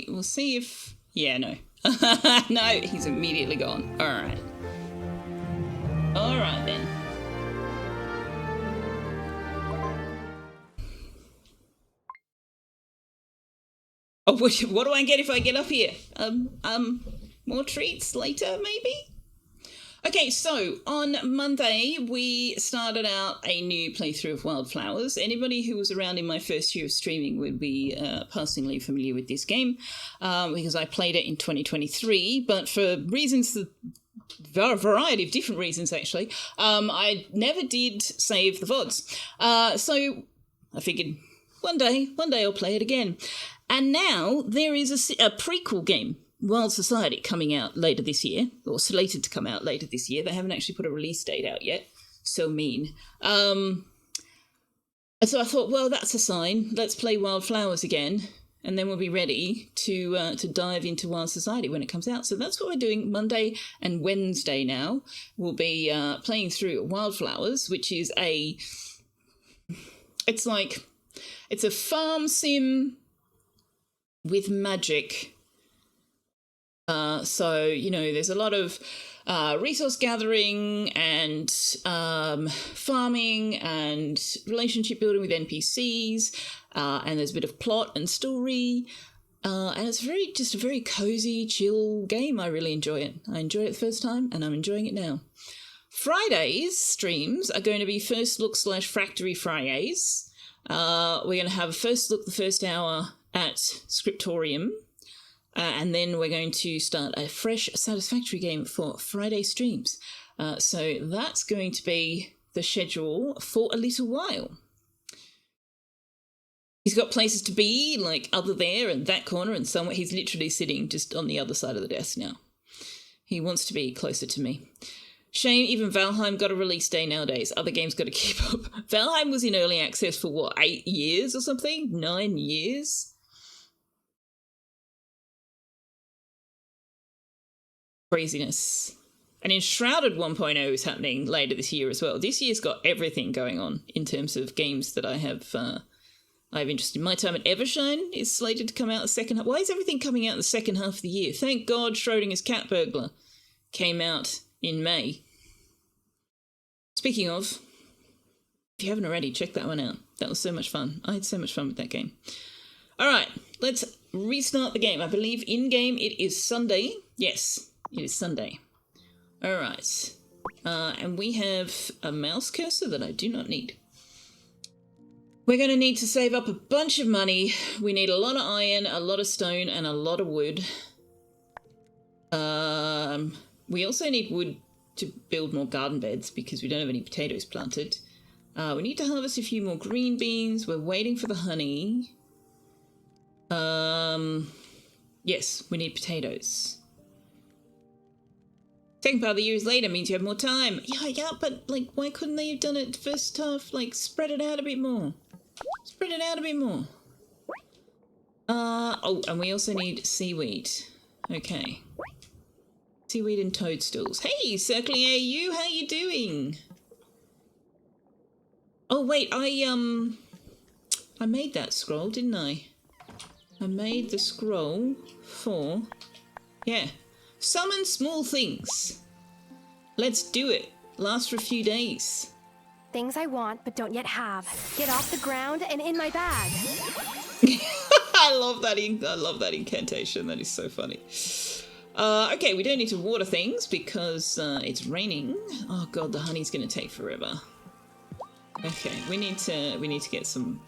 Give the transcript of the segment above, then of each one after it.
We'll see if... Yeah, no. No, he's immediately gone. Alright. Alright then. Oh, what do I get if I get up here? More treats later, maybe? Okay, so on Monday, we started out a new playthrough of Wylde Flowers. Anybody who was around in my first year of streaming would be passingly familiar with this game, because I played it in 2023, but for reasons, a variety of different reasons, actually, I never did save the VODs. So I figured one day I'll play it again. And now there is a prequel game, Wild Society, coming out later this year, or slated to come out later this year. They haven't actually put a release date out yet. So mean. So I thought, well, that's a sign. Let's play Wylde Flowers again, and then we'll be ready to dive into Wild Society when it comes out. So that's what we're doing Monday and Wednesday now. We'll be playing through Wylde Flowers, which is it's a farm sim with magic. So, you know, there's a lot of resource gathering and farming and relationship building with NPCs, and there's a bit of plot and story, and it's just a very cozy, chill game. I really enjoy it. I enjoyed it the first time, and I'm enjoying it now. Fridays streams are going to be First Look / Fractory Fridays. We're going to have a first look the first hour at Scriptorium. And then we're going to start a fresh Satisfactory game for Friday streams. So that's going to be the schedule for a little while. He's got places to be, like other there and that corner and somewhere. He's literally sitting just on the other side of the desk now. He wants to be closer to me. Shame even Valheim got a release day nowadays. Other games got to keep up. Valheim was in early access for what, 8 years or something? 9 years? Craziness. And Enshrouded 1.0 is happening later this year as well. This year's got everything going on in terms of games that I have interest in. My Time at Evershine is slated to come out the second half. Why is everything coming out in the second half of the year? Thank God Schrodinger's Cat Burglar came out in May. Speaking of, if you haven't already, check that one out. That was so much fun. I had so much fun with that game. All right, let's restart the game. I believe in-game it is Sunday. Yes. It is Sunday. All right. And we have a mouse cursor that I do not need. We're going to need to save up a bunch of money. We need a lot of iron, a lot of stone, and a lot of wood. We also need wood to build more garden beds because we don't have any potatoes planted. We need to harvest a few more green beans. We're waiting for the honey. Yes, we need potatoes. Second part of the year is later, means you have more time. Yeah, but, like, why couldn't they have done it first half? Like, spread it out a bit more. Spread it out a bit more. Oh, and we also need seaweed. Okay. Seaweed and toadstools. Hey, Circling AU, how you doing? Oh, wait, I made that scroll, didn't I? I made the scroll for... Yeah. Summon small things. Let's do it. Lasts for a few days. Things I want but don't yet have. Get off the ground and in my bag. I love that incantation. That is so funny. Okay, we don't need to water things because it's raining. Oh god, the honey's going to take forever. Okay, we need to get some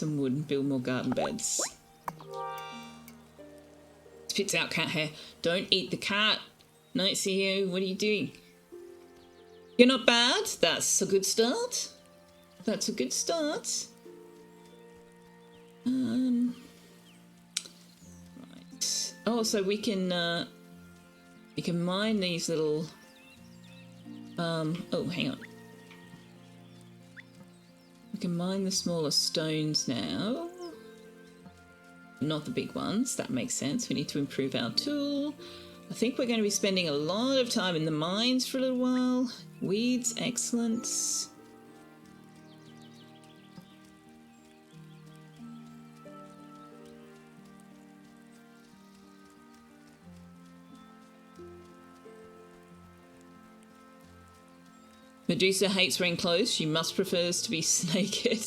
wood and build more garden beds. Spits out cat hair. Don't eat the cat. No, CEO, what are you doing? You're not bad. That's a good start. That's a good start. Right. Oh, so we can mine these little. Oh, hang on. We can mine the smaller stones now. Not the big ones. That makes sense. We need to improve our tool. I think we're going to be spending a lot of time in the mines for a little while. Weeds, excellent. Medusa hates wearing clothes. She must prefers to be naked.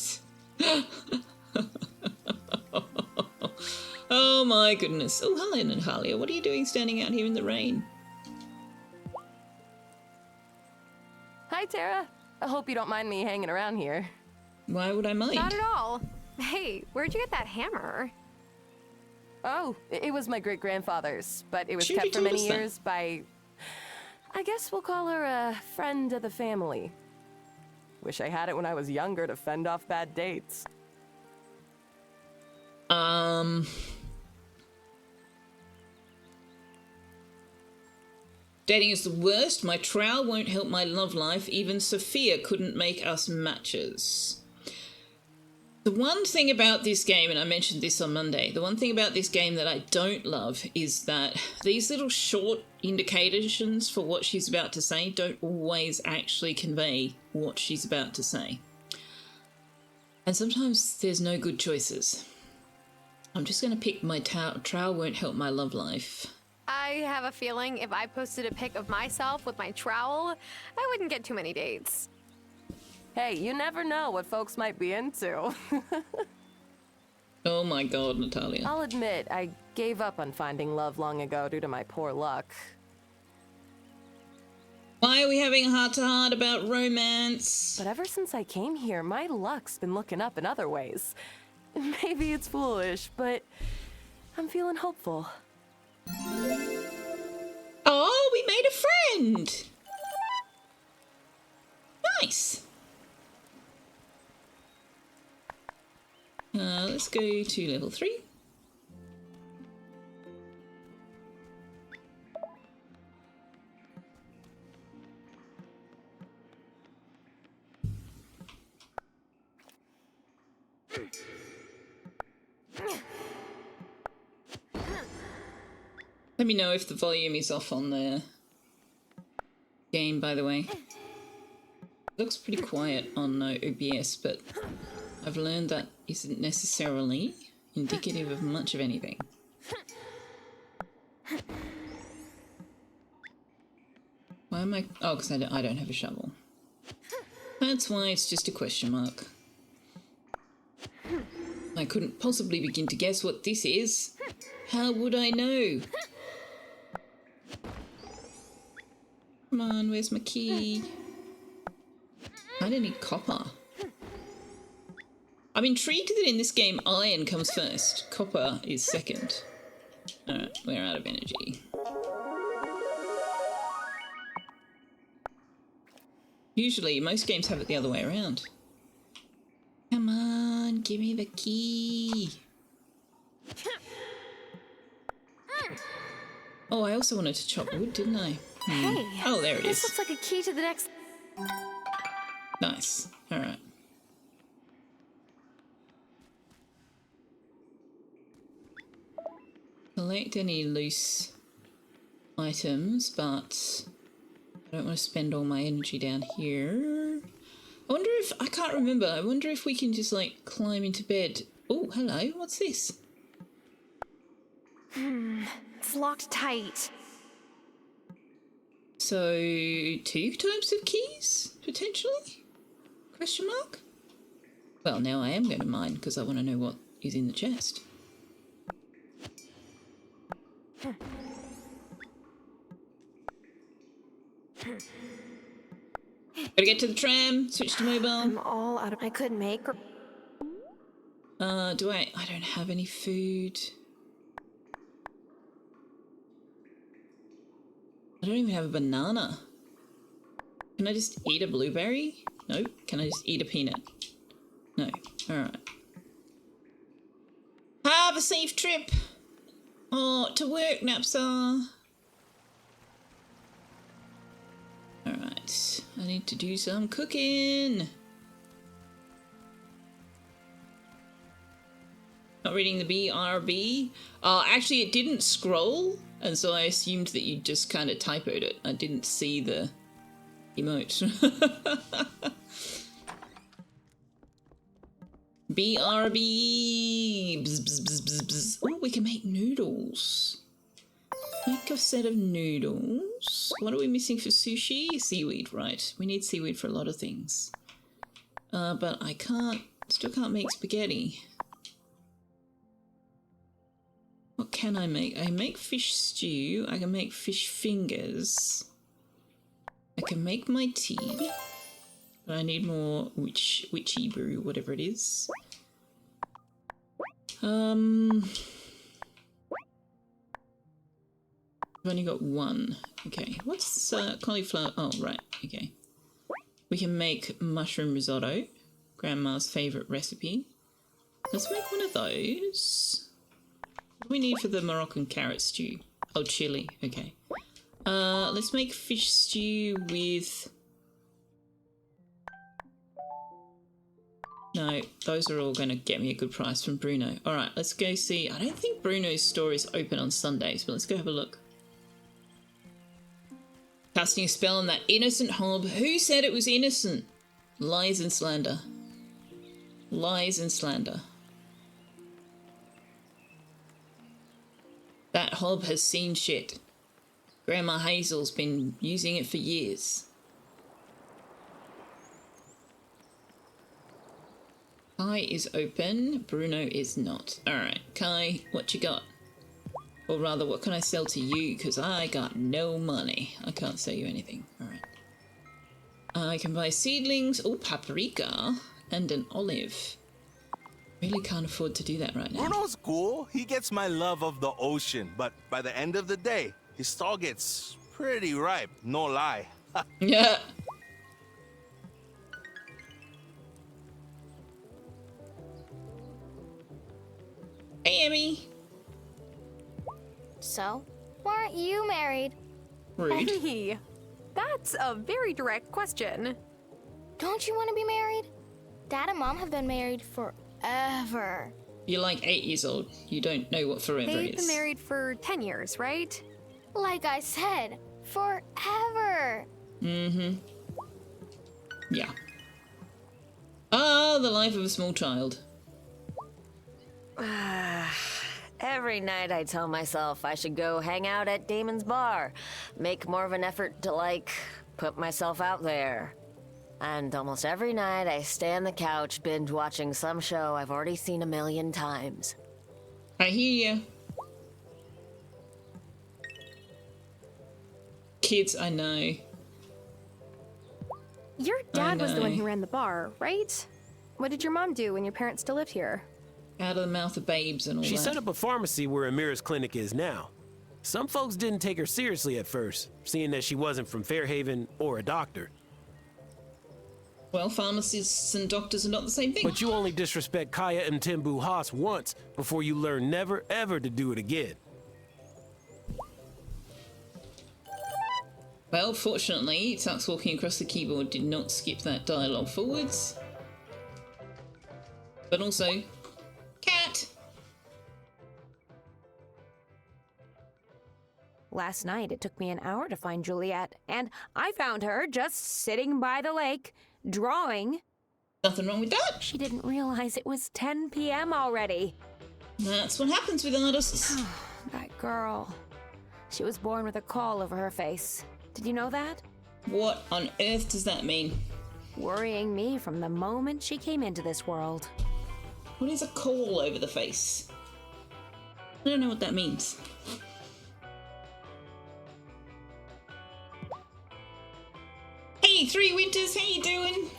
Oh my goodness. Oh, hello, Natalia. What are you doing standing out here in the rain? Hi, Tara. I hope you don't mind me hanging around here. Why would I mind? Not at all. Hey, where'd you get that hammer? Oh, it was my great-grandfather's, but it was Should you kept for told many us that? years by... I guess we'll call her a friend of the family. Wish I had it when I was younger to fend off bad dates. Dating is the worst. My trowel won't help my love life. Even Selfeya couldn't make us matches. The one thing about this game, and I mentioned this on Monday, the one thing about this game that I don't love is that these little short indications for what she's about to say don't always actually convey what she's about to say. And sometimes there's no good choices. I'm just going to pick my trowel won't help my love life. I have a feeling if I posted a pic of myself with my trowel, I wouldn't get too many dates. Hey, you never know what folks might be into. Oh my god, Natalia. I'll admit, I gave up on finding love long ago due to my poor luck. Why are we having a heart-to-heart about romance? But ever since I came here, my luck's been looking up in other ways. Maybe it's foolish, but I'm feeling hopeful. Oh, we made a friend! Nice. Let's go to level 3. Let me know if the volume is off on the game, by the way. It looks pretty quiet on OBS, but I've learned that isn't necessarily indicative of much of anything. Why am I... Oh, because I don't have a shovel. That's why it's just a question mark. I couldn't possibly begin to guess what this is. How would I know? Come on, where's my key? I don't need copper. I'm intrigued that in this game iron comes first. Copper is second. Alright, we're out of energy. Usually, most games have it the other way around. Come on, give me the key. Oh, I also wanted to chop wood, didn't I? Hey, Oh, there it this is. looks like a key to the next... Nice. Alright. Collect any loose items, but I don't want to spend all my energy down here. I wonder if... I can't remember. I wonder if we can just, like, climb into bed. Oh, hello. What's this? It's locked tight. So, 2 types of keys, potentially? Question mark? Well, now I am going to mine because I want to know what is in the chest. Gotta get to the tram, switch to mobile. I'm all out of... I could make... Do I don't have any food. I don't even have a banana. Can I just eat a blueberry? No. Can I just eat a peanut? No. Alright. Have a safe trip! Oh, to work, Napsar. Alright. I need to do some cooking. Not reading the BRB. Actually, it didn't scroll, and so I assumed that you just kind of typoed it. I didn't see the emote. BRB. Bzz, bzz, bzz, bzz, bzz. Oh, we can make noodles. Make a set of noodles. noodles? What are we missing for sushi? Seaweed, right. We need seaweed for a lot of things. But I still can't make spaghetti. What can I make? I can make fish stew. I can make fish fingers. I can make my tea. But I need more witchy brew, whatever it is. I've only got one. Okay, what's cauliflower? Oh, right, okay. We can make mushroom risotto, Grandma's favourite recipe. Let's make one of those. What do we need for the Moroccan carrot stew? Oh, chili, okay. Let's make fish stew with... No, those are all going to get me a good price from Bruno. Alright, let's go see. I don't think Bruno's store is open on Sundays, but let's go have a look. Casting a spell on that innocent hob. Who said it was innocent? Lies and slander. Lies and slander. That hob has seen shit. Grandma Hazel's been using it for years. Kai is open, Bruno is not. Alright, Kai, what you got? Or rather, what can I sell to you? Because I got no money. I can't sell you anything. Alright. I can buy seedlings, paprika, and an olive. Really can't afford to do that right now. Bruno's cool. He gets my love of the ocean. But by the end of the day, his stall gets pretty ripe. No lie. Yeah. Hey, Emmy. So, why aren't you married? Rude. Emmy, that's a very direct question. Don't you want to be married? Dad and Mom have been married forever. You're like 8 years old. You don't know what forever They've is. been married for 10 years, right? Like I said, forever. Mm-hmm. Yeah. Ah, the life of a small child. Every night I tell myself I should go hang out at Damon's bar, make more of an effort to, like, put myself out there. And almost every night I stay on the couch binge watching some show I've already seen 1,000,000 times. I hear you. Kids, I know. Your dad was the one know. who ran the bar, right? What did your mom do when your parents still lived here? Out of the mouth of babes and all She that. set up a pharmacy where Amira's clinic is now. Some folks didn't take her seriously at first, seeing that she wasn't from Fairhaven or a doctor. Well, pharmacists and doctors are not the same thing. But you only disrespect Kaya and Timbu Haas once before you learn never ever to do it again. Well, fortunately, Tuck's walking across the keyboard did not skip that dialogue forwards. But also, cat! Last night, it took me an hour to find Juliet, and I found her just sitting by the lake, drawing. Nothing wrong with that. She didn't realize it was 10 p.m. already. That's what happens with artists. That girl. She was born with a caul over her face. Did you know that? What on earth does that mean? Worrying me from the moment she came into this world. What is a caul over the face? I don't know what that means. Hey, Three Winters, how you doing?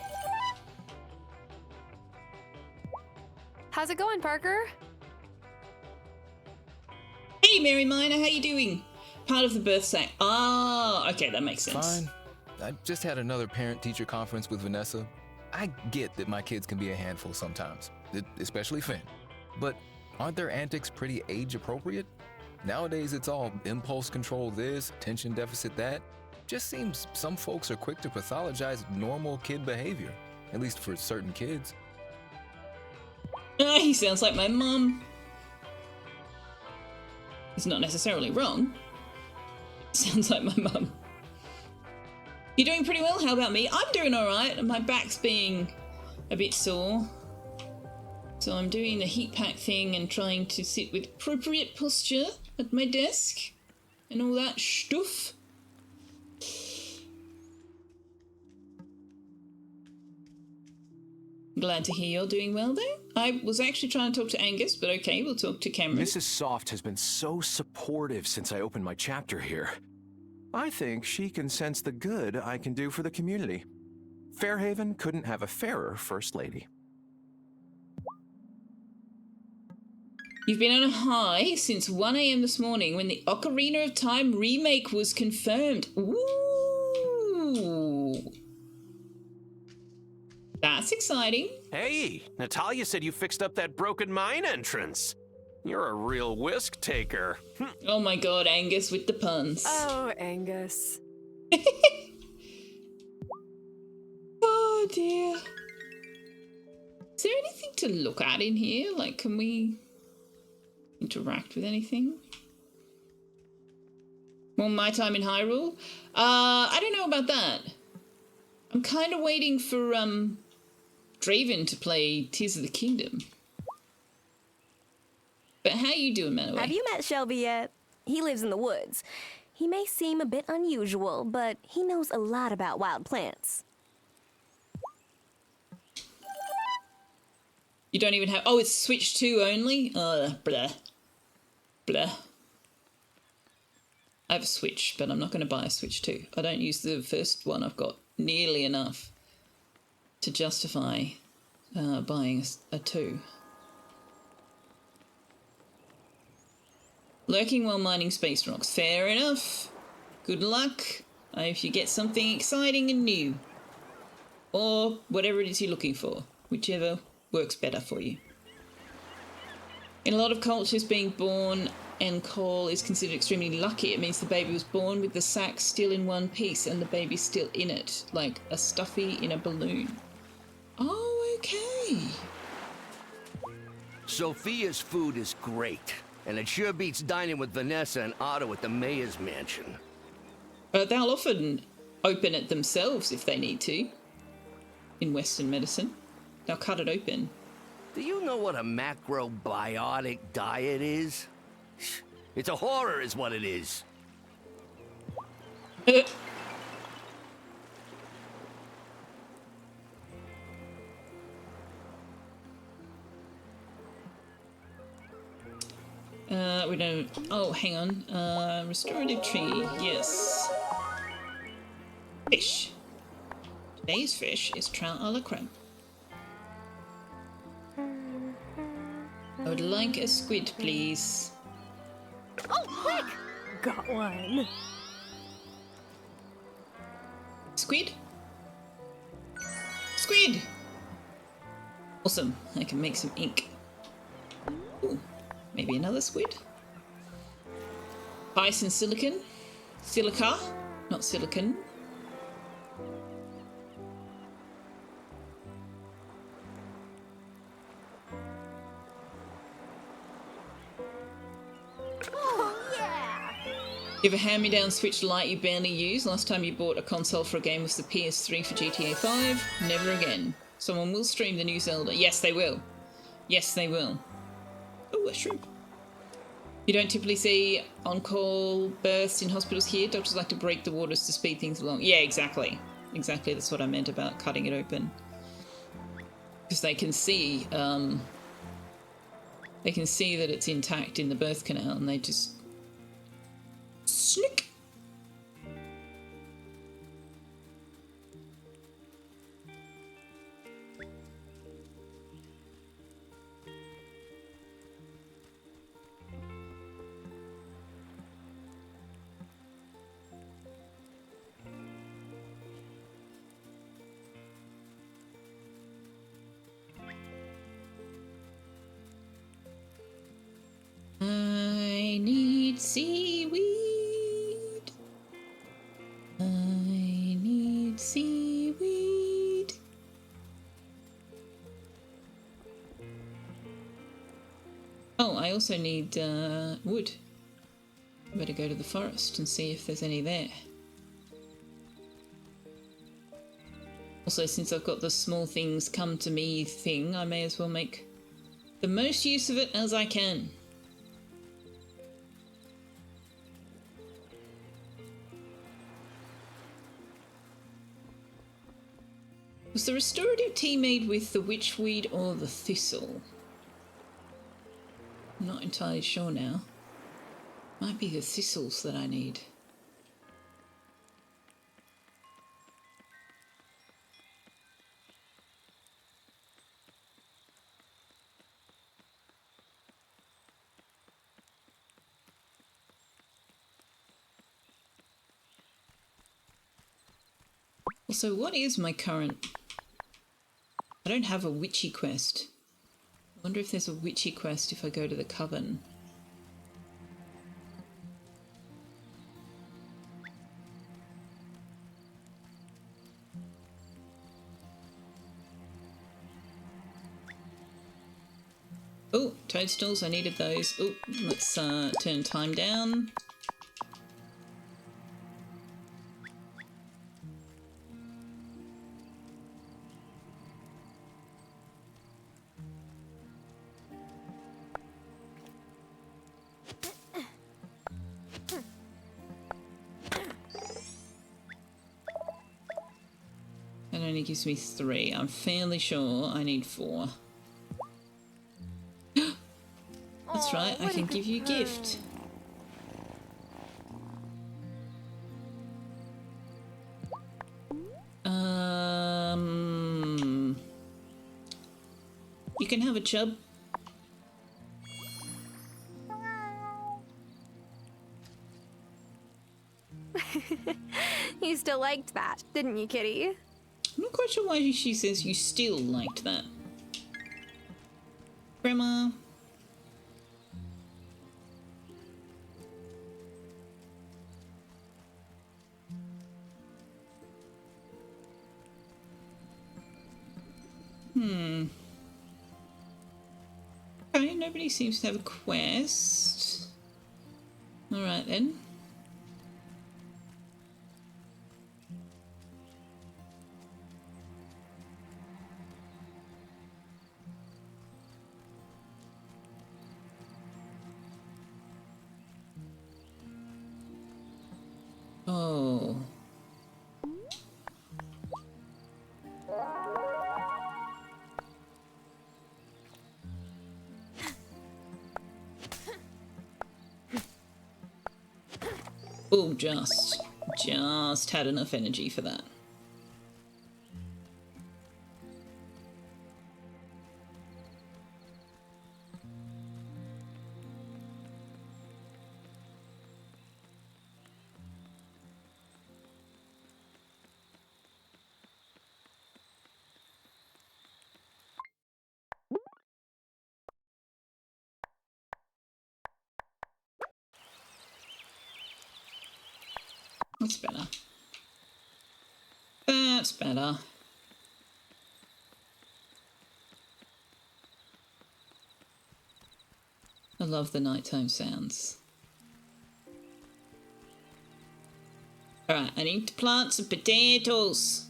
How's it going, Parker? Hey, Mary Minor, how you doing? Part of the birth sack. Ah, okay, that makes sense. Fine. I just had another parent-teacher conference with Vanessa. I get that my kids can be a handful sometimes, especially Finn. But aren't their antics pretty age-appropriate? Nowadays, it's all impulse control this, attention deficit that. Just seems some folks are quick to pathologize normal kid behavior, at least for certain kids. He sounds like my mum. He's not necessarily wrong. Sounds like my mum. You're doing pretty well. How about me? I'm doing all right. My back's being a bit sore. So I'm doing the heat pack thing and trying to sit with appropriate posture at my desk and all that stuff. Glad to hear you're doing well there. I was actually trying to talk to Angus, but okay, we'll talk to Cameron. Mrs. Soft has been so supportive since I opened my chapter here. I think she can sense the good I can do for the community. Fairhaven couldn't have a fairer First Lady. You've been on a high since 1 a.m. this morning when the Ocarina of Time remake was confirmed. Ooh. That's exciting. Hey, Natalia said you fixed up that broken mine entrance. You're a real whisk taker. Oh my god, Angus with the puns. Oh, Angus. Oh dear. Is there anything to look at in here? Like, can we interact with anything? Well, my time in Hyrule? I don't know about that. I'm kind of waiting for, Draven to play Tears of the Kingdom. But how you doing, Manaway? Have you met Shelby yet? He lives in the woods. He may seem a bit unusual, but he knows a lot about wild plants. You don't even have... Oh, it's Switch 2 only? Blah. Blah. I have a Switch, but I'm not going to buy a Switch 2. I don't use the first one. I've got nearly enough to justify buying a 2. Lurking while mining space rocks. Fair enough. Good luck. I hope you get something exciting and new. Or whatever it is you're looking for. Whichever works better for you. In a lot of cultures, being born and call is considered extremely lucky. It means the baby was born with the sac still in one piece and the baby's still in it, like a stuffy in a balloon. Oh, okay. Selfeya's food is great, and it sure beats dining with Vanessa and Otto at the mayor's mansion. They'll often open it themselves if they need to. In Western medicine, they'll cut it open. Do you know what a macrobiotic diet is? It's a horror is what it is. We don't... Oh, hang on. Restorative tree, yes. Fish. Today's fish is trout a la creme. I would like a squid, please. Oh, quick! Got one. Squid? Squid! Awesome. I can make some ink. Ooh, maybe another squid? Ice and silicon? Silica? Not silicon. You have a hand-me-down Switch Lite you barely use. Last time you bought a console for a game was the PS3 for GTA 5. Never again. Someone will stream the new Zelda. Yes, they will. Yes, they will. Oh, a shrimp. You don't typically see on-call births in hospitals here. Doctors like to break the waters to speed things along. Yeah, exactly. Exactly, that's what I meant about cutting it open. Because they can see that it's intact in the birth canal, and they just... Snick! I need seaweed. I need seaweed. Oh, I also need wood. I better go to the forest and see if there's any there. Also, since I've got the small things come to me thing, I may as well make the most use of it as I can. Was the restorative tea made with the witchweed or the thistle? I'm not entirely sure now. Might be the thistles that I need. Also, what is my current... I don't have a witchy quest. I wonder if there's a witchy quest if I go to the coven. Oh, toadstools, I needed those. Oh, let's turn time down. That only gives me 3. I'm fairly sure I need 4. That's right, I can give you a gift. You can have a chub. You still liked that, didn't you, Kitty? I'm not quite sure why she says you still liked that. Grandma. Okay, nobody seems to have a quest. Alright then. Oh. Oh, just had enough energy for that. That's better. That's better. I love the nighttime sounds. Alright, I need to plant some potatoes.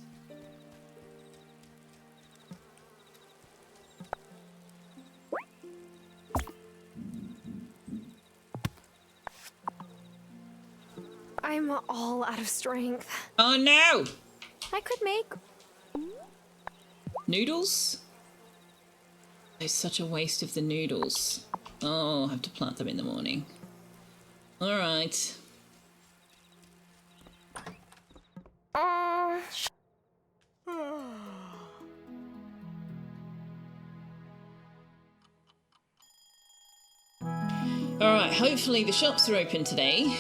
I'm all out of strength. Oh no! I could make... Noodles? It's such a waste of the noodles. Oh, I'll have to plant them in the morning. Alright. Alright, hopefully the shops are open today.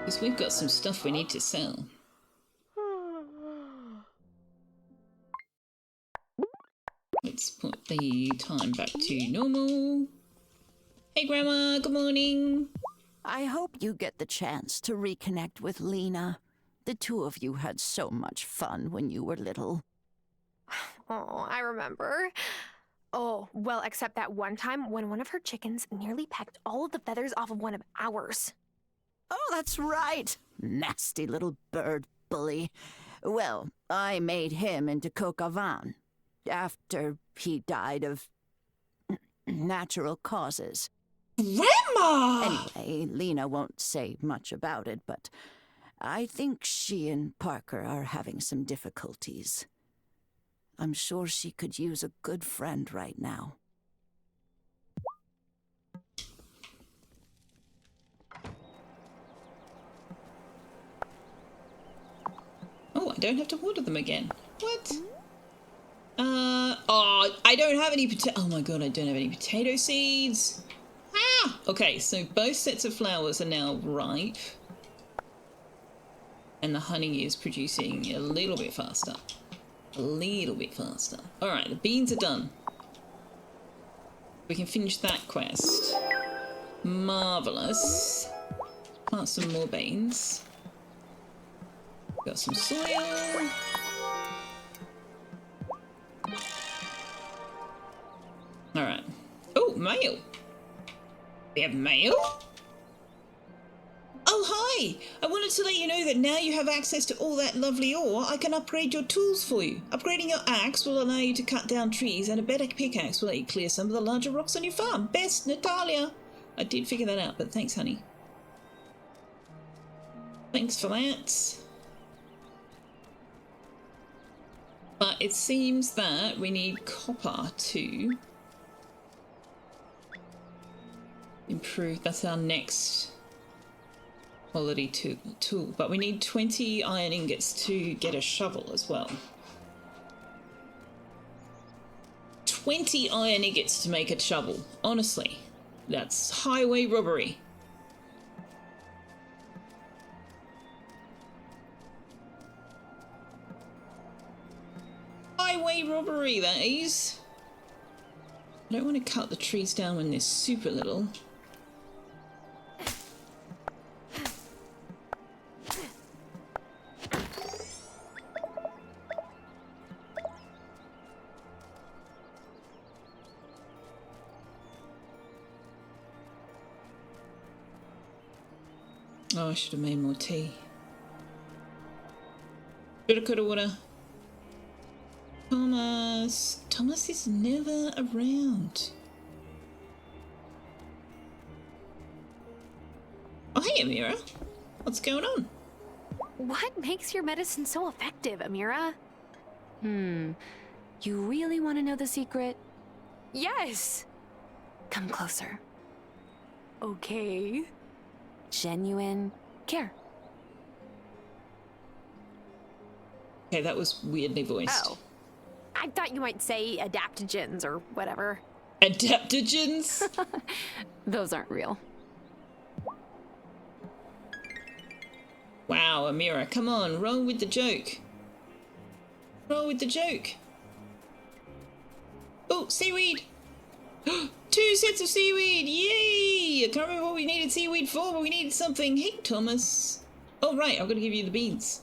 Because we've got some stuff we need to sell. Let's put the time back to normal. Hey Grandma, good morning. I hope you get the chance to reconnect with Lena. The two of you had so much fun when you were little. Oh, I remember. Oh, well, except that one time when one of her chickens nearly pecked all of the feathers off of one of ours. Oh, that's right. Nasty little bird bully. Well, I made him into coq au vin after he died of natural causes. Grandma! Anyway, Lena won't say much about it, but I think she and Parker are having some difficulties. I'm sure she could use a good friend right now. Oh, I don't have to water them again. What? Oh, I don't have any oh my god, I don't have any potato seeds. Ah! Okay, so both sets of flowers are now ripe. And the honey is producing a little bit faster. A little bit faster. Alright, the beans are done. We can finish that quest. Marvellous. Plant some more beans. Got some soil. Alright. Oh, mail. We have mail? Oh, hi! I wanted to let you know that now you have access to all that lovely ore, I can upgrade your tools for you. Upgrading your axe will allow you to cut down trees, and a better pickaxe will let you clear some of the larger rocks on your farm. Best, Natalia! I did figure that out, but thanks, honey. Thanks for that. But it seems that we need copper to improve. That's our next quality tool. But we need 20 iron ingots to get a shovel as well. 20 iron ingots to make a shovel. Honestly, that's highway robbery. Highway robbery, that is. I don't want to cut the trees down when they're super little. Oh, I should have made more tea. Shoulda, coulda, woulda. Thomas. Thomas is never around. Oh, hey, Amira. What's going on? What makes your medicine so effective, Amira? You really want to know the secret? Yes! Come closer. Okay. Genuine care. Okay, that was weirdly voiced. Oh. I thought you might say adaptogens or whatever. Adaptogens? Those aren't real. Wow, Amira, come on, roll with the joke. Roll with the joke. Oh, seaweed! 2 sets of seaweed! Yay! I can't remember what we needed seaweed for, but we needed something. Hey, Thomas. Oh, right, I'm going to give you the beans.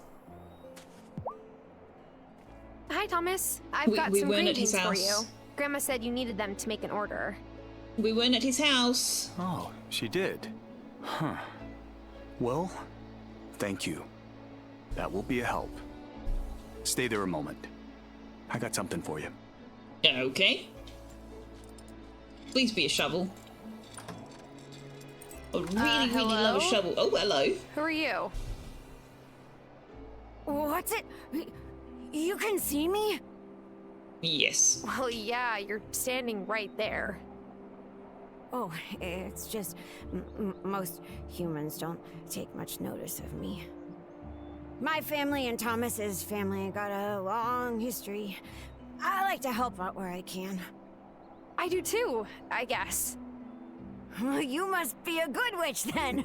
Hi, Thomas. I've got we some weren't green at his beans for you. house. Grandma said you needed them to make an order. We weren't at his house. Oh, she did. Huh. Well, thank you. That will be a help. Stay there a moment. I got something for you. Okay. Please be a shovel. I really, really love a shovel. Oh, hello. Who are you? What's it? You can see me? Yes. Well, yeah, you're standing right there. Oh, it's just most humans don't take much notice of me. My family and Thomas's family got a long history. I like to help out where I can. I do too, I guess. You must be a good witch then.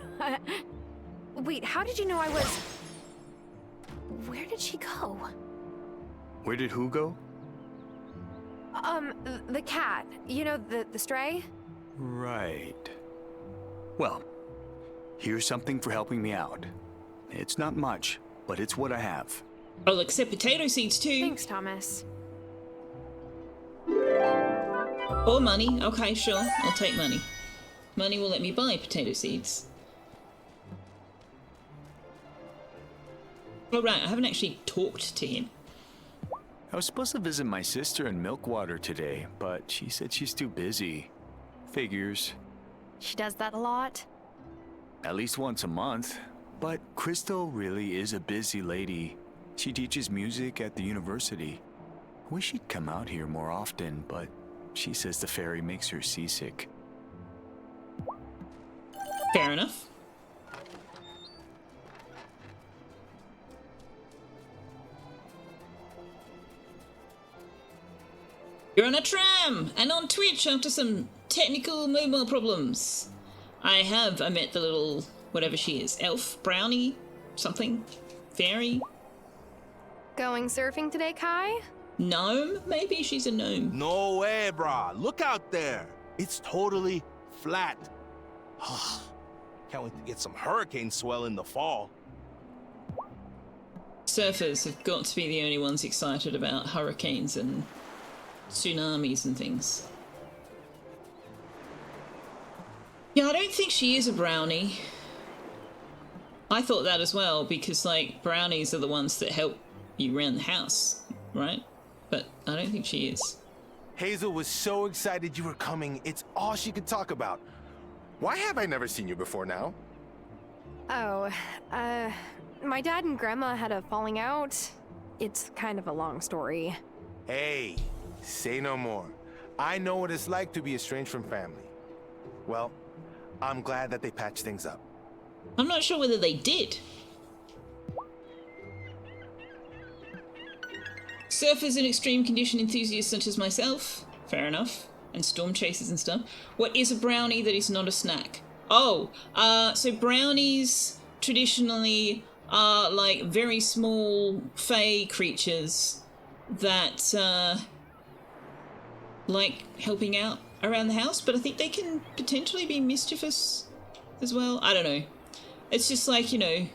Wait, how did you know I was... Where did she go? Where did who go? The cat. You know, the stray? Right. Well, here's something for helping me out. It's not much, but it's what I have. I'll accept potato seeds too. Thanks, Thomas. Or money. Okay, sure. I'll take money. Money will let me buy potato seeds. Oh, right. I haven't actually talked to him. I was supposed to visit my sister in Milkwater today, but she said she's too busy. Figures. She does that a lot? At least once a month. But Crystal really is a busy lady. She teaches music at the university. Wish she'd come out here more often, but she says the ferry makes her seasick. Fair enough. You're on a tram and on Twitch after some technical mobile problems. I met the little, whatever she is, elf, brownie, something, fairy. Going surfing today, Kai? Gnome? Maybe she's a gnome. No way, brah. Look out there. It's totally flat. Can't wait to get some hurricane swell in the fall. Surfers have got to be the only ones excited about hurricanes and tsunamis and things. Yeah, I don't think she is a brownie. I thought that as well, because, like, brownies are the ones that help you around the house, right? But I don't think she is. Hazel was so excited you were coming, it's all she could talk about. Why have I never seen you before now? Oh, my dad and grandma had a falling out. It's kind of a long story. Hey, say no more. I know what it's like to be estranged from family. Well, I'm glad that they patched things up. I'm not sure whether they did. Surfers and extreme condition enthusiasts such as myself, fair enough, and storm chasers and stuff. What is a brownie that is not a snack? Oh, so brownies traditionally are like very small fey creatures that like helping out around the house, but I think they can potentially be mischievous as well. I don't know. It's just like, you know,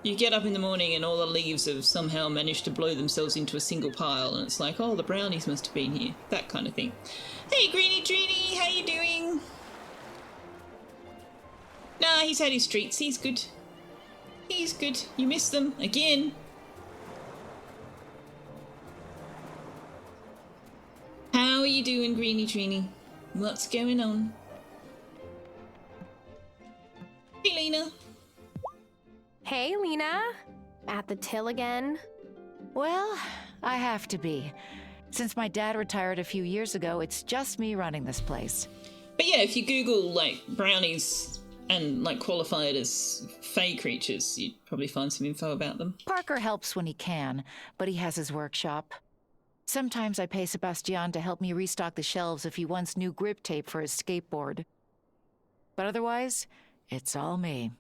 you get up in the morning and all the leaves have somehow managed to blow themselves into a single pile, and it's like, oh, the brownies must have been here. That kind of thing. Hey, Greeny Dreeny, how you doing? Nah, he's had his treats. He's good. He's good. You missed them again. How are you doing, Greeny Dreeny? What's going on? Hey, Lena. Hey, Lena. At the till again? Well, I have to be. Since my dad retired a few years ago, it's just me running this place. But yeah, if you Google, like, brownies and, like, qualify it as fey creatures, you'd probably find some info about them. Parker helps when he can, but he has his workshop. Sometimes I pay Sebastian to help me restock the shelves if he wants new grip tape for his skateboard. But otherwise, it's all me.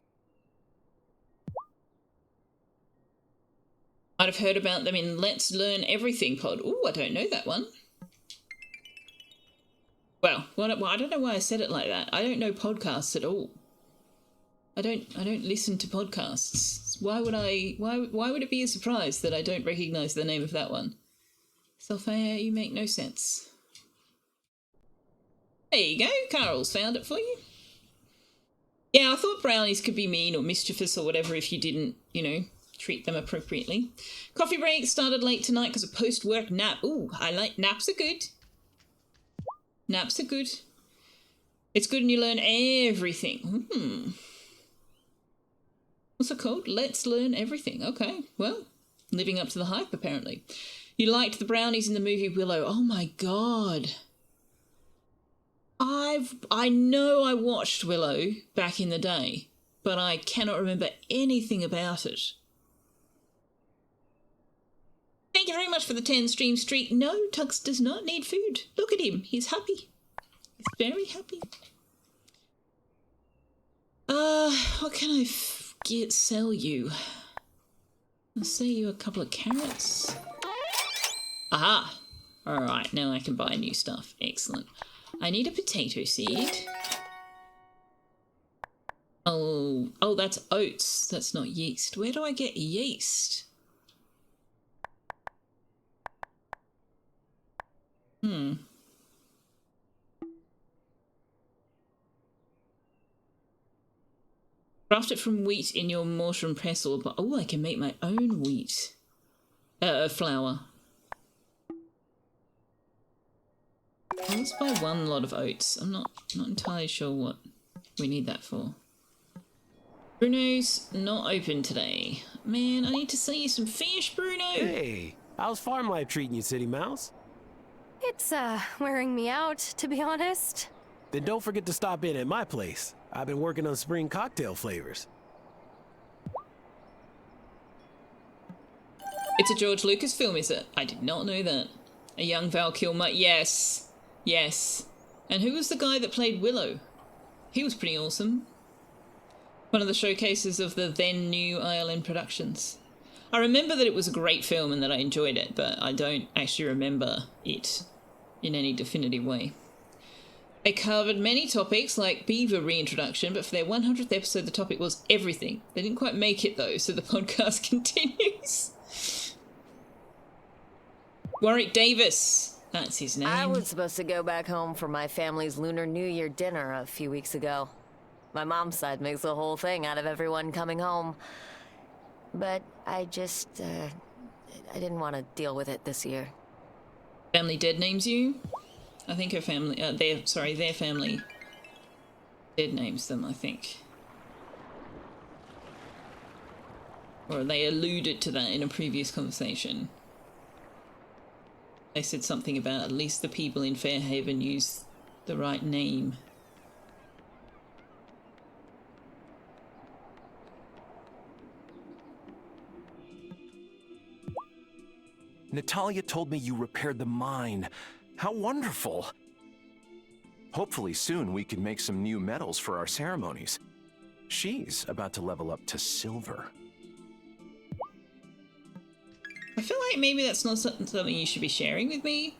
I'd have heard about them in Let's Learn Everything pod. Ooh, I don't know that one. Well, I don't know why I said it like that. I don't know podcasts at all. I don't listen to podcasts. Why would it be a surprise that I don't recognise the name of that one? Selfeya, you make no sense. There you go, Carol's found it for you. Yeah, I thought brownies could be mean or mischievous or whatever if you didn't, you know, treat them appropriately. Coffee break started late tonight because of post-work nap. Ooh, I like naps are good. Naps are good. It's good and you learn everything. What's it called? Let's Learn Everything. Okay, well, living up to the hype apparently. You liked the brownies in the movie Willow. Oh my god. I know I watched Willow back in the day, but I cannot remember anything about it. Thank you very much for the 10 stream streak. No, Tux does not need food. Look at him. He's happy. He's very happy. What can I sell you? I'll sell you a couple of carrots. Aha! Alright, now I can buy new stuff. Excellent. I need a potato seed. Oh, that's oats. That's not yeast. Where do I get yeast? Craft it from wheat in your mortar and pestle, but oh, I can make my own wheat. Flour. Let's buy one lot of oats. I'm not entirely sure what we need that for. Bruno's not open today. Man, I need to sell you some fish, Bruno. Hey, how's farm life treating you, City Mouse? It's, wearing me out, to be honest. Then don't forget to stop in at my place. I've been working on spring cocktail flavors. It's a George Lucas film, is it? I did not know that. A young Val Kilmer. Yes. Yes. And who was the guy that played Willow? He was pretty awesome. One of the showcases of the then new ILM productions. I remember that it was a great film and that I enjoyed it, but I don't actually remember it in any definitive way. They covered many topics like beaver reintroduction, but for their 100th episode the topic was everything. They didn't quite make it though, so the podcast continues. Warwick Davis, that's his name. I was supposed to go back home for my family's Lunar New Year dinner a few weeks ago. My mom's side makes a whole thing out of everyone coming home. But I just, I didn't want to deal with it this year. Family dead names you? I think her family, their family dead names them, I think. Or they alluded to that in a previous conversation. They said something about at least the people in Fairhaven use the right name. Natalia told me you repaired the mine. How wonderful! Hopefully soon we can make some new medals for our ceremonies. She's about to level up to silver. I feel like maybe that's not something you should be sharing with me.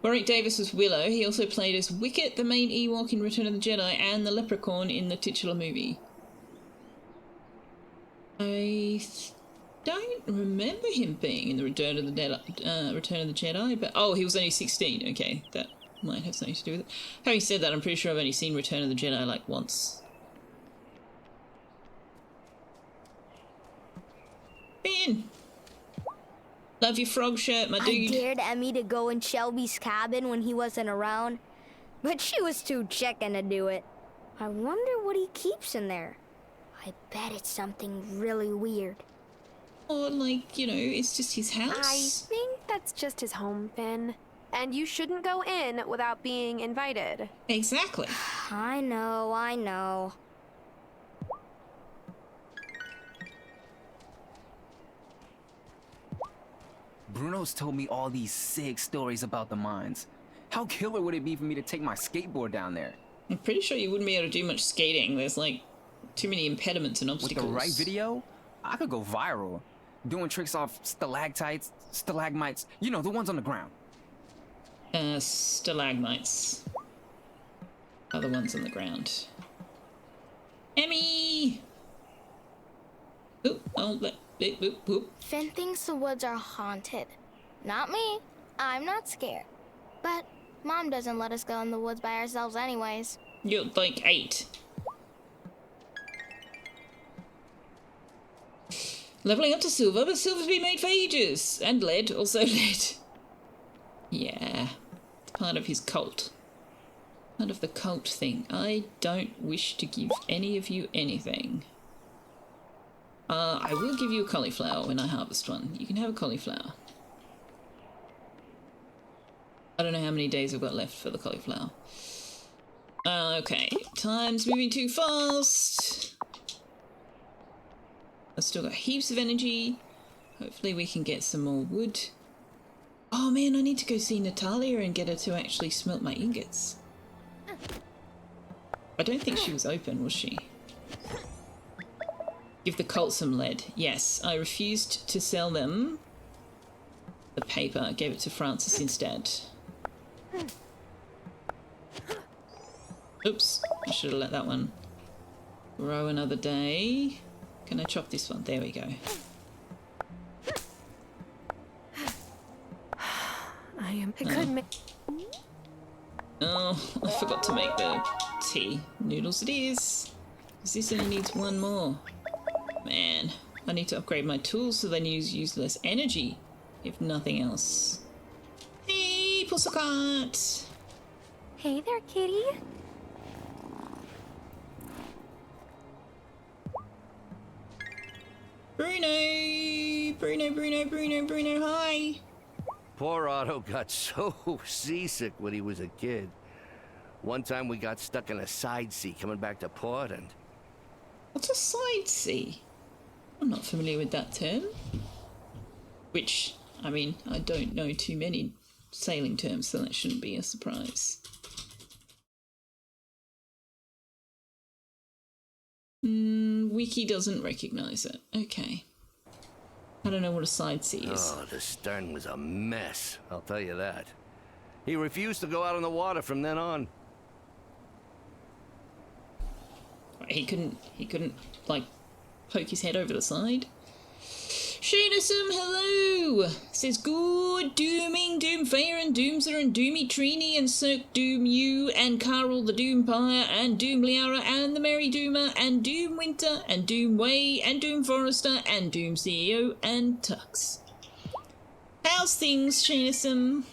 Warwick Davis was Willow. He also played as Wicket, the main Ewok in Return of the Jedi, and the Leprechaun in the titular movie. I don't remember him being in the Return of the Jedi, but oh, he was only 16. Okay, that might have something to do with it. Having said that, I'm pretty sure I've only seen Return of the Jedi like once. Ben! Love your frog shirt, my dude. I dared Emmy to go in Shelby's cabin when he wasn't around, but she was too chicken to do it. I wonder what he keeps in there. I bet it's something really weird. Or like, you know, it's just his house. I think that's just his home, Finn. And you shouldn't go in without being invited. Exactly. I know. Bruno's told me all these sick stories about the mines. How killer would it be for me to take my skateboard down there? I'm pretty sure you wouldn't be able to do much skating. There's like too many impediments and obstacles. With the right video, I could go viral. Doing tricks off stalactites, stalagmites, you know, the ones on the ground. Stalagmites are the ones on the ground. Emmy! Oop, oh, oop, oop. Finn thinks the woods are haunted. Not me. I'm not scared. But Mom doesn't let us go in the woods by ourselves anyways. You're like 8. Leveling up to silver, but silver's been made for ages. And lead, also lead. Yeah. Part of his cult. Part of the cult thing. I don't wish to give any of you anything. I will give you a cauliflower when I harvest one. You can have a cauliflower. I don't know how many days I've got left for the cauliflower. Okay, time's moving too fast. I've still got heaps of energy. Hopefully we can get some more wood. Oh man, I need to go see Natalia and get her to actually smelt my ingots. I don't think she was open, was she? Give the cult some lead. Yes, I refused to sell them the paper. Gave it to Francis instead. Oops, I should have let that one grow another day. Can I chop this one? There we go. I could make... Oh, I forgot to make the tea. Noodles it is. Because this only needs one more. Man, I need to upgrade my tools so they use less energy, if nothing else. Hey, Pussycat! Hey there, kitty. Bruno, hi. Poor Otto got so seasick when he was a kid. One time we got stuck in a side sea coming back to port and... What's a side sea? I'm not familiar with that term. Which, I mean, I don't know too many sailing terms, so that shouldn't be a surprise. Wiki doesn't recognise it. Okay. I don't know what a side sea is. Oh, the stern was a mess, I'll tell you that. He refused to go out on the water from then on. He couldn't, like, poke his head over the side? Shadism, hello! Says good dooming, Doomfeya and Doomser and Doomy Trini and Cirque Doom you and Carl the Doompire and Doom Liara and the Merry Doomer and Doom Winter and Doom Way and Doom Forester and Doom CEO and Tux. How's things, Shadism?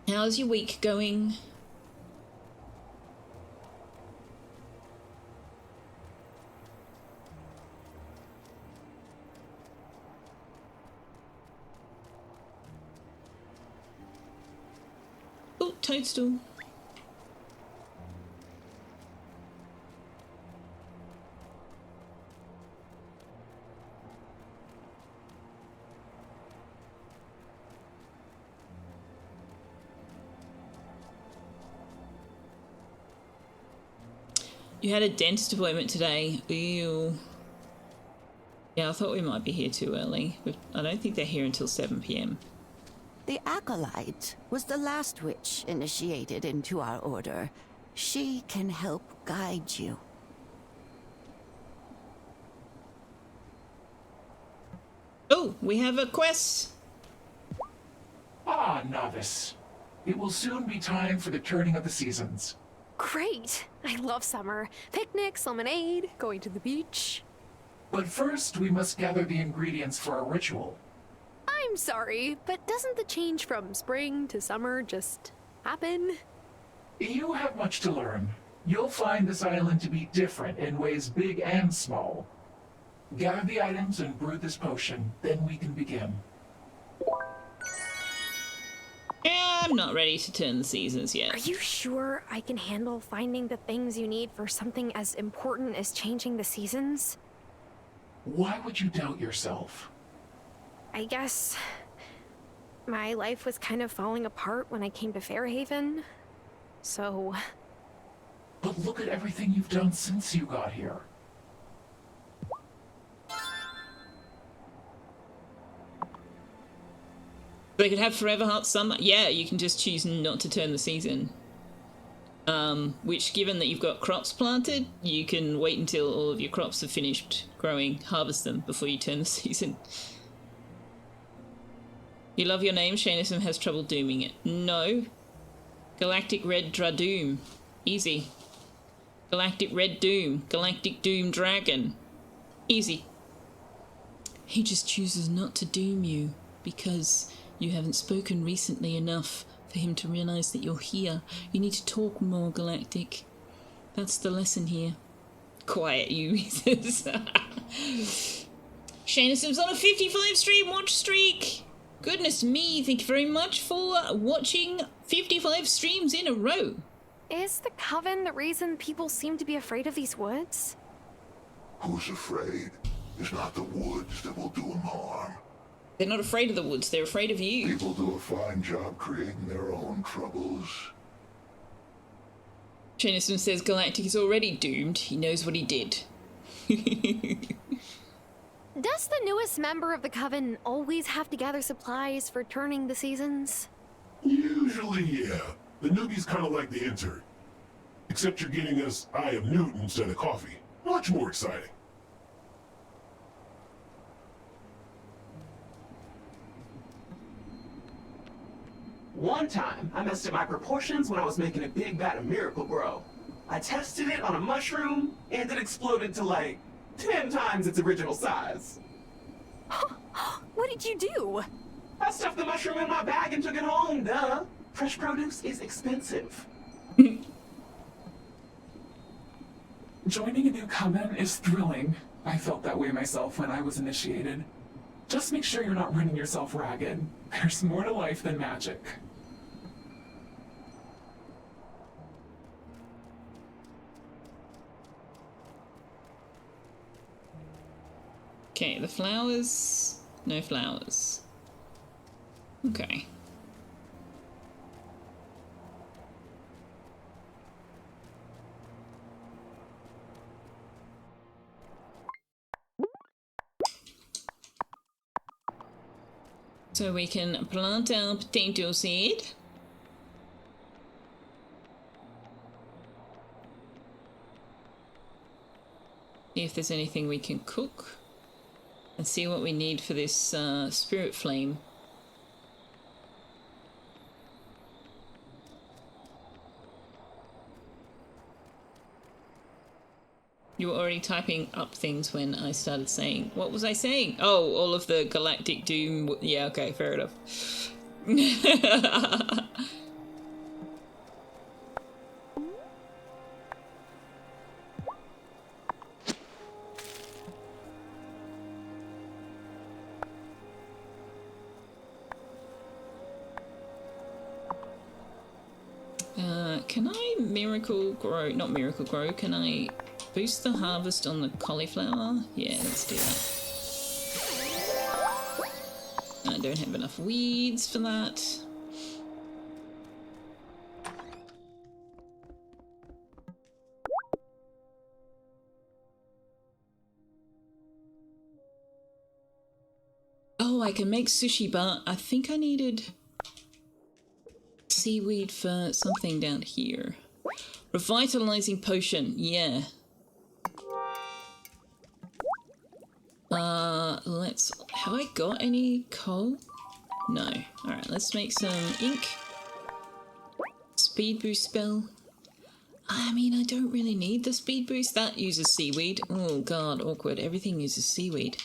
How's your week going? Oh, toadstool. You had a dentist appointment today. Ew. Yeah, I thought we might be here too early. I don't think they're here until 7 p.m. The Acolyte was the last witch initiated into our order. She can help guide you. Oh, we have a quest. Ah, novice. It will soon be time for the turning of the seasons. Great! I love summer. Picnics, lemonade, going to the beach. But first, we must gather the ingredients for our ritual. I'm sorry, but doesn't the change from spring to summer just happen? You have much to learn. You'll find this island to be different in ways big and small. Gather the items and brew this potion, then we can begin. Yeah, I'm not ready to turn the seasons yet. Are you sure I can handle finding the things you need for something as important as changing the seasons? Why would you doubt yourself? I guess my life was kind of falling apart when I came to Fairhaven, so... But look at everything you've done since you got here. They could have forever hot summer. Yeah, you can just choose not to turn the season. Which, given that you've got crops planted, you can wait until all of your crops have finished growing, harvest them before you turn the season. You love your name, Shanism has trouble dooming it. No. Galactic Red Dradoom. Easy. Galactic Red Doom. Galactic Doom Dragon. Easy. He just chooses not to doom you because you haven't spoken recently enough for him to realize that you're here. You need to talk more, Galactic. That's the lesson here. Quiet, you. Shanism's on a 55 stream watch streak. Goodness me, thank you very much for watching 55 streams in a row. Is the Coven the reason people seem to be afraid of these woods? Who's afraid? It's not the woods that will do them harm. They're not afraid of the woods, they're afraid of you. People do a fine job creating their own troubles. Shanism says Galactic is already doomed. He knows what he did. Does the newest member of the Coven always have to gather supplies for turning the seasons? Usually, yeah. The newbie's kind of like the intern. Except you're getting us Eye of Newt instead of coffee. Much more exciting. One time, I messed up my proportions when I was making a big vat of Miracle Grow. I tested it on a mushroom, and it exploded to like 10 times its original size. What did you do? I stuffed the mushroom in my bag and took it home, duh. Fresh produce is expensive. Joining a new coven is thrilling, I felt that way myself when I was initiated. Just make sure you're not running yourself ragged. There's more to life than magic. Okay, the flowers. No flowers. Okay. So we can plant our potato seed. See if there's anything we can cook. And see what we need for this spirit flame. You were already typing up things when I started saying... What was I saying? Oh, all of the galactic doom... Yeah, okay, fair enough. Can I miracle grow... Not miracle grow, can I... Boost the harvest on the cauliflower? Yeah, let's do that. I don't have enough weeds for that. Oh, I can make sushi, but I think I needed seaweed for something down here. Revitalizing potion, yeah. Let's... Have I got any coal? No. Alright, let's make some ink. Speed boost spell. I mean, I don't really need the speed boost. That uses seaweed. Oh god, awkward. Everything uses seaweed.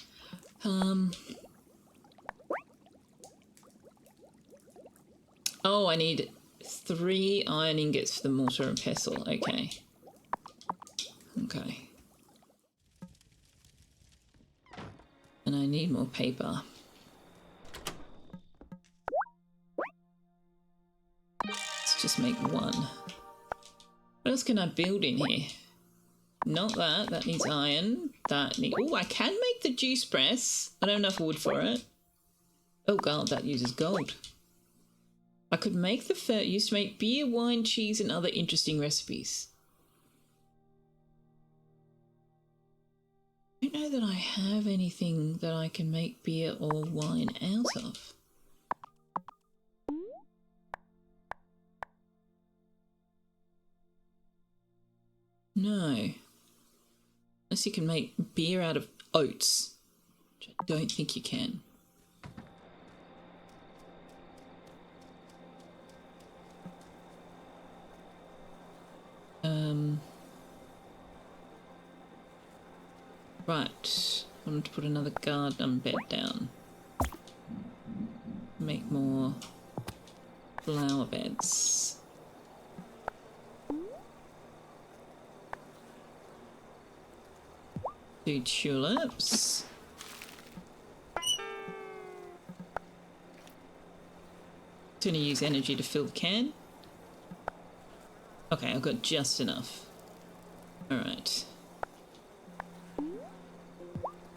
Oh, I need 3 iron ingots for the mortar and pestle. Okay. Okay. And I need more paper. Let's just make 1. What else can I build in here? Not that. That needs iron. That need... Oh, I can make the juice press. I don't have enough wood for it. Oh god, that uses gold. I could make the used to make beer, wine, cheese, and other interesting recipes. I don't know that I have anything that I can make beer or wine out of. No. Unless you can make beer out of oats, which I don't think you can. Right, I'm going to put another garden bed down. Make more flower beds. Do tulips. It's going to use energy to fill the can. Okay, I've got just enough. Alright.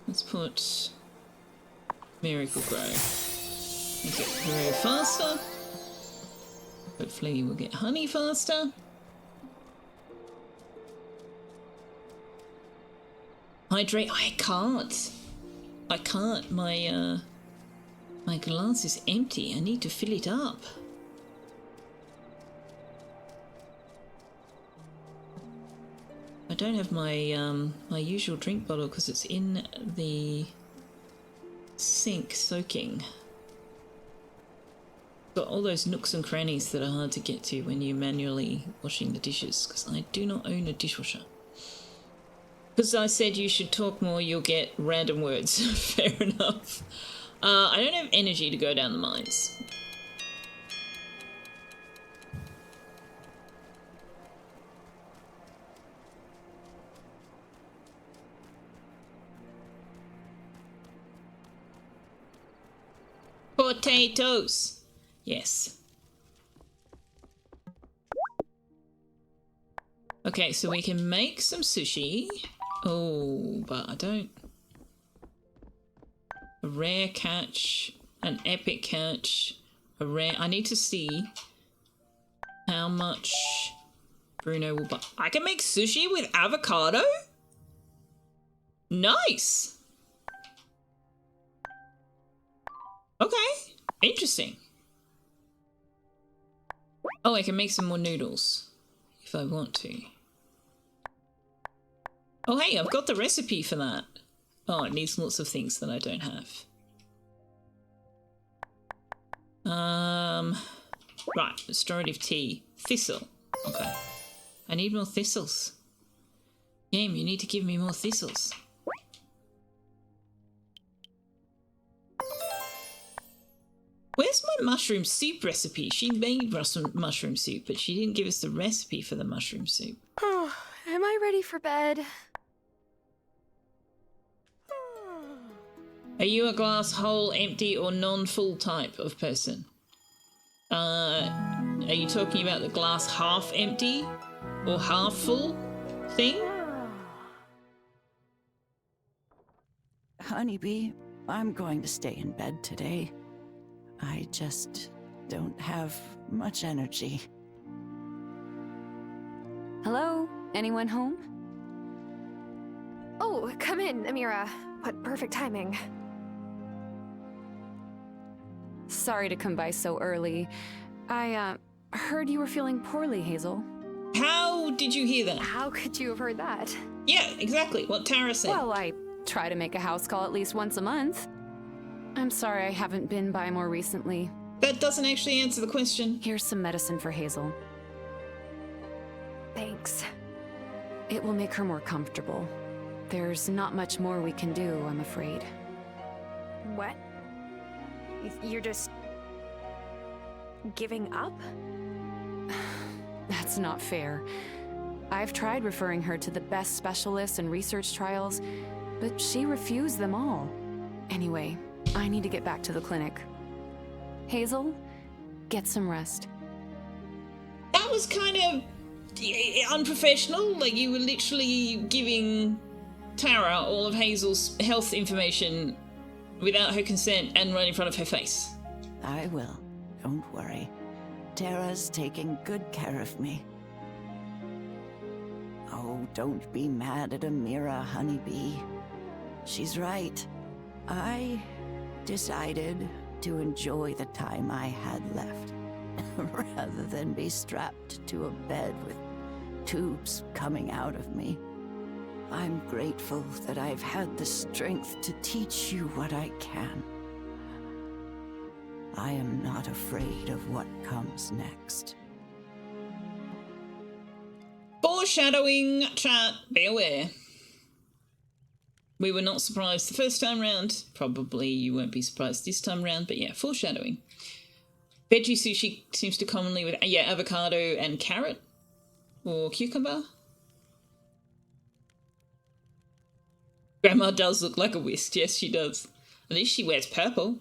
Let's put Miracle Grow. Make it grow faster. Hopefully we'll get honey faster. Hydrate. I can't. I can't. My glass is empty. I need to fill it up. I don't have my my usual drink bottle because it's in the sink soaking. Got all those nooks and crannies that are hard to get to when you're manually washing the dishes, because I do not own a dishwasher. Because I said you should talk more, you'll get random words. Fair enough. I don't have energy to go down the mines. Potatoes. Yes. Okay, so we can make some sushi. Oh, but I don't... A rare catch, an epic catch, a rare... I need to see how much Bruno will buy. I can make sushi with avocado? Nice! Okay, interesting. Oh, I can make some more noodles if I want to. Oh, hey, I've got the recipe for that. Oh, it needs lots of things that I don't have. Right, restorative tea. Thistle. Okay. I need more thistles. Game, you need to give me more thistles. Where's my mushroom soup recipe? She made mushroom soup, but she didn't give us the recipe for the mushroom soup. Oh, am I ready for bed? Are you a glass whole, empty, or non-full type of person? Are you talking about the glass half empty or half full thing? Honeybee, I'm going to stay in bed today. I just don't have much energy. Hello? Anyone home? Oh, come in, Amira. What perfect timing. Sorry to come by so early. I, heard you were feeling poorly, Hazel. How did you hear that? How could you have heard that? Yeah, exactly. What Tara said. Well, I try to make a house call at least once a month. I'm sorry I haven't been by more recently. That doesn't actually answer the question. Here's some medicine for Hazel. Thanks. It will make her more comfortable. There's not much more we can do, I'm afraid. What? You're just... giving up? That's not fair. I've tried referring her to the best specialists and research trials, but she refused them all. Anyway, I need to get back to the clinic. Hazel, get some rest. That was kind of unprofessional. Like, you were literally giving Tara all of Hazel's health information without her consent and right in front of her face. I will. Don't worry. Tara's taking good care of me. Oh, don't be mad at Amira, Honeybee. She's right. I decided to enjoy the time I had left, rather than be strapped to a bed with tubes coming out of me. I'm grateful that I've had the strength to teach you what I can. I am not afraid of what comes next. Foreshadowing, chat. Be aware. We were not surprised the first time round. Probably you won't be surprised this time round, but yeah, foreshadowing. Veggie sushi seems to commonly with, yeah, avocado and carrot. Or cucumber. Grandma does look like a whisk. Yes, she does. At least she wears purple.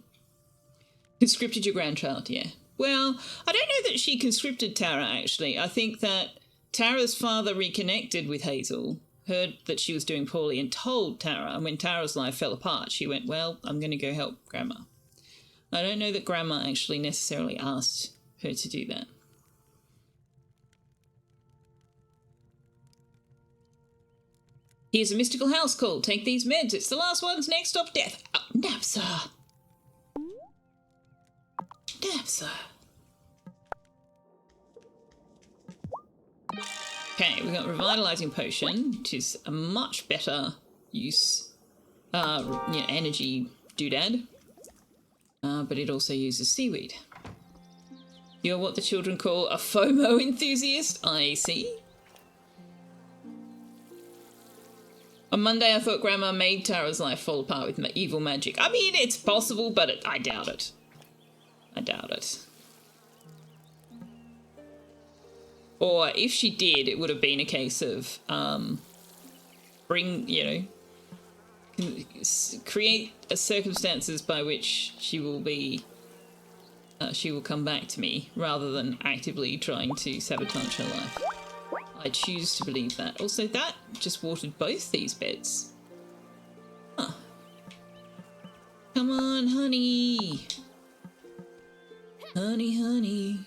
Conscripted your grandchild, yeah. Well, I don't know that she conscripted Tara, actually. I think that Tara's father reconnected with Hazel, heard that she was doing poorly, and told Tara. And when Tara's life fell apart, she went, well, I'm going to go help Grandma. I don't know that Grandma actually necessarily asked her to do that. Here's a mystical house call. Take these meds. It's the last one's next stop death. Oh, Napsa. Napsa. Okay, we've got Revitalizing Potion, which is a much better use, energy doodad. But it also uses seaweed. You're what the children call a FOMO enthusiast? I see. On Monday, I thought Grandma made Tara's life fall apart with evil magic. I mean, it's possible, but I doubt it. I doubt it. Or if she did, it would have been a case of, create circumstances by which she will be she will come back to me rather than actively trying to sabotage her life. I choose to believe that. Also, that just watered both these beds. Huh. Come on, honey. Honey, honey.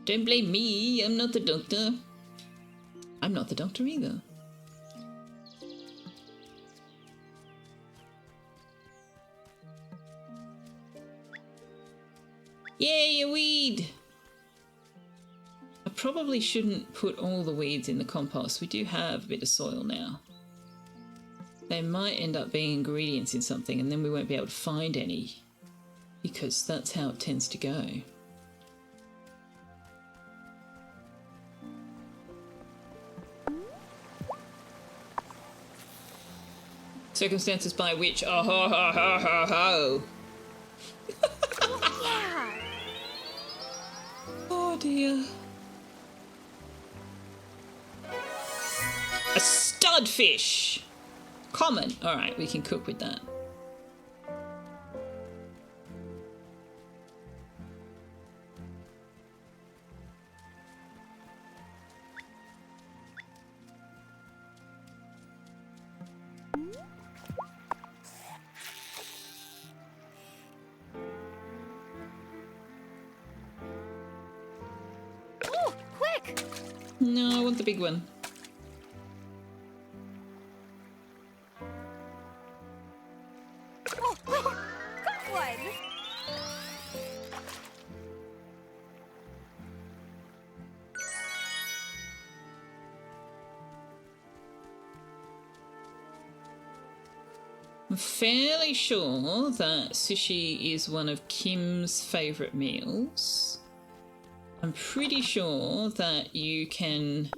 Don't blame me. I'm not the doctor. I'm not the doctor either. Yay, a weed! I probably shouldn't put all the weeds in the compost. We do have a bit of soil now. They might end up being ingredients in something and then we won't be able to find any. Because that's how it tends to go. Circumstances by which, oh ho ho ho ho ho. Yeah. Oh dear. A studfish. Common. Alright, we can cook with that. Oh, quick! No, I want the big one. Oh, quick! Got one! I'm fairly sure that sushi is one of Kim's favourite meals. I'm pretty sure that you can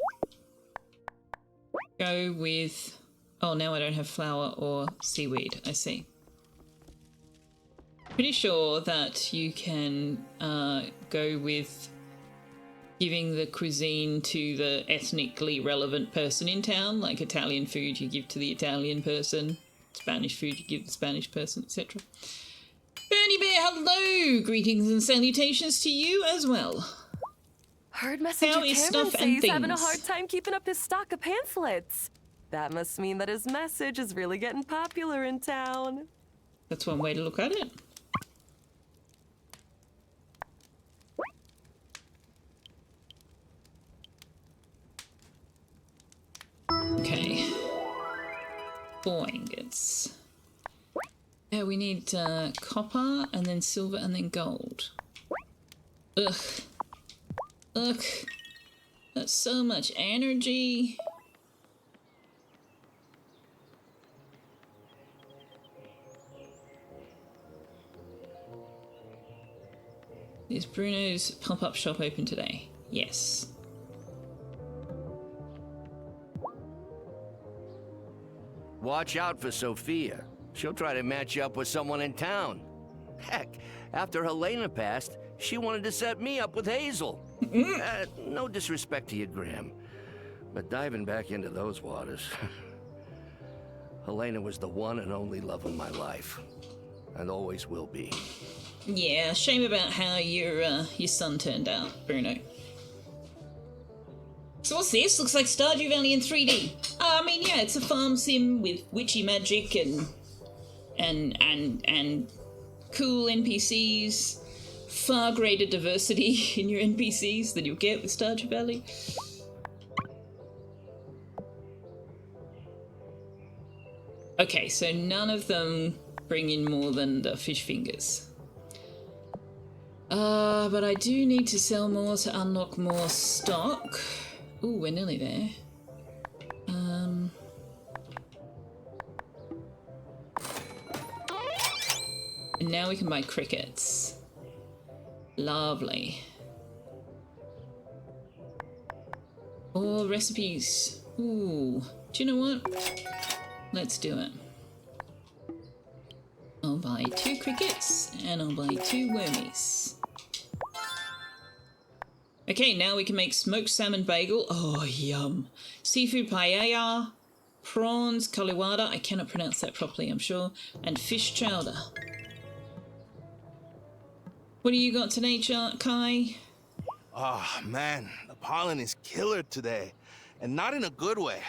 go with... Oh, now I don't have flour or seaweed. I see. Pretty sure that you can go with giving the cuisine to the ethnically relevant person in town, like Italian food you give to the Italian person, Spanish food you give the Spanish person, etc. Bernie Bear, hello! Greetings and salutations to you as well. Heard Messenger How is Cameron stuff say and he's having a things? hard time keeping up his stock of pamphlets. That must mean that his message is really getting popular in town. That's one way to look at it. Okay. 4 ingots. Yeah, we need copper and then silver and then gold. Ugh. Ugh. That's so much energy. Is Bruno's pop-up shop open today? Yes. Watch out for Selfeya. She'll try to match you up with someone in town. Heck, after Helena passed, she wanted to set me up with Hazel. No disrespect to you, Graham, but diving back into those waters... Helena was the one and only love of my life, and always will be. Yeah, shame about how your son turned out, Bruno. So what's this? Looks like Stardew Valley in 3D. I mean, yeah, it's a farm sim with witchy magic and cool NPCs. Far greater diversity in your NPCs than you'll get with Stardew Valley. Okay, so none of them bring in more than the fish fingers. But I do need to sell more to unlock more stock. Ooh, we're nearly there. And now we can buy crickets. Lovely. Oh, recipes. Ooh, do you know what? Let's do it. I'll buy 2 crickets and I'll buy 2 wormies. Okay, now we can make smoked salmon bagel. Oh, yum. Seafood paella, prawns, kaliwada, I cannot pronounce that properly, I'm sure, and fish chowder. What do you got today, Kai? Oh, man, the pollen is killer today. And not in a good way.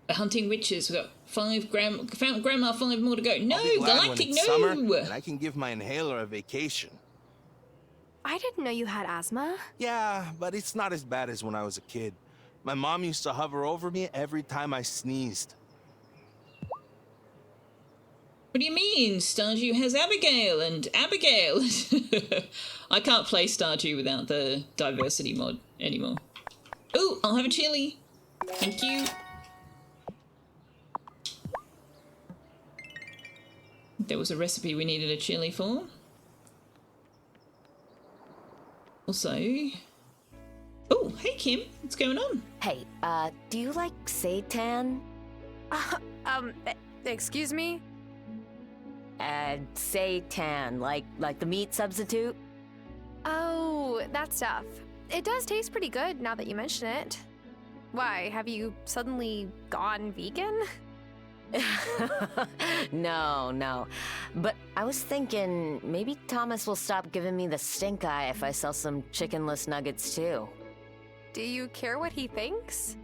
Hunting witches. We've got 5 found Grandma, 5 more to go. No, I'll be glad when Galactic, it's no! summer and I can give my inhaler a vacation. I didn't know you had asthma. Yeah, but it's not as bad as when I was a kid. My mom used to hover over me every time I sneezed. What do you mean? Stardew has Abigail and Abigail. I can't play Stardew without the diversity mod anymore. Ooh, I'll have a chili. Thank you. There was a recipe we needed a chili for. Also... Oh, hey Kim, what's going on? Hey, do you like seitan? Excuse me? Seitan, like the meat substitute? Oh, that stuff. It does taste pretty good now that you mention it. Why, have you suddenly gone vegan? No. But I was thinking maybe Thomas will stop giving me the stink eye if I sell some chickenless nuggets too. Do you care what he thinks?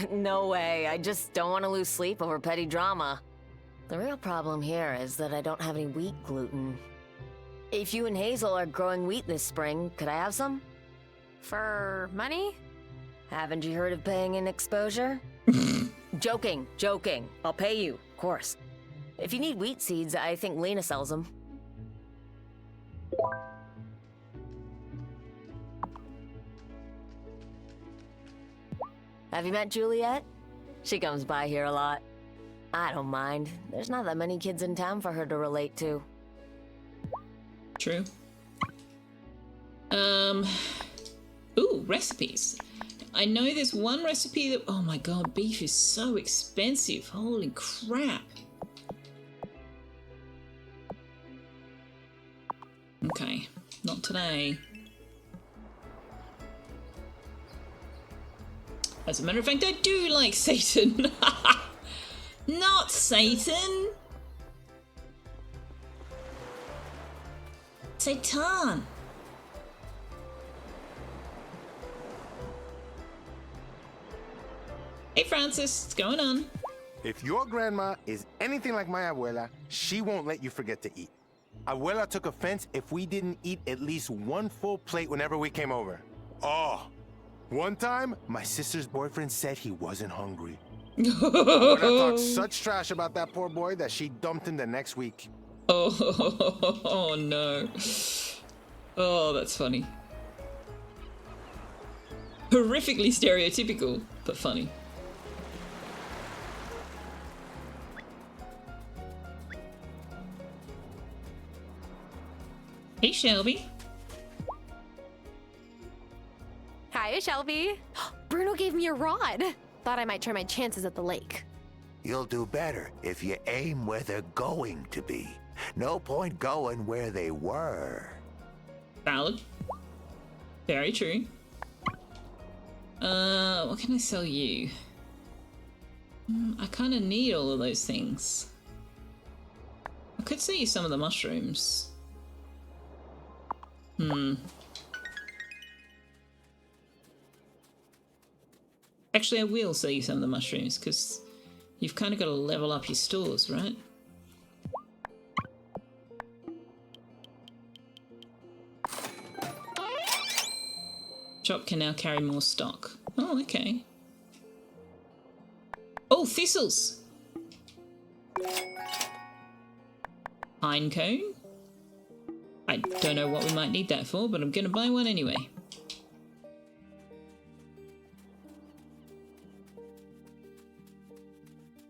No way, I just don't want to lose sleep over petty drama. The real problem here is that I don't have any wheat gluten. If you and Hazel are growing wheat this spring, could I have some? For money? Haven't you heard of paying in exposure? Joking. I'll pay you, of course. If you need wheat seeds, I think Lena sells them. Have you met Juliet? She comes by here a lot. I don't mind. There's not that many kids in town for her to relate to. True. Ooh, recipes. I know there's one recipe that... Oh my god, beef is so expensive. Holy crap. Okay, not today. As a matter of fact, I do like Satan. Not Satan. Satan. Hey Francis, what's going on? If your grandma is anything like my abuela, she won't let you forget to eat. Abuela took offense if we didn't eat at least one full plate whenever we came over. Oh, one time, my sister's boyfriend said he wasn't hungry. Abuela talked such trash about that poor boy that she dumped him the next week. Oh no. Oh, that's funny. Horrifically stereotypical, but funny. Hey, Shelby. Hiya, Shelby. Bruno gave me a rod. Thought I might try my chances at the lake. You'll do better if you aim where they're going to be. No point going where they were. Valid. Very true. What can I sell you? I kind of need all of those things. I could sell you some of the mushrooms. Actually, I will sell you some of the mushrooms, because you've kind of got to level up your stores, right? Shop can now carry more stock. Oh, okay. Oh, thistles! Pine cone? I don't know what we might need that for, but I'm gonna buy one anyway.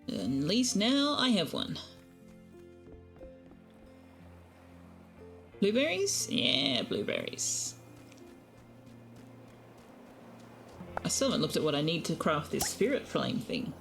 At least now I have one. Blueberries? Yeah, blueberries. I still haven't looked at what I need to craft this spirit flame thing.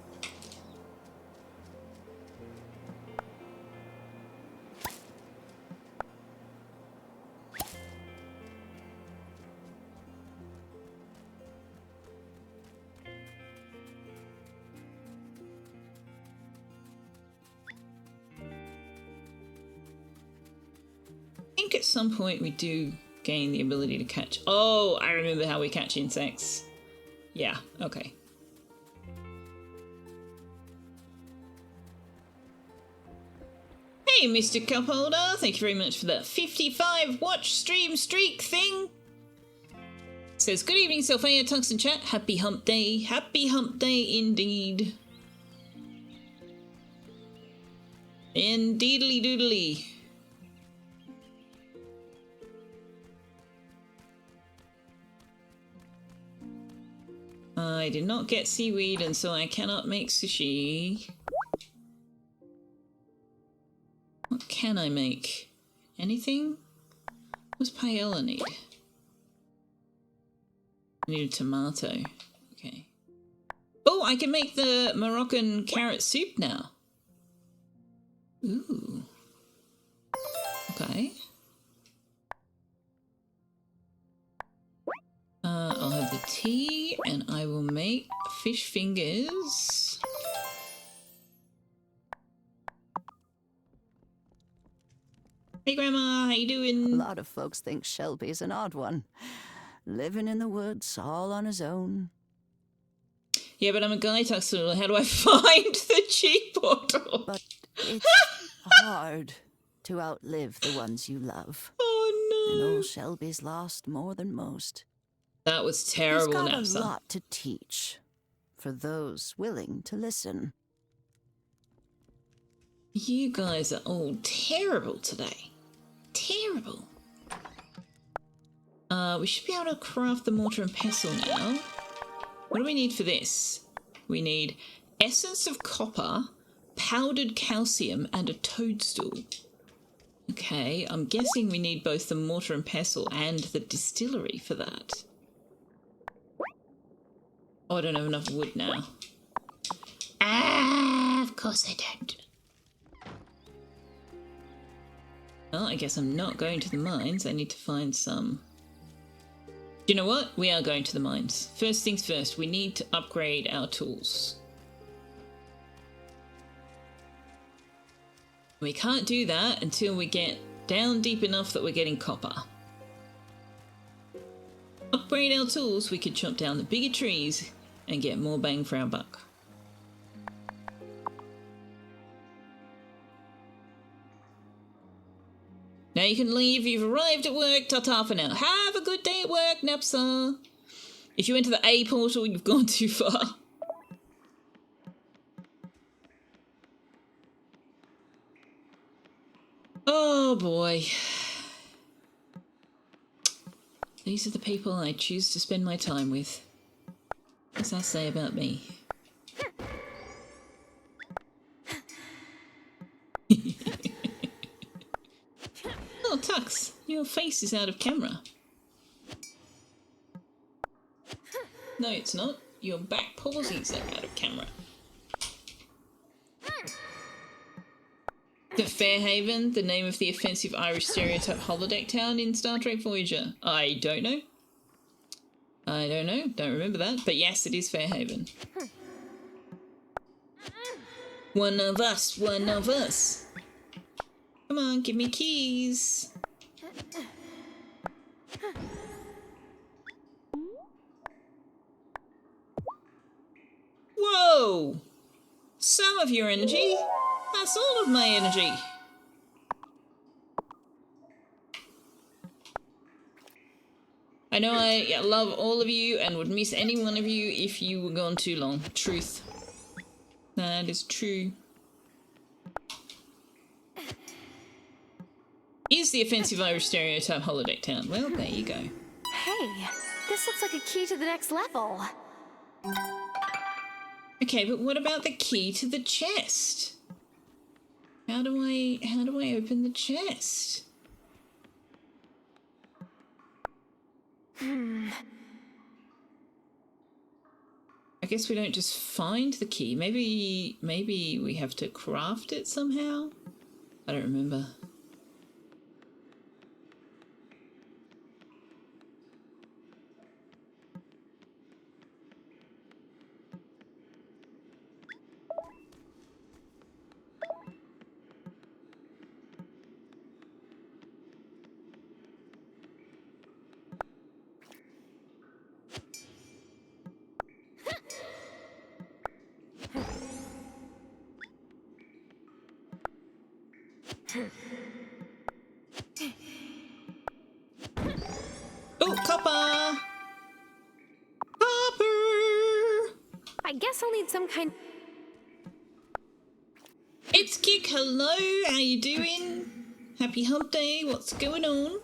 think at some point we do gain the ability to catch. Oh, I remember how we catch insects. Yeah, okay. Hey, Mr. Cupholder, thank you very much for the 55 watch stream streak thing. Says, good evening, Selfeya, Tungsten Chat. Happy hump day. Happy hump day indeed. Indeedly doodly. I did not get seaweed, and so I cannot make sushi. What can I make? Anything? What's paella need? I need a tomato. Okay. Oh, I can make the Moroccan carrot soup now. Ooh. Okay. I'll have the tea, and I will make fish fingers. Hey, Grandma, how you doing? A lot of folks think Shelby's an odd one. Living in the woods, all on his own. Yeah, but I'm a guy, Tuxedo. How do I find the cheat portal? But it's hard to outlive the ones you love. Oh, no. And old Shelby's lost more than most. That was terrible, He's got Napsa. a lot to teach for those willing to listen. You guys are all terrible today. Terrible. We should be able to craft the mortar and pestle now. What do we need for this? We need essence of copper, powdered calcium, and a toadstool. Okay, I'm guessing we need both the mortar and pestle and the distillery for that. Oh, I don't have enough wood now. Ah, of course I don't. Well, I guess I'm not going to the mines. I need to find some. Do you know what? We are going to the mines. First things first, we need to upgrade our tools. We can't do that until we get down deep enough that we're getting copper. Upgrade our tools, we could chop down the bigger trees and get more bang for our buck. Now you can leave. You've arrived at work. Ta-ta for now. Have a good day at work, Napsa. If you went to the A portal, you've gone too far. Oh boy. These are the people I choose to spend my time with. What's that say about me? Oh, Tux, your face is out of camera. No, it's not. Your back pauses are out of camera. The Fairhaven, the name of the offensive Irish stereotype holodeck town in Star Trek Voyager. I don't know. I don't know. Don't remember that. But yes, it is Fairhaven. One of us. One of us. Come on, give me keys. Whoa! Some of your energy. That's all of my energy. I know I love all of you and would miss any one of you if you were gone too long. Truth. That is true. Is the offensive Irish stereotype holodeck town? Well, there you go. Hey, this looks like a key to the next level. Okay, but what about the key to the chest? How do I open the chest? I guess we don't just find the key. Maybe we have to craft it somehow? I don't remember. Oh, copper! Copper! I guess I'll need some kind. It's Kick. Hello, how you doing? Happy hump day. What's going on?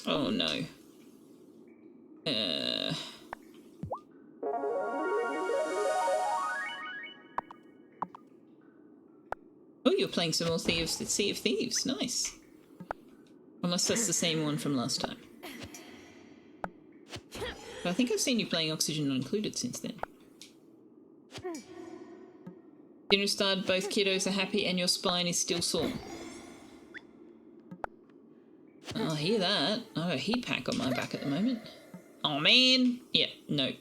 Oh no. Oh, you're playing some more Sea of Thieves. Nice. Unless that's the same one from last time. But I think I've seen you playing Oxygen Not Included since then. Dinner started, both kiddos are happy and your spine is still sore. Oh, I hear that. I have a heat pack on my back at the moment. Oh man! Yeah, no.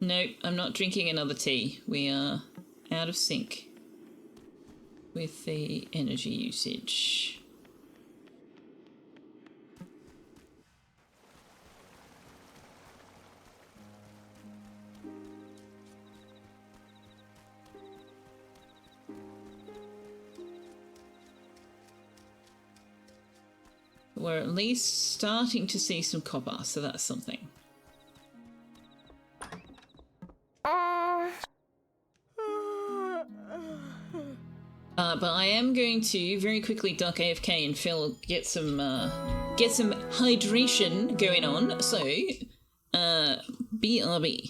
Nope, I'm not drinking another tea. We are out of sync with the energy usage. We're at least starting to see some copper, so that's something. But I am going to very quickly duck AFK and get some hydration going on. So, BRB.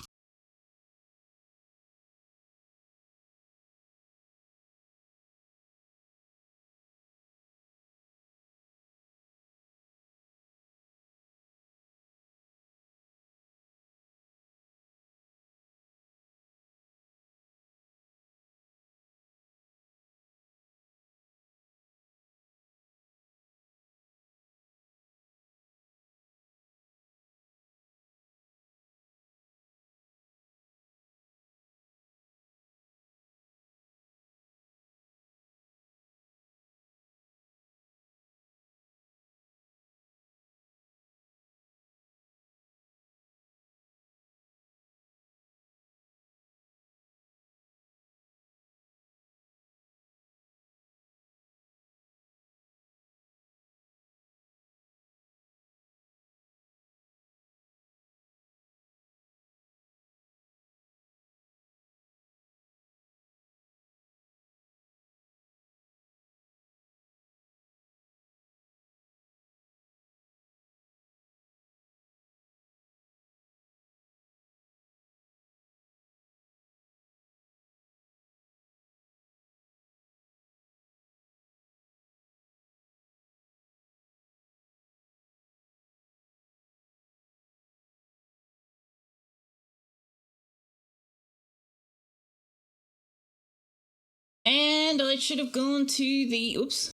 And I should have gone to the... Oops.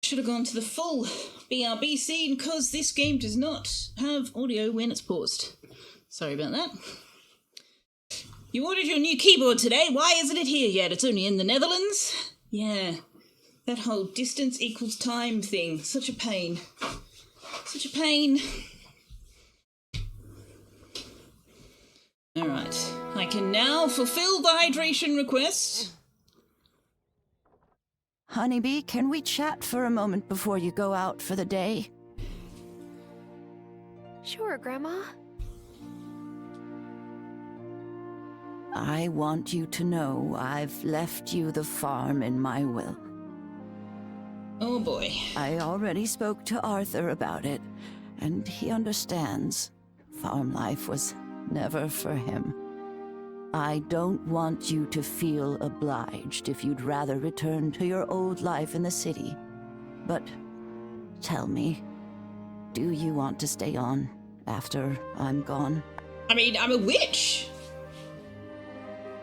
Should have gone to the full BRB scene because this game does not have audio when it's paused. Sorry about that. You ordered your new keyboard today. Why isn't it here yet? It's only in the Netherlands. Yeah. That whole distance equals time thing. Such a pain. Such a pain. Alright. I can now fulfill the hydration request. Honeybee, can we chat for a moment before you go out for the day? Sure, Grandma. I want you to know I've left you the farm in my will. Oh boy. I already spoke to Arthur about it, and he understands. Farm life was never for him. I don't want you to feel obliged if you'd rather return to your old life in the city. But tell me, do you want to stay on after I'm gone? I mean, I'm a witch!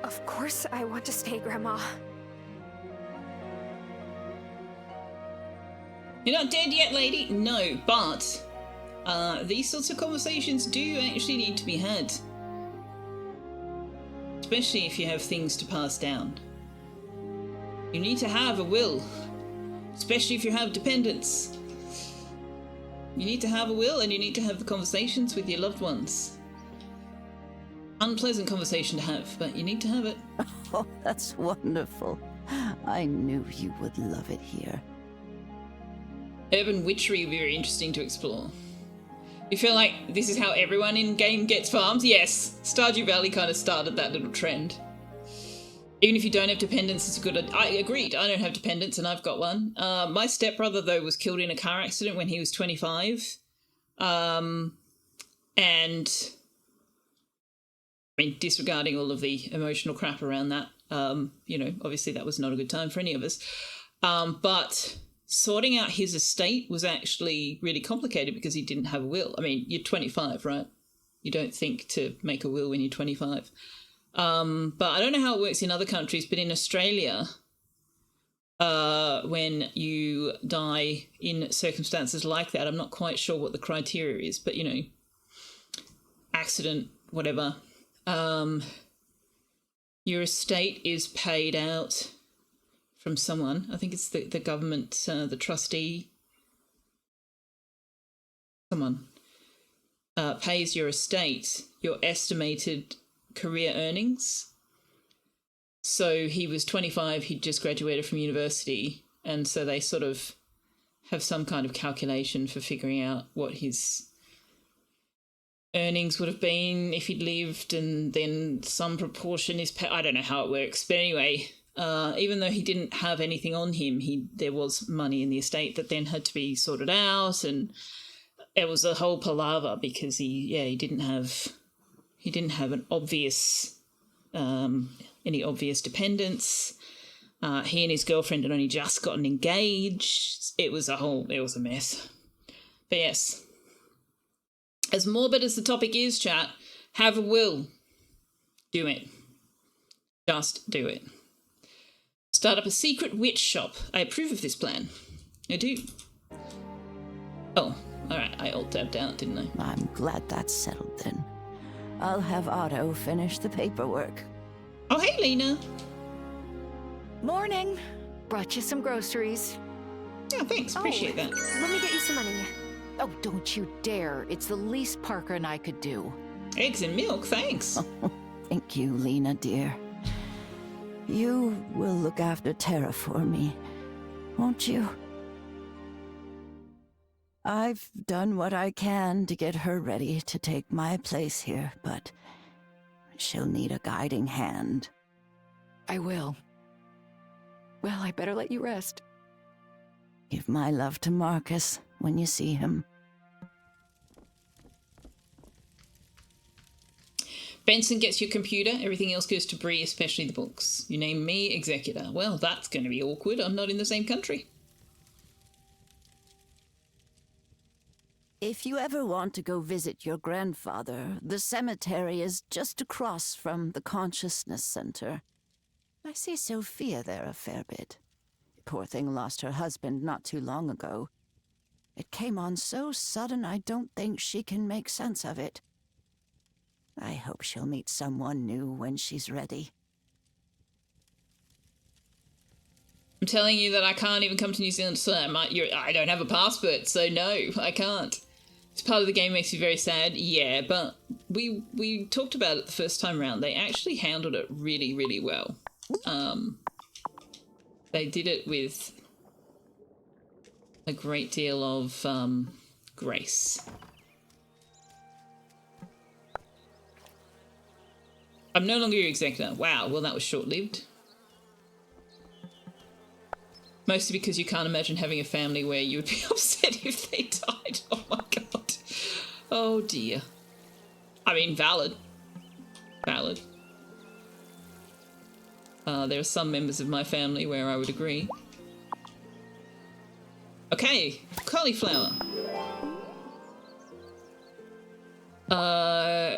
Of course I want to stay, Grandma. You're not dead yet, lady? No, but these sorts of conversations do actually need to be had. Especially if you have things to pass down. You need to have a will, especially if you have dependents. You need to have a will, and you need to have the conversations with your loved ones. Unpleasant conversation to have, but you need to have it. Oh, that's wonderful. I knew you would love it here. Urban witchery would be very interesting to explore. You feel like this is how everyone in-game gets farms? Yes, Stardew Valley kind of started that little trend. Even if you don't have dependents, it's a good... I agreed, I don't have dependents and I've got one. My stepbrother, though, was killed in a car accident when he was 25. And... I mean, disregarding all of the emotional crap around that, you know, obviously that was not a good time for any of us. But sorting out his estate was actually really complicated because he didn't have a will. I mean, you're 25, right? You don't think to make a will when you're 25. But I don't know how it works in other countries, but in Australia, when you die in circumstances like that, I'm not quite sure what the criteria is, but, you know, accident, whatever, your estate is paid out from someone. I think it's the government, the trustee. Someone pays your estate your estimated career earnings. So he was 25, he'd just graduated from university, and so they sort of have some kind of calculation for figuring out what his earnings would have been if he'd lived, and then some proportion is I don't know how it works, but anyway, even though he didn't have anything on him, there was money in the estate that then had to be sorted out, and it was a whole palaver because he didn't have an obvious any obvious dependents. He and his girlfriend had only just gotten engaged. It was a mess. But yes, as morbid as the topic is, chat, have a will. Do it. Just do it. Start up a secret witch shop. I approve of this plan. I do. Oh, alright, I alt-tabbed out, didn't I? I'm glad that's settled then. I'll have Otto finish the paperwork. Oh, hey, Lena. Morning. Brought you some groceries. Yeah, thanks. Appreciate that. Let me get you some money. Oh, don't you dare. It's the least Parker and I could do. Eggs and milk, thanks. Oh, thank you, Lena, dear. You will look after Tara for me, won't you? I've done what I can to get her ready to take my place here, but she'll need a guiding hand. I will. Well, I better let you rest. Give my love to Marcus when you see him. Benson gets your computer, everything else goes to Bree, especially the books. You name me executor. Well, that's going to be awkward. I'm not in the same country. If you ever want to go visit your grandfather, the cemetery is just across from the Consciousness Center. I see Selfeya there a fair bit. Poor thing lost her husband not too long ago. It came on so sudden I don't think she can make sense of it. I hope she'll meet someone new when she's ready. I'm telling you that I can't even come to New Zealand, so I don't have a passport, so no, I can't. This part of the game makes me very sad, yeah, but we talked about it the first time around. They actually handled it really, really well. They did it with a great deal of grace. I'm no longer your executor. Wow, well that was short-lived. Mostly because you can't imagine having a family where you would be upset if they died. Oh my god. Oh dear. I mean, valid. Valid. There are some members of my family where I would agree. Okay, cauliflower.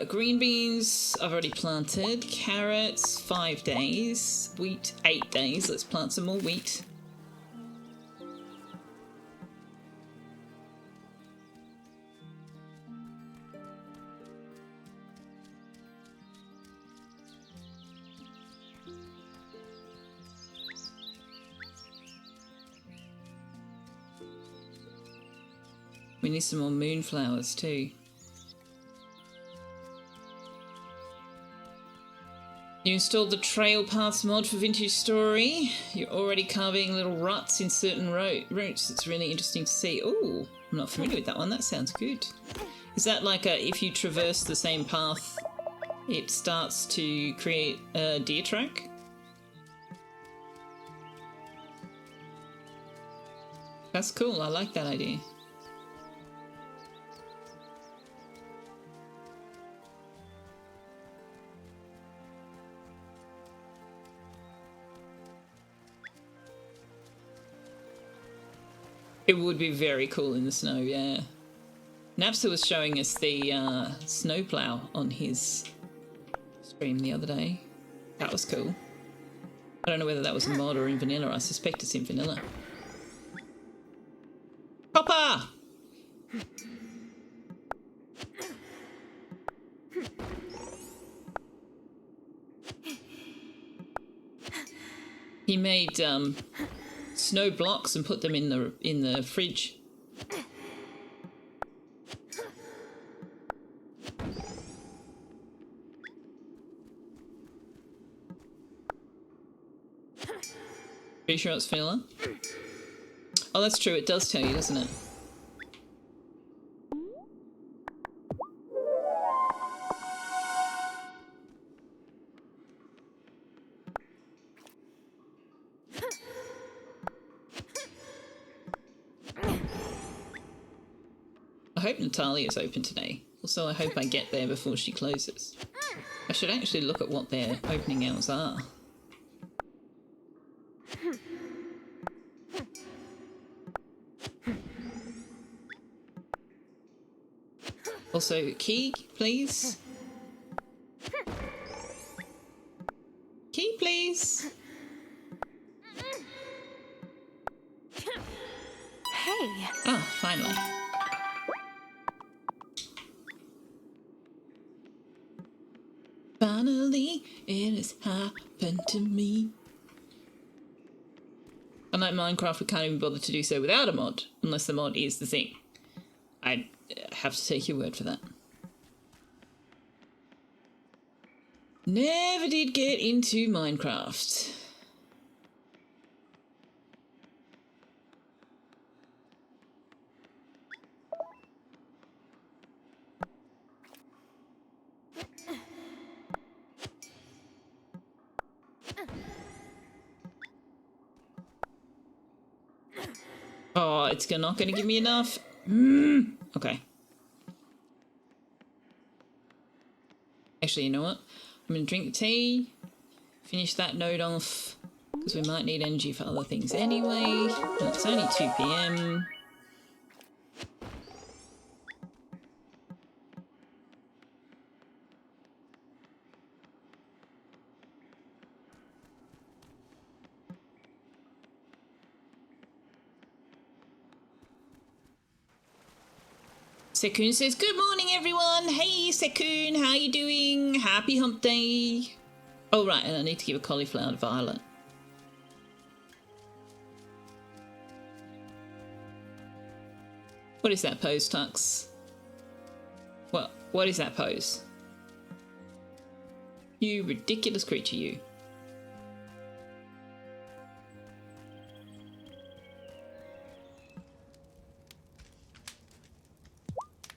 Green beans, I've already planted. Carrots, 5 days. Wheat, 8 days. Let's plant some more wheat. We need some more moonflowers too. You installed the Trail Paths mod for Vintage Story. You're already carving little ruts in certain routes. It's really interesting to see. Ooh, I'm not familiar with that one. That sounds good. Is that like if you traverse the same path, it starts to create a deer track? That's cool. I like that idea. It would be very cool in the snow, yeah. Napster was showing us the snowplow on his stream the other day. That was cool. I don't know whether that was in mod or in vanilla. I suspect it's in vanilla. Papa! He made snow blocks and put them in the fridge. Pretty sure it's vanilla. Oh, that's true. It does tell you, doesn't it? I hope Natalia's open today. Also, I hope I get there before she closes. I should actually look at what their opening hours are. Also, key, please. Key, please. Hey. Oh, finally. Finally, it has happened to me. Unlike Minecraft, we can't even bother to do so without a mod, unless the mod is the thing. I have to take your word for that. Never did get into Minecraft. Oh, it's not going to give me enough. Okay. Actually, you know what? I'm going to drink the tea, finish that node off, because we might need energy for other things anyway. And it's only 2 PM. Sekun says, good morning, everyone. Hey, Sekun, how you doing? Happy hump day. Oh, right, and I need to give a cauliflower to Violet. What is that pose, Tux? What is that pose? You ridiculous creature, you.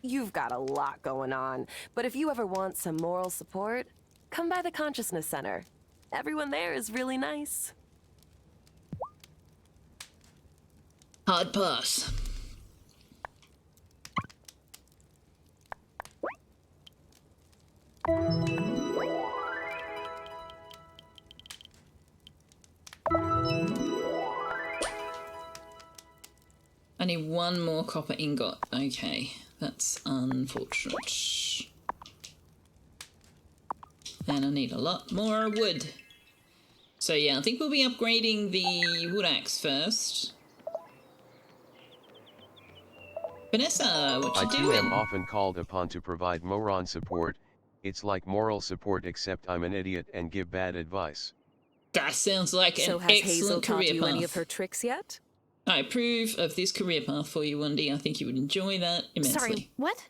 You've got a lot going on, but if you ever want some moral support, come by the Consciousness Center. Everyone there is really nice. Hard pass. I need one more copper ingot. Okay, that's unfortunate. And I need a lot more wood. So yeah, I think we'll be upgrading the wood axe first. Vanessa, what you doing? I too am often called upon to provide moron support. It's like moral support, except I'm an idiot and give bad advice. That sounds like So an has excellent Hazel taught career you path. any of her tricks yet? I approve of this career path for you, Wendy. I think you would enjoy that immensely. Sorry, what?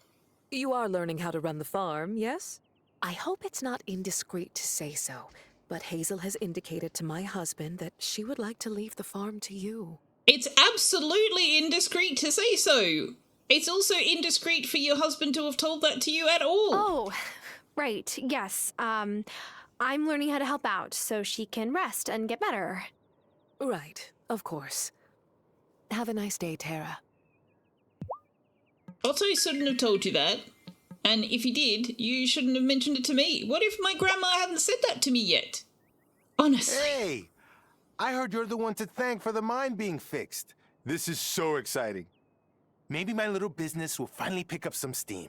You are learning how to run the farm, yes? I hope it's not indiscreet to say so, but Hazel has indicated to my husband that she would like to leave the farm to you. It's absolutely indiscreet to say so. It's also indiscreet for your husband to have told that to you at all. Oh, right, yes. I'm learning how to help out so she can rest and get better. Right, of course. Have a nice day, Tara. Otto shouldn't have told you that. And if he did, you shouldn't have mentioned it to me. What if my grandma hadn't said that to me yet? Honestly. Hey! I heard you're the one to thank for the mine being fixed. This is so exciting. Maybe my little business will finally pick up some steam.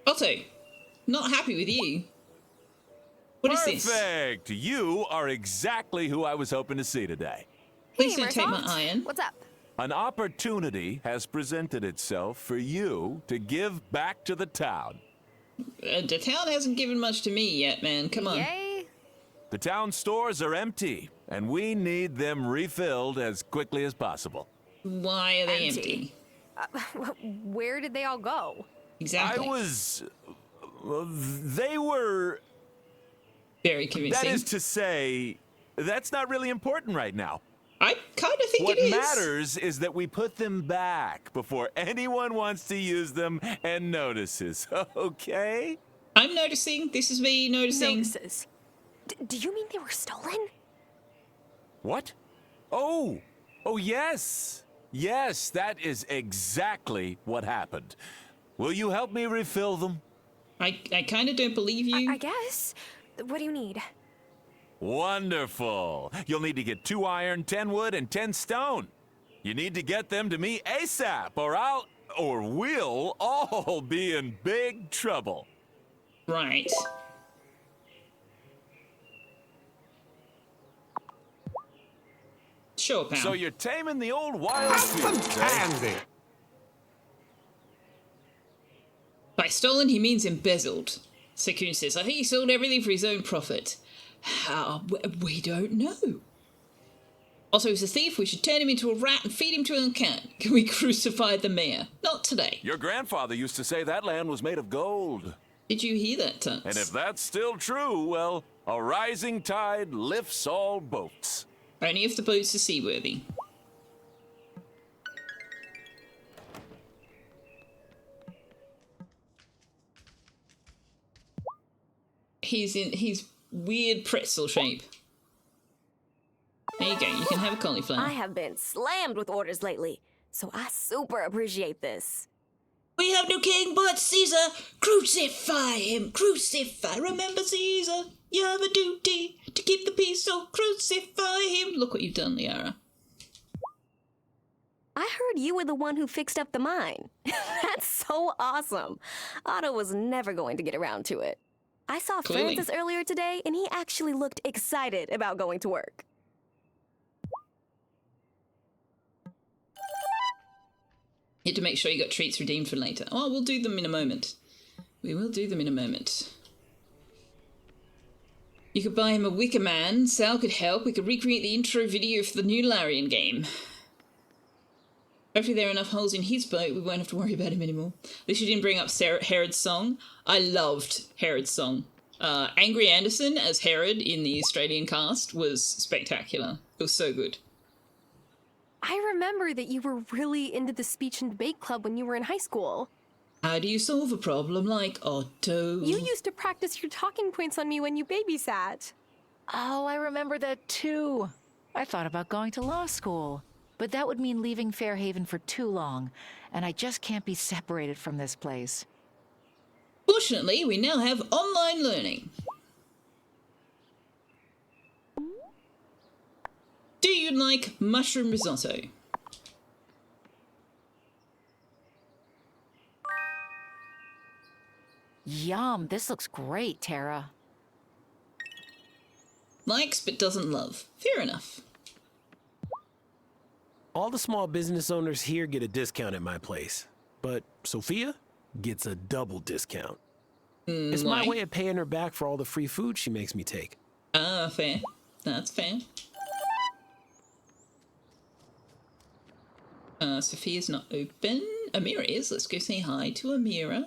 Otto, not happy with you. What is this? Perfect! You are exactly who I was hoping to see today. Please don't take my iron. What's up? An opportunity has presented itself for you to give back to the town. The town hasn't given much to me yet, man. Come on. Yay. The town stores are empty, and we need them refilled as quickly as possible. Why are they empty? Where did they all go? Exactly. They were... Very convincing. That is to say, that's not really important right now. I kind of think what it is. What matters is that we put them back before anyone wants to use them and notices, okay? I'm noticing. This is me noticing. Notices. Do you mean they were stolen? What? Oh, yes. Yes, that is exactly what happened. Will you help me refill them? I kind of don't believe you. I guess. What do you need? Wonderful. You'll need to get 2 iron, 10 wood, and 10 stone. You need to get them to me ASAP, or we'll all be in big trouble. Right. Sure, pal. So you're taming the old wild foods, eh? By stolen, he means embezzled. Sakun says, I think he sold everything for his own profit. How? We don't know. Also, he's a thief. We should turn him into a rat and feed him to a cat. Can we crucify the mayor? Not today. Your grandfather used to say that land was made of gold. Did you hear that, Tux? And if that's still true, well, a rising tide lifts all boats. Only if the boats are seaworthy. He's in his weird pretzel shape. There you go, you can have a cauliflower. I have been slammed with orders lately, so I super appreciate this. We have no king but Caesar. Crucify him, crucify. Remember Caesar, you have a duty to keep the peace, so crucify him. Look what you've done, Liara. I heard you were the one who fixed up the mine. That's so awesome. Otto was never going to get around to it. I saw Clearly. Francis earlier today, and he actually looked excited about going to work. You had to make sure you got treats redeemed for later. Oh, we'll do them in a moment. We will do them in a moment. You could buy him a Wicker Man. Sal could help. We could recreate the intro video for the new Larian game. Hopefully there are enough holes in his boat we won't have to worry about him anymore. At least you didn't bring up Herod's song. I loved Herod's song. Angry Anderson as Herod in the Australian cast was spectacular. It was so good. I remember that you were really into the speech and debate club when you were in high school. How do you solve a problem like Otto? You used to practice your talking points on me when you babysat. Oh, I remember that too. I thought about going to law school, but that would mean leaving Fairhaven for too long, and I just can't be separated from this place. Fortunately, we now have online learning. Do you like mushroom risotto? Yum, this looks great, Tara. Likes but doesn't love. Fair enough. All the small business owners here get a discount at my place, but Selfeya gets a double discount. It's my way of paying her back for all the free food she makes me take. Ah, fair. That's fair. Sophia's not open. Amira is. Let's go say hi to Amira.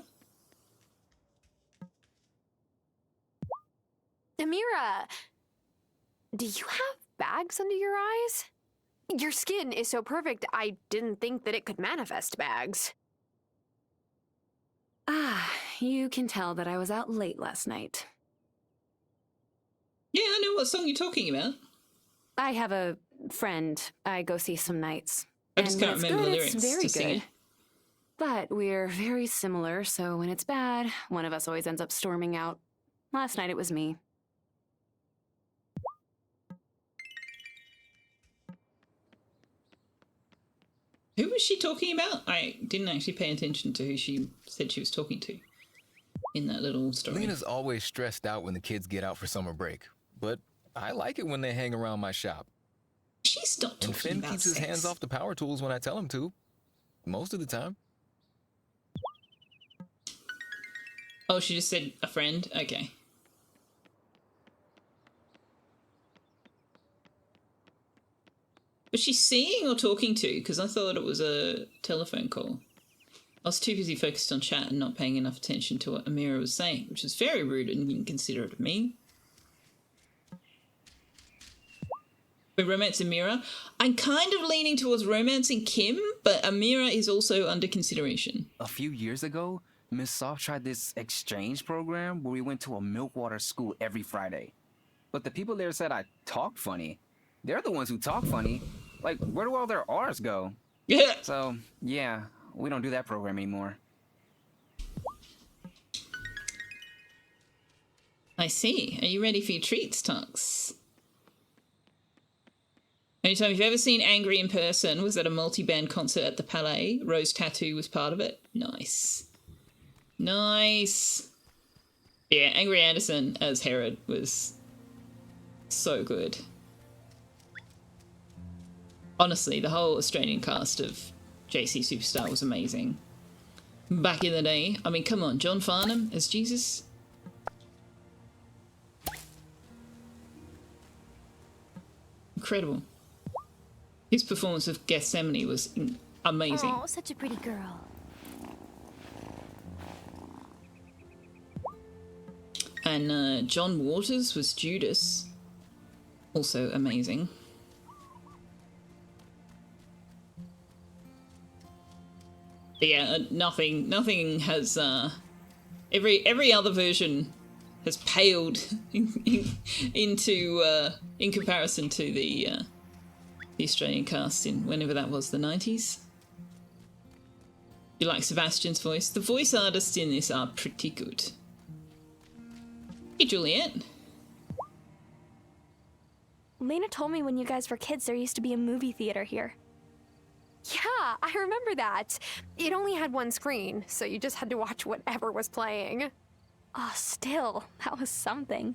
Amira, do you have bags under your eyes? Your skin is so perfect, I didn't think that it could manifest bags. Ah, you can tell that I was out late last night. Yeah, I know what song you're talking about. I have a friend I go see some nights. I just can't remember the lyrics It's very to sing good. it. But we're very similar, so when it's bad, one of us always ends up storming out. Last night it was me. Who was she talking about? I didn't actually pay attention to who she said she was talking to in that little story. Lena's always stressed out when the kids get out for summer break, but I like it when they hang around my shop. She's not talking and Finn about keeps his sex. hands off the power tools when I tell him to. Most of the time. Oh, she just said a friend? Okay. Was she seeing or talking to? Because I thought it was a telephone call. I was too busy focused on chat and not paying enough attention to what Amira was saying, which is very rude and inconsiderate of me. But romance Amira? I'm kind of leaning towards romancing Kim, but Amira is also under consideration. A few years ago, Miss Soft tried this exchange program where we went to a milkwater school every Friday. But the people there said I talked funny. They're the ones who talk funny. Like, where do all their R's go? Yeah. So, yeah, we don't do that program anymore. I see. Are you ready for your treats, Tux? Only time you've ever seen Angry in person was at a multi-band concert at the Palais. Rose Tattoo was part of it. Nice. Nice. Yeah, Angry Anderson as Herod was so good. Honestly, the whole Australian cast of JC Superstar was amazing. Back in the day. I mean, come on, John Farnham as Jesus? Incredible. His performance of Gethsemane was amazing. Oh, such a pretty girl. And John Waters was Judas. Also amazing. But yeah, nothing has, every other version has paled into, in comparison to the Australian cast in whenever that was, the 90s. You like Sebastian's voice? The voice artists in this are pretty good. Hey, Juliet. Lena told me when you guys were kids there used to be a movie theater here. Yeah, I remember that. It only had one screen, so you just had to watch whatever was playing. Oh, still, that was something.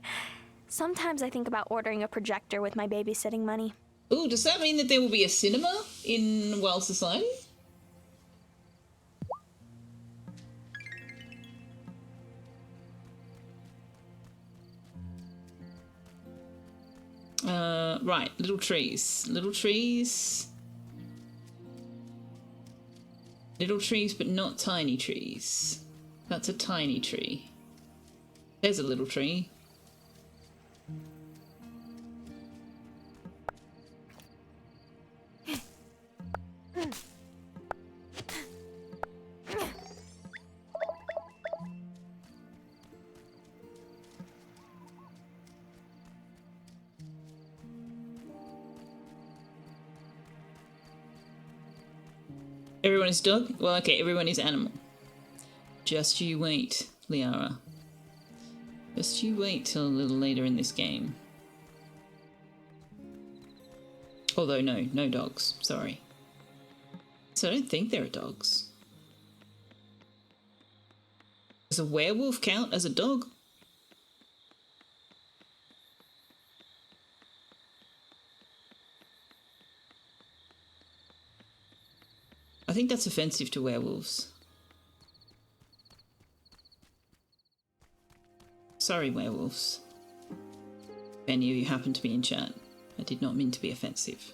Sometimes I think about ordering a projector with my babysitting money. Ooh, does that mean that there will be a cinema in Wylde Society? Right, little trees. Little trees. Little trees, but not tiny trees. That's a tiny tree. There's a little tree. Everyone is dog? Well, okay, everyone is animal. Just you wait, Liara. Just you wait till a little later in this game. Although, no dogs. Sorry. So I don't think there are dogs. Does a werewolf count as a dog? I think that's offensive to werewolves. Sorry, werewolves. If any of you happen to be in chat, I did not mean to be offensive.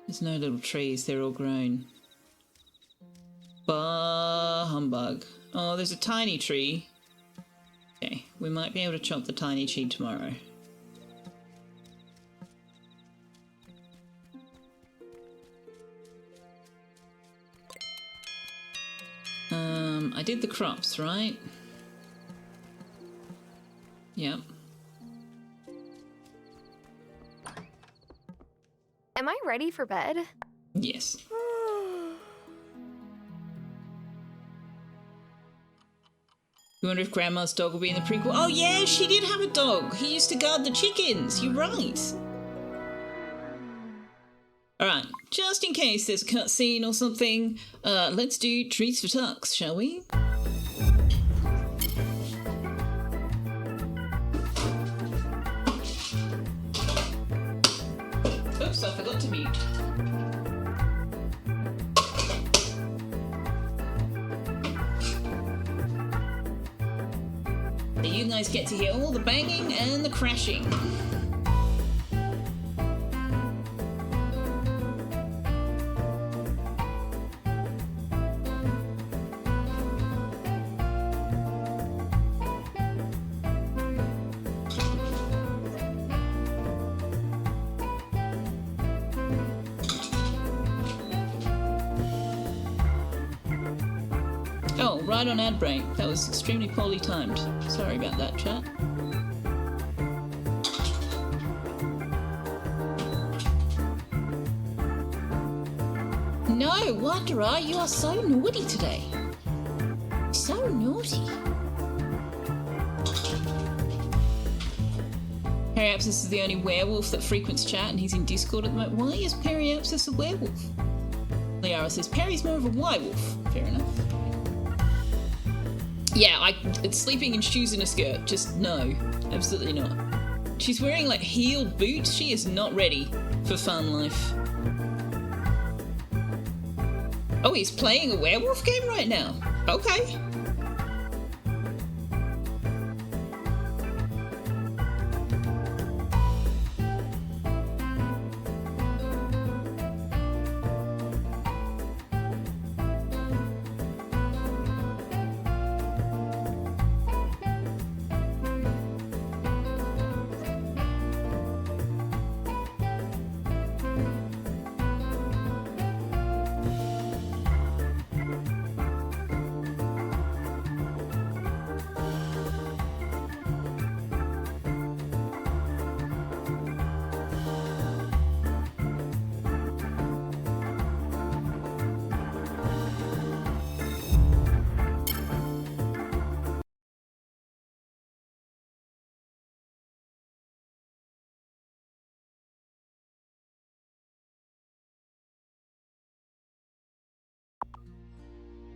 There's no little trees, they're all grown. Bah humbug. Oh, there's a tiny tree. Okay, we might be able to chop the tiny tree tomorrow. I did the crops, right? Yep. Am I ready for bed? Yes. You wonder if Grandma's dog will be in the prequel? Oh yeah, she did have a dog. He used to guard the chickens. You're right. Alright, just in case there's a cutscene or something, let's do treats for Tux, shall we? Oops, I forgot to mute. So you guys get to hear all the banging and the crashing. Oh, right on ad break. That was extremely poorly timed. Sorry about that, chat. No, Wanderer, you are so naughty today. So naughty. Periapsis is the only werewolf that frequents chat and he's in Discord at the moment. Why is Periapsis a werewolf? Liara says, Perry's more of a werewolf. Fair enough. Yeah, it's sleeping in shoes and a skirt. Just no, absolutely not. She's wearing like heeled boots. She is not ready for fun life. Oh, he's playing a werewolf game right now. Okay.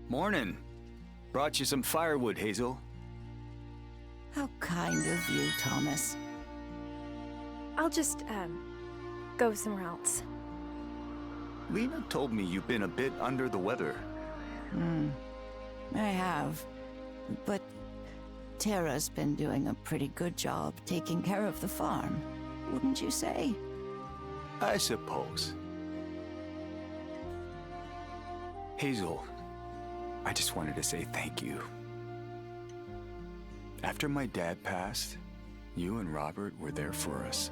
Morning. Brought you some firewood, Hazel. How kind of you, Thomas. I'll just, go somewhere else. Lena told me you've been a bit under the weather. I have. But Tara's been doing a pretty good job taking care of the farm, wouldn't you say? I suppose. Hazel, I just wanted to say thank you. After my dad passed, you and Robert were there for us.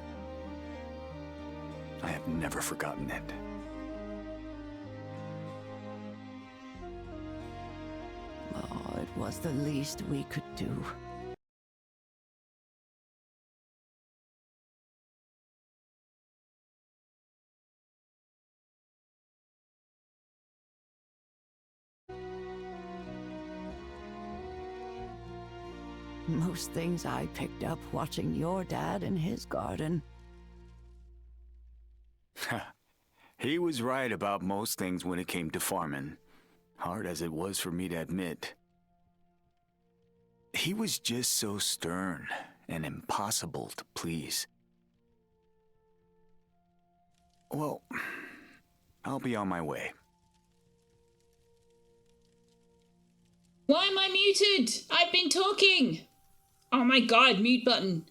I have never forgotten it. Oh, it was the least we could do. Most things I picked up watching your dad in his garden. He was right about most things when it came to farming, hard as it was for me to admit. He was just so stern and impossible to please. Well, I'll be on my way. I muted? I've been talking. Oh my god, mute button.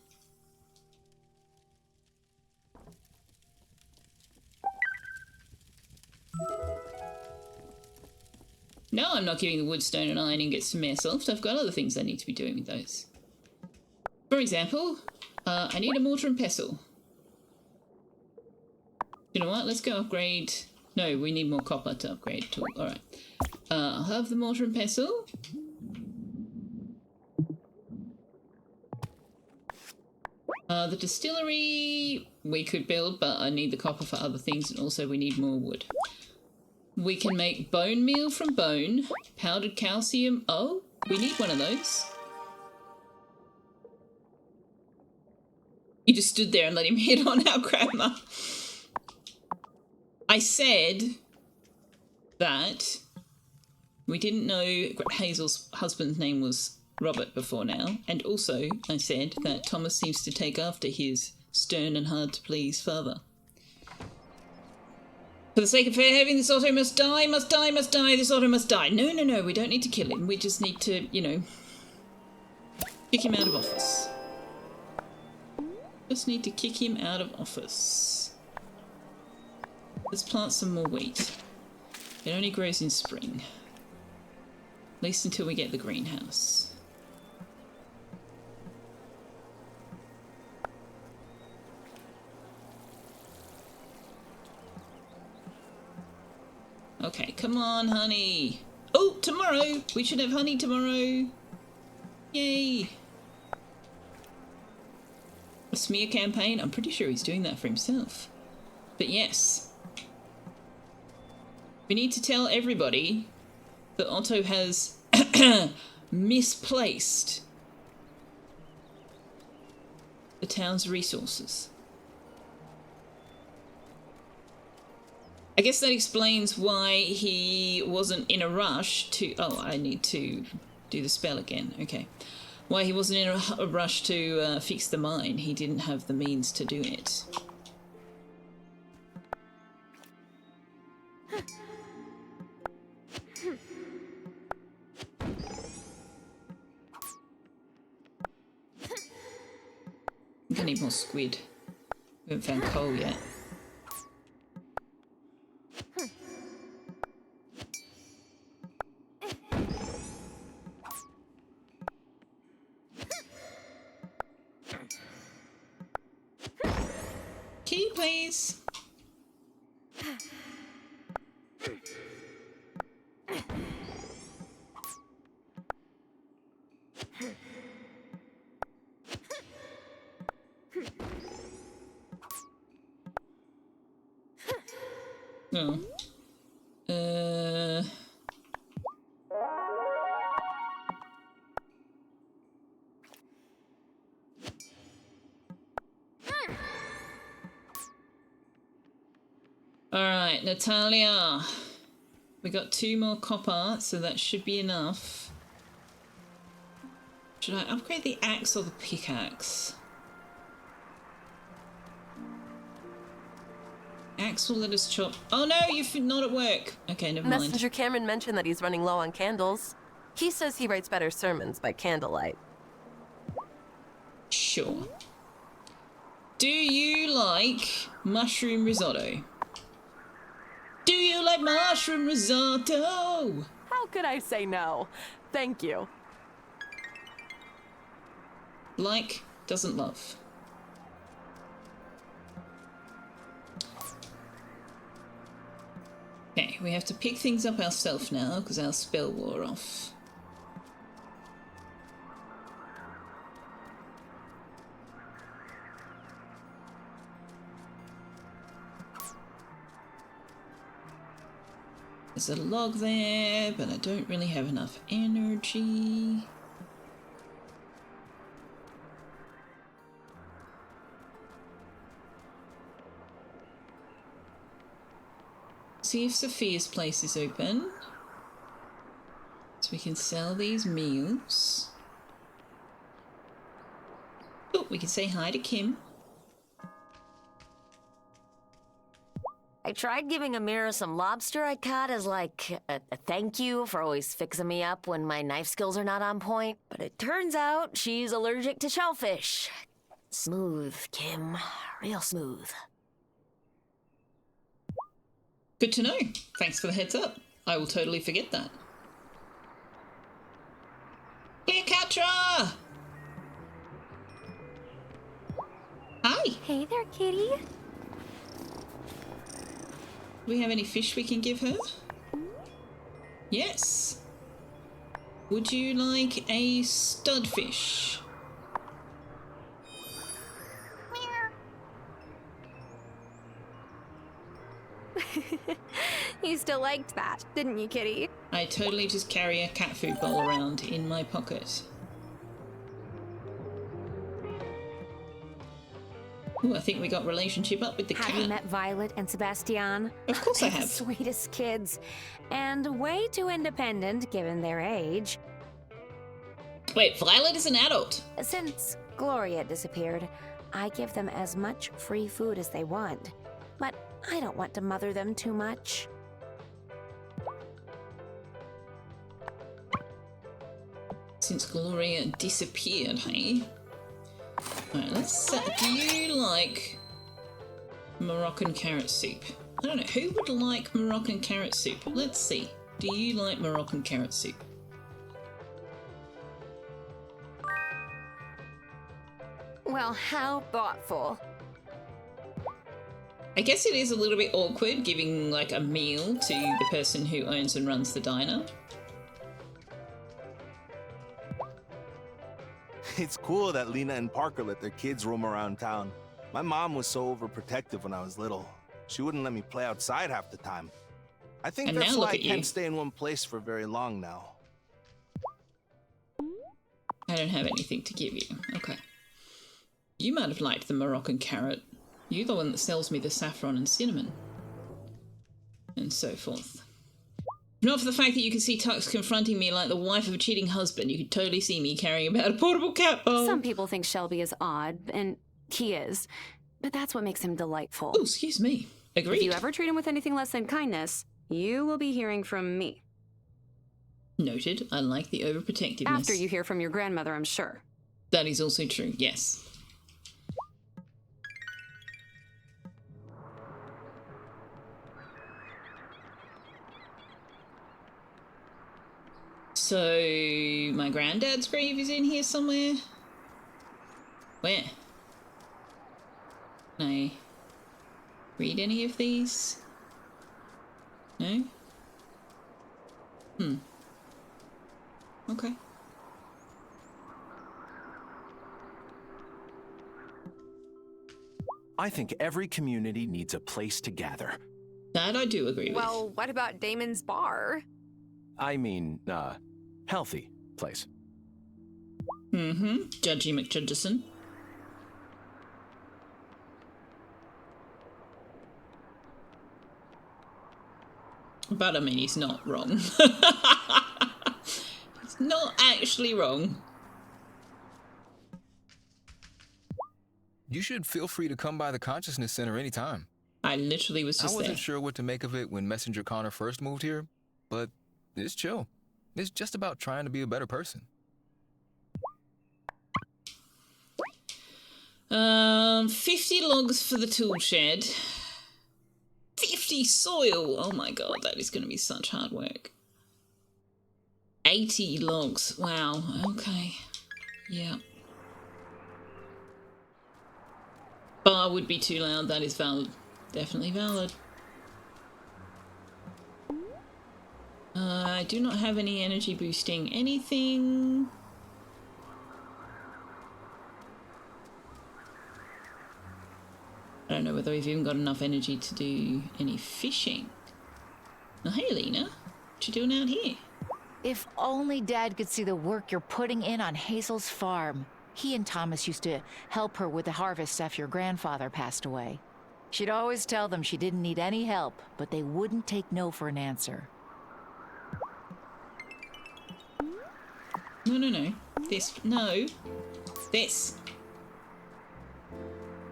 No, I'm not giving the wood, stone, and iron ingots to Mayor Self. I've got other things I need to be doing with those. For example, I need a mortar and pestle. You know what? Let's go upgrade. No, we need more copper to upgrade tool. Alright. I'll have the mortar and pestle. The distillery we could build, but I need the copper for other things, and also we need more wood. We can make bone meal from bone, powdered calcium. Oh, we need one of those. You just stood there and let him hit on our grandma. I said that we didn't know Hazel's husband's name was Robert before now, and also I said that Thomas seems to take after his stern and hard-to-please father. For the sake of Fairhaven, this Otto must die, must die, must die, this Otto must die. No, no, no, we don't need to kill him. We just need to, you know, kick him out of office. Just need to kick him out of office. Let's plant some more wheat. It only grows in spring. At least until we get the greenhouse. Okay, come on, honey. Oh, tomorrow! We should have honey tomorrow. Yay! A smear campaign? I'm pretty sure he's doing that for himself. But yes. We need to tell everybody that Otto has misplaced the town's resources. I guess that explains why he wasn't in a rush to... Oh, I need to do the spell again. Okay. Why he wasn't in a rush to fix the mine. He didn't have the means to do it. I think I need more squid. We haven't found coal yet. Key, please. No. Alright, Natalia. We got 2 more copper, so that should be enough. Should I upgrade the axe or the pickaxe? Axe will let us chop. Oh no, you're not at work. Okay, never mind. Messenger Cameron mentioned that he's running low on candles. He says he writes better sermons by candlelight. Sure. Do you like mushroom risotto? Do you like mushroom risotto? How could I say no? Thank you. Like, doesn't love. Okay, we have to pick things up ourselves now because our spell wore off. There's a log there, but I don't really have enough energy. See if Sophia's place is open. So we can sell these meals. Oh, we can say hi to Kim. I tried giving Amira some lobster I caught as like a thank you for always fixing me up when my knife skills are not on point, but it turns out she's allergic to shellfish. Smooth, Kim. Real smooth. Good to know. Thanks for the heads up. I will totally forget that. Cleopatra! Hi. Hey there, kitty. Do we have any fish we can give her? Yes. Would you like a stud fish? You still liked that, didn't you, kitty? I totally just carry a cat food bowl around in my pocket. Ooh, I think we got relationship up with the cat. Have you met Violet and Sebastian? Of course I They're have. the sweetest kids. And way too independent, given their age. Wait, Violet is an adult. Since Gloria disappeared, I give them as much free food as they want. But I don't want to mother them too much. Since Gloria disappeared, hey? Alright, let's do you like Moroccan carrot soup? I don't know, who would like Moroccan carrot soup? Let's see. Do you like Moroccan carrot soup? Well, how thoughtful. I guess it is a little bit awkward giving like a meal to the person who owns and runs the diner. It's cool that Lena and Parker let their kids roam around town. My mom was so overprotective when I was little. She wouldn't let me play outside half the time. I think And that's now why look I at you. can't stay in one place for very long now. I don't have anything to give you. Okay. You might have liked the Moroccan carrot. You're the one that sells me the saffron and cinnamon. And so forth. Not for the fact that you can see Tux confronting me like the wife of a cheating husband, you could totally see me carrying about a portable cat bowl. Some people think Shelby is odd, and he is. But that's what makes him delightful. Oh, excuse me. Agreed. If you ever treat him with anything less than kindness, you will be hearing from me. Noted. I like the overprotectiveness. After you hear from your grandmother, I'm sure. That is also true, yes. So, my granddad's grave is in here somewhere? Where? Can I read any of these? No? Okay. I think every community needs a place to gather. That I do agree with. Well, what about Damon's bar? I mean, healthy place. Judgy McJudgeson. But I mean, he's not wrong. He's not actually wrong. You should feel free to come by the Consciousness Center anytime. I literally was just I wasn't there. sure what to make of it when Messenger Connor first moved here, but it's chill. It's just about trying to be a better person. 50 logs for the tool shed. 50 soil! Oh my god, that is going to be such hard work. 80 logs. Wow, okay. Yeah. Bar would be too loud, that is valid. Definitely valid. I do not have any energy boosting anything. I don't know whether we've even got enough energy to do any fishing. Oh, hey, Lena. What you doing out here? If only Dad could see the work you're putting in on Hazel's farm. He and Thomas used to help her with the harvest after your grandfather passed away. She'd always tell them she didn't need any help, but they wouldn't take no for an answer. No. This. No. This.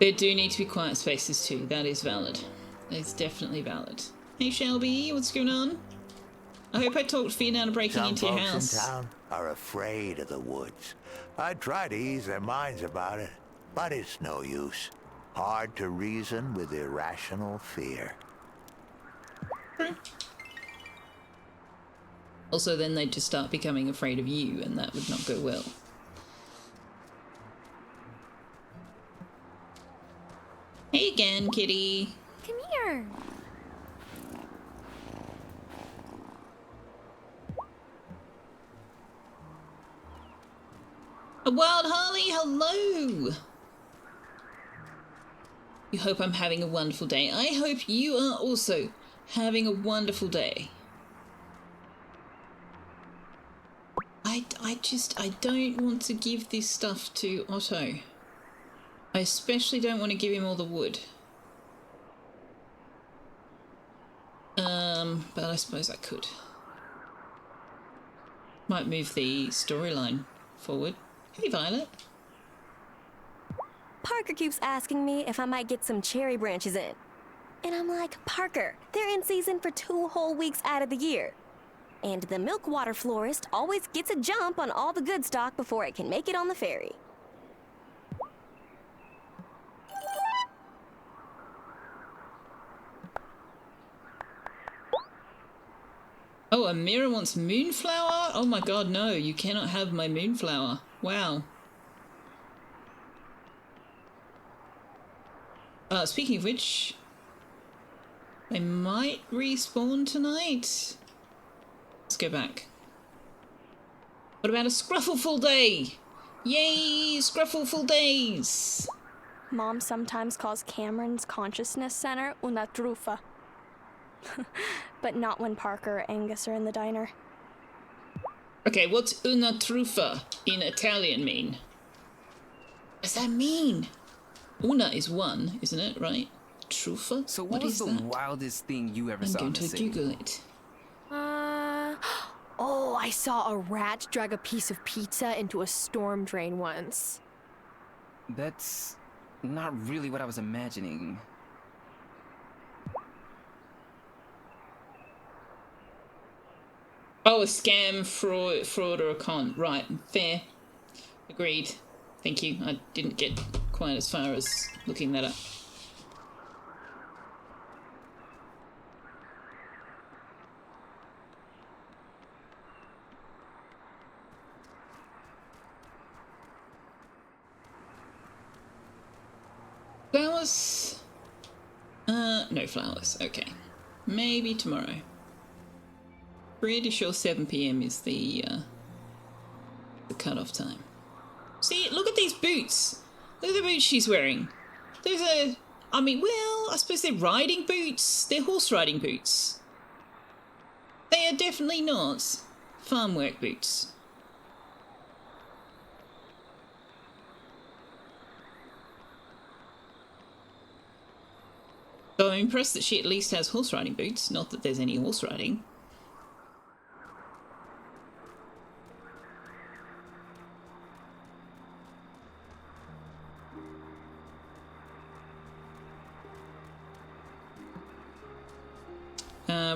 There do need to be quiet spaces too. That is valid. is definitely valid. Hey Shelby, what's going on? I hope I talked Fiona into breaking Some into your folks house. in town are afraid of the woods. I try to ease their minds about it, but it's no use. Hard to reason with irrational fear. Also, then they'd just start becoming afraid of you, and that would not go well. Hey again, kitty. Come here. A Wild Harley, hello! You hope I'm having a wonderful day. I hope you are also having a wonderful day. I don't want to give this stuff to Otto. I especially don't want to give him all the wood. But I suppose I could. Might move the storyline forward. Hey, Violet. Parker keeps asking me if I might get some cherry branches in. And I'm like, Parker, they're in season for 2 whole weeks out of the year. And the milkwater florist always gets a jump on all the good stock before it can make it on the ferry. Oh, Amira wants moonflower? Oh my god, no, you cannot have my moonflower. Wow. Speaking of which, they might respawn tonight. Let's go back. What about a Scruffleful day? Yay, Scruffleful days! Mom sometimes calls Cameron's consciousness center una truffa. But not when Parker or Angus are in the diner. Okay, what's una truffa in Italian mean? What does that mean? Una is one, isn't it, right? Truffa? So what was the wildest thing you ever saw in the city? I'm going to Google it. Oh, I saw a rat drag a piece of pizza into a storm drain once. That's not really what I was imagining. Oh, a scam, fraud, or a con. Right, fair. Agreed. Thank you. I didn't get quite as far as looking that up. Flowers? No flowers. Okay. Maybe tomorrow. Pretty sure 7 PM is the cutoff time. See, look at these boots. Look at the boots she's wearing. Those are, I mean, well, I suppose they're riding boots. They're horse riding boots. They are definitely not farm work boots. So I'm impressed that she at least has horse riding boots. Not that there's any horse riding.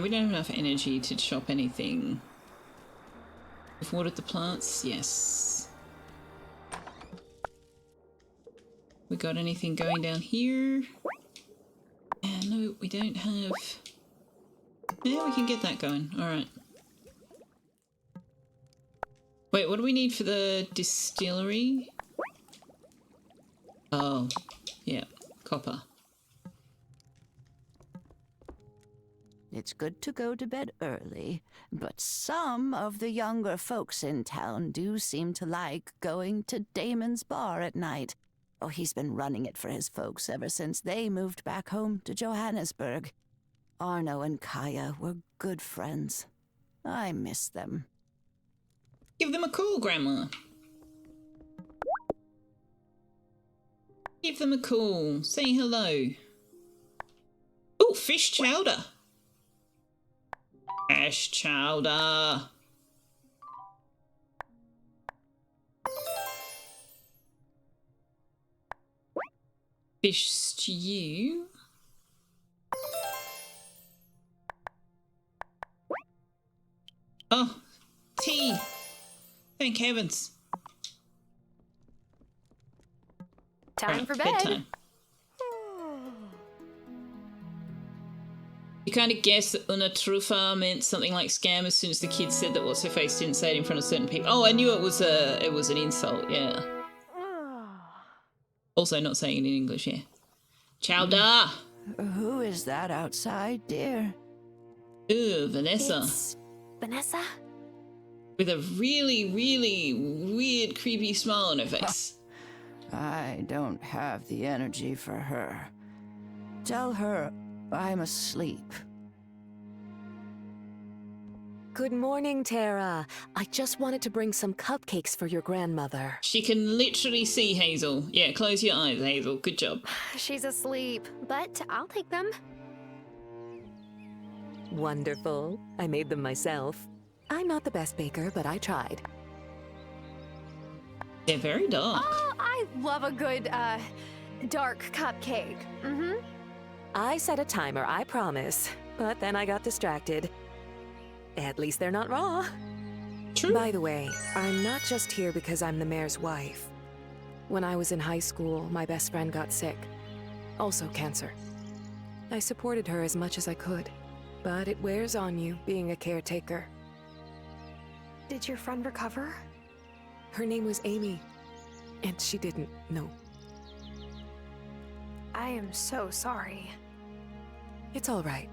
We don't have enough energy to chop anything. We've watered the plants? Yes. We got anything going down here? No, we don't have... Yeah, we can get that going. Alright. Wait, what do we need for the distillery? Oh, yeah, copper. It's good to go to bed early, but some of the younger folks in town do seem to like going to Damon's bar at night. Oh, he's been running it for his folks ever since they moved back home to Johannesburg. Arno and Kaya were good friends. I miss them. Give them a call, Grandma. Give them a call. Say hello. Oh, fish chowder. Fish chowder. Fish stew. Thank heavens. Time Right, for bed. bedtime. You kind of guessed that una trufa meant something like scam as soon as the kid said that what's her face didn't say it in front of certain people. Oh, I knew it was an insult. Yeah. Also, not saying it in English. Yeah. Chowder. Who is that outside, dear? Ooh, Vanessa. It's Vanessa? With a really, really weird, creepy smile on her face. I don't have the energy for her. Tell her I'm asleep. Good morning, Tara. I just wanted to bring some cupcakes for your grandmother. She can literally see Hazel. Yeah, close your eyes, Hazel. Good job. She's asleep, but I'll take them. Wonderful. I made them myself. I'm not the best baker, but I tried. They're very dark. Oh, I love a good, dark cupcake. Mm-hmm. I set a timer, I promise. But then I got distracted. At least they're not raw. True. By the way, I'm not just here because I'm the mayor's wife. When I was in high school, my best friend got sick. Also cancer. I supported her as much as I could. But it wears on you, being a caretaker. Did your friend recover? Her name was Amy. And she didn't know. I am so sorry. It's all right.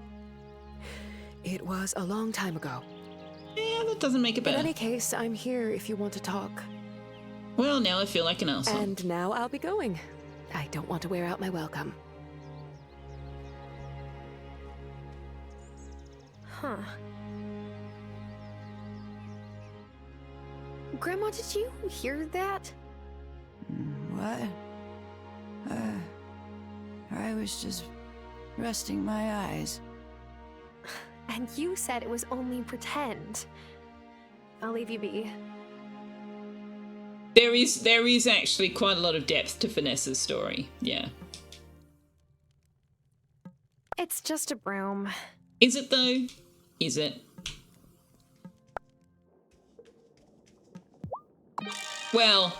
It was a long time ago. Yeah, that doesn't make it better. In any case, I'm here if you want to talk. Well, now I feel like an asshole. And now I'll be going. I don't want to wear out my welcome. Huh. Grandma, did you hear that? What? I was just resting my eyes. And you said it was only pretend. I'll leave you be. There is actually quite a lot of depth to Vanessa's story. Yeah. It's just a broom. Is it though? Is it? Well,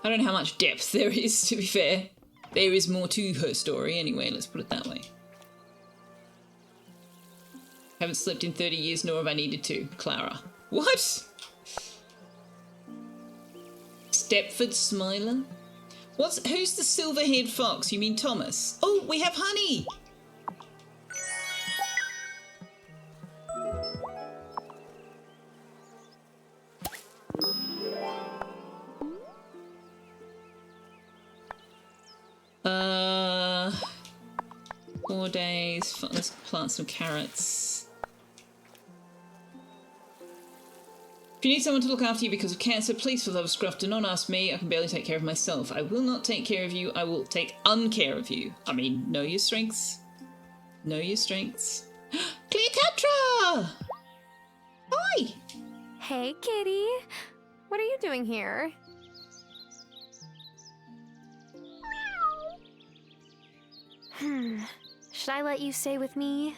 I don't know how much depth there is, to be fair. There is more to her story anyway, let's put it that way. Haven't slept in 30 years, nor have I needed to. Clara. What? Stepford Smiler? Who's the silver-haired fox? You mean Thomas? Oh, we have honey! Uh, 4 days. Let's plant some carrots. If you need someone to look after you because of cancer, please, for the love of Scruff, do not ask me. I can barely take care of myself. I will not take care of you. I will take uncare of you. I mean, know your strengths. Know your strengths. Cleopatra! Hi! Hey, kitty. What are you doing here? Should I let you stay with me?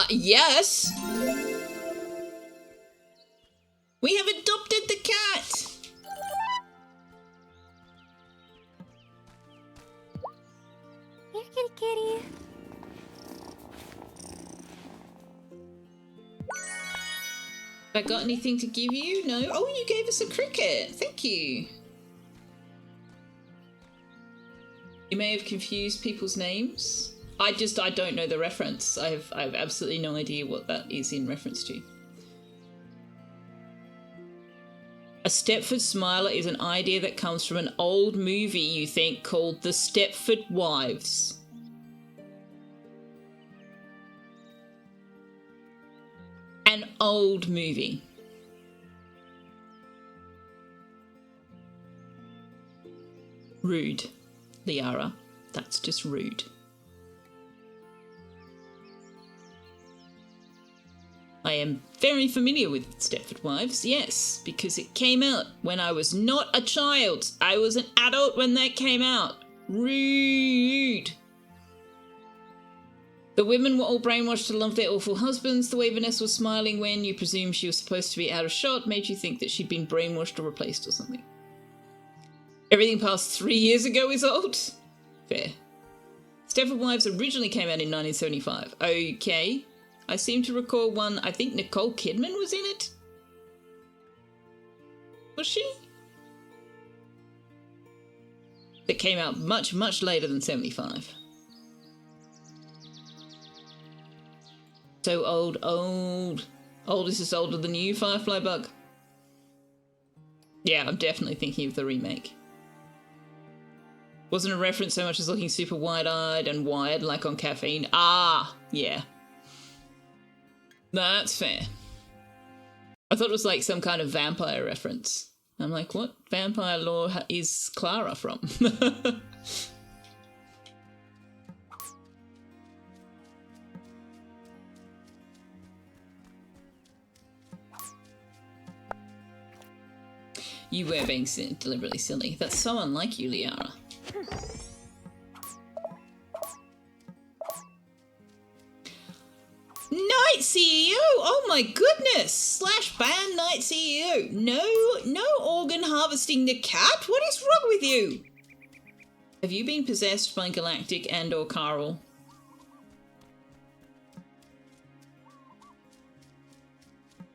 Yes! We have adopted the cat! Here, kitty kitty. Have I got anything to give you? No? Oh, you gave us a cricket. Thank you. You may have confused people's names. I don't know the reference. I have absolutely no idea what that is in reference to. A Stepford Smiler is an idea that comes from an old movie, you think, called The Stepford Wives. An old movie. Rude, Liara. That's just rude. I am very familiar with Stepford Wives, yes, because it came out when I was not a child. I was an adult when that came out. Rude. The women were all brainwashed to love their awful husbands. The way Vanessa was smiling when you presumed she was supposed to be out of shot made you think that she'd been brainwashed or replaced or something. Everything past 3 years ago is old? Fair. Stepford Wives originally came out in 1975. Okay. I seem to recall one, I think Nicole Kidman was in it? Was she? That came out much, much later than 75. So old. Oldest is older than you, Firefly Bug. Yeah, I'm definitely thinking of the remake. Wasn't a reference so much as looking super wide-eyed and wired like on Caffeine. Ah, yeah. That's fair. I thought it was like some kind of vampire reference. I'm like, what vampire lore is Clara from? You were being deliberately silly. That's so unlike you, Liara. Night CEO! Oh my goodness! /ban Night CEO. No organ harvesting the cat? What is wrong with you? Have you been possessed by Galactic and or Carl?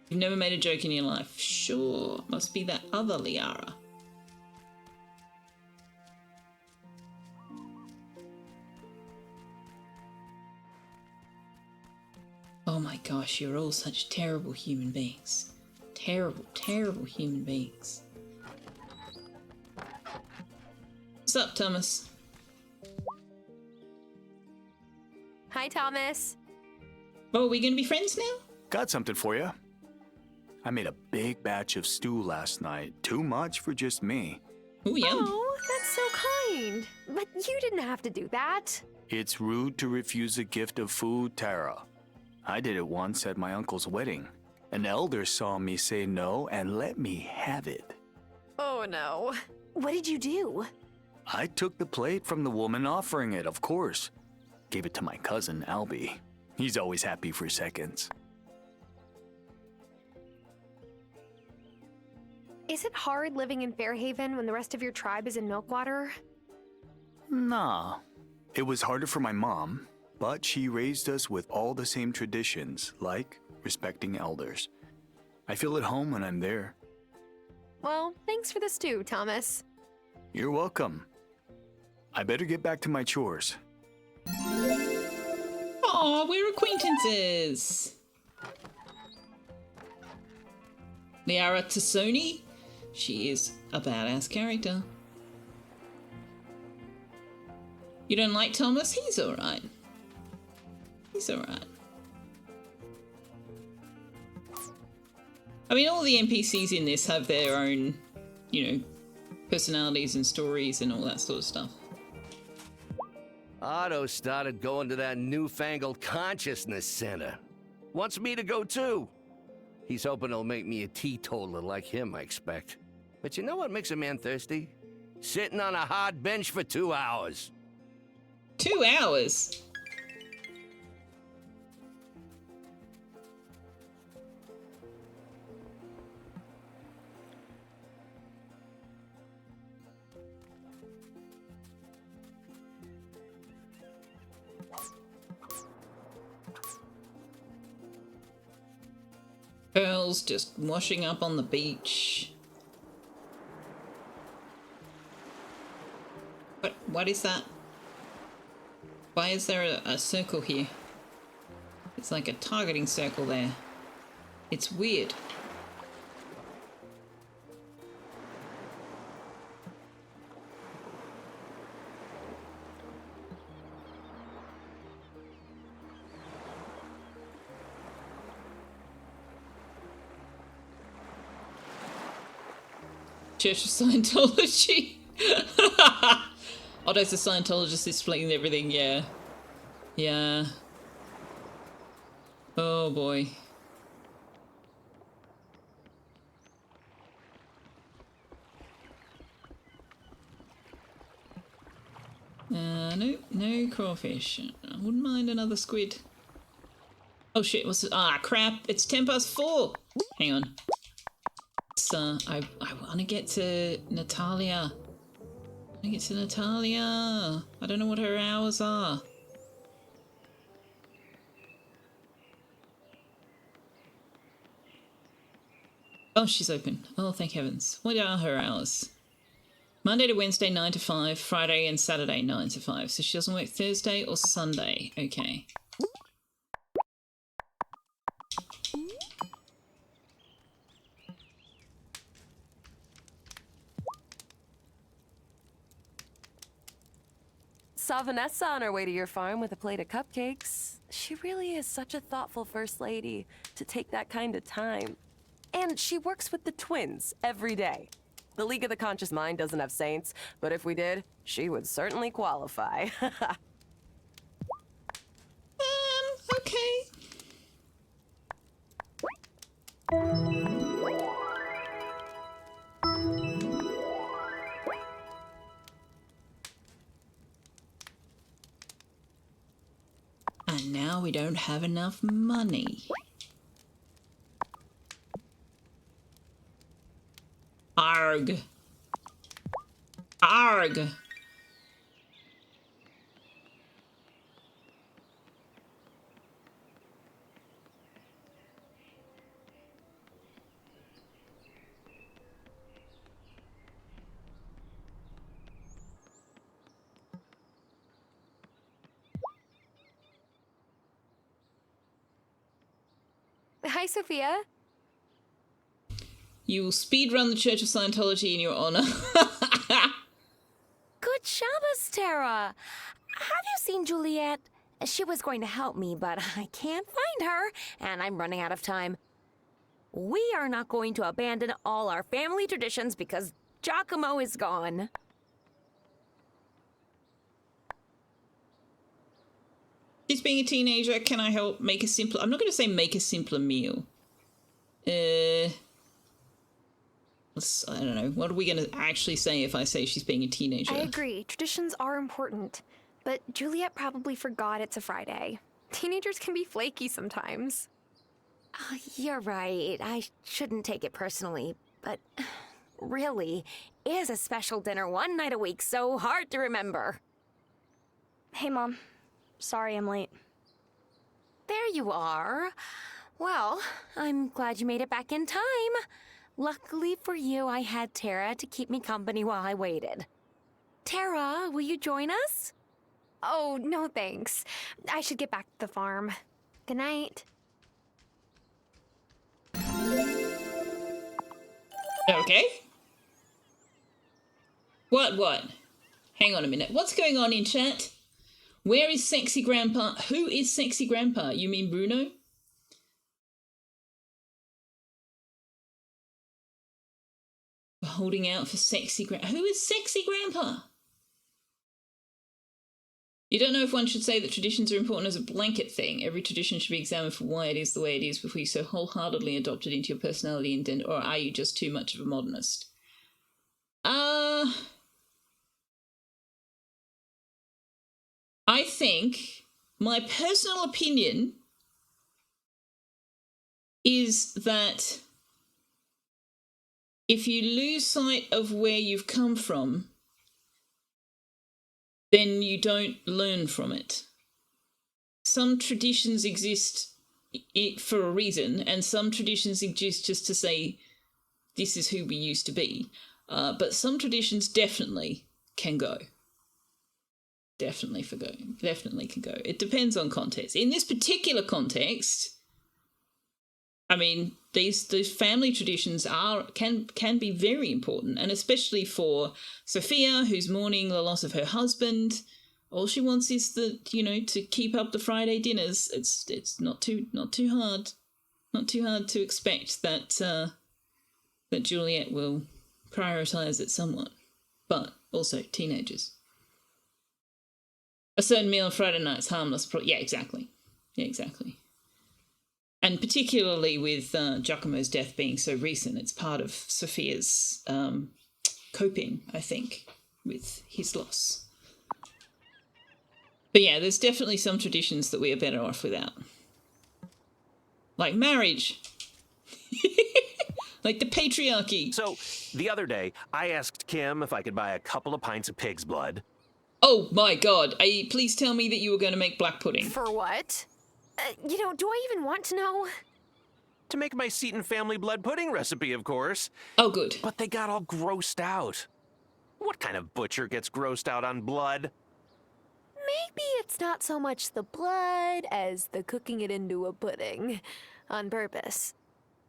You've never made a joke in your life. Sure, must be that other Liara. Oh my gosh, you're all such terrible human beings. Terrible, terrible human beings. What's up, Thomas? Hi, Thomas. Oh, are we gonna be friends now? Got something for you. I made a big batch of stew last night. Too much for just me. Ooh, yum. Oh, that's so kind. But you didn't have to do that. It's rude to refuse a gift of food, Tara. I did it once at my uncle's wedding. An elder saw me say no and let me have it. Oh no. What did you do? I took the plate from the woman offering it, of course. Gave it to my cousin, Albie. He's always happy for seconds. Is it hard living in Fairhaven when the rest of your tribe is in Milkwater? Nah. It was harder for my mom, but she raised us with all the same traditions, like respecting elders. I feel at home when I'm there. Well, thanks for the stew, Thomas. You're welcome. I better get back to my chores. Aw, we're acquaintances. Liara Tassoni? She is a badass character. You don't like Thomas? He's alright. He's alright. I mean, all the NPCs in this have their own, you know, personalities and stories and all that sort of stuff. Otto started going to that newfangled consciousness center. Wants me to go too. He's hoping it'll make me a teetotaler like him, I expect. But you know what makes a man thirsty? Sitting on a hard bench for 2 hours. 2 hours? Girls just washing up on the beach. What is that? Why is there a circle here? It's like a targeting circle there. It's weird. Church of Scientology. Otto's a Scientologist explaining everything, yeah. Yeah. Oh boy. No crawfish. wouldn't mind another squid. Oh shit, what's it? Ah, crap, it's 4:10. Hang on. So, I want to get to Natalia. I get to Natalia. I don't know what her hours are. Oh, she's open. Oh, thank heavens. What are her hours? Monday to Wednesday, 9 to 5. Friday and Saturday, 9 to 5. So she doesn't work Thursday or Sunday. Okay. Saw Vanessa on her way to your farm with a plate of cupcakes. She really is such a thoughtful first lady to take that kind of time. And she works with the twins every day. The League of the Conscious Mind doesn't have saints, but if we did, she would certainly qualify. Okay. And now we don't have enough money. Arg. Arg. Hi, Sophia. You will speedrun the Church of Scientology in your honor. Good Shabbos, Tara. Have you seen Juliet? She was going to help me, but I can't find her, and I'm running out of time. We are not going to abandon all our family traditions because Giacomo is gone. She's being a teenager. Can I help make a simpler... I'm not going to say make a simpler meal. I don't know. What are we going to actually say if I say she's being a teenager? I agree. Traditions are important. But Juliet probably forgot it's a Friday. Teenagers can be flaky sometimes. You're right. I shouldn't take it personally, but really, it is a special dinner one night a week, so hard to remember. Hey, Mom. Sorry I'm late. There you are. Well, I'm glad you made it back in time. Luckily for you, I had Tara to keep me company while I waited. Tara, will you join us? Oh, no thanks. I should get back to the farm. Good night. Okay. What? Hang on a minute. What's going on in chat? Where is Sexy Grandpa? Who is Sexy Grandpa? You mean Bruno? Holding out for Sexy Grandpa. Who is Sexy Grandpa? You don't know if one should say that traditions are important as a blanket thing. Every tradition should be examined for why it is the way it is before you so wholeheartedly adopt it into your personality and or are you just too much of a modernist? I think my personal opinion is that if you lose sight of where you've come from, then you don't learn from it. Some traditions exist for a reason, and some traditions exist just to say, this is who we used to be. But some traditions definitely can go. Definitely can go. It depends on context. In this particular context, I mean, these family traditions can be very important, and especially for Selfeya, who's mourning the loss of her husband. All she wants is to keep up the Friday dinners. It's not too hard to expect that Juliet will prioritize it somewhat, but also teenagers. A certain meal on Friday night's harmless. Yeah, exactly. And particularly with Giacomo's death being so recent, it's part of Sophia's coping, I think, with his loss. But yeah, there's definitely some traditions that we are better off without. Like marriage. Like the patriarchy. So, the other day, I asked Kim if I could buy a couple of pints of pig's blood. Oh my god, please tell me that you were going to make black pudding. For what? You know, do I even want to know? To make my Seton family blood pudding recipe, of course. Oh, good. But they got all grossed out. What kind of butcher gets grossed out on blood? Maybe it's not so much the blood as the cooking it into a pudding. On purpose.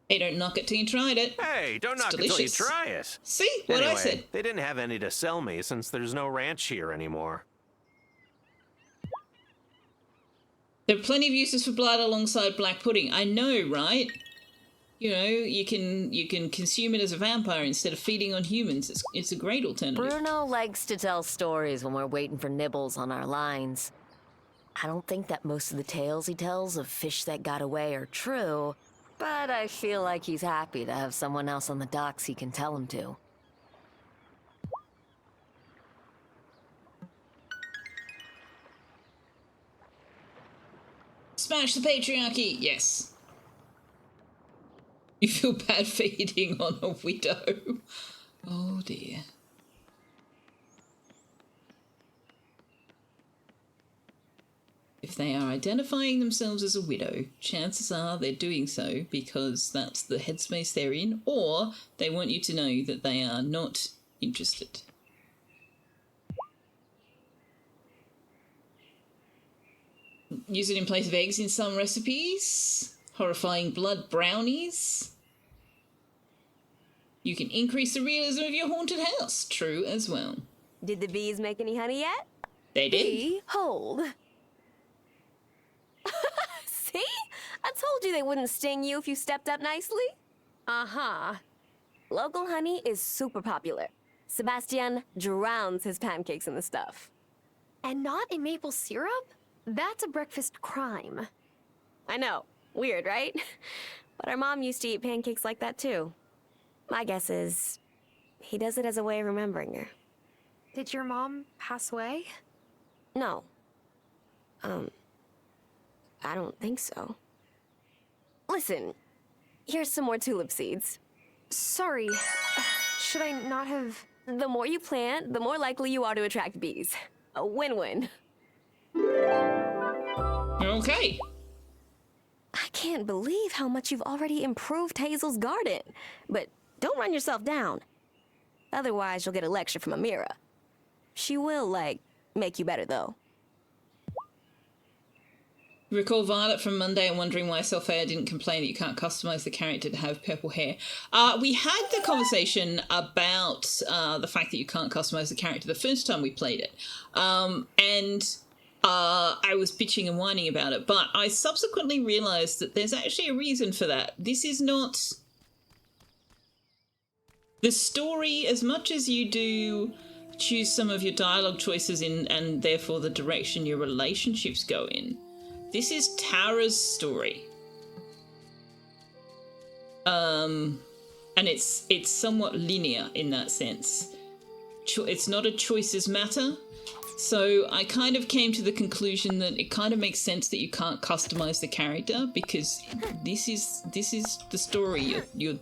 Hey, don't knock it till you tried it. Hey, don't knock it till you try it. See what anyway, I said? They didn't have any to sell me since there's no ranch here anymore. There are plenty of uses for blood alongside black pudding. I know, right? You know, you can consume it as a vampire instead of feeding on humans. It's a great alternative. Bruno likes to tell stories when we're waiting for nibbles on our lines. I don't think that most of the tales he tells of fish that got away are true, but I feel like he's happy to have someone else on the docks he can tell them to. Smash the patriarchy! Yes. You feel bad for hitting on a widow. Oh dear. If they are identifying themselves as a widow, chances are they're doing so because that's the headspace they're in, or they want you to know that they are not interested. Use it in place of eggs in some recipes. Horrifying blood brownies. You can increase the realism of your haunted house. True as well. Did the bees make any honey yet? They did. Hold. See? I told you they wouldn't sting you if you stepped up nicely. Uh-huh. Local honey is super popular. Sebastian drowns his pancakes in the stuff. And not in maple syrup? That's a breakfast crime. I know. Weird, right? But our mom used to eat pancakes like that too. My guess is he does it as a way of remembering her. Did your mom pass away? No. I don't think so. Listen, here's some more tulip seeds. Sorry, should I not have... The more you plant, the more likely you are to attract bees. A win-win. Okay. I can't believe how much you've already improved Hazel's garden. But don't run yourself down. Otherwise, you'll get a lecture from Amira. She will, make you better, though. Recall Violet from Monday and wondering why Selfeya didn't complain that you can't customize the character to have purple hair. We had the conversation about the fact that you can't customize the character the first time we played it. And I was bitching and whining about it, but I subsequently realized that there's actually a reason for that. This is not... The story, as much as you do choose some of your dialogue choices in and therefore the direction your relationships go in, this is Tara's story. And it's somewhat linear in that sense. It's not a choices matter. So I kind of came to the conclusion that it kind of makes sense that you can't customize the character because this is the story you're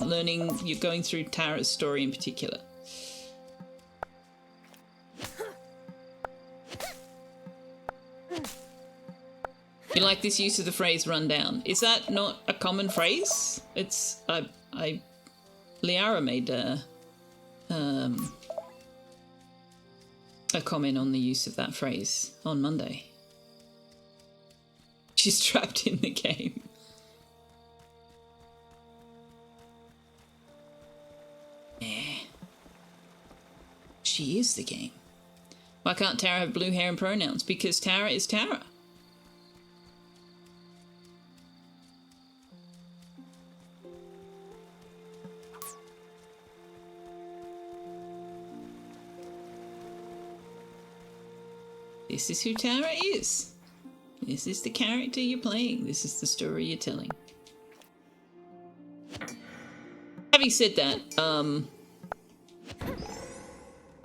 learning. You're going through Tara's story in particular. You like this use of the phrase "run down"? Is that not a common phrase? It's Liara made a comment on the use of that phrase on Monday. She's trapped in the game. Yeah. She is the game. Why can't Tara have blue hair and pronouns? Because Tara is Tara. This is who Tara is. This is the character you're playing. This is the story you're telling. Having said that,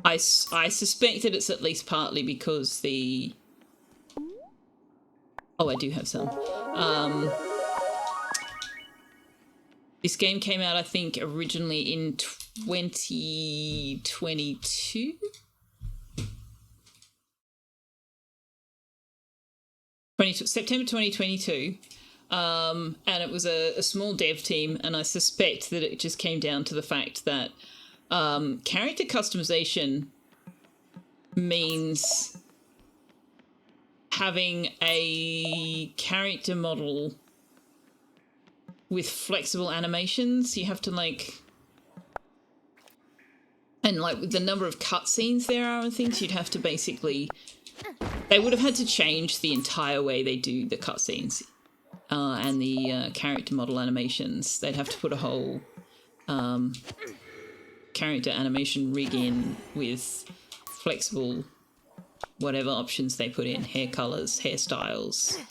I suspect that it's at least partly because the... Oh, I do have some. This game came out, I think, originally in 2022? September 2022. And it was a small dev team, and I suspect that it just came down to the fact that character customization means having a character model with flexible animations. You have to and with the number of cutscenes there are and things, you'd have to basically, they would have had to change the entire way they do the cutscenes and the character model animations. They'd have to put a whole character animation rig in with flexible whatever options they put in, hair colors, hairstyles.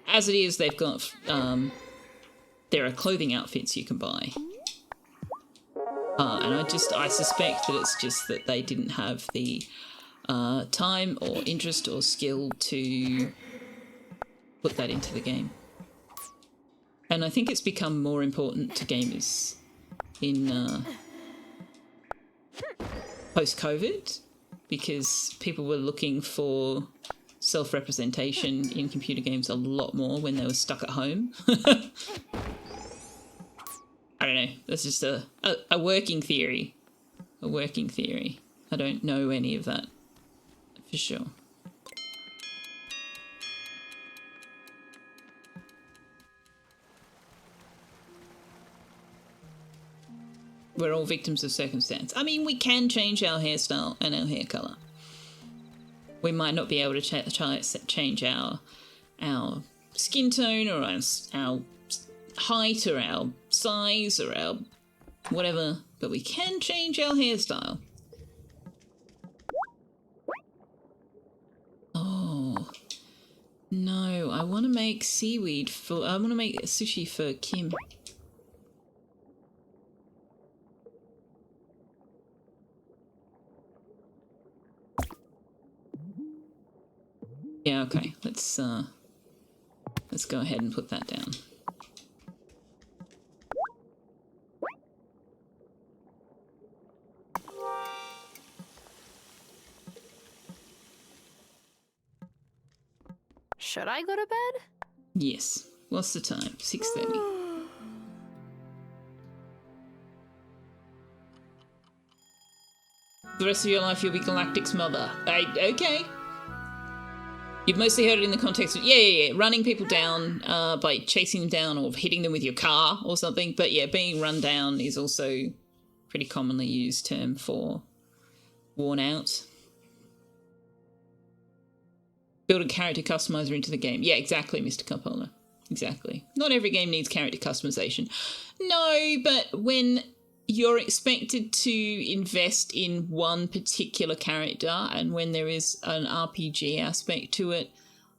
As it is, they've got there are clothing outfits you can buy. And I suspect that it's just that they didn't have the time or interest or skill to put that into the game. And I think it's become more important to gamers in post-COVID, because people were looking for self-representation in computer games a lot more when they were stuck at home. I don't know. That's just a working theory. A working theory. I don't know any of that for sure. We're all victims of circumstance. I mean, we can change our hairstyle and our hair colour. We might not be able to change our skin tone or our height or our size or our whatever, but we can change our hairstyle. Oh no, I want to make I want to make sushi for Kim. Yeah, okay. Let's go ahead and put that down. Should I go to bed? Yes. What's the time? 6:30. The rest of your life you'll be Galactic's mother. Okay. You've mostly heard it in the context of, running people down by chasing them down or hitting them with your car or something. But yeah, being run down is also a pretty commonly used term for worn out. Build a character customizer into the game. Yeah, exactly, Mr. Coppola. Exactly. Not every game needs character customization. No, but when you're expected to invest in one particular character, and when there is an RPG aspect to it,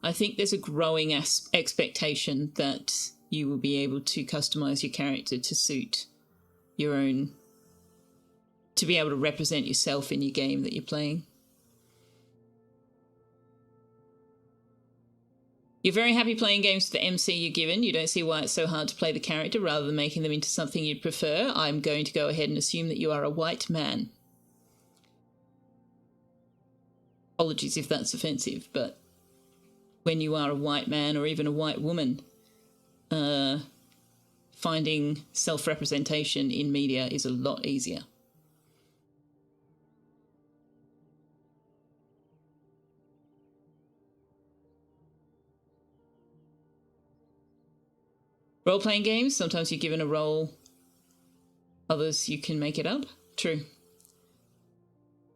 I think there's a growing expectation that you will be able to customize your character to suit your own, to be able to represent yourself in your game that you're playing. You're very happy playing games with the MC you're given. You don't see why it's so hard to play the character rather than making them into something you'd prefer. I'm going to go ahead and assume that you are a white man. Apologies if that's offensive, but when you are a white man or even a white woman, finding self-representation in media is a lot easier. Role-playing games, sometimes you're given a role, others you can make it up. True.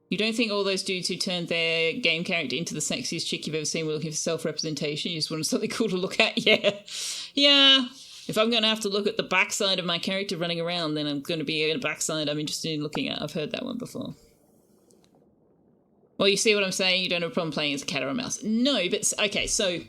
You don't think all those dudes who turned their game character into the sexiest chick you've ever seen were looking for self-representation? You just wanted something cool to look at? Yeah. Yeah. If I'm going to have to look at the backside of my character running around, then I'm going to be a backside I'm interested in looking at. I've heard that one before. Well, you see what I'm saying? You don't have a problem playing as a cat or a mouse. No, but... Okay, so...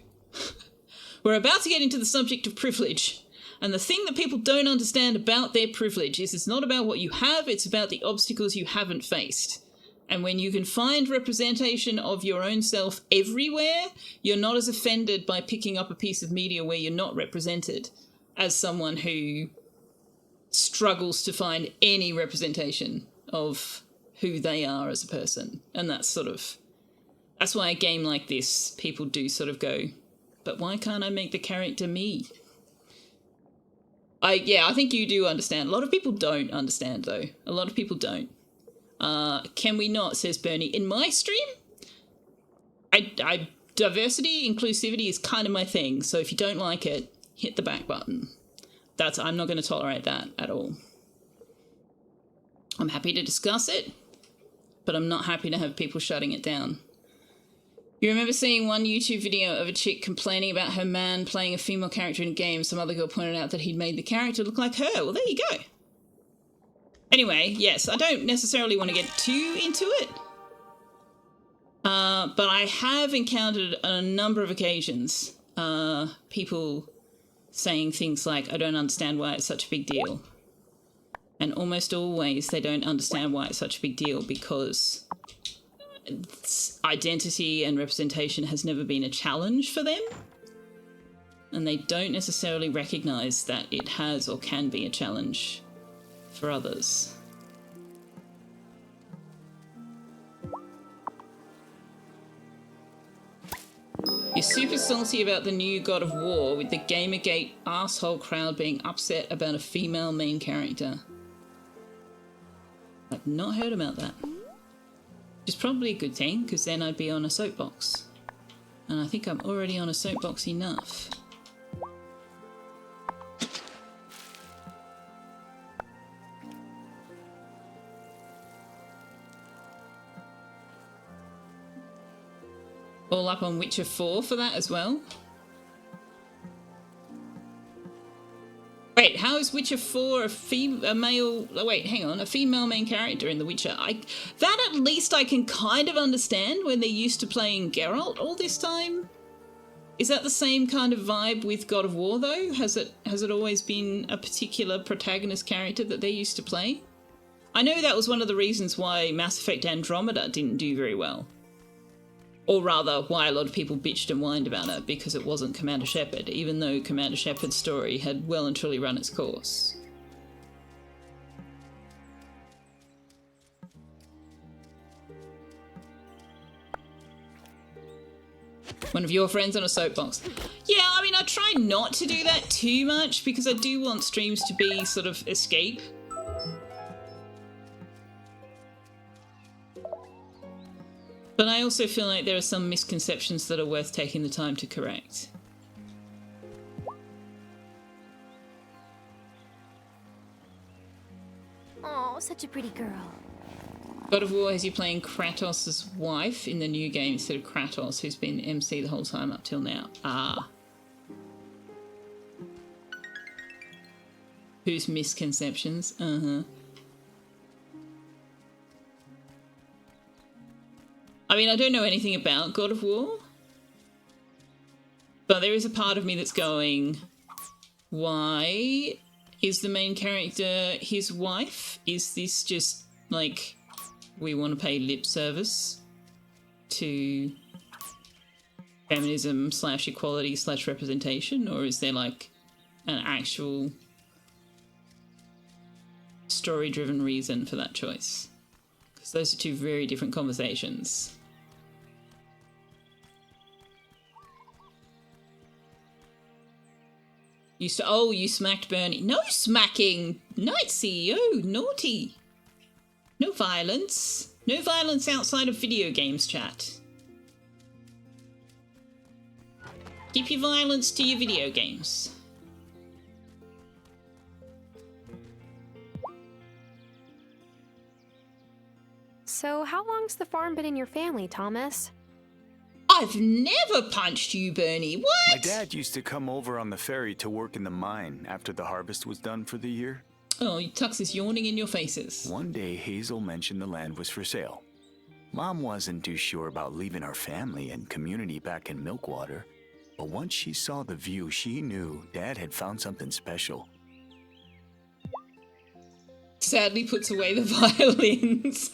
We're about to get into the subject of privilege. And the thing that people don't understand about their privilege is it's not about what you have, it's about the obstacles you haven't faced. And when you can find representation of your own self everywhere, you're not as offended by picking up a piece of media where you're not represented as someone who struggles to find any representation of who they are as a person. And that's why a game like this, people do sort of go, but why can't I make the character me? I think you do understand. A lot of people don't understand, though. A lot of people don't. Can we not, says Bernie. In my stream, diversity, inclusivity is kind of my thing. So if you don't like it, hit the back button. I'm not going to tolerate that at all. I'm happy to discuss it, but I'm not happy to have people shutting it down. You remember seeing one YouTube video of a chick complaining about her man playing a female character in a game. Some other girl pointed out that he'd made the character look like her. Well, there you go. Anyway, yes, I don't necessarily want to get too into it. But I have encountered on a number of occasions people saying things like, I don't understand why it's such a big deal. And almost always they don't understand why it's such a big deal because identity and representation has never been a challenge for them. And they don't necessarily recognise that it has or can be a challenge for others. You're super salty about the new God of War with the Gamergate arsehole crowd being upset about a female main character. I've not heard about that. Which is probably a good thing, because then I'd be on a soapbox. And I think I'm already on a soapbox enough. All up on Witcher 4 for that as well. Wait, how is Witcher 4 a female main character in The Witcher? That at least I can kind of understand when they're used to playing Geralt all this time. Is that the same kind of vibe with God of War though? Has it always been a particular protagonist character that they used to play? I know that was one of the reasons why Mass Effect Andromeda didn't do very well. Or rather, why a lot of people bitched and whined about it, because it wasn't Commander Shepard, even though Commander Shepard's story had well and truly run its course. One of your friends on a soapbox. Yeah, I mean, I try not to do that too much, because I do want streams to be sort of escape. But I also feel like there are some misconceptions that are worth taking the time to correct. Oh, such a pretty girl. God of War has you playing Kratos' wife in the new game instead of Kratos, who's been MC the whole time up till now. Ah. Whose misconceptions? Uh-huh. I mean, I don't know anything about God of War, but there is a part of me that's going, why is the main character his wife? Is this just, like, we want to pay lip service to feminism / equality / representation, or is there, like, an actual story-driven reason for that choice? Because those are two very different conversations. You smacked Bernie. No smacking! Night CEO, naughty. No violence. No violence outside of video games, chat. Keep your violence to your video games. So how long's the farm been in your family, Thomas? I've never punched you, Bernie. What? My dad used to come over on the ferry to work in the mine after the harvest was done for the year. Oh, Tux is yawning in your faces. One day, Hazel mentioned the land was for sale. Mom wasn't too sure about leaving our family and community back in Milkwater, but once she saw the view, she knew Dad had found something special. Sadly puts away the violins.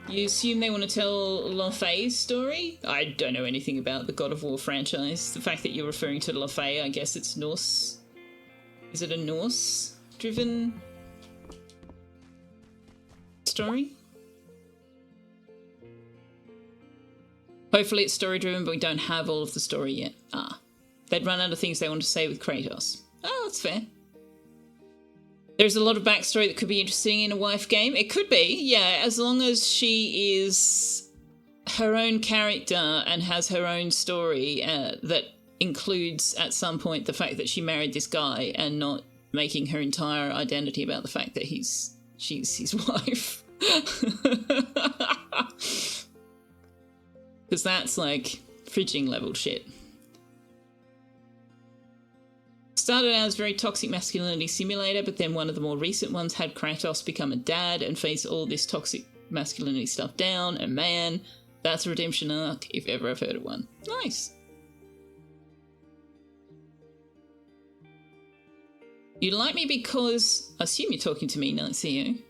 You assume they want to tell Selfeya's story? I don't know anything about the God of War franchise. The fact that you're referring to Selfeya, I guess it's Norse. Is it a Norse-driven story? Hopefully it's story-driven, but we don't have all of the story yet. Ah. They'd run out of things they want to say with Kratos. Oh, that's fair. There's a lot of backstory that could be interesting in a wife game. It could be, yeah, as long as she is her own character and has her own story that includes at some point the fact that she married this guy and not making her entire identity about the fact that she's his wife. Because that's like fridging level shit. Started out as very toxic masculinity simulator, but then one of the more recent ones had Kratos become a dad and face all this toxic masculinity stuff down, and man, that's a redemption arc if ever I've heard of one. Nice. You like me because, I assume you're talking to me, Nancy,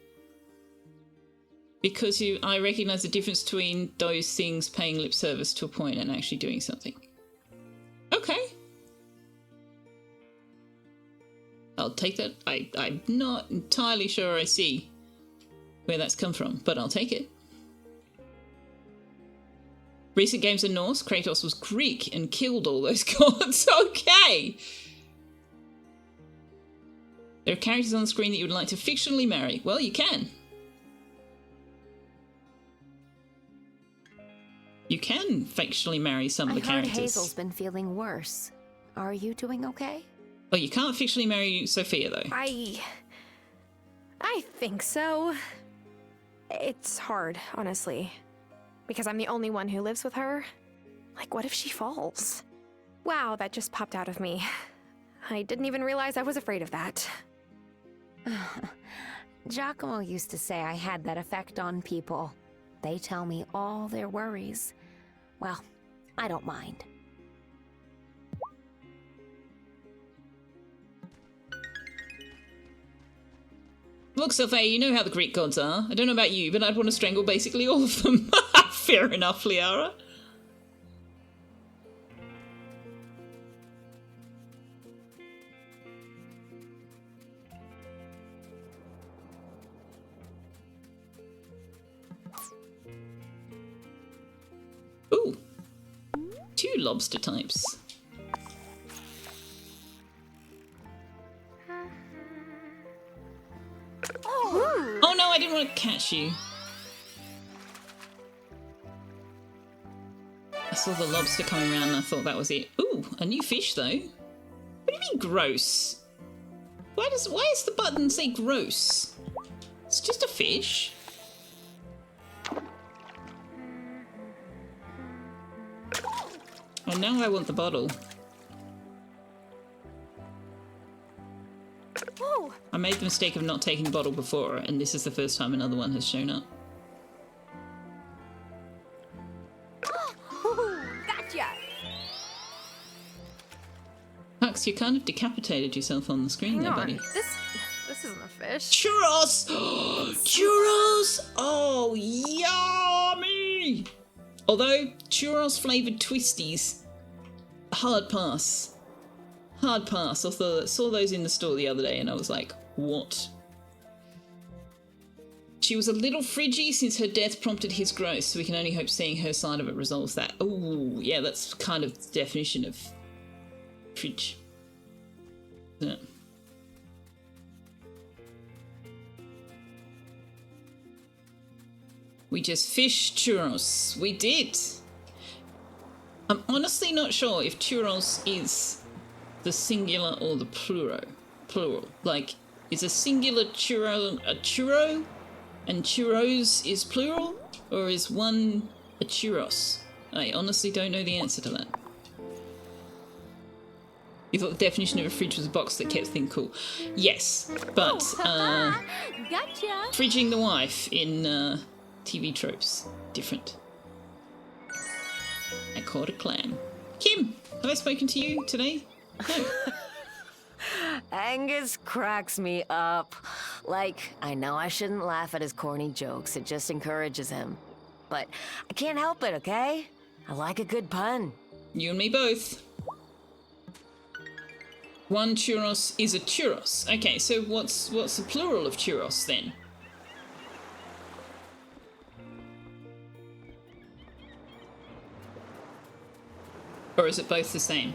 because I recognise the difference between those things paying lip service to a point and actually doing something. Okay. I'll take that. I'm not entirely sure I see where that's come from, but I'll take it. Recent games are Norse. Kratos was Greek and killed all those gods. Okay. There are characters on the screen that you would like to fictionally marry. Well, you can. You can fictionally marry some of the characters. I heard Hazel's been feeling worse. Are you doing okay? Oh, you can't fictionally marry Selfeya, though. I think so. It's hard, honestly. Because I'm the only one who lives with her. Like, what if she falls? Wow, that just popped out of me. I didn't even realize I was afraid of that. Giacomo used to say I had that effect on people. They tell me all their worries. Well, I don't mind. Look, Selfeya, you know how the Greek gods are. I don't know about you, but I'd want to strangle basically all of them. Fair enough, Liara. Ooh. 2 lobster types. Oh no, I didn't want to catch you. I saw the lobster coming around and I thought that was it. Ooh, a new fish though. What do you mean gross? Why does the button say gross? It's just a fish. Oh, now I want the bottle. Whoa. I made the mistake of not taking the bottle before, and this is the first time another one has shown up. Gotcha! Hux, you kind of decapitated yourself on the screen there, buddy. This isn't a fish. Churros! Churros! Oh, yummy! Although, churros flavoured twisties, hard pass. Hard pass. I saw those in the store the other day and I was like, what? She was a little fridgy since her death prompted his growth, so we can only hope seeing her side of it resolves that. Ooh, yeah, that's kind of the definition of fridge. Yeah. We just fished churros. We did. I'm honestly not sure if churros is the singular or the plural. Like, is a singular churro a churro and churros is plural? Or is one a churros? I honestly don't know the answer to that. You thought the definition of a fridge was a box that kept things cool. Yes, but Gotcha! fridging the wife in TV tropes, different. I caught a clam. Kim, have I spoken to you today? No. Angus cracks me up. Like, I know I shouldn't laugh at his corny jokes, it just encourages him. but I can't help it, okay? I like a good pun. You and me both. One churros is a churros. Okay, so what's the plural of churros then? Or is it both the same?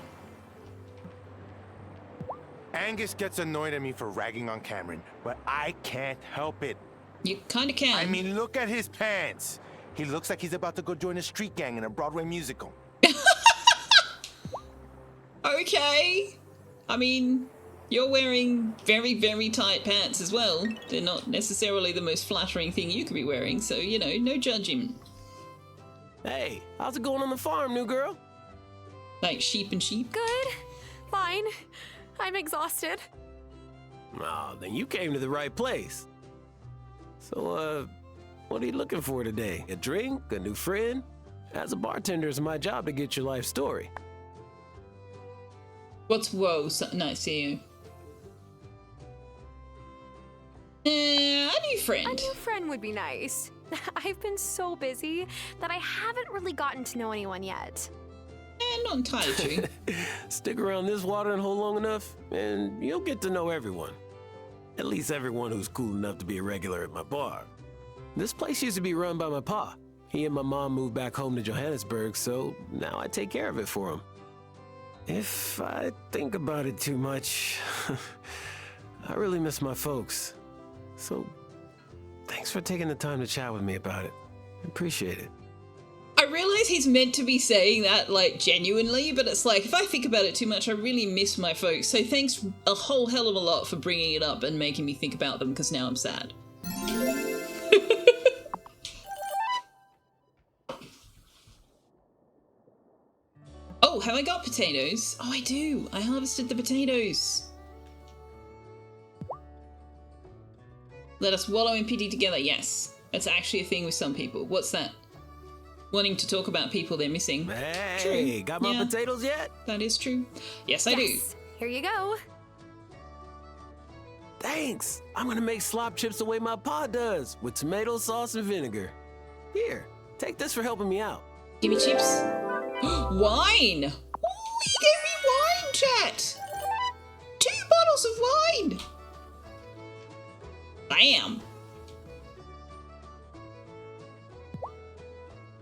Angus gets annoyed at me for ragging on Cameron, but I can't help it. You kind of can. I mean, look at his pants. He looks like he's about to go join a street gang in a Broadway musical. Okay. I mean, you're wearing very, very tight pants as well. They're not necessarily the most flattering thing you could be wearing, so, you know, no judging. Hey, how's it going on the farm, new girl? Like sheep and sheep? Good. Fine. I'm exhausted. Oh, then you came to the right place. So, what are you looking for today? A drink? A new friend? As a bartender, it's my job to get your life story. What's whoa? Nice to see you. A new friend. A new friend would be nice. I've been so busy that I haven't really gotten to know anyone yet. Not entirely true. Stick around this watering hole long enough, and you'll get to know everyone. At least everyone who's cool enough to be a regular at my bar. This place used to be run by my pa. He and my mom moved back home to Johannesburg, so now I take care of it for him. If I think about it too much, I really miss my folks. So, thanks for taking the time to chat with me about it. I appreciate it. I realize he's meant to be saying that, like, genuinely, but it's like, if I think about it too much, I really miss my folks. So thanks a whole hell of a lot for bringing it up and making me think about them, because now I'm sad. Oh, have I got potatoes? Oh, I do. I harvested the potatoes. Let us wallow in pity together. Yes, that's actually a thing with some people. What's that? Wanting to talk about people they're missing. Hey, true. Got my potatoes yet? That is true. Yes, I do. Here you go. Thanks. I'm gonna make slop chips the way my pa does, with tomato sauce and vinegar. Here, take this for helping me out. Give me chips. Wine! Oh, you gave me wine, chat! 2 bottles of wine! Bam!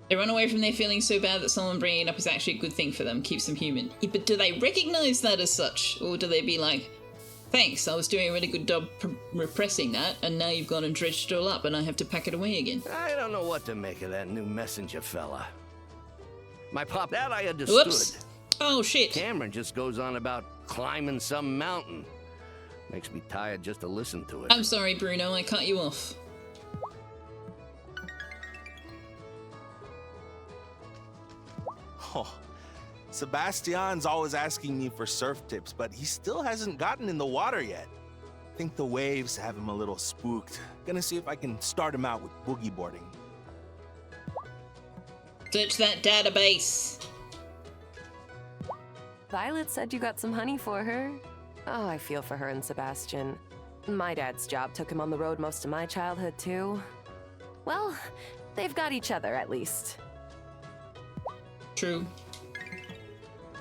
They run away from their feelings so bad that someone bringing it up is actually a good thing for them, keeps them human. Yeah, but do they recognize that as such? Or do they be like, thanks, I was doing a really good job repressing that, and now you've gone and dredged it all up and I have to pack it away again? I don't know what to make of that new messenger fella. My pop, that I understood. Whoops. Oh, shit. Cameron just goes on about climbing some mountain. Makes me tired just to listen to it. I'm sorry, Bruno, I cut you off. Oh, Sebastian's always asking me for surf tips, but he still hasn't gotten in the water yet. I think the waves have him a little spooked. Gonna see if I can start him out with boogie boarding. Search that database. Violet said you got some honey for her. Oh, I feel for her and Sebastian. My dad's job took him on the road most of my childhood, too. Well, they've got each other, at least. True.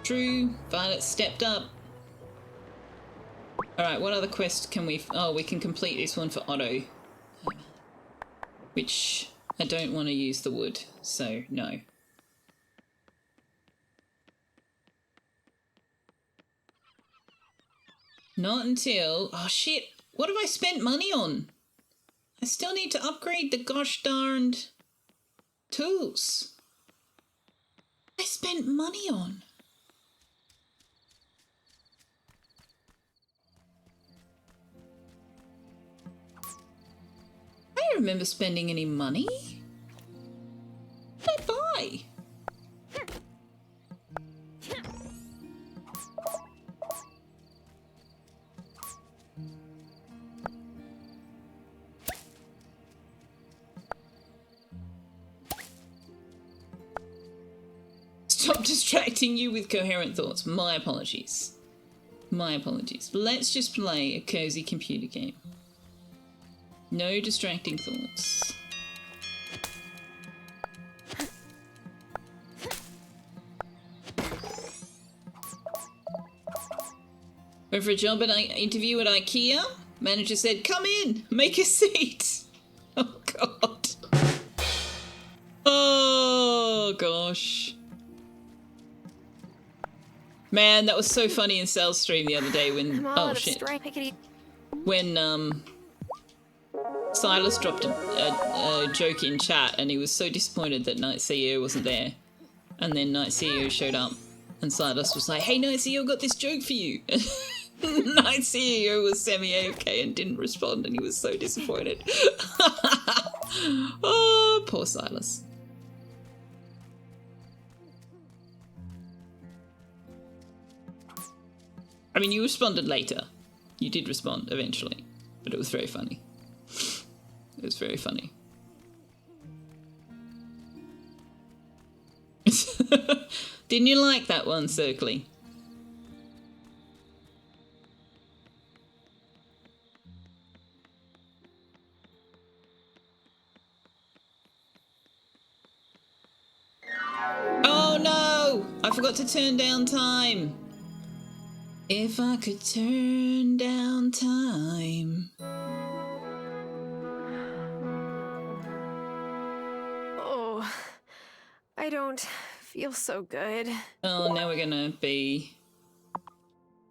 True. Violet stepped up. Alright, what other quest can we... Oh, we can complete this one for Otto. Which... I don't want to use the wood, so no. Not until... Oh shit! What have I spent money on? I still need to upgrade the gosh darned tools. I spent money on. I don't remember spending any money. What did I buy? Stop distracting you with coherent thoughts. My apologies. My apologies. Let's just play a cozy computer game. No distracting thoughts. Went for a job interview at IKEA. Manager said, "Come in, make a seat." Oh god. Oh gosh. Man, that was so funny in Sal's stream the other day when when Silas dropped a joke in chat and he was so disappointed that Night CEO wasn't there. And then Night CEO showed up and Silas was like, "Hey Night CEO, got this joke for you." Night CEO was semi-AFK and didn't respond and he was so disappointed. Oh, poor Silas. I mean, you responded later. You did respond eventually, but it was very funny. It was very funny. Didn't you like that one, Circly? Oh no! I forgot to turn down time. If I could turn down time. Oh, I don't feel so good. Oh, now we're gonna be...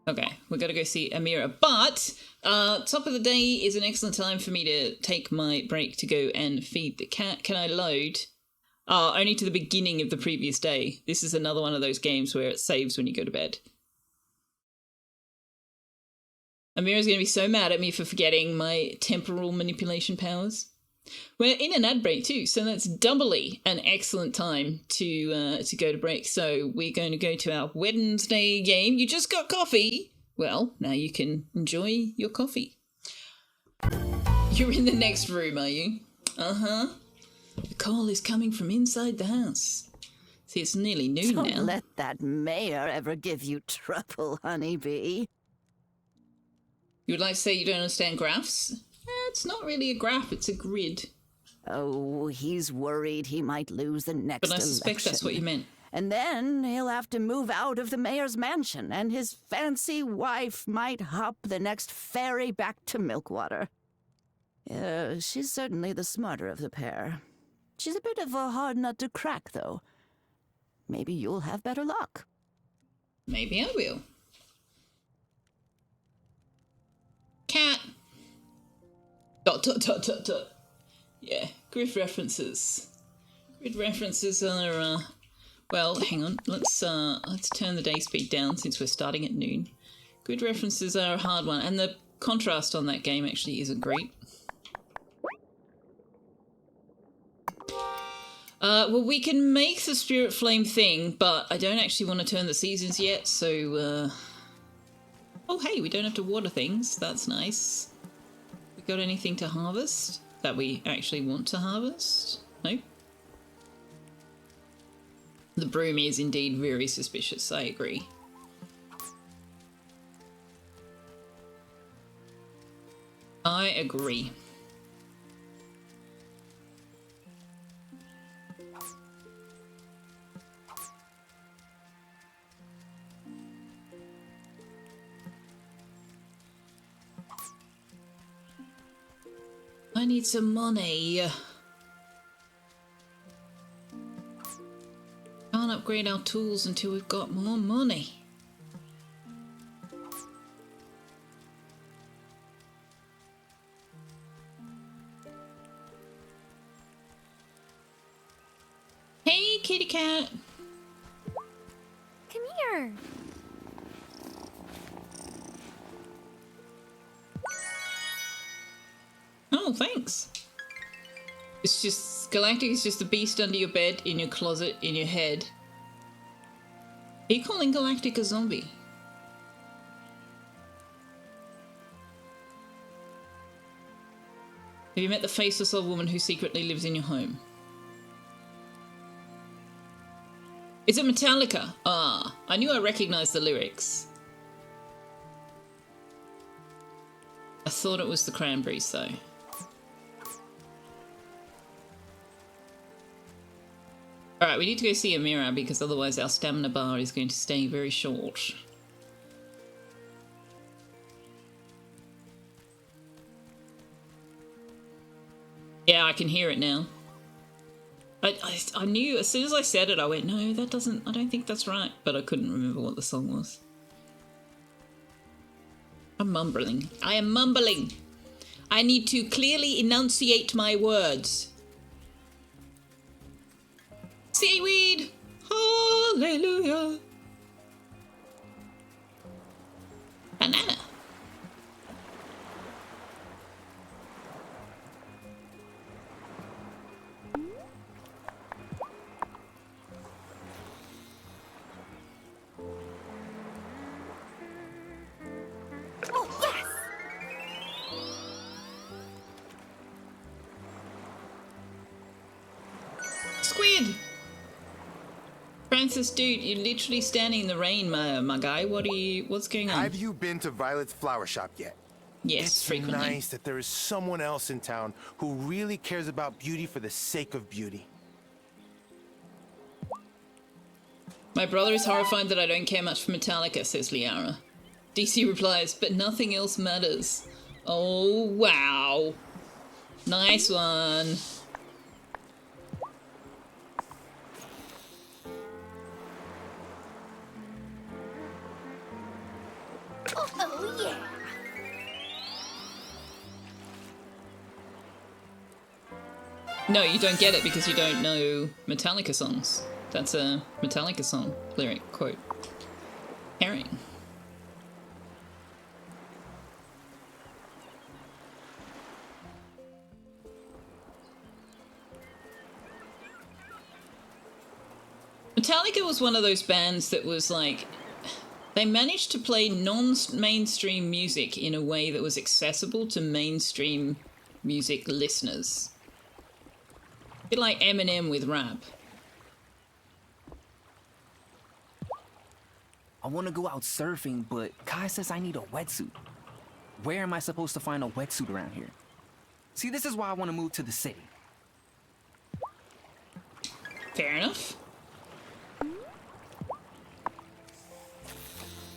Okay, we gotta go see Amira. But, top of the day is an excellent time for me to take my break to go and feed the cat. Can I load? Only to the beginning of the previous day. This is another one of those games where it saves when you go to bed. Amira's going to be so mad at me for forgetting my temporal manipulation powers. We're in an ad break too, so that's doubly an excellent time to go to break. So we're going to go to our Wednesday game. You just got coffee. Well, now you can enjoy your coffee. You're in the next room, are you? Uh-huh. The call is coming from inside the house. See, it's nearly noon now. Don't let that mayor ever give you trouble, honeybee. You would like to say you don't understand graphs? It's not really a graph, it's a grid. Oh, he's worried he might lose the next election. But I suspect that's what you meant. And then he'll have to move out of the mayor's mansion, and his fancy wife might hop the next ferry back to Milkwater. She's certainly the smarter of the pair. She's a bit of a hard nut to crack, though. Maybe you'll have better luck. Maybe I will. Cat. ... Yeah, grid references. Grid references are, well, hang on. Let's turn the day speed down since we're starting at noon. Grid references are a hard one, and the contrast on that game actually isn't great. Well, we can make the Spirit Flame thing, but I don't actually want to turn the seasons yet, so, Oh, hey, we don't have to water things. That's nice. We got anything to harvest that we actually want to harvest? Nope. The broom is indeed very suspicious, I agree. I agree. I need some money. Can't upgrade our tools until we've got more money. Hey, kitty cat. Come here. Oh, thanks. It's just, Galactic is just a beast under your bed, in your closet, in your head. Are you calling Galactic a zombie? Have you met the faceless old woman who secretly lives in your home? Is it Metallica? Ah, I knew I recognized the lyrics. I thought it was the Cranberries, though. Alright, we need to go see Amira because otherwise our stamina bar is going to stay very short. Yeah, I can hear it now. I knew as soon as I said it, I went, no, that doesn't, I don't think that's right. But I couldn't remember what the song was. I'm mumbling. I am mumbling. I need to clearly enunciate my words. Seaweed! Hallelujah! Banana. Oh, yes! Squid! Francis, dude, you're literally standing in the rain, my guy. What's going on? Have you been to Wylde's Flower Shop yet? Yes, it's frequently. Nice that there is someone else in town who really cares about beauty for the sake of beauty. My brother is horrified that I don't care much for Metallica, says Liara. DC replies, but nothing else matters. Oh, wow. Nice one. Oh, yeah. No, you don't get it because you don't know Metallica songs. That's a Metallica song lyric quote. Herring. Metallica was one of those bands that was like, they managed to play non-mainstream music in a way that was accessible to mainstream music listeners. A bit like Eminem with rap. I want to go out surfing, but Kai says I need a wetsuit. Where am I supposed to find a wetsuit around here? See, this is why I want to move to the city. Fair enough.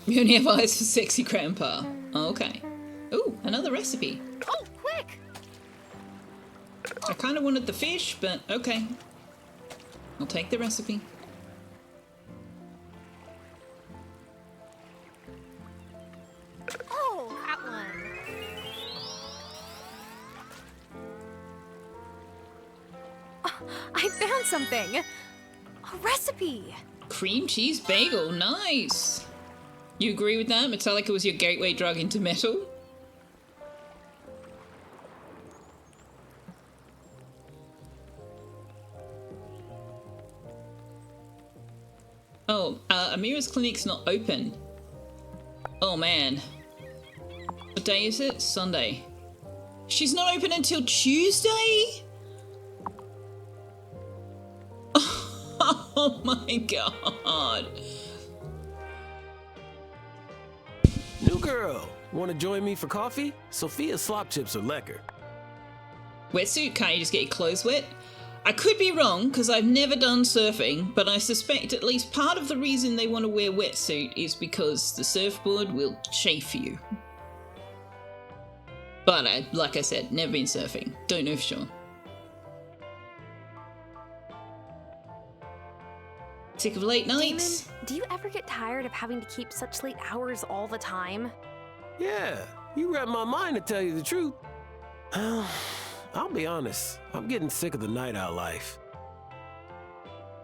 You only have eyes for sexy grandpa. Oh, okay. Ooh, another recipe. Oh, quick! I kind of wanted the fish, but okay. I'll take the recipe. Oh, that one. I found something. A recipe. Cream cheese bagel, nice. You agree with that? Metallica was your gateway drug into metal? Oh, Amira's clinic's not open. Oh man. What day is it? Sunday. She's not open until Tuesday? Oh my god. New girl, want to join me for coffee? Selfeya's slop chips are lekker. Wetsuit? Can't you just get your clothes wet? I could be wrong, because I've never done surfing, but I suspect at least part of the reason they want to wear wetsuit is because the surfboard will chafe you. But, like I said, never been surfing. Don't know for sure. Sick of late nights? Damon, do you ever get tired of having to keep such late hours all the time? Yeah, you read my mind to tell you the truth. I'll be honest, I'm getting sick of the night owl life.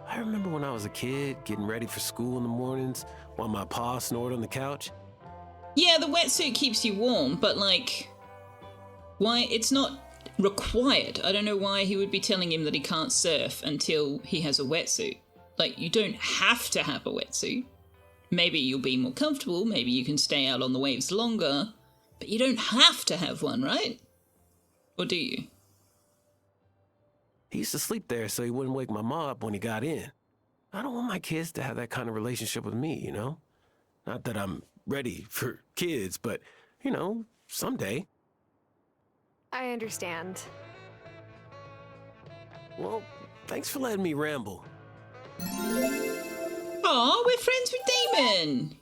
I remember when I was a kid, getting ready for school in the mornings while my pa snored on the couch. Yeah, the wetsuit keeps you warm, but like, why? It's not required. I don't know why he would be telling him that he can't surf until he has a wetsuit. Like, you don't have to have a wetsuit. Maybe you'll be more comfortable, maybe you can stay out on the waves longer, but you don't have to have one, right? Or do you? He used to sleep there so he wouldn't wake my ma up when he got in. I don't want my kids to have that kind of relationship with me, you know? Not that I'm ready for kids, but, you know, someday. I understand. Well, thanks for letting me ramble. Aw, we're friends with Damon!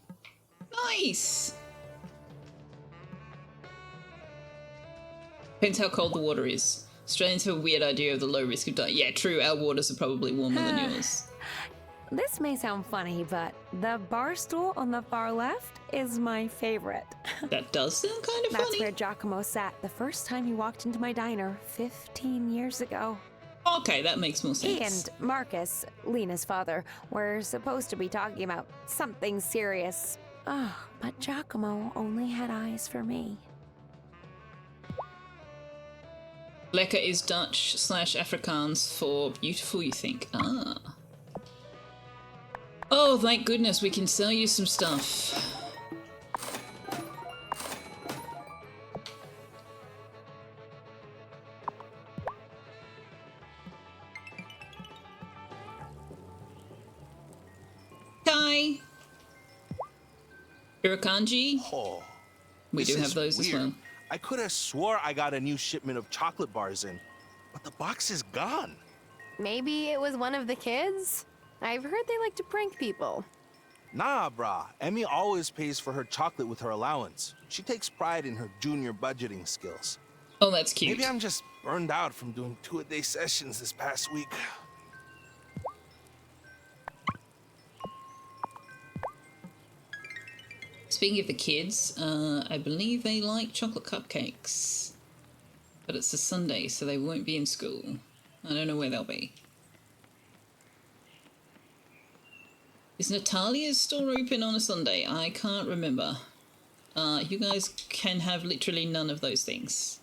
Nice! Depends how cold the water is. Australians have a weird idea of the low risk of dying. Yeah, true, our waters are probably warmer than yours. This may sound funny, but the bar stool on the far left is my favorite. That does sound kind of funny. That's where Giacomo sat the first time he walked into my diner 15 years ago. Okay, that makes more sense. He and Marcus, Lena's father, were supposed to be talking about something serious. Oh, but Giacomo only had eyes for me. Lekker is Dutch/Afrikaans for beautiful, you think? Ah. Oh, thank goodness we can sell you some stuff. Kai! Irakanji? Oh, we do this have is those weird. as well. I could have swore I got a new shipment of chocolate bars in, but the box is gone. Maybe it was one of the kids? I've heard they like to prank people. Nah, brah. Emmy always pays for her chocolate with her allowance. She takes pride in her junior budgeting skills. Oh, that's cute. Maybe I'm just burned out from doing 2-a-day sessions this past week. Speaking of the kids, I believe they like chocolate cupcakes. But it's a Sunday, so they won't be in school. I don't know where they'll be. Is Natalia's store open on a Sunday? I can't remember. You guys can have literally none of those things.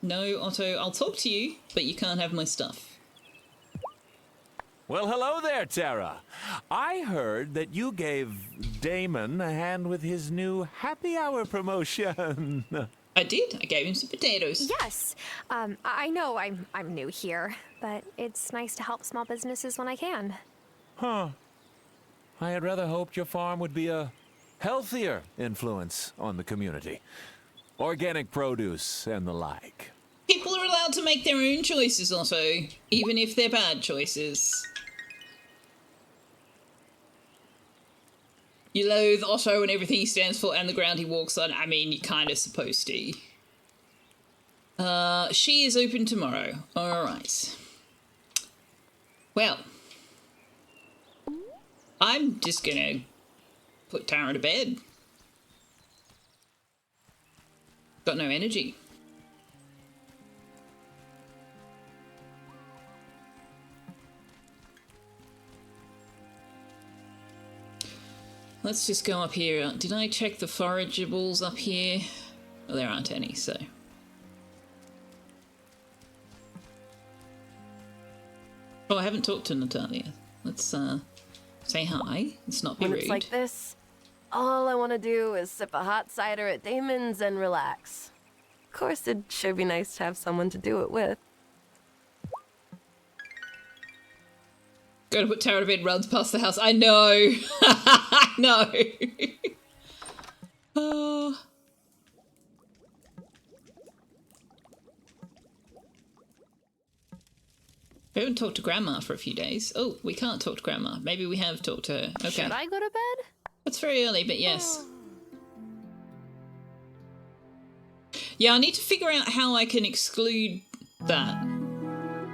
No, Otto, I'll talk to you, but you can't have my stuff. Well, hello there, Tara. I heard that you gave Damon a hand with his new happy hour promotion. I did. I gave him some potatoes. Yes. I know I'm new here, but it's nice to help small businesses when I can. Huh. I had rather hoped your farm would be a healthier influence on the community. Organic produce and the like. People are allowed to make their own choices, Otto, even if they're bad choices. You loathe Otto and everything he stands for and the ground he walks on. I mean, you're kind of supposed to. She is open tomorrow. Alright. Well. I'm just gonna put Tara to bed. Got no energy. Let's just go up here. Did I check the forageables up here? Well, there aren't any, so. Oh, I haven't talked to Natalia. Let's say hi. Let's not be When rude. it's like this, all I want to do is sip a hot cider at Damon's and relax. Of course, it'd sure be nice to have someone to do it with. Go to put Tara to bed, runs past the house. I know. I know. Oh. We haven't talked to Grandma for a few days. Oh, we can't talk to Grandma. Maybe we have talked to her. Okay. Should I go to bed? It's very early, but yes. Yeah, I need to figure out how I can exclude that.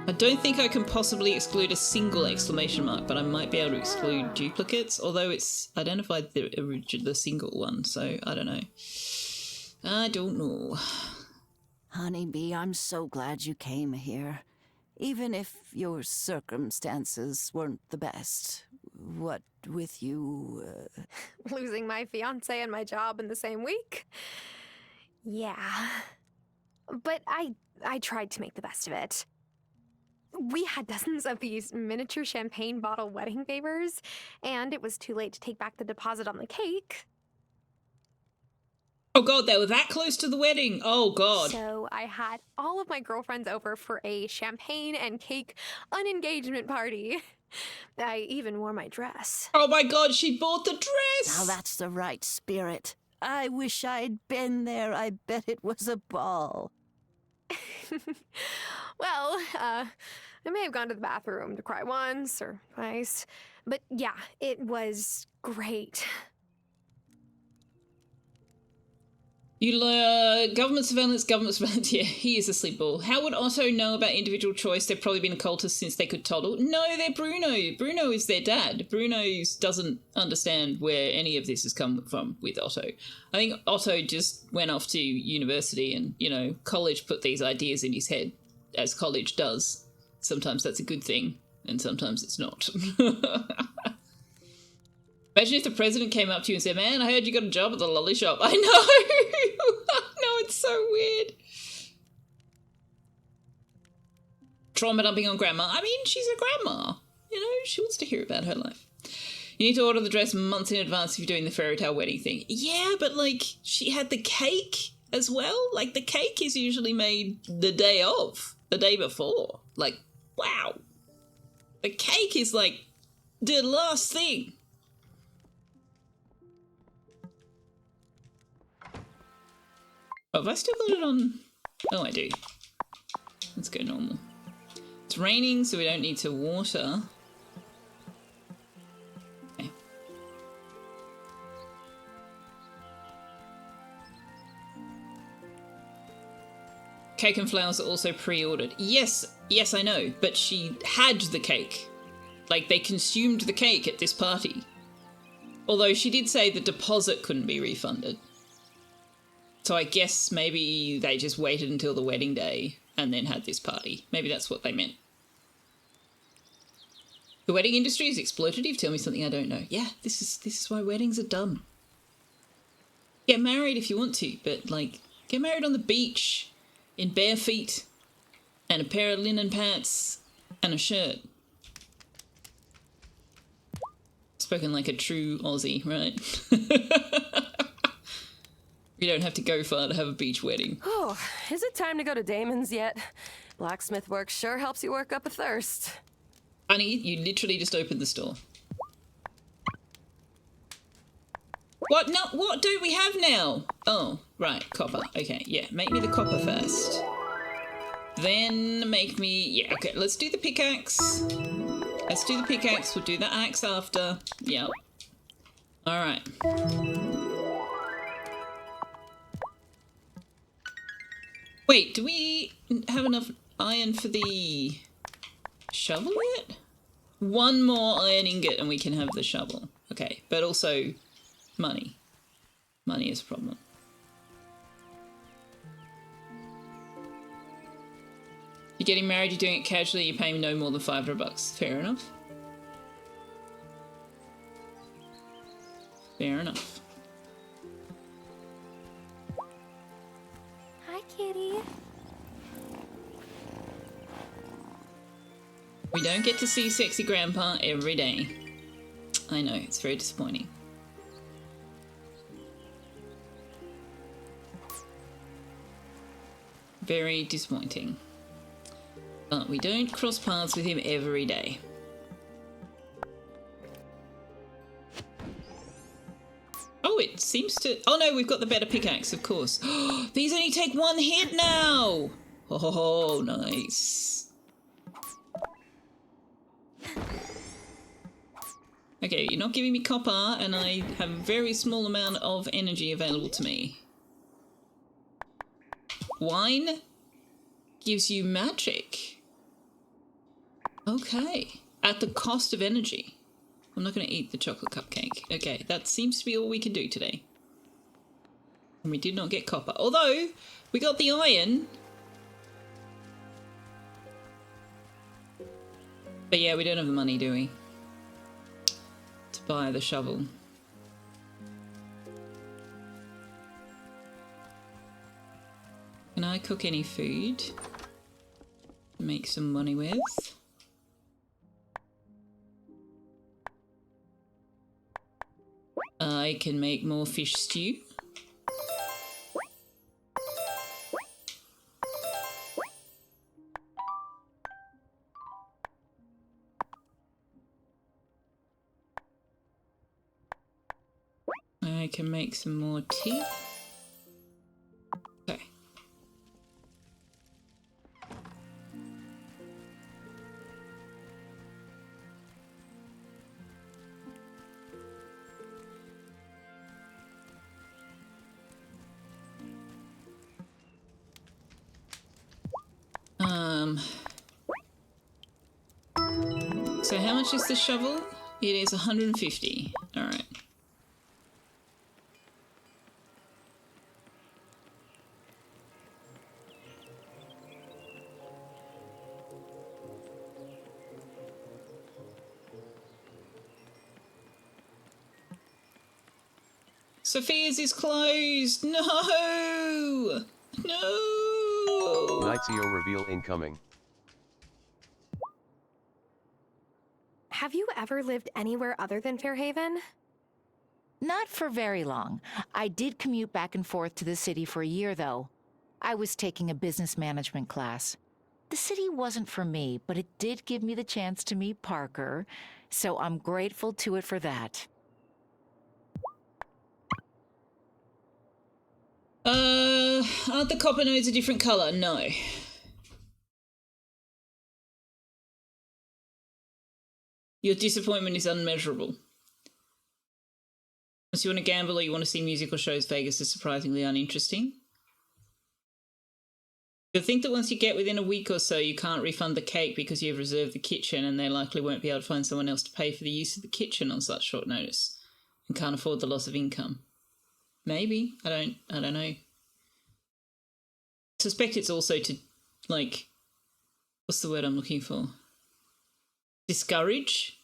I don't think I can possibly exclude a single exclamation mark, but I might be able to exclude duplicates, although it's identified the single one, so I don't know. I don't know. Honeybee, I'm so glad you came here. Even if your circumstances weren't the best. What with you... Losing my fiancé and my job in the same week? Yeah. But I tried to make the best of it. We had dozens of these miniature champagne bottle wedding favors, and it was too late to take back the deposit on the cake. Oh god, they were that close to the wedding. Oh god. So I had all of my girlfriends over for a champagne and cake unengagement party. I even wore my dress. Oh my god, she bought the dress! Now that's the right spirit. I wish I'd been there. I bet it was a ball. Well, I may have gone to the bathroom to cry once or twice, but yeah, it was great. Government surveillance, yeah, he is a sleepball. How would Otto know about individual choice? They've probably been occultists since they could toddle. No, they're Bruno. Bruno is their dad. Bruno doesn't understand where any of this has come from with Otto. I think Otto just went off to university and, you know, college put these ideas in his head, as college does. Sometimes that's a good thing, and sometimes it's not. Imagine if the president came up to you and said, man, I heard you got a job at the lolly shop. I know. I know, it's so weird. Trauma dumping on grandma. I mean, she's a grandma. You know, she wants to hear about her life. You need to order the dress months in advance if you're doing the fairy tale wedding thing. Yeah, but like, she had the cake as well. Like, the cake is usually made the day of, the day before. Like, wow. The cake is like the last thing. Oh, have I still got it on? Oh, I do. Let's go normal. It's raining, so we don't need to water. Okay. Cake and flowers are also pre-ordered. Yes, I know, but she had the cake. Like, they consumed the cake at this party. Although she did say the deposit couldn't be refunded. So I guess maybe they just waited until the wedding day and then had this party. Maybe that's what they meant. The wedding industry is exploitative. Tell me something I don't know. Yeah, this is why weddings are dumb. Get married if you want to, but like, get married on the beach in bare feet and a pair of linen pants and a shirt. Spoken like a true Aussie, right? You don't have to go far to have a beach wedding. Oh, is it time to go to Damon's yet? Blacksmith work sure helps you work up a thirst. Honey, you literally just opened the store. What? No, what do we have now? Oh, right, copper. Okay, yeah, make me the copper first. Then make me... Yeah, okay, let's do the pickaxe. Let's do the pickaxe. We'll do the axe after. Yep. All right. Wait, do we have enough iron for the shovel yet? One more iron ingot and we can have the shovel. Okay, but also money. Money is a problem. You're getting married, you're doing it casually, you're paying no more than $500. Fair enough. Fair enough. Hi, kitty. We don't get to see sexy grandpa every day. I know, it's very disappointing. Very disappointing. But we don't cross paths with him every day. Oh, it seems to... Oh no, we've got the better pickaxe, of course. These only take one hit now! Oh, nice. Okay, you're not giving me copper, and I have a very small amount of energy available to me. Wine gives you magic. Okay. At the cost of energy. I'm not going to eat the chocolate cupcake. Okay, that seems to be all we can do today. And we did not get copper. Although, we got the iron. But yeah, we don't have the money, do we? To buy the shovel. Can I cook any food? Make some money with? I can make more fish stew. I can make some more tea. Okay. So how much is the shovel? It is 150. All right. Selfeya's is closed. No. No. Night CEO reveal incoming. Have you ever lived anywhere other than Fairhaven? Not for very long. I did commute back and forth to the city for a year, though. I was taking a business management class. The city wasn't for me, but it did give me the chance to meet Parker, so I'm grateful to it for that. Aren't the copper nodes a different color? No. Your disappointment is unmeasurable. Unless you want to gamble or you want to see musical shows, Vegas is surprisingly uninteresting. You'll think that once you get within a week or so, you can't refund the cake because you've reserved the kitchen and they likely won't be able to find someone else to pay for the use of the kitchen on such short notice and can't afford the loss of income. Maybe. I don't know. I suspect it's also to, like, what's the word I'm looking for? Discourage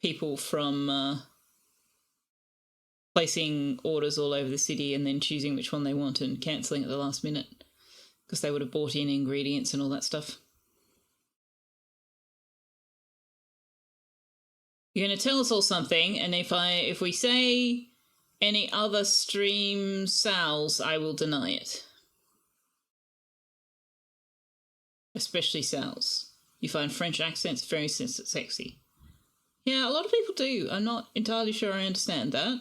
people from placing orders all over the city and then choosing which one they want and cancelling at the last minute because they would have bought in ingredients and all that stuff. You're going to tell us all something, and if we say any other stream Sal's, I will deny it. Especially Sal's. You find French accents very sexy. Yeah, a lot of people do. I'm not entirely sure I understand that.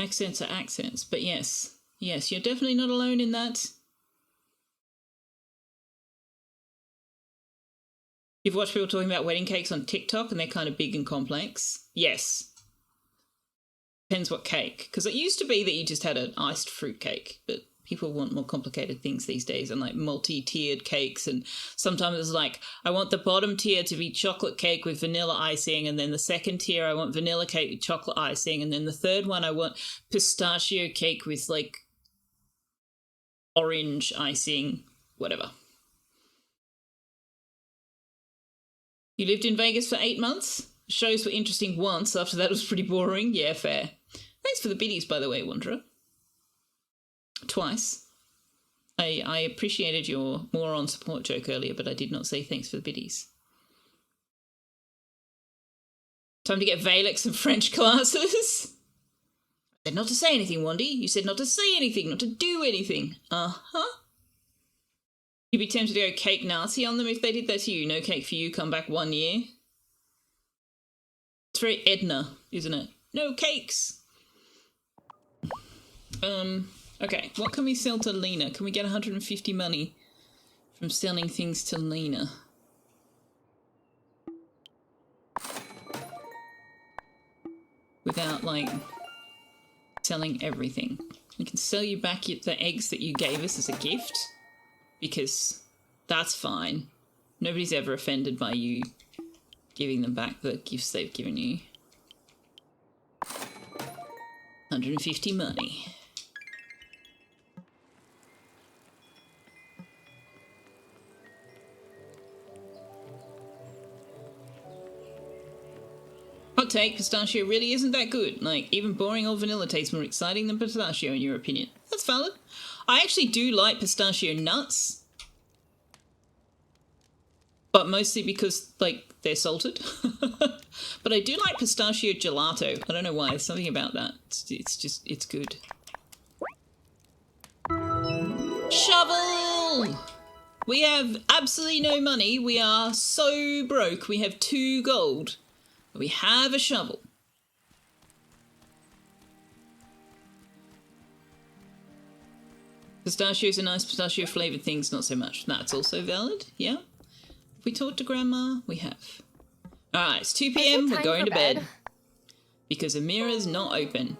Accents are accents, but yes, you're definitely not alone in that. You've watched people talking about wedding cakes on TikTok and they're kind of big and complex. Yes. Depends what cake. Because it used to be that you just had an iced fruit cake, but people want more complicated things these days and like multi-tiered cakes. And sometimes it's like, I want the bottom tier to be chocolate cake with vanilla icing. And then the second tier, I want vanilla cake with chocolate icing. And then the third one, I want pistachio cake with like orange icing, whatever. You lived in Vegas for 8 months? Shows were interesting once, after that was pretty boring. Yeah, fair. Thanks for the biddies, by the way, Wanderer. Twice. I appreciated your moron support joke earlier, but I did not say thanks for the biddies. Time to get Valek some French classes. I said not to say anything, Wandy. You said not to say anything, not to do anything. Uh-huh. You'd be tempted to go cake Nazi on them if they did that to you. No cake for you, come back 1 year. It's very Edna, isn't it? No cakes. Okay, what can we sell to Lena? Can we get 150 money from selling things to Lena? Without, like, selling everything. We can sell you back the eggs that you gave us as a gift. Because that's fine. Nobody's ever offended by you giving them back the gifts they've given you. 150 money. Hot take, pistachio really isn't that good. Like, even boring old vanilla tastes more exciting than pistachio in your opinion. That's valid. I actually do like pistachio nuts. But mostly because, like, they're salted. But I do like pistachio gelato. I don't know why. There's something about that. It's good. Shovel! We have absolutely no money. We are so broke. We have 2 gold. But we have a shovel. Pistachios are nice, pistachio flavoured things, not so much. That's also valid, yeah. If we talk to Grandma, we have. Alright, it's 2 PM, we're going to bed. Because Amira's not open.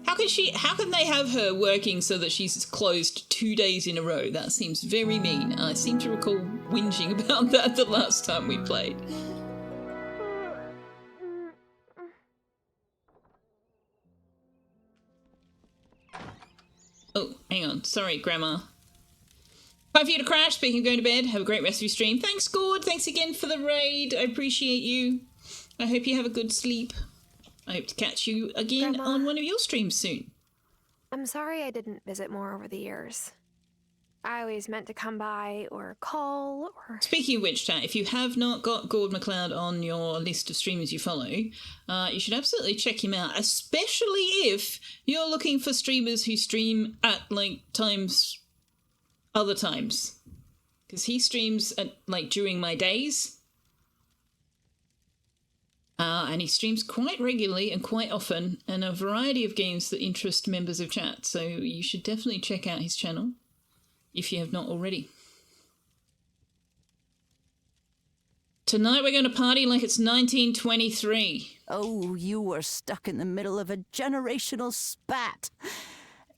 How can they have her working so that she's closed 2 days in a row? That seems very mean. I seem to recall whinging about that the last time we played. Oh, hang on. Sorry, Grandma. Time for you to crash. Speaking of going to bed, have a great rest of your stream. Thanks, Gord. Thanks again for the raid. I appreciate you. I hope you have a good sleep. I hope to catch you again Grandma, on one of your streams soon. I'm sorry I didn't visit more over the years. I always meant to come by or call or... Speaking of which, chat, if you have not got Gord McLeod on your list of streamers you follow, you should absolutely check him out, especially if you're looking for streamers who stream at, like, other times. Because he streams at, like, during my days. And he streams quite regularly and quite often, and a variety of games that interest members of chat. So you should definitely check out his channel if you have not already. Tonight we're going to party like it's 1923. Oh, you were stuck in the middle of a generational spat.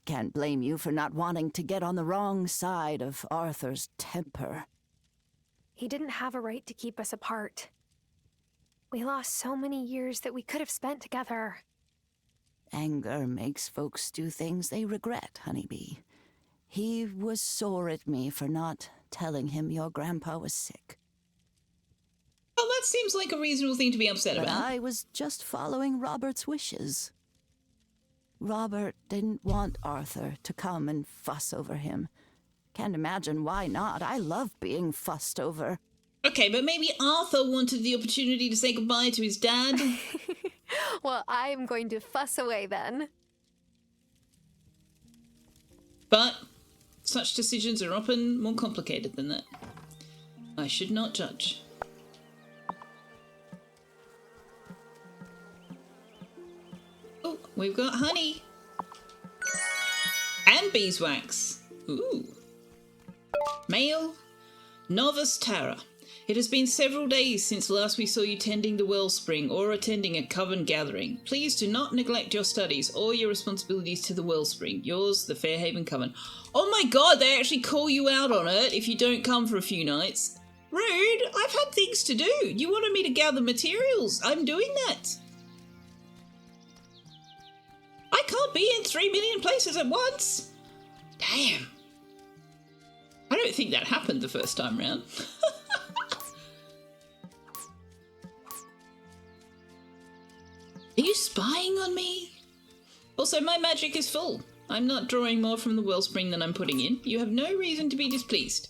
Can't blame you for not wanting to get on the wrong side of Arthur's temper. He didn't have a right to keep us apart. We lost so many years that we could have spent together. Anger makes folks do things they regret, honeybee. He was sore at me for not telling him your grandpa was sick. Well, that seems like a reasonable thing to be upset about. I was just following Robert's wishes. Robert didn't want Arthur to come and fuss over him. Can't imagine why not. I love being fussed over. Okay, but maybe Arthur wanted the opportunity to say goodbye to his dad. Well, I'm going to fuss away then. But such decisions are often more complicated than that. I should not judge. Oh, we've got honey. And beeswax. Ooh. Mail. Novice Tara. It has been several days since last we saw you tending the wellspring or attending a coven gathering. Please do not neglect your studies or your responsibilities to the wellspring. Yours, the Fairhaven Coven. Oh my god, they actually call you out on it if you don't come for a few nights. Rude, I've had things to do. You wanted me to gather materials. I'm doing that. I can't be in 3 million places at once. Damn. I don't think that happened the first time round. Are you spying on me? Also, my magic is full. I'm not drawing more from the wellspring than I'm putting in. You have no reason to be displeased.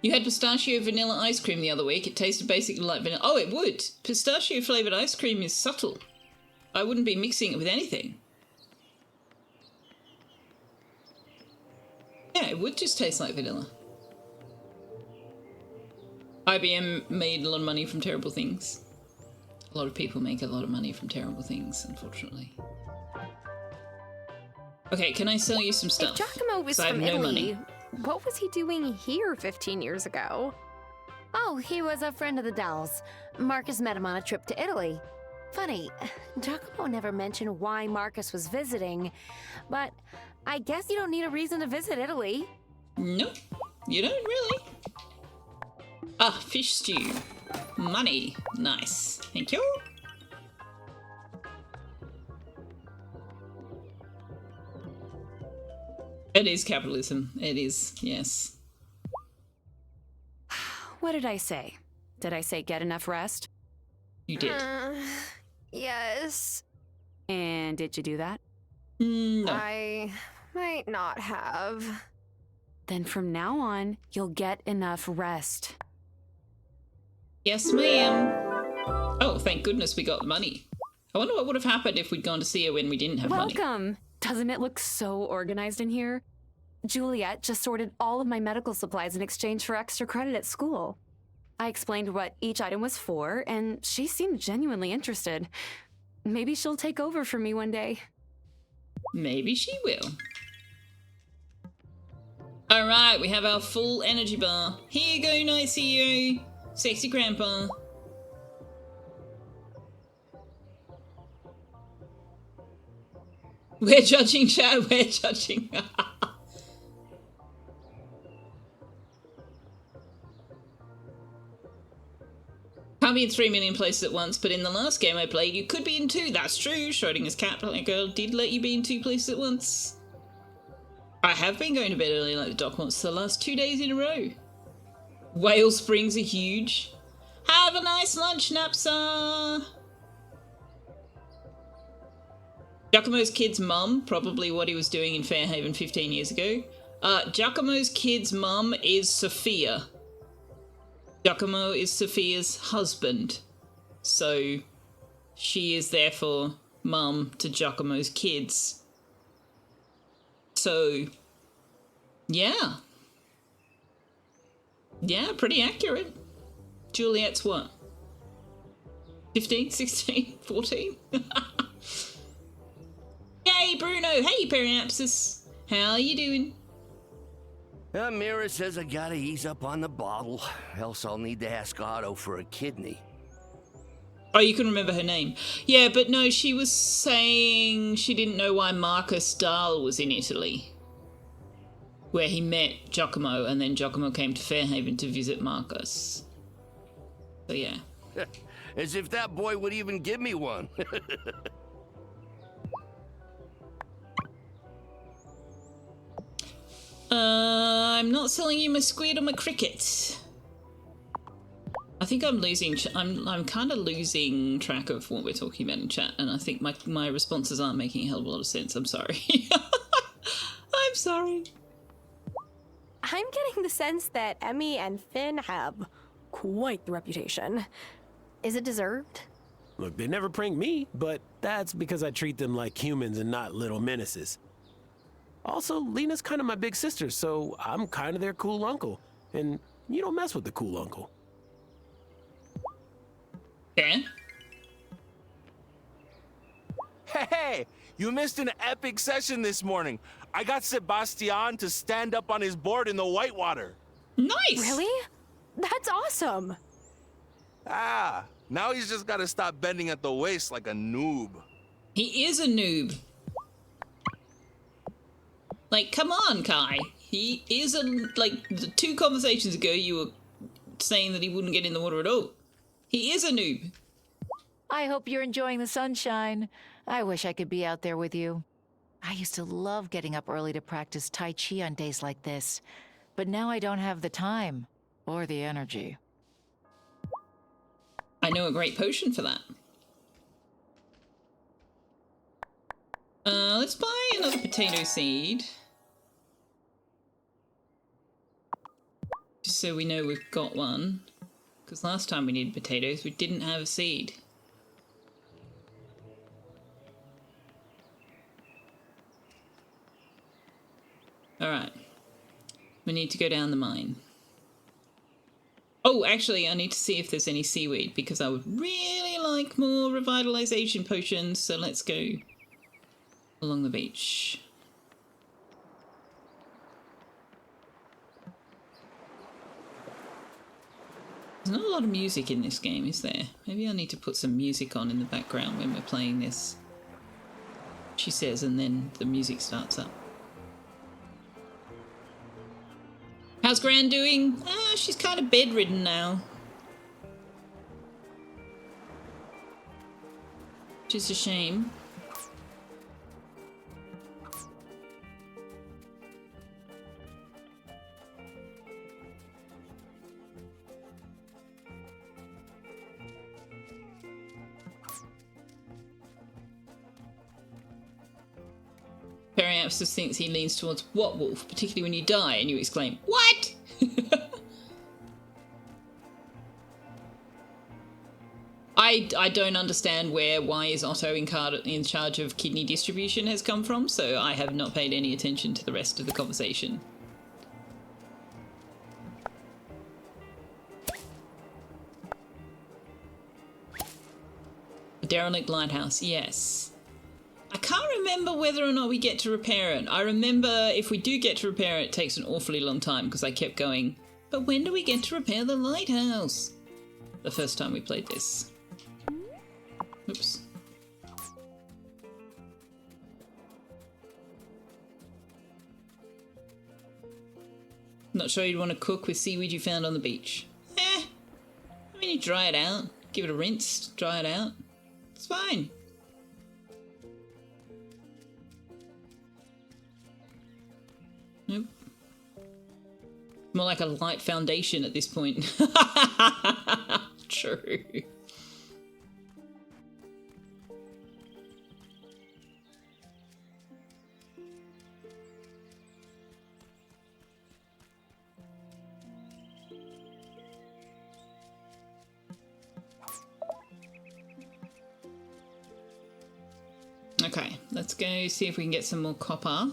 You had pistachio vanilla ice cream the other week. It tasted basically like vanilla. Oh, it would. Pistachio flavoured ice cream is subtle. I wouldn't be mixing it with anything. Yeah, it would just taste like vanilla. IBM made a lot of money from terrible things. A lot of people make a lot of money from terrible things, unfortunately. Okay, can I sell you some stuff? If Giacomo was from Italy, what was he doing here 15 years ago? Oh, he was a friend of the Dowells. Marcus met him on a trip to Italy. Funny, Giacomo never mentioned why Marcus was visiting, but I guess you don't need a reason to visit Italy. Nope, you don't really. Ah, fish stew. Money. Nice. Thank you. It is capitalism. It is, yes. What did I say? Did I say get enough rest? You did. Yes. And did you do that? No. I might not have. Then from now on, you'll get enough rest. Yes, ma'am. Oh, thank goodness we got money. I wonder what would have happened if we'd gone to see her when we didn't have money. Welcome! Doesn't it look so organized in here? Juliet just sorted all of my medical supplies in exchange for extra credit at school. I explained what each item was for, and she seemed genuinely interested. Maybe she'll take over for me one day. Maybe she will. Alright, we have our full energy bar. Here you go, Night CEO. Sexy Grandpa. We're judging, chat. We're judging. Can't be in 3 million places at once, but in the last game I played, you could be in 2. That's true. Schrodinger's cat girl did let you be in 2 places at once. I have been going to bed early like the doc wants the last 2 days in a row. Whale springs are huge. Have a nice lunch, Napsa. Giacomo's kid's mum, probably what he was doing in Fairhaven 15 years ago. Giacomo's kid's mum is Selfeya. Giacomo is Sophia's husband. So she is therefore mum to Giacomo's kids. So, yeah. Yeah, pretty accurate. Juliet's what? 15, 16, 14? Yay, Bruno! Hey, Periapsis! How you doing? Mira says I gotta ease up on the bottle, else I'll need to ask Otto for a kidney. Oh, you can remember her name. Yeah, but no, she was saying she didn't know why Marcus Dahl was in Italy, where he met Giacomo, and then Giacomo came to Fairhaven to visit Marcus. So, yeah. As if that boy would even give me one. I'm not selling you my squid or my cricket. I think I'm losing. I'm kind of losing track of what we're talking about in chat, and I think my responses aren't making a hell of a lot of sense. I'm sorry. I'm sorry. I'm getting the sense that Emmy and Finn have quite the reputation. Is it deserved? Look, they never prank me, but that's because I treat them like humans and not little menaces. Also, Lena's kind of my big sister, so I'm kind of their cool uncle. And you don't mess with the cool uncle. Yeah? Hey, you missed an epic session this morning. I got Sebastian to stand up on his board in the whitewater. Nice! Really? That's awesome! Ah, now he's just gotta stop bending at the waist like a noob. He is a noob. Like, come on, Kai. He is a... Like, 2 conversations ago, you were saying that he wouldn't get in the water at all. He is a noob. I hope you're enjoying the sunshine. I wish I could be out there with you. I used to love getting up early to practice Tai Chi on days like this, but now I don't have the time or the energy. I know a great potion for that. Let's buy another potato seed. Just so we know we've got one. Because last time we needed potatoes, we didn't have a seed. Alright. We need to go down the mine. Oh, actually, I need to see if there's any seaweed, because I would really like more revitalization potions, so let's go along the beach. There's not a lot of music in this game, is there? Maybe I need to put some music on in the background when we're playing this. She says, and then the music starts up. How's Gran doing? She's kind of bedridden now. Which is a shame. Periapsis just thinks he leans towards what wolf, particularly when you die and you exclaim, "What?" I don't understand why is Otto in charge of kidney distribution has come from, so I have not paid any attention to the rest of the conversation. A derelict lighthouse, yes. I can't remember whether or not we get to repair it. I remember if we do get to repair it, it takes an awfully long time because I kept going, but when do we get to repair the lighthouse? The first time we played this. Oops. Not sure you'd want to cook with seaweed you found on the beach. I mean, you dry it out, give it a rinse, dry it out. It's fine. Nope. More like a light foundation at this point. True. Okay, let's go see if we can get some more copper.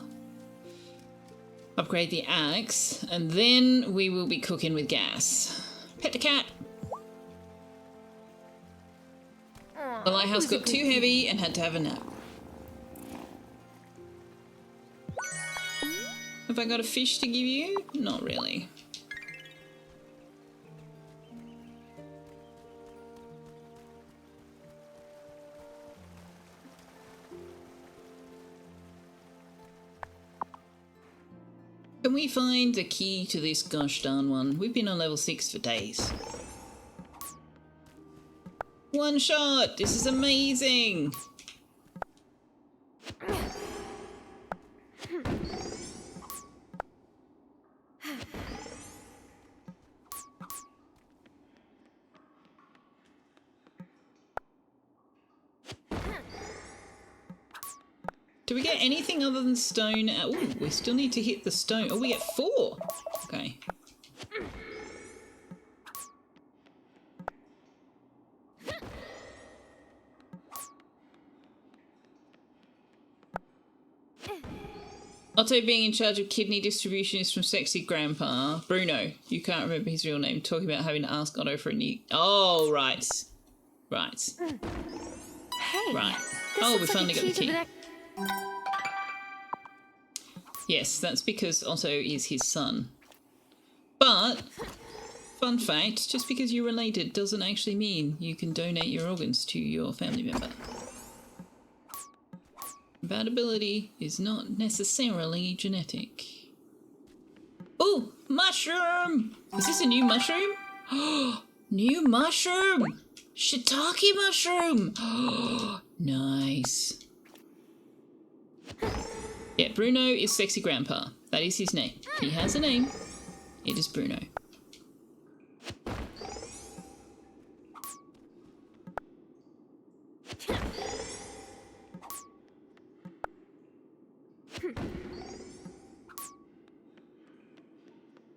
Upgrade the axe, and then we will be cooking with gas. Pet the cat! The lighthouse got too heavy and had to have a nap. Have I got a fish to give you? Not really. Can we find the key to this gosh darn one? We've been on level 6 for days. One shot! This is amazing! Do we get anything other than stone? Oh, we still need to hit the stone. Oh, we get 4. Okay. Otto being in charge of kidney distribution is from Sexy Grandpa. Bruno, you can't remember his real name, talking about having to ask Otto for a new... Oh, right. Right. Hey. Right. Oh, we finally got the key. Yes, that's because Otto is his son. But, fun fact, just because you're related doesn't actually mean you can donate your organs to your family member. Compatibility is not necessarily genetic. Oh, mushroom! Is this a new mushroom? New mushroom! Shiitake mushroom! Nice. Yeah, Bruno is Sexy Grandpa. That is his name. He has a name. It is Bruno.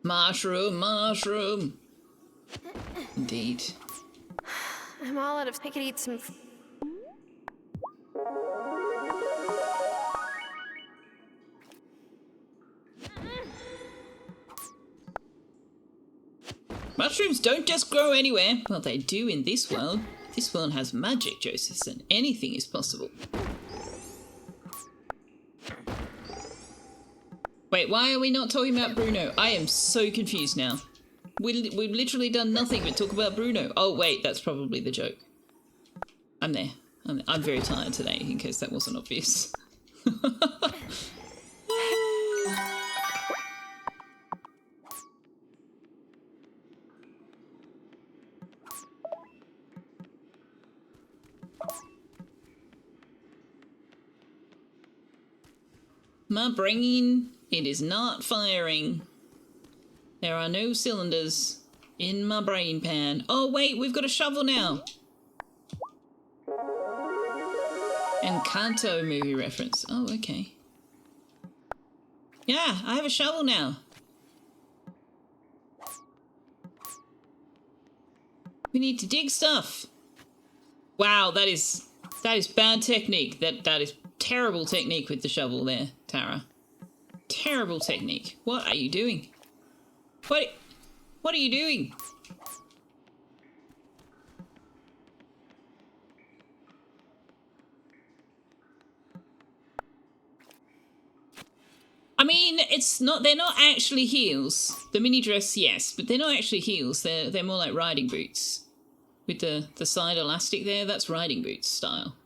Mushroom, mushroom. Indeed. I'm all out of... I could eat some... Mushrooms don't just grow anywhere. Well, they do in this world. This world has magic, Joseph, and anything is possible. Wait, why are we not talking about Bruno? I am so confused now. We've literally done nothing but talk about Bruno. Oh, wait, that's probably the joke. I'm there. I'm very tired today, in case that wasn't obvious. My brain, it is not firing. There are no cylinders in my brain pan. Oh wait, we've got a shovel now. Encanto movie reference. Oh, okay. Yeah, I have a shovel now. We need to dig stuff. Wow, that is bad technique. That is terrible technique with the shovel there, Tara. Terrible technique. What are you doing? What are you doing? it's not. They're not actually heels. The mini dress, yes, but they're not actually heels. They're more like riding boots with the side elastic there. That's riding boots style.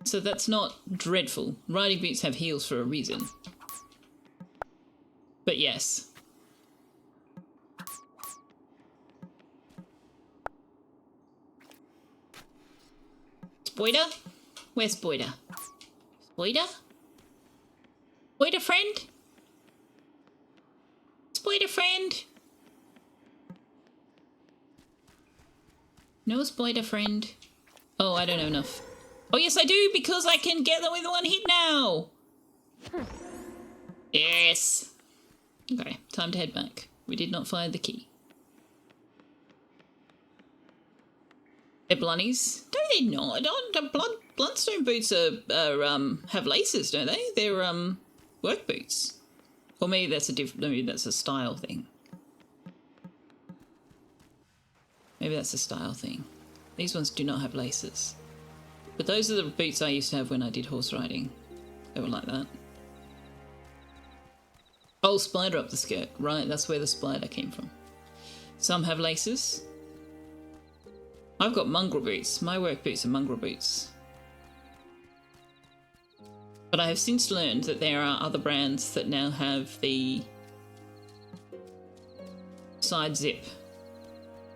So that's not dreadful. Riding boots have heels for a reason. But yes. Spoiler? Where's Spoiler? Spoiler? Spoiler friend? Spoiler friend? No spoiler friend. Oh, I don't know enough. Oh yes I do, because I can get them with one hit now! Yes! Okay, time to head back. We did not find the key. They're blunnies? No, they're not. The Bloodstone boots have laces, don't they? They're work boots. Or maybe that's a maybe that's a style thing. Maybe that's a style thing. These ones do not have laces. But those are the boots I used to have when I did horse riding. They were like that. Oh, spider up the skirt. Right, that's where the spider came from. Some have laces. I've got mongrel boots. My work boots are mongrel boots. But I have since learned that there are other brands that now have the side zip.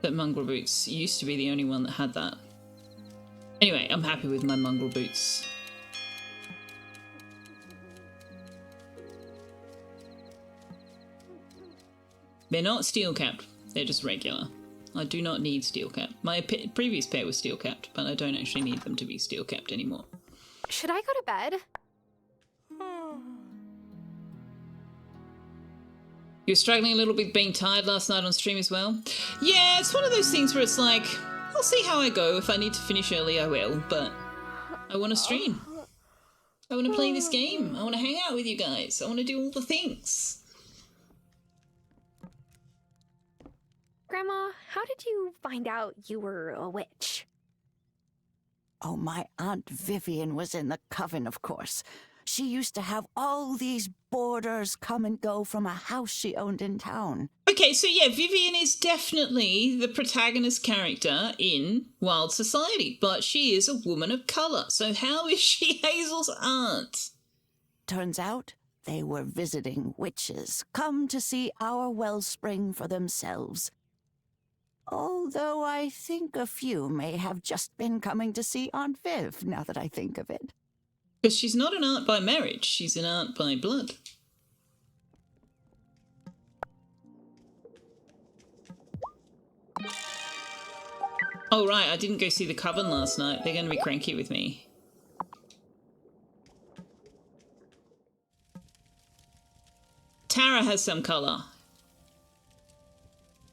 That mongrel boots used to be the only one that had that. Anyway, I'm happy with my mongrel boots. They're not steel capped, they're just regular. I do not need steel capped. My previous pair was steel capped, but I don't actually need them to be steel capped anymore. Should I go to bed? You were struggling a little bit being tired last night on stream as well? Yeah, it's one of those things where it's like, I'll see how I go. If I need to finish early, I will, but I want to stream. I want to play this game. I want to hang out with you guys. I want to do all the things. Grandma, how did you find out you were a witch? Oh, my Aunt Vivian was in the coven, of course. She used to have all these boarders come and go from a house she owned in town. Okay, so yeah, Vivian is definitely the protagonist character in Wylde Society, but she is a woman of colour, so how is she Hazel's aunt? Turns out they were visiting witches, come to see our wellspring for themselves. Although I think a few may have just been coming to see Aunt Viv, now that I think of it. Because she's not an aunt by marriage, she's an aunt by blood. Oh right, I didn't go see the coven last night. They're going to be cranky with me. Tara has some colour.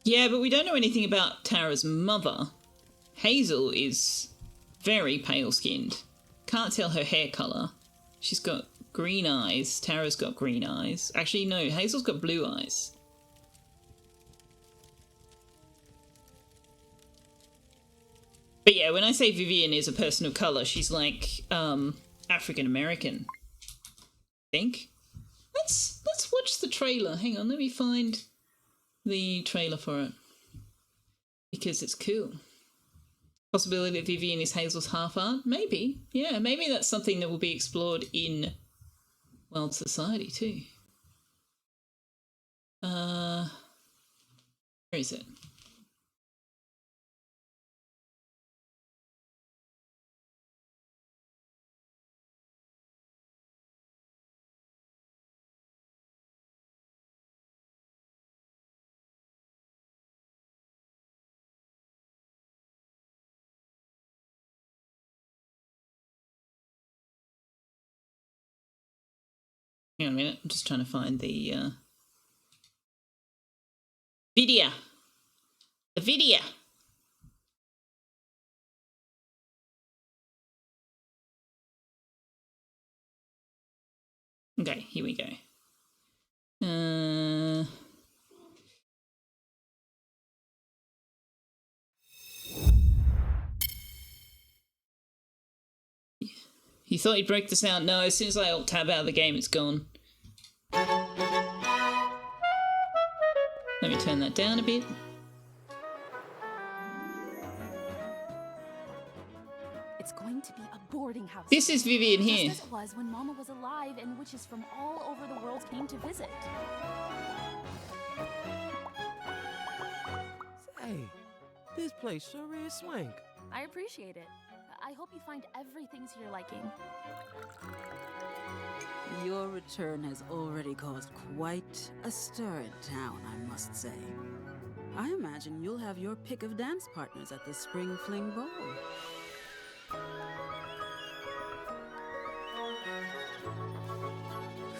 Yeah, but we don't know anything about Tara's mother. Hazel is very pale-skinned. Can't tell her hair colour. She's got green eyes. Tara's got green eyes. Actually, no, Hazel's got blue eyes. But yeah, when I say Vivian is a person of colour, she's like African-American, I think. Let's watch the trailer. Hang on, let me find the trailer for it. Because it's cool. Possibility that Vivian is Hazel's half-aunt? Maybe. Yeah, maybe that's something that will be explored in Wylde Society too. Where is it? Hang on a minute, I'm just trying to find the video. The video. Okay, here we go. You thought he'd break the sound? No, as soon as I alt-tab out of the game, it's gone. Let me turn that down a bit. It's going to be a boarding house. This is Vivian here. Just as it was when Mama was alive and witches from all over the world came to visit. Say, this place sure is swank. I appreciate it. I hope you find everything to your liking. Your return has already caused quite a stir in town, I must say. I imagine you'll have your pick of dance partners at the Spring Fling Ball.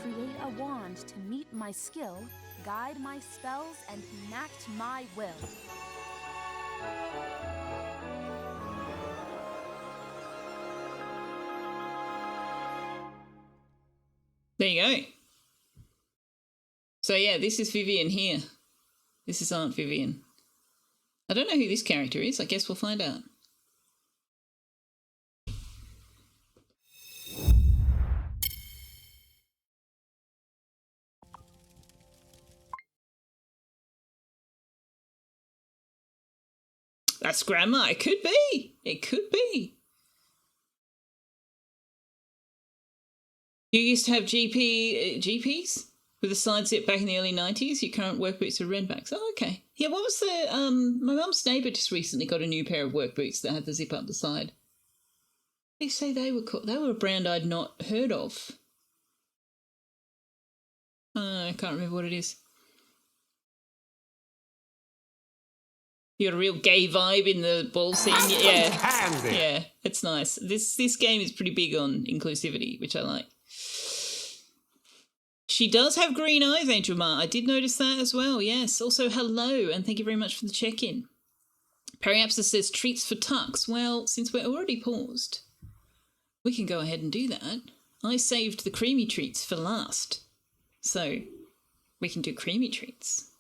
Create a wand to meet my skill, guide my spells, and enact my will. There you go. So yeah, this is Vivian here. This is Aunt Vivian. I don't know who this character is. I guess we'll find out. That's Grandma. It could be. It could be. You used to have GPs with a side zip back in the early 90s. Your current work boots are redbacks. Oh, okay. Yeah, what was the... my mum's neighbour just recently got a new pair of work boots that had the zip up the side. They say they were called... They were a brand I'd not heard of. I can't remember what it is. You got a real gay vibe in the ball scene. Yeah, yeah, it's nice. This game is pretty big on inclusivity, which I like. She does have green eyes, Angel Ma. I did notice that as well, yes. Also, hello, and thank you very much for the check-in. Periapsis says, treats for Tux. Well, since we're already paused, we can go ahead and do that. I saved the creamy treats for last, so we can do creamy treats.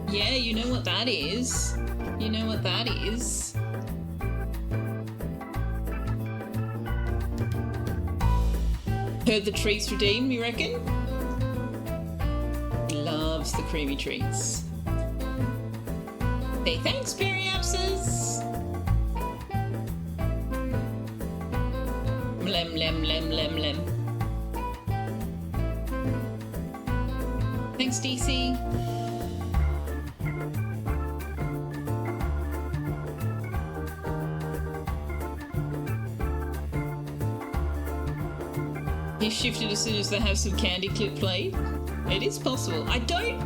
Yeah, you know what that is. You know what that is. Heard the treats redeemed, you reckon? Loves the creamy treats. Say thanks, Periapsis. Lem, lem, lem, lem, lem. Thanks, DC. He shifted as soon as they have some candy clip played. It is possible. I don't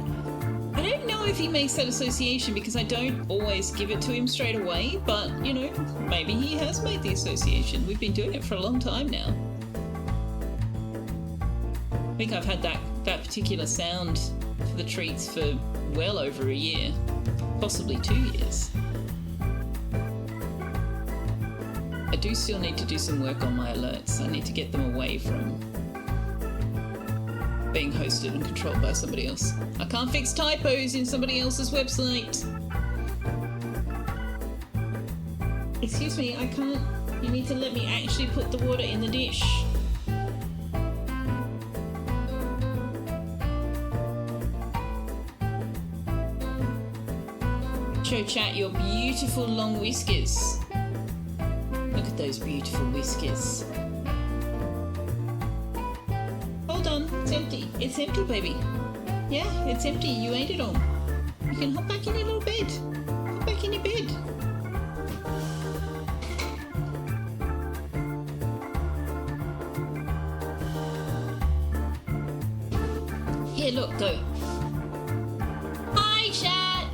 know if he makes that association because I don't always give it to him straight away, but, you know, maybe he has made the association. We've been doing it for a long time now. I think I've had that particular sound for the treats for well over a year, possibly 2 years. I do still need to do some work on my alerts. I need to get them away from being hosted and controlled by somebody else. I can't fix typos in somebody else's website. Excuse me, I can't. You need to let me actually put the water in the dish. Show chat your beautiful long whiskers. Look at those beautiful whiskers. Hold on, it's empty. It's empty, baby. Yeah, it's empty. You ate it all. You can hop back in your little bed. Hop back in your bed. Here, look, go. Hi, chat.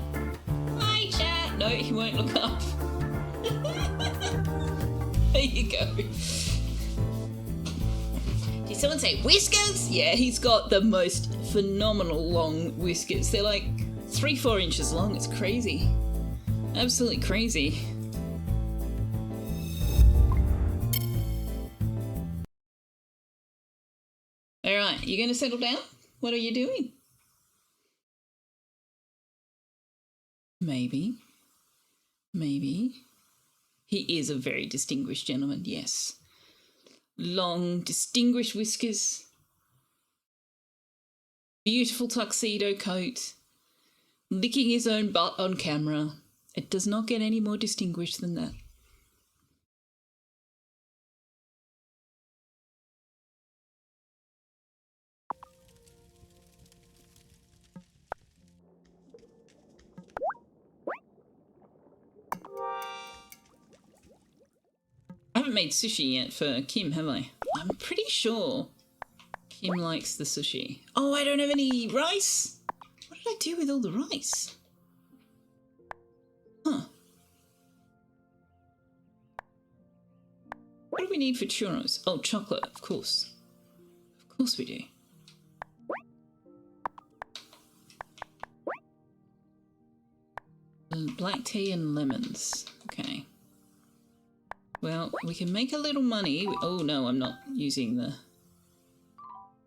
Hi, chat. No, he won't look up. There you go. Did someone say whiskers? Yeah, he's got the most phenomenal long whiskers. They're like 3-4 inches long. It's crazy. Absolutely crazy. right, you going to settle down? What are you doing? Maybe. Maybe. He is a very distinguished gentleman, yes. Long, distinguished whiskers. Beautiful tuxedo coat. Licking his own butt on camera. It does not get any more distinguished than that. I haven't made sushi yet for Kim, have I? I'm pretty sure Kim likes the sushi. Oh, I don't have any rice? What did I do with all the rice? Huh. What do we need for churros? Oh, chocolate, of course. Of course we do. Black tea and lemons. Okay. Well, we can make a little money. Oh no, I'm not using the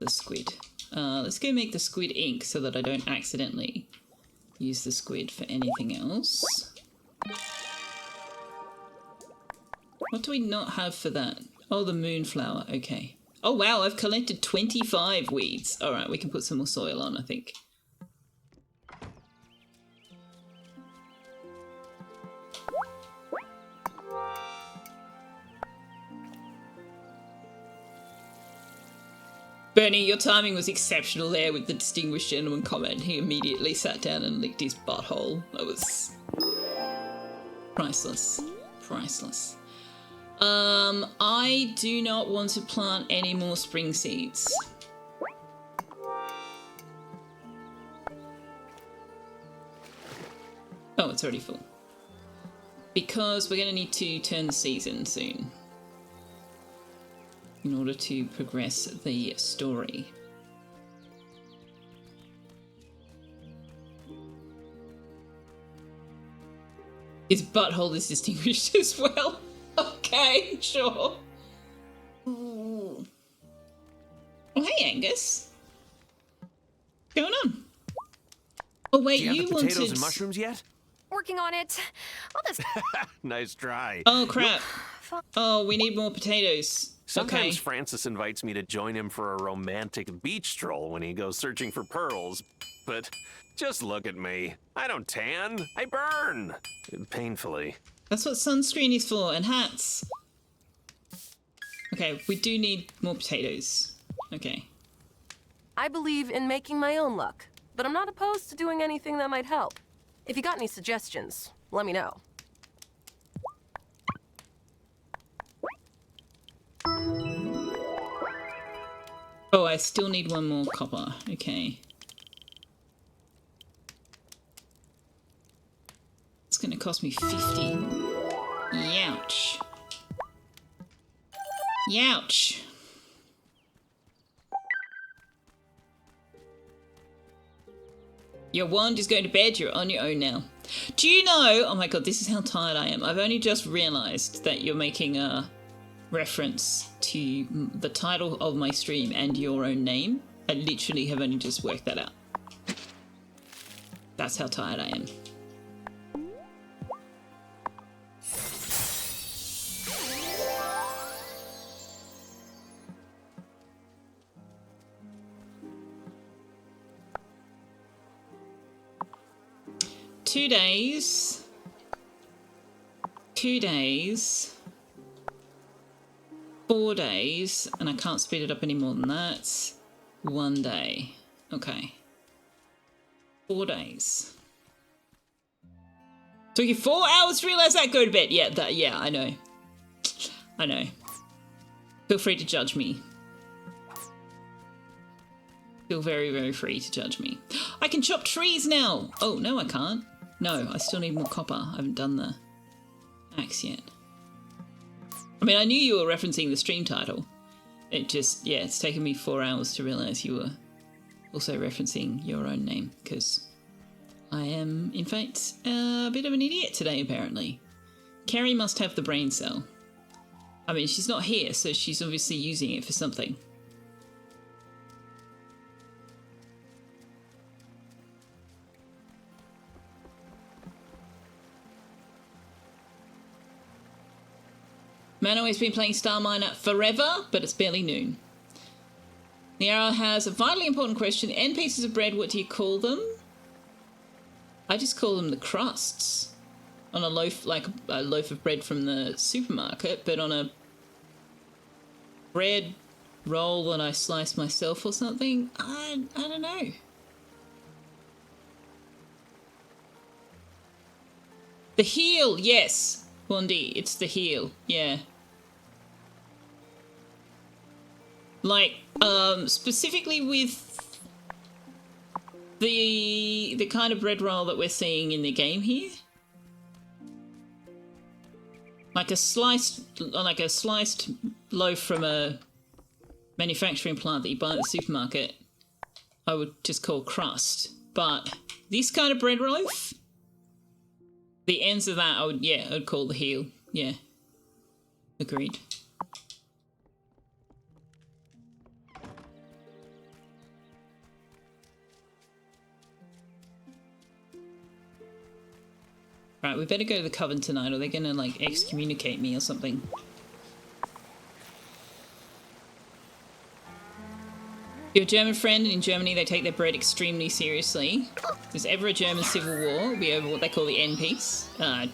squid. Let's go make the squid ink so that I don't accidentally use the squid for anything else. What do we not have for that? Oh, the moonflower. Okay. Oh wow, I've collected 25 weeds. All right, we can put some more soil on, I think. Bernie, your timing was exceptional there with the distinguished gentleman comment. He immediately sat down and licked his butthole. That was priceless. Priceless. I do not want to plant any more spring seeds. Oh, it's already full. Because we're going to need to turn the season soon in order to progress the story. His butthole is distinguished as well. Okay, sure. Ooh. Oh, hey, Angus. What's going on? Oh, wait, Do you have the potatoes wanted... and mushrooms yet? Working on it. I'll just... Nice try. Oh, crap. Oh, we need more potatoes. Sometimes Okay. Francis invites me to join him for a romantic beach stroll when he goes searching for pearls. But just look at me. I don't tan. I burn. Painfully. That's what sunscreen is for, and hats. Okay, we do need more potatoes. Okay. I believe in making my own luck, but I'm not opposed to doing anything that might help. If you got any suggestions, let me know. Oh, I still need one more copper. Okay. It's gonna cost me 50. Youch. Youch. Your wand is going to bed. You're on your own now. Do you know... Oh my god, this is how tired I am. I've only just realised that you're making a reference to the title of my stream and your own name. I literally have only just worked that out. That's how tired I am. Two days, 4 days, and I can't speed it up any more than that. 1 day. Okay. 4 days. Took you 4 hours to realise that? Go to bed. Yeah, I know. I know. Feel free to judge me. Feel very, very free to judge me. I can chop trees now! Oh, no I can't. No, I still need more copper. I haven't done the axe yet. I mean, I knew you were referencing the stream title. It just, yeah, it's taken me 4 hours to realise you were also referencing your own name, because I am, in fact, a bit of an idiot today, apparently. Carrie must have the brain cell. I mean, she's not here, so she's obviously using it for something. Mano has been playing Star Miner forever, but it's barely noon. The arrow has a vitally important question. N pieces of bread, what do you call them? I just call them the crusts. On a loaf, like a loaf of bread from the supermarket, but on a bread roll that I slice myself or something, I don't know. The heel, yes, Bondi, it's the heel, yeah. Like, specifically with the kind of bread roll that we're seeing in the game here. Like a sliced loaf from a manufacturing plant that you buy at the supermarket, I would just call crust. But this kind of bread loaf, the ends of that, I'd call the heel. Yeah, agreed. Right, we better go to the coven tonight, or they're gonna, like, excommunicate me or something. You're a German friend, and in Germany they take their bread extremely seriously. If there's ever a German civil war, it'll be over what they call the N piece.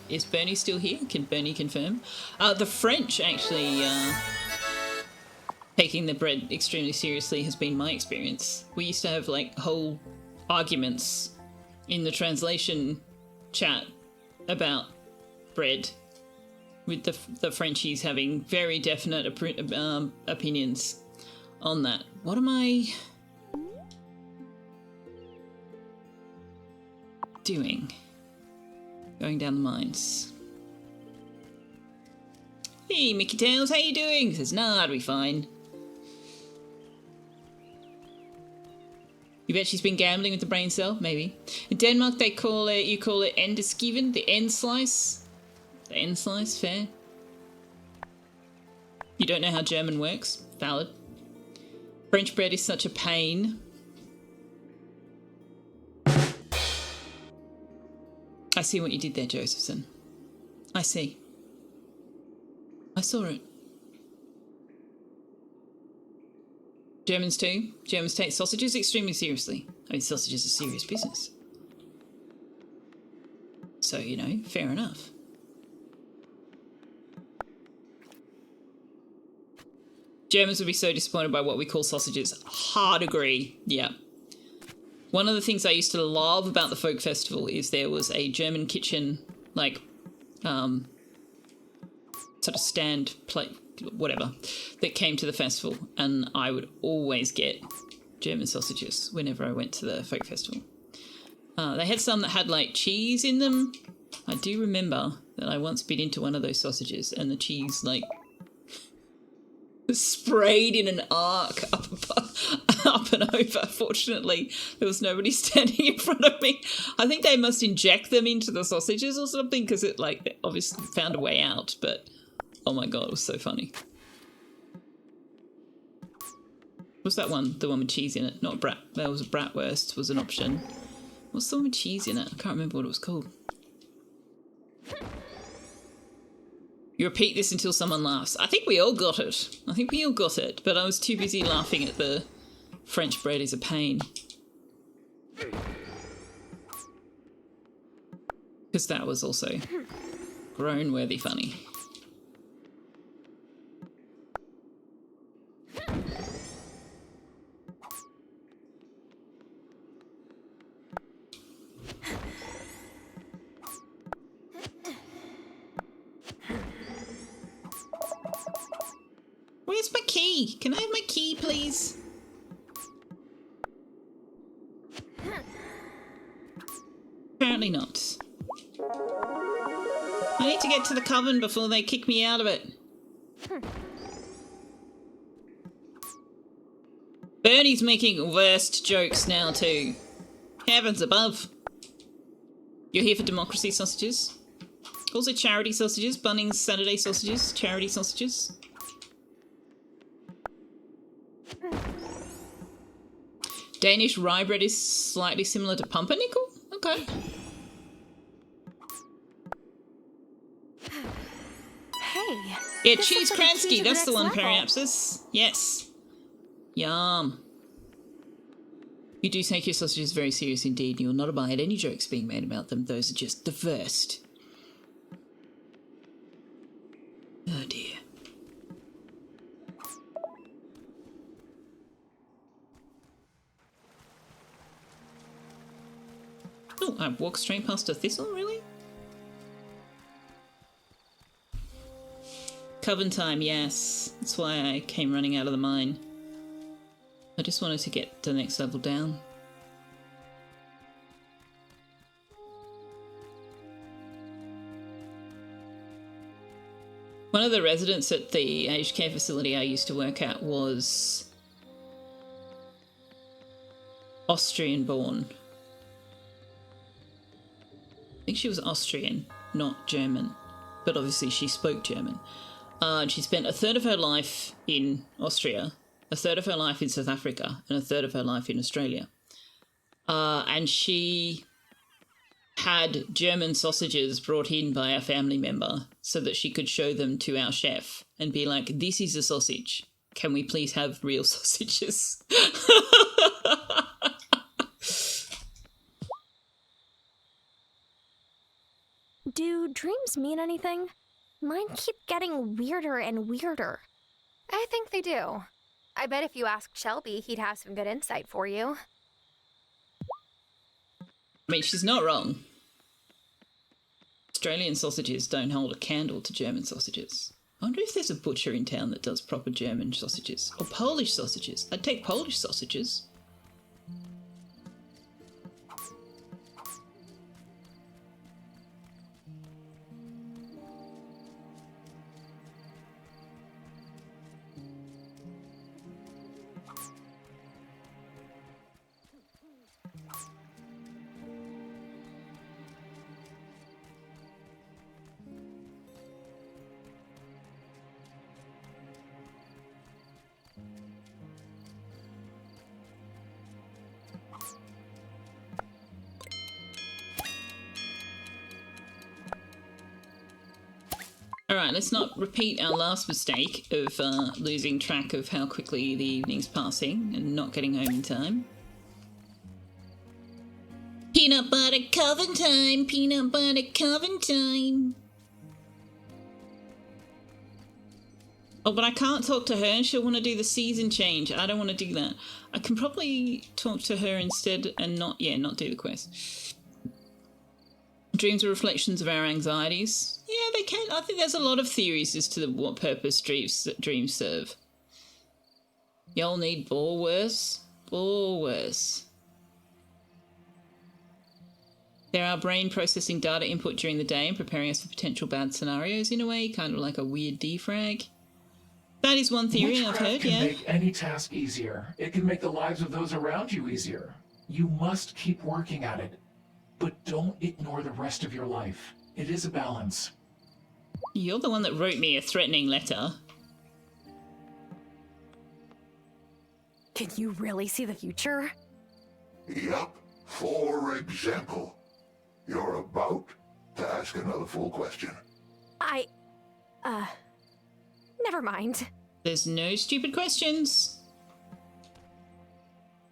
Is Bernie still here? Can Bernie confirm? The French, actually, taking the bread extremely seriously has been my experience. We used to have, like, whole arguments in the translation chat about bread, with the Frenchies having very definite opinions on that. What am I doing? Going down the mines. Hey, Mickey Tails, how you doing? He says, nah, I'll be fine. You bet she's been gambling with the brain cell? Maybe. In Denmark, you call it endeskiven, the end slice. The end slice, fair. You don't know how German works? Valid. French bread is such a pain. I see what you did there, Josephson. I see. I saw it. Germans too. Germans take sausages extremely seriously. I mean, sausages are serious business. So, you know, fair enough. Germans would be so disappointed by what we call sausages. Hard agree. Yeah. One of the things I used to love about the folk festival is there was a German kitchen, like, sort of stand plate, whatever, that came to the festival, and I would always get German sausages whenever I went to the folk festival. They had some that had, like, cheese in them. I do remember that I once bit into one of those sausages and the cheese, like, sprayed in an arc up and over. Fortunately, there was nobody standing in front of me. I think they must inject them into the sausages or something, because it, like, obviously found a way out, but oh my god, it was so funny. What's that one? The one with cheese in it. Not brat. There was a bratwurst was an option. What's the one with cheese in it? I can't remember what it was called. You repeat this until someone laughs. I think we all got it. I think we all got it, but I was too busy laughing at the French bread is a pain. Because that was also groan-worthy funny. Where's my key? Can I have my key, please? Apparently not. I need to get to the coven before they kick me out of it. Bernie's making worst jokes now too. Heavens above. You're here for democracy sausages? Also charity sausages, Bunnings Saturday sausages, charity sausages. Danish rye bread is slightly similar to pumpernickel? Okay. Hey. Yeah, this cheese looks like a key Kransky. to That's the next one, level. Periapsis. Yes. Yum. You do take your sausages very serious indeed. You will not abide any jokes being made about them. Those are just the first. Oh dear. Oh, I walked straight past a thistle, really? Coven time, yes. That's why I came running out of the mine. I just wanted to get the next level down. One of the residents at the aged care facility I used to work at was Austrian born. I think she was Austrian, not German, but obviously she spoke German. And she spent a third of her life in Austria, a third of her life in South Africa, and a third of her life in Australia. And she had German sausages brought in by a family member so that she could show them to our chef and be like, this is a sausage. Can we please have real sausages? Do dreams mean anything? Mine keep getting weirder and weirder. I think they do. I bet if you asked Shelby, he'd have some good insight for you. I mean, she's not wrong. Australian sausages don't hold a candle to German sausages. I wonder if there's a butcher in town that does proper German sausages. Or Polish sausages. I'd take Polish sausages. Alright, let's not repeat our last mistake of losing track of how quickly the evening's passing and not getting home in time. Peanut butter coven time! Peanut butter coven time! Oh, but I can't talk to her and she'll want to do the season change. I don't want to do that. I can probably talk to her instead and not do the quest. Dreams are reflections of our anxieties. Yeah, they can. I think there's a lot of theories as to what purpose dreams serve. Y'all need Bulwarse. Bulwarse. They're our brain processing data input during the day and preparing us for potential bad scenarios in a way, kind of like a weird defrag. That is one theory I've heard, can yeah. make any task easier. It can make the lives of those around you easier. You must keep working at it. But don't ignore the rest of your life. It is a balance. You're the one that wrote me a threatening letter. Can you really see the future? Yup. For example, you're about to ask another full question. Never mind. There's no stupid questions.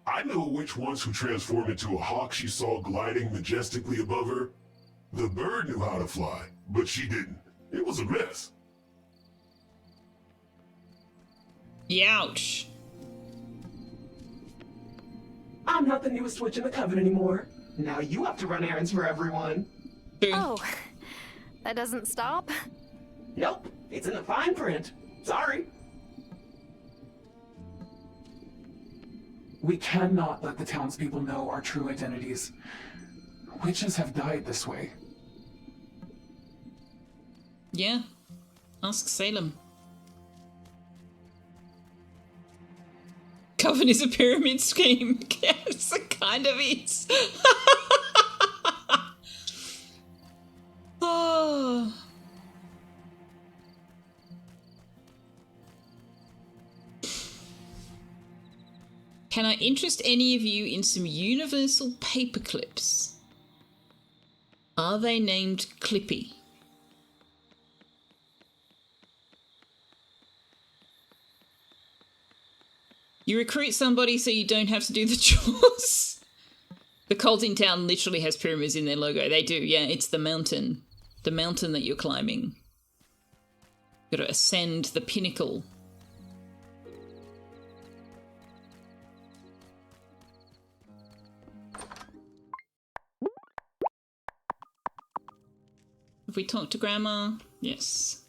I know which ones who transformed into a hawk she saw gliding majestically above her. The bird knew how to fly, but she didn't. It was a mess. Youch. I'm not the newest witch in the coven anymore. Now you have to run errands for everyone. Oh, that doesn't stop? Nope, it's in the fine print. Sorry. We cannot let the townspeople know our true identities. Witches have died this way. Yeah. Ask Salem. Coven is a pyramid scheme. Yes, it kind of is. Oh. Can I interest any of you in some universal paper clips? Are they named Clippy? You recruit somebody so you don't have to do the chores. The cult in town literally has pyramids in their logo. They do, yeah. It's the mountain. The mountain that you're climbing. You've got to ascend the pinnacle. Have we talked to Grandma? Yes.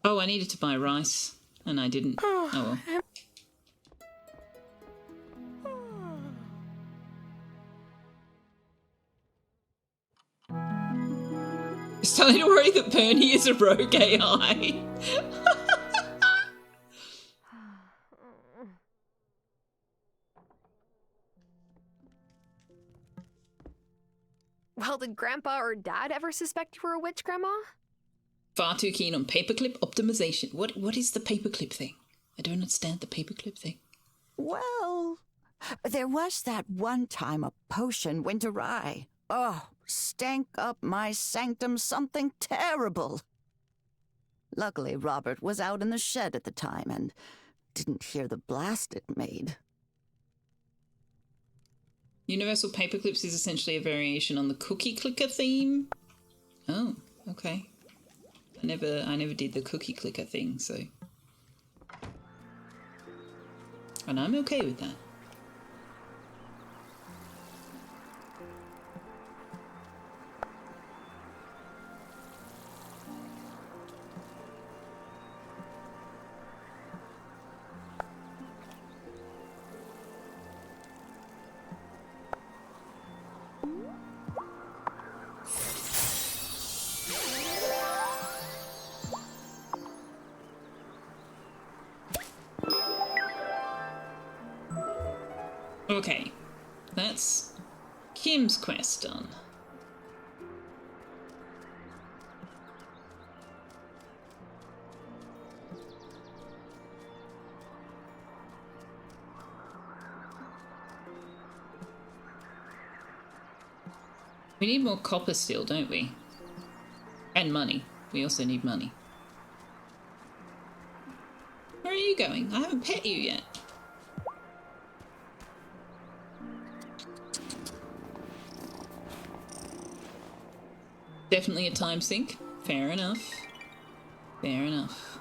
Oh, I needed to buy rice, and I didn't. Oh well. Starting to worry that Bernie is a rogue AI. Well, did Grandpa or Dad ever suspect you were a witch, Grandma? Far too keen on paperclip optimization. What is the paperclip thing? I don't understand the paperclip thing. Well, there was that one time a potion went awry. Oh, stank up my sanctum something terrible. Luckily, Robert was out in the shed at the time and didn't hear the blast it made. Universal paperclips is essentially a variation on the cookie clicker theme. Oh, okay. I never did the cookie clicker thing, so. And I'm okay with that. Okay, that's Kim's quest done. We need more copper still, don't we? And money. We also need money. Where are you going? I haven't pet you yet. Definitely a time sink. Fair enough. Fair enough.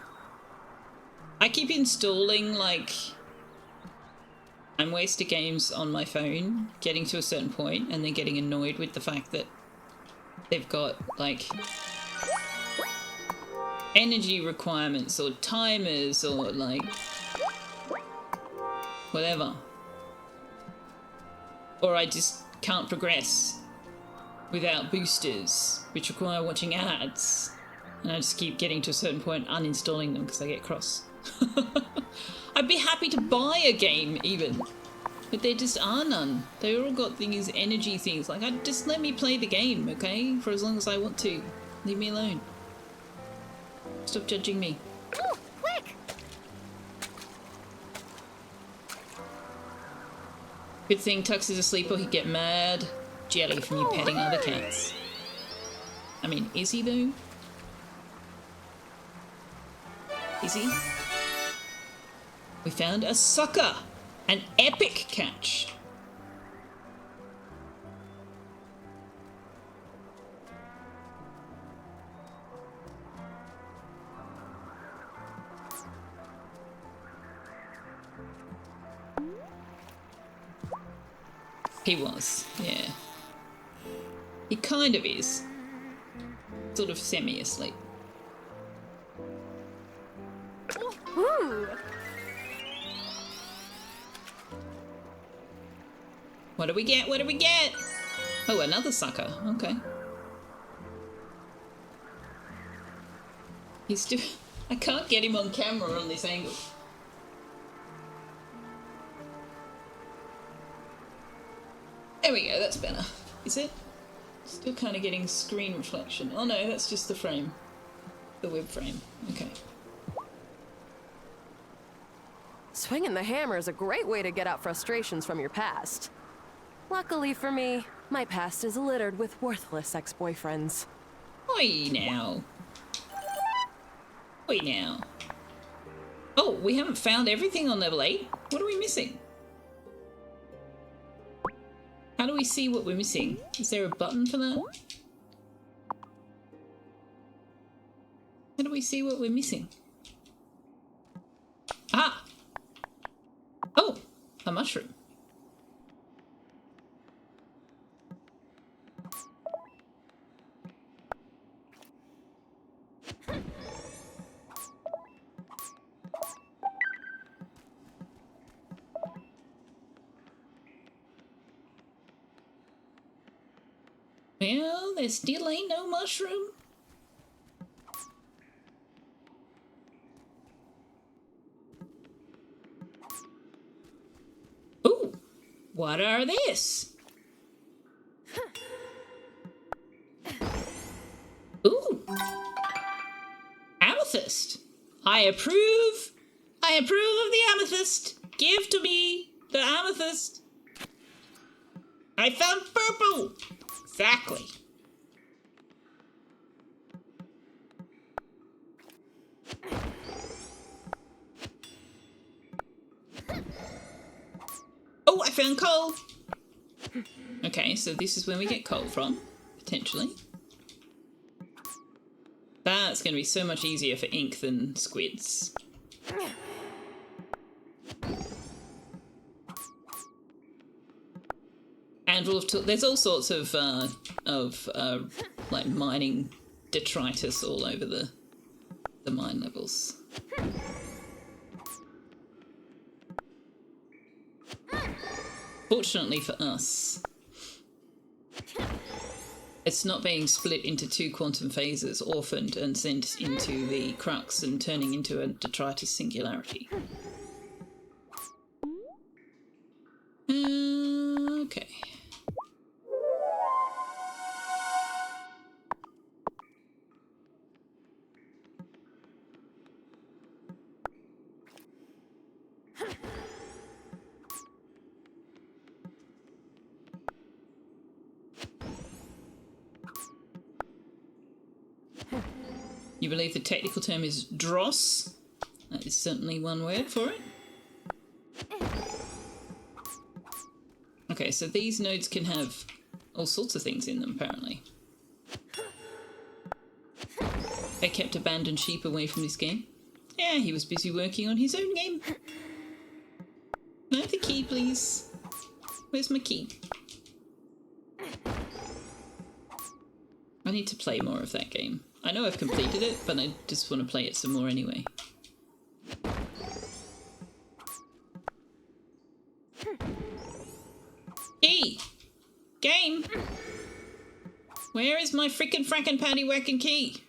I keep installing, like, time waster games on my phone, getting to a certain point, and then getting annoyed with the fact that they've got, like, energy requirements or timers or, like, whatever. Or I just can't progress without boosters, which require watching ads. And I just keep getting to a certain point, uninstalling them because I get cross. I'd be happy to buy a game, even. But there just are none. They all got these energy things. Like, just let me play the game, okay? For as long as I want to. Leave me alone. Stop judging me. Oh, quick! Good thing Tux is asleep or he'd get mad. Jelly from you petting other cats. I mean, is he though? Is he? We found a sucker! An epic catch! He was, yeah. He kind of is. Sort of semi-asleep. Ooh. What do we get? What do we get? Oh, another sucker. Okay. He's still... I can't get him on camera on this angle. There we go, that's better. Is it? Still kind of getting screen reflection. Oh no, that's just the frame. The web frame. Okay. Swinging the hammer is a great way to get out frustrations from your past. Luckily for me, my past is littered with worthless ex-boyfriends. Oi now. Oi now. Oh, we haven't found everything on level 8. What are we missing? How do we see what we're missing? Is there a button for that? How do we see what we're missing? Ah! Oh! A mushroom. Well, there still ain't no mushroom. Ooh! What are this? Ooh! Amethyst! I approve! I approve of the amethyst! Give to me the amethyst! I found purple! Exactly. Oh, I found coal! Okay, so this is where we get coal from, potentially. That's going to be so much easier for ink than squids. And there's all sorts of like mining detritus all over the mine levels. Fortunately for us, it's not being split into 2 quantum phases, orphaned and sent into the crux and turning into a detritus singularity. Okay. You believe the technical term is dross? That is certainly one word for it. Okay, so these nodes can have all sorts of things in them, apparently. They kept abandoned sheep away from this game. Yeah, he was busy working on his own game. Can I have the key, please? Where's my key? I need to play more of that game. I know I've completed it, but I just want to play it some more anyway. Key! Game! Where is my frickin' frackin' patty whackin' key?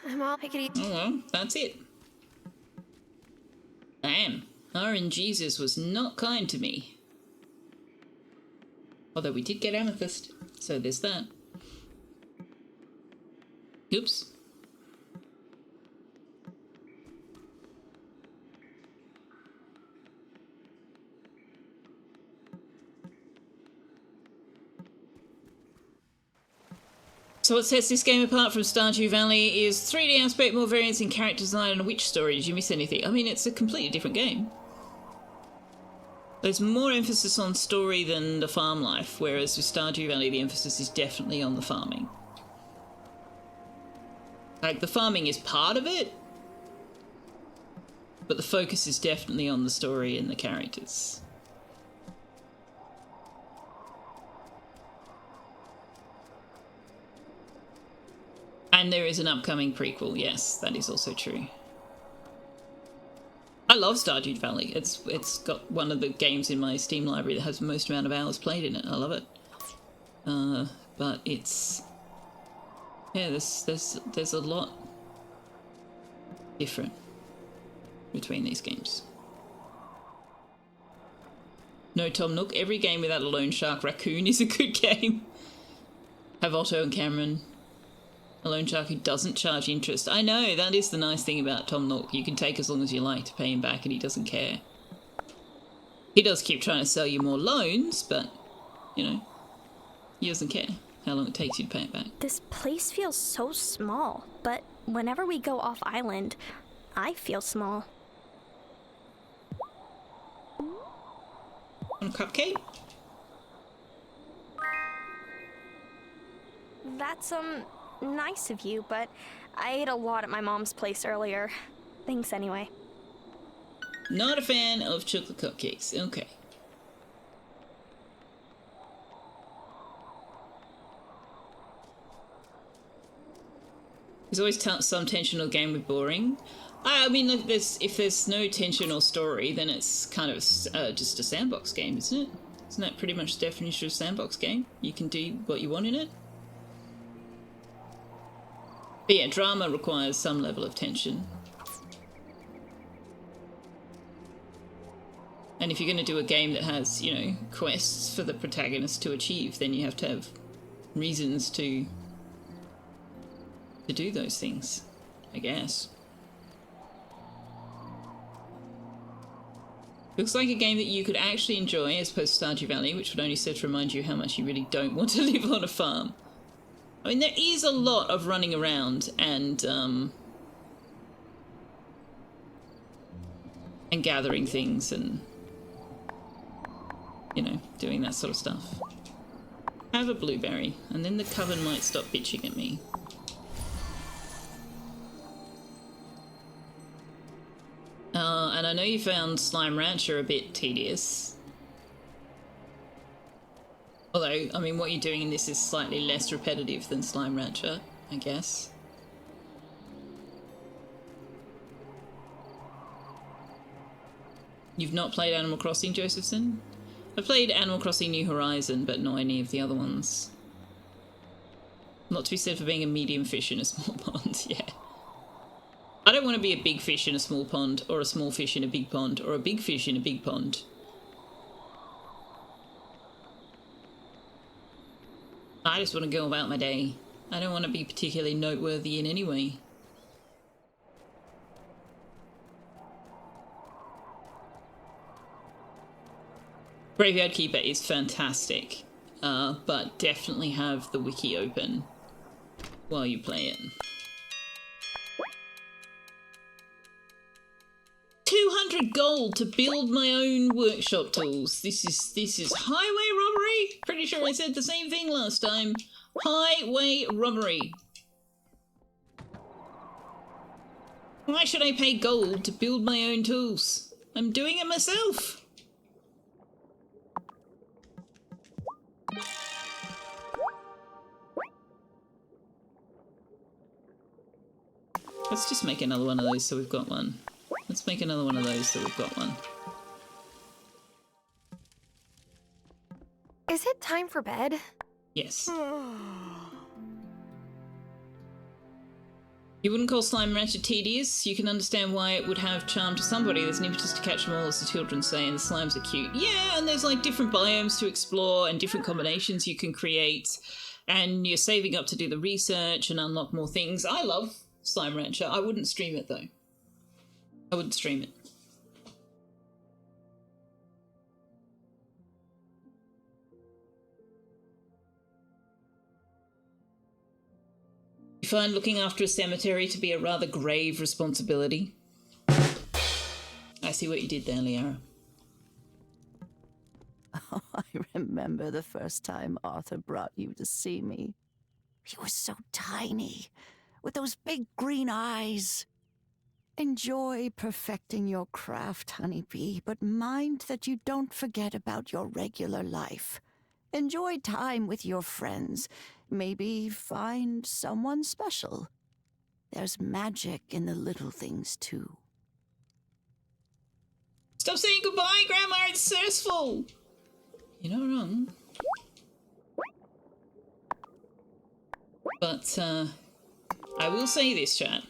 I'm all pickety. Oh well, that's it. Damn, RNGesus was not kind to me. Although we did get amethyst, so there's that. Oops. So what sets this game apart from Stardew Valley is 3D aspect, more variance in character design, and a witch story. Did you miss anything? I mean, it's a completely different game. There's more emphasis on story than the farm life, whereas with Stardew Valley the emphasis is definitely on the farming. Like, the farming is part of it, but the focus is definitely on the story and the characters. And there is an upcoming prequel, yes, that is also true. I love Stardew Valley. It's got one of the games in my Steam library that has the most amount of hours played in it. I love it. But it's... yeah, there's a lot different. between these games. No, Tom Nook, every game without a loan shark raccoon is a good game. Have Otto and Cameron. A loan shark who doesn't charge interest. I know, that is the nice thing about Tom Nook. You can take as long as you like to pay him back and he doesn't care. He does keep trying to sell you more loans, but, you know, he doesn't care how long it takes you to pay it back. This place feels so small, but whenever we go off island, I feel small. Want a cupcake? That's, nice of you, but I ate a lot at my mom's place earlier. Thanks anyway. Not a fan of chocolate cupcakes. Okay. There's always some tension or game with boring. I mean, if there's no tension or story, then it's kind of just a sandbox game, isn't it? Isn't that pretty much the definition of sandbox game? You can do what you want in it. But yeah, drama requires some level of tension. And if you're going to do a game that has, you know, quests for the protagonist to achieve, then you have to have reasons to do those things, I guess. Looks like a game that you could actually enjoy as opposed to Stardew Valley, which would only serve to remind you how much you really don't want to live on a farm. I mean, there is a lot of running around and gathering things and, you know, doing that sort of stuff. Have a blueberry, and then the coven might stop bitching at me. And I know you found Slime Rancher a bit tedious. Although, I mean, what you're doing in this is slightly less repetitive than Slime Rancher, I guess. You've not played Animal Crossing, Josephson? I played Animal Crossing New Horizon, but not any of the other ones. Not to be said for being a medium fish in a small pond, yeah. I don't want to be a big fish in a small pond, or a small fish in a big pond, or a big fish in a big pond. I just want to go about my day. I don't want to be particularly noteworthy in any way. Graveyard Keeper is fantastic, but definitely have the wiki open while you play it. 200 gold to build my own workshop tools. This is highway robbery? Pretty sure I said the same thing last time. Highway robbery. Why should I pay gold to build my own tools? I'm doing it myself. Let's just make another one of those so we've got one. Let's make another one of those so we've got one. Is it time for bed? Yes. You wouldn't call Slime Rancher tedious. You can understand why it would have charm to somebody. There's an impetus to catch them all, as the children say, and the slimes are cute. Yeah, and there's like different biomes to explore and different combinations you can create. And you're saving up to do the research and unlock more things. I love Slime Rancher. I wouldn't stream it though. I wouldn't stream it. You find looking after a cemetery to be a rather grave responsibility. I see what you did there, Liara. Oh, I remember the first time Arthur brought you to see me. You were so tiny, with those big green eyes. Enjoy perfecting your craft, honeybee, but mind that you don't forget about your regular life. Enjoy time with your friends. Maybe find someone special. There's magic in the little things, too. Stop saying goodbye, Grandma, it's stressful. You're not wrong. But, I will say this, chat.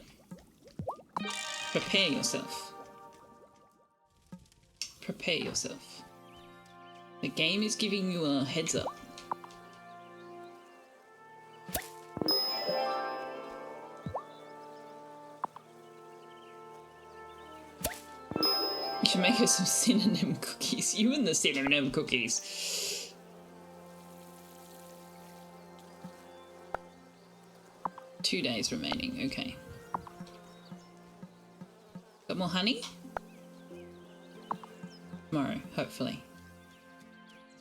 Prepare yourself Prepare yourself. The game is giving you a heads up. You should make her some cinnamon cookies. You and the cinnamon cookies. Two days remaining, okay. Got more honey? Tomorrow, hopefully.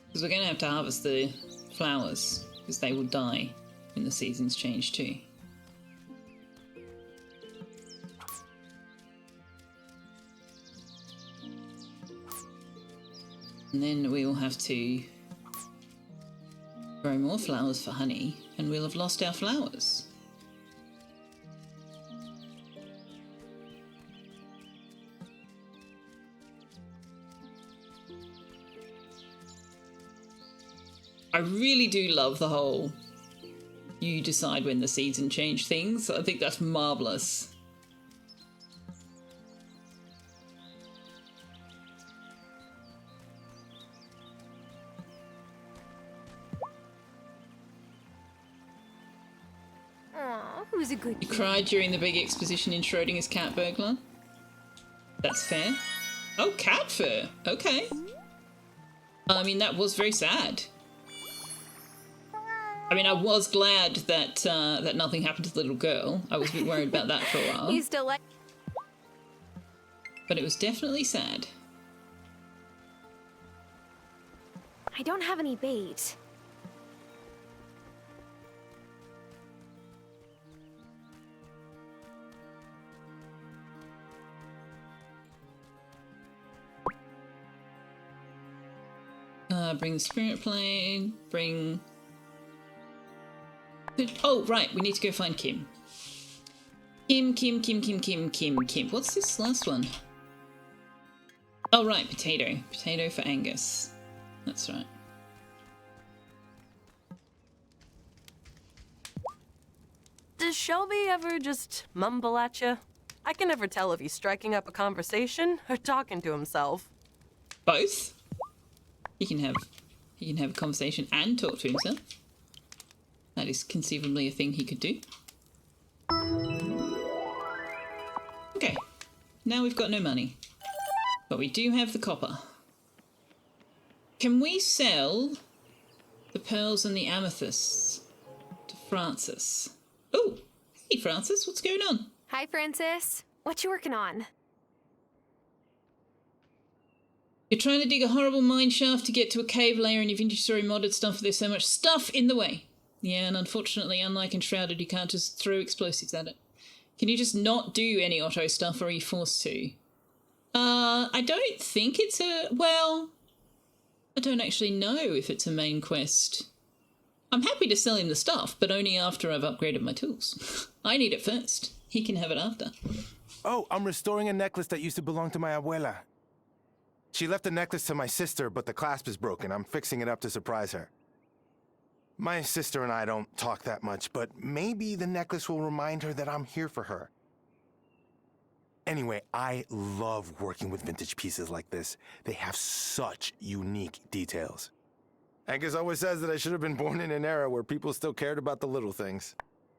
Because we're going to have to harvest the flowers, because they will die when the seasons change too. And then we will have to grow more flowers for honey, and we'll have lost our flowers. I really do love the whole you decide when the season change things. I think that's marvellous. Aw, who's a good You kid? cried during the big exposition in Schrodinger's cat burglar? That's fair. Oh, cat fur. Okay. I mean, that was very sad. I mean, I was glad that that nothing happened to the little girl. I was a bit worried about that for a while. You still like... But it was definitely sad. I don't have any bait. Bring the spirit plane, bring... Oh, right, we need to go find Kim. Kim. What's this last one? Oh, right, potato. Potato for Angus. That's right. Does Shelby ever just mumble at you? I can never tell if he's striking up a conversation or talking to himself. Both? He can have a conversation and talk to himself. That is conceivably a thing he could do. Okay, now we've got no money. But we do have the copper. Can we sell the pearls and the amethysts to Francis? Oh, hey Francis, what's going on? Hi, Francis. What you working on? You're trying to dig a horrible mine shaft to get to a cave layer, and you've inventory modded stuff. There's so much stuff in the way. Yeah, and unfortunately, unlike Enshrouded, you can't just throw explosives at it. Can you just not do any auto stuff, or are you forced to? I don't think it's a... Well, I don't actually know if it's a main quest. I'm happy to sell him the stuff, but only after I've upgraded my tools. I need it first. He can have it after. Oh, I'm restoring a necklace that used to belong to my abuela. She left the necklace to my sister, but the clasp is broken. I'm fixing it up to surprise her. My sister and I don't talk that much, but maybe the necklace will remind her that I'm here for her. Anyway, I love working with vintage pieces like this. They have such unique details. Angus always says that I should have been born in an era where people still cared about the little things.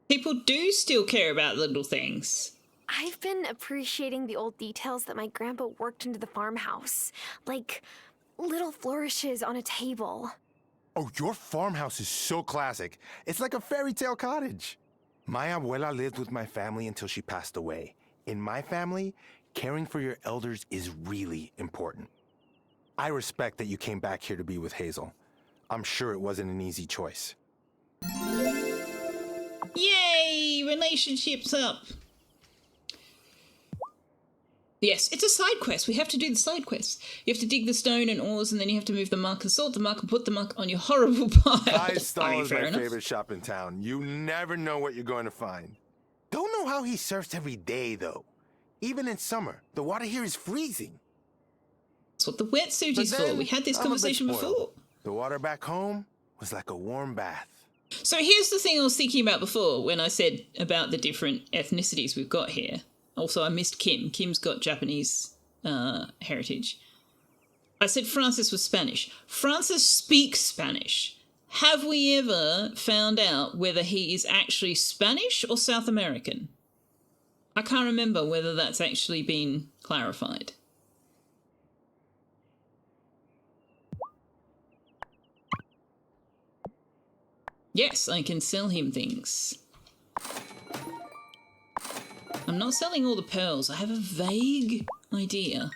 People do still care about little things. I've been appreciating the old details that my grandpa worked into the farmhouse. Like little flourishes on a table. Oh, your farmhouse is so classic. It's like a fairy tale cottage. My abuela lived with my family until she passed away. In my family, caring for your elders is really important. I respect that you came back here to be with Hazel. I'm sure it wasn't an easy choice. Yay! Relationships up. Yes, it's a side quest. We have to do the side quest. You have to dig the stone and ores, and then you have to move the muck and salt the muck and put the muck on your horrible pile. Five-Star is my favorite shop in town. You never know what you're going to find. Don't know how he surfs every day, though. Even in summer, the water here is freezing. That's what the wetsuit is for. We had this conversation before. The water back home was like a warm bath. So here's the thing I was thinking about before when I said about the different ethnicities we've got here. Also, I missed Kim. Kim's got Japanese heritage. I said Francis was Spanish. Francis speaks Spanish. Have we ever found out whether he is actually Spanish or South American? I can't remember whether that's actually been clarified. Yes, I can sell him things. I'm not selling all the pearls. I have a vague idea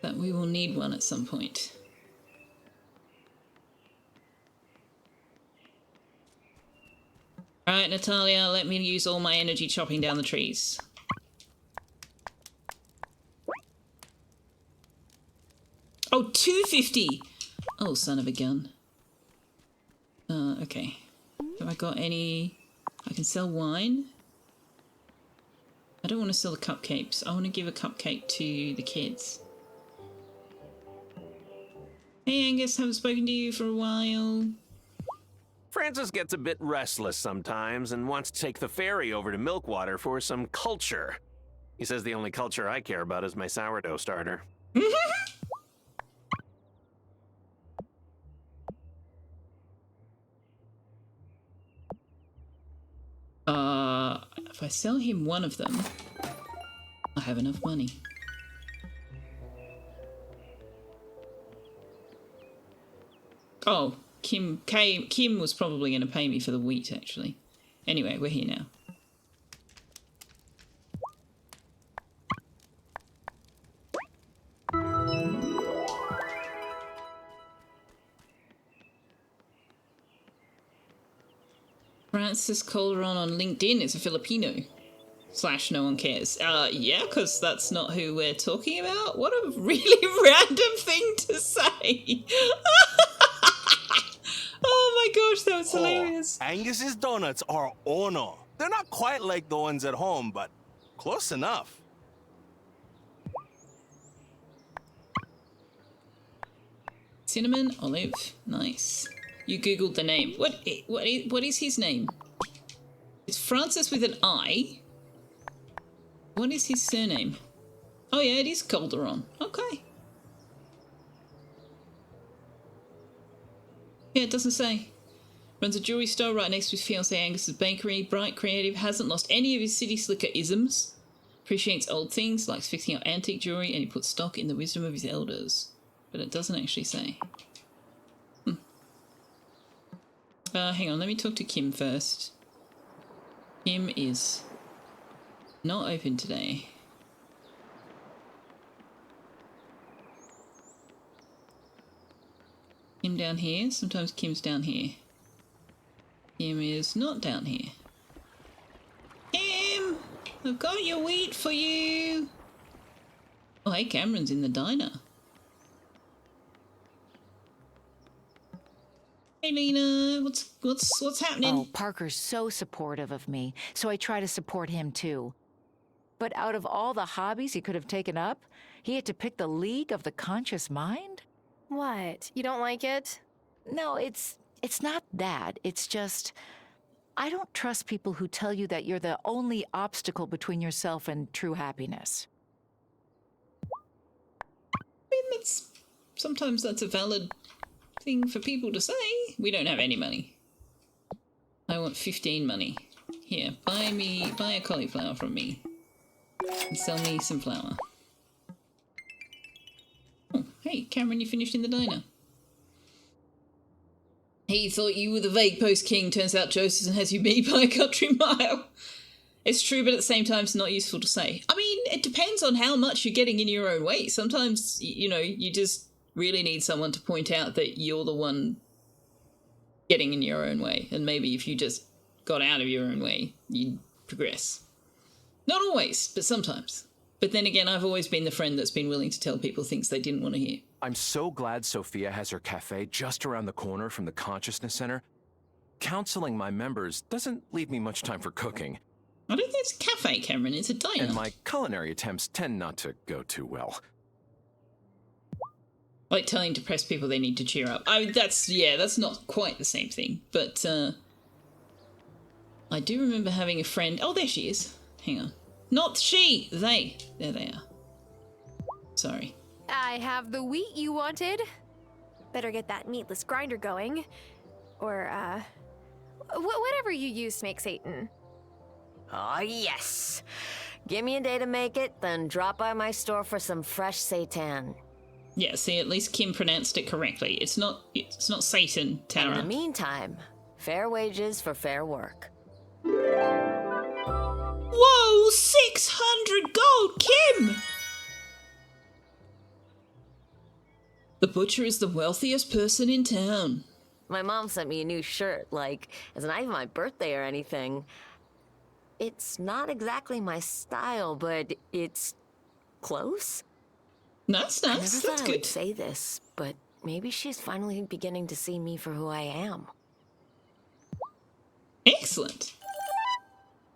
that we will need one at some point. Alright, Natalia, let me use all my energy chopping down the trees. Oh, 250! Oh, son of a gun. Okay. Have I got any... I can sell wine. I don't want to sell the cupcakes. I want to give a cupcake to the kids. Hey Angus, haven't spoken to you for a while. Francis gets a bit restless sometimes and wants to take the ferry over to Milkwater for some culture. He says the only culture I care about is my sourdough starter. If I sell him one of them, I have enough money. Oh, Kim was probably going to pay me for the wheat, actually. Anyway, we're here now. Francis Calderon on LinkedIn is a Filipino. / no one cares. Yeah, because that's not who we're talking about. What a really random thing to say. Oh my gosh, that was hilarious. Angus's donuts are ono. They're not quite like the ones at home, but close enough. Cinnamon, olive, nice. You googled the name. What is his name? It's Francis with an I. What is his surname? Oh yeah, it is Calderon. Okay. Yeah, it doesn't say. Runs a jewelry store right next to his fiancée Angus's bakery. Bright, creative, hasn't lost any of his city slicker isms. Appreciates old things, likes fixing up antique jewelry, and he puts stock in the wisdom of his elders. But it doesn't actually say. Hang on, let me talk to Kim first. Kim is not open today. Kim down here. Sometimes Kim's down here. Kim is not down here. Kim! I've got your wheat for you! Oh, hey, Cameron's in the diner. Hey, Lena, what's happening? Oh, Parker's so supportive of me, so I try to support him too. But out of all the hobbies he could have taken up, he had to pick the League of the Conscious Mind? What? You don't like it? No, it's not that. It's just, I don't trust people who tell you that you're the only obstacle between yourself and true happiness. I mean, sometimes that's a valid thing for people to say. We don't have any money. I want 15 money. Here, buy a cauliflower from me. And sell me some flour. Oh, hey, Cameron, you finished in the diner. He thought you were the vague post king. Turns out Joseph has you beat by a country mile. It's true, but at the same time, it's not useful to say. I mean, it depends on how much you're getting in your own way. Sometimes, you know, you just really need someone to point out that you're the one getting in your own way. And maybe if you just got out of your own way, you'd progress. Not always, but sometimes. But then again, I've always been the friend that's been willing to tell people things they didn't want to hear. I'm so glad Selfeya has her cafe just around the corner from the Consciousness Center. Counseling my members doesn't leave me much time for cooking. I don't think it's a cafe, Cameron. It's a diner. And my culinary attempts tend not to go too well. Like telling depressed people they need to cheer up. That's not quite the same thing. But I do remember having a friend. Oh, there she is. Hang on. Not she. They. There they are. Sorry. I have the wheat you wanted. Better get that meatless grinder going. Or, whatever you use to make Satan. Oh, yes. Give me a day to make it, then drop by my store for some fresh seitan. Yeah, see, at least Kim pronounced it correctly. It's not Satan, Tara. In the meantime, fair wages for fair work. Whoa, 600 gold, Kim! The butcher is the wealthiest person in town. My mom sent me a new shirt, like, it's not even my birthday or anything. It's not exactly my style, but it's close. That's nice. I never thought That's I good. would say this, but maybe she's finally beginning to see me for who I am. Excellent.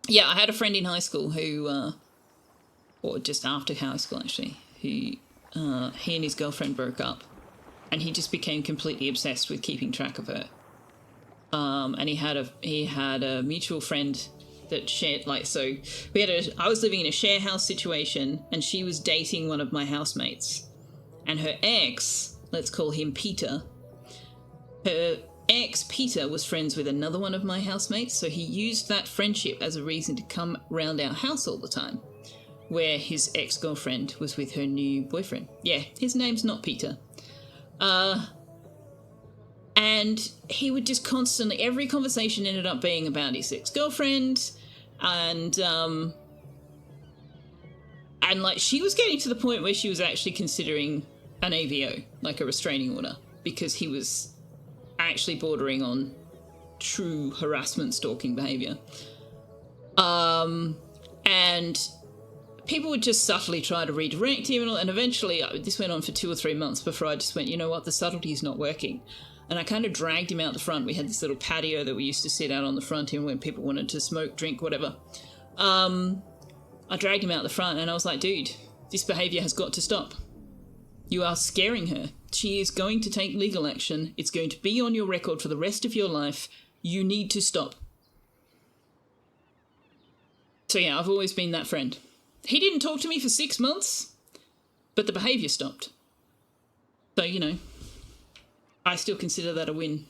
Yeah, I had a friend in high school who, or just after high school actually, who he and his girlfriend broke up, and he just became completely obsessed with keeping track of her. And he had a mutual friend that shared, like, so I was living in a share house situation, and she was dating one of my housemates, and her ex, let's call him Peter, her ex Peter was friends with another one of my housemates, so he used that friendship as a reason to come round our house all the time, where his ex-girlfriend was with her new boyfriend. Yeah, his name's not Peter. And he would just constantly, every conversation ended up being about his ex-girlfriend, and like, she was getting to the point where she was actually considering an AVO, like a restraining order, because he was actually bordering on true harassment, stalking behavior. And people would just subtly try to redirect him, and eventually, this went on for 2 or 3 months before I just went, you know what, the subtlety is not working. And I kind of dragged him out the front. We had this little patio that we used to sit out on the front in when people wanted to smoke, drink, whatever. I dragged him out the front and I was like, dude, this behavior has got to stop. You are scaring her. She is going to take legal action. It's going to be on your record for the rest of your life. You need to stop. So yeah, I've always been that friend. He didn't talk to me for 6 months, but the behavior stopped. So, you know, I still consider that a win.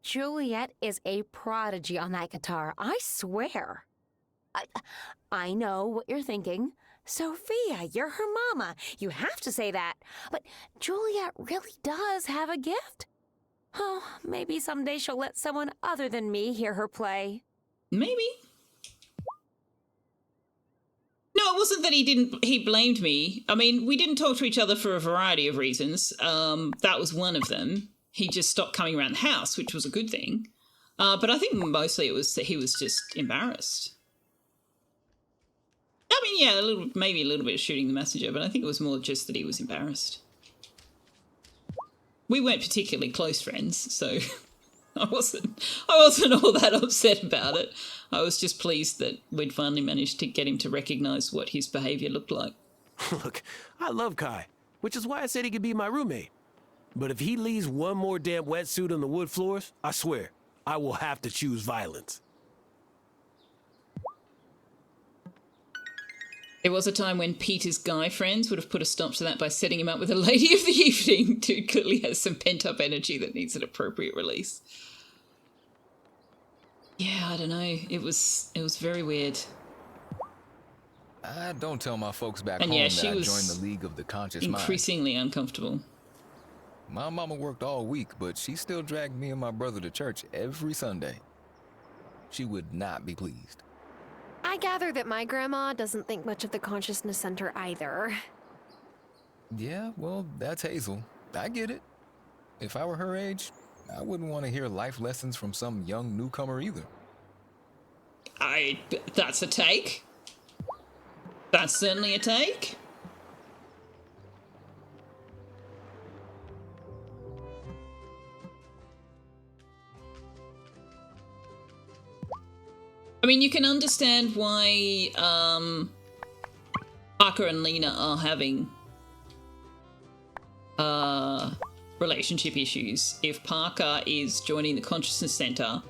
Juliet is a prodigy on that guitar, I swear. I know what you're thinking. Sophia, you're her mama. You have to say that. But Juliet really does have a gift. Oh, maybe someday she'll let someone other than me hear her play. Maybe. No, it wasn't that he blamed me. I mean, we didn't talk to each other for a variety of reasons. That was one of them. He just stopped coming around the house, which was a good thing. But I think mostly it was that he was just embarrassed. I mean, yeah, maybe a little bit of shooting the messenger, but I think it was more just that he was embarrassed. We weren't particularly close friends, so I wasn't all that upset about it. I was just pleased that we'd finally managed to get him to recognize what his behavior looked like. Look, I love Kai, which is why I said he could be my roommate. But if he leaves one more damn wetsuit on the wood floors, I swear, I will have to choose violence. There was a time when Peter's guy friends would have put a stop to that by setting him up with a lady of the evening. Dude clearly has some pent-up energy that needs an appropriate release. Yeah, I don't know. It was very weird. I don't tell my folks back And home yeah, that she I was joined the League of the Conscious Mind. increasingly uncomfortable. My mama worked all week, but she still dragged me and my brother to church every Sunday. She would not be pleased. I gather that my grandma doesn't think much of the Consciousness Center either. Yeah, well, that's Hazel. I get it. If I were her age, I wouldn't want to hear life lessons from some young newcomer either. That's a take. That's certainly a take. I mean, you can understand why Parker and Lena are having relationship issues. If Parker is joining the Consciousness Center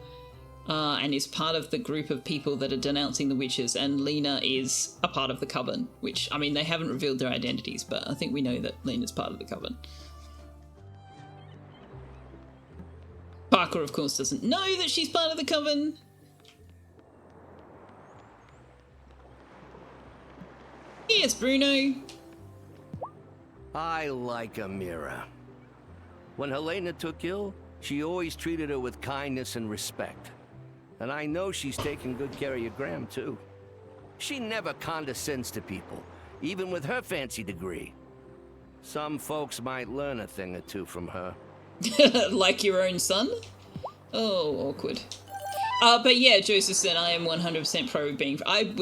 and is part of the group of people that are denouncing the witches, and Lena is a part of the coven, which, I mean, they haven't revealed their identities, but I think we know that Lena's part of the coven. Parker, of course, doesn't know that she's part of the coven. Yes, Bruno. I like Amira. When Helena took ill, she always treated her with kindness and respect. And I know she's taking good care of your Graham, too. She never condescends to people, even with her fancy degree. Some folks might learn a thing or two from her. Like your own son? Oh, awkward. But yeah, Joseph said I am 100% pro being. I've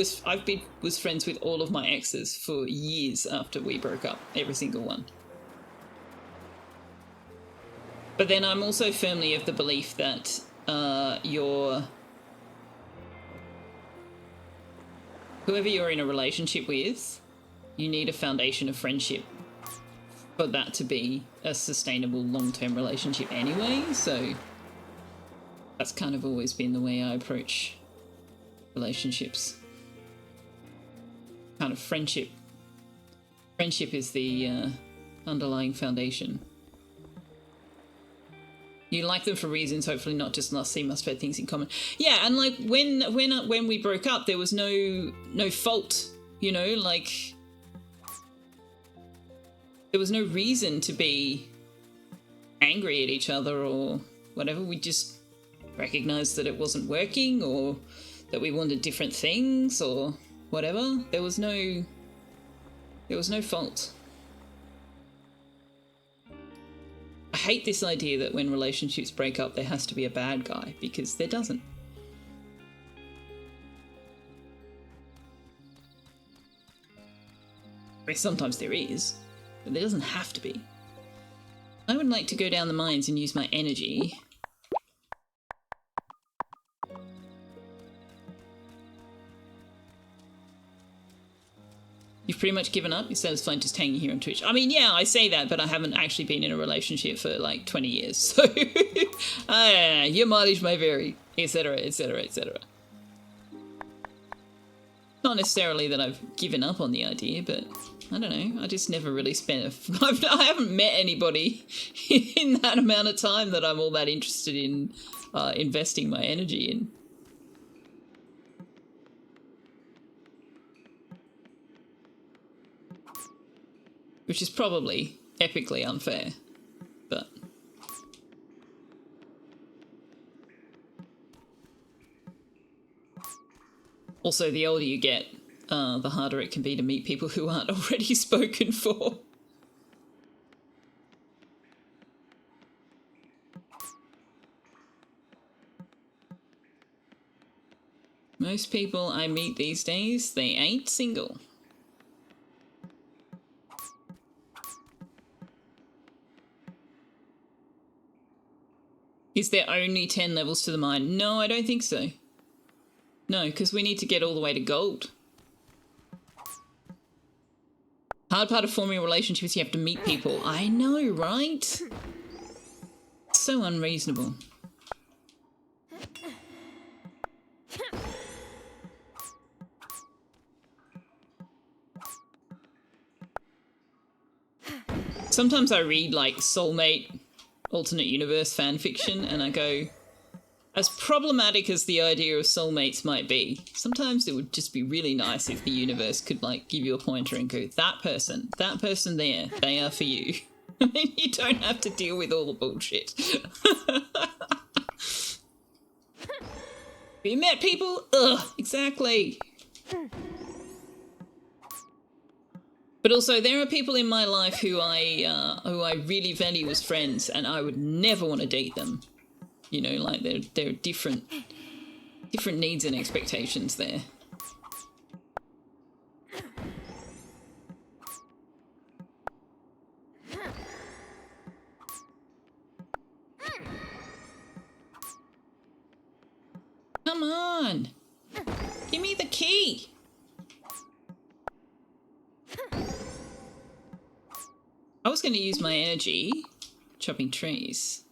been friends with all of my exes for years after we broke up, every single one. But then I'm also firmly of the belief that whoever you're in a relationship with, you need a foundation of friendship for that to be a sustainable long-term relationship anyway, so that's kind of always been the way I approach relationships. Kind of friendship. Friendship is the underlying foundation. You like them for reasons, hopefully not just see must have had things in common. Yeah, and like when we broke up, there was no fault, you know, like there was no reason to be angry at each other or whatever. We just recognized that it wasn't working, or that we wanted different things, or whatever. There was no fault. I hate this idea that when relationships break up, there has to be a bad guy, because there doesn't. I mean, sometimes there is, but there doesn't have to be. I would like to go down the mines and use my energy. You've pretty much given up? You're satisfied just hanging here on Twitch? I mean, yeah, I say that, but I haven't actually been in a relationship for like 20 years. So, your mileage may vary, etc., etc., etc. Not necessarily that I've given up on the idea, but I don't know. I just never really I haven't met anybody in that amount of time that I'm all that interested in investing my energy in. Which is probably epically unfair, but... Also, the older you get, the harder it can be to meet people who aren't already spoken for. Most people I meet these days, they ain't single. Is there only 10 levels to the mine? No, I don't think so. No, because we need to get all the way to gold. Hard part of forming a relationship is you have to meet people. I know, right? So unreasonable. Sometimes I read, like, soulmate, alternate universe fan fiction, and I go, as problematic as the idea of soulmates might be, sometimes it would just be really nice if the universe could, like, give you a pointer and go, that person there, they are for you. And then you don't have to deal with all the bullshit. Have you met people? Ugh, exactly. But also, there are people in my life who I really value as friends, and I would never want to date them. You know, like there are different needs and expectations there. Come on, give me the key. I was going to use my energy chopping trees.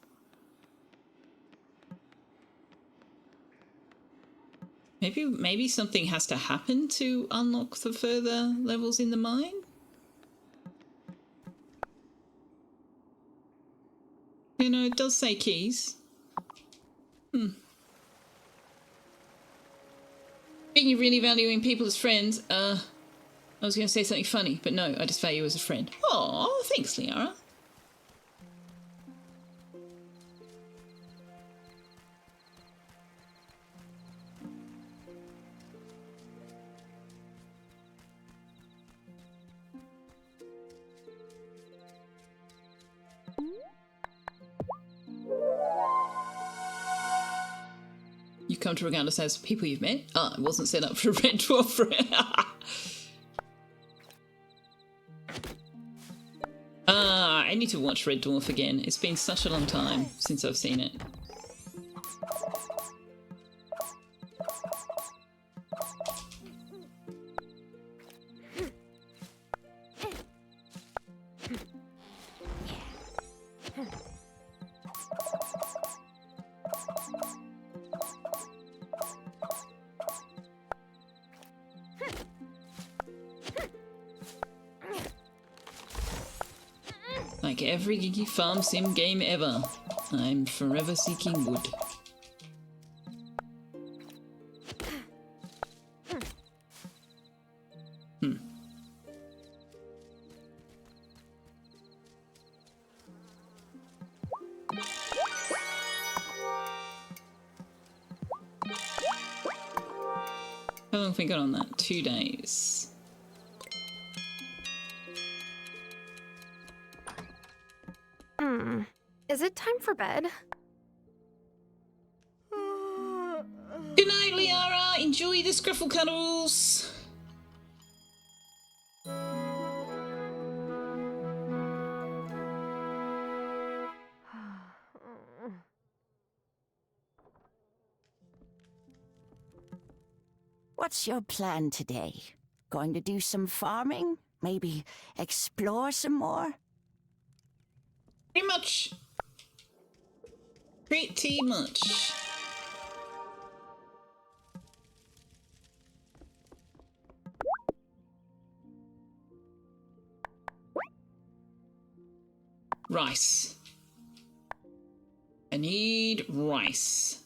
Maybe something has to happen to unlock the further levels in the mine? You know, it does say keys. Speaking of really valuing people as friends, I was going to say something funny, but no, I just value you as a friend. Oh, thanks, Liara. You come to regard us as people you've met? Ah, I wasn't set up for a red dwarf. I need to watch Red Dwarf again. It's been such a long time since I've seen it. Like every geeky farm sim game ever, I'm forever seeking wood. How long have we got on that? 2 days. Is it time for bed? Good night, Liara. Enjoy the scruffle cuddles. What's your plan today? Going to do some farming? Maybe explore some more? Pretty much. Pretty much. Rice. I need rice.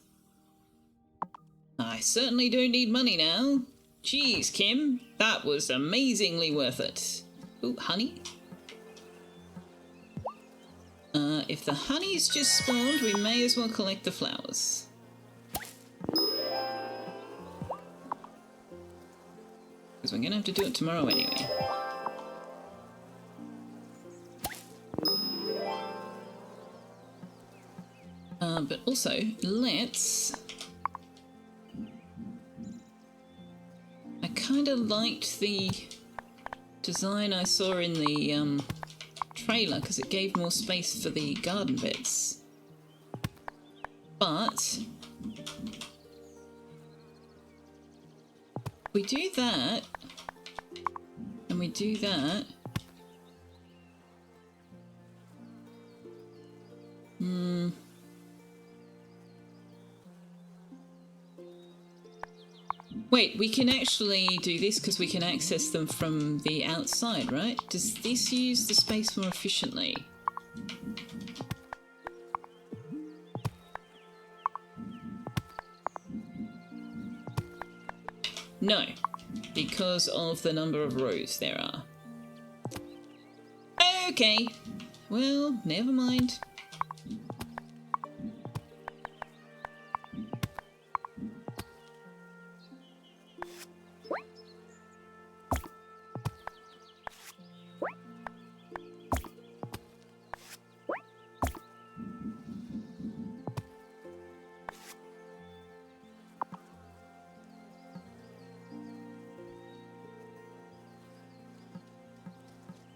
I certainly don't need money now. Jeez, Kim, that was amazingly worth it. Ooh, honey. If the honey's just spawned, we may as well collect the flowers. Because we're gonna have to do it tomorrow anyway. But also, let's... I kind of liked the design I saw in the trailer because it gave more space for the garden bits. But we do that, and we do that. Wait, we can actually do this because we can access them from the outside, right? Does this use the space more efficiently? No, because of the number of rows there are. Okay, well, never mind.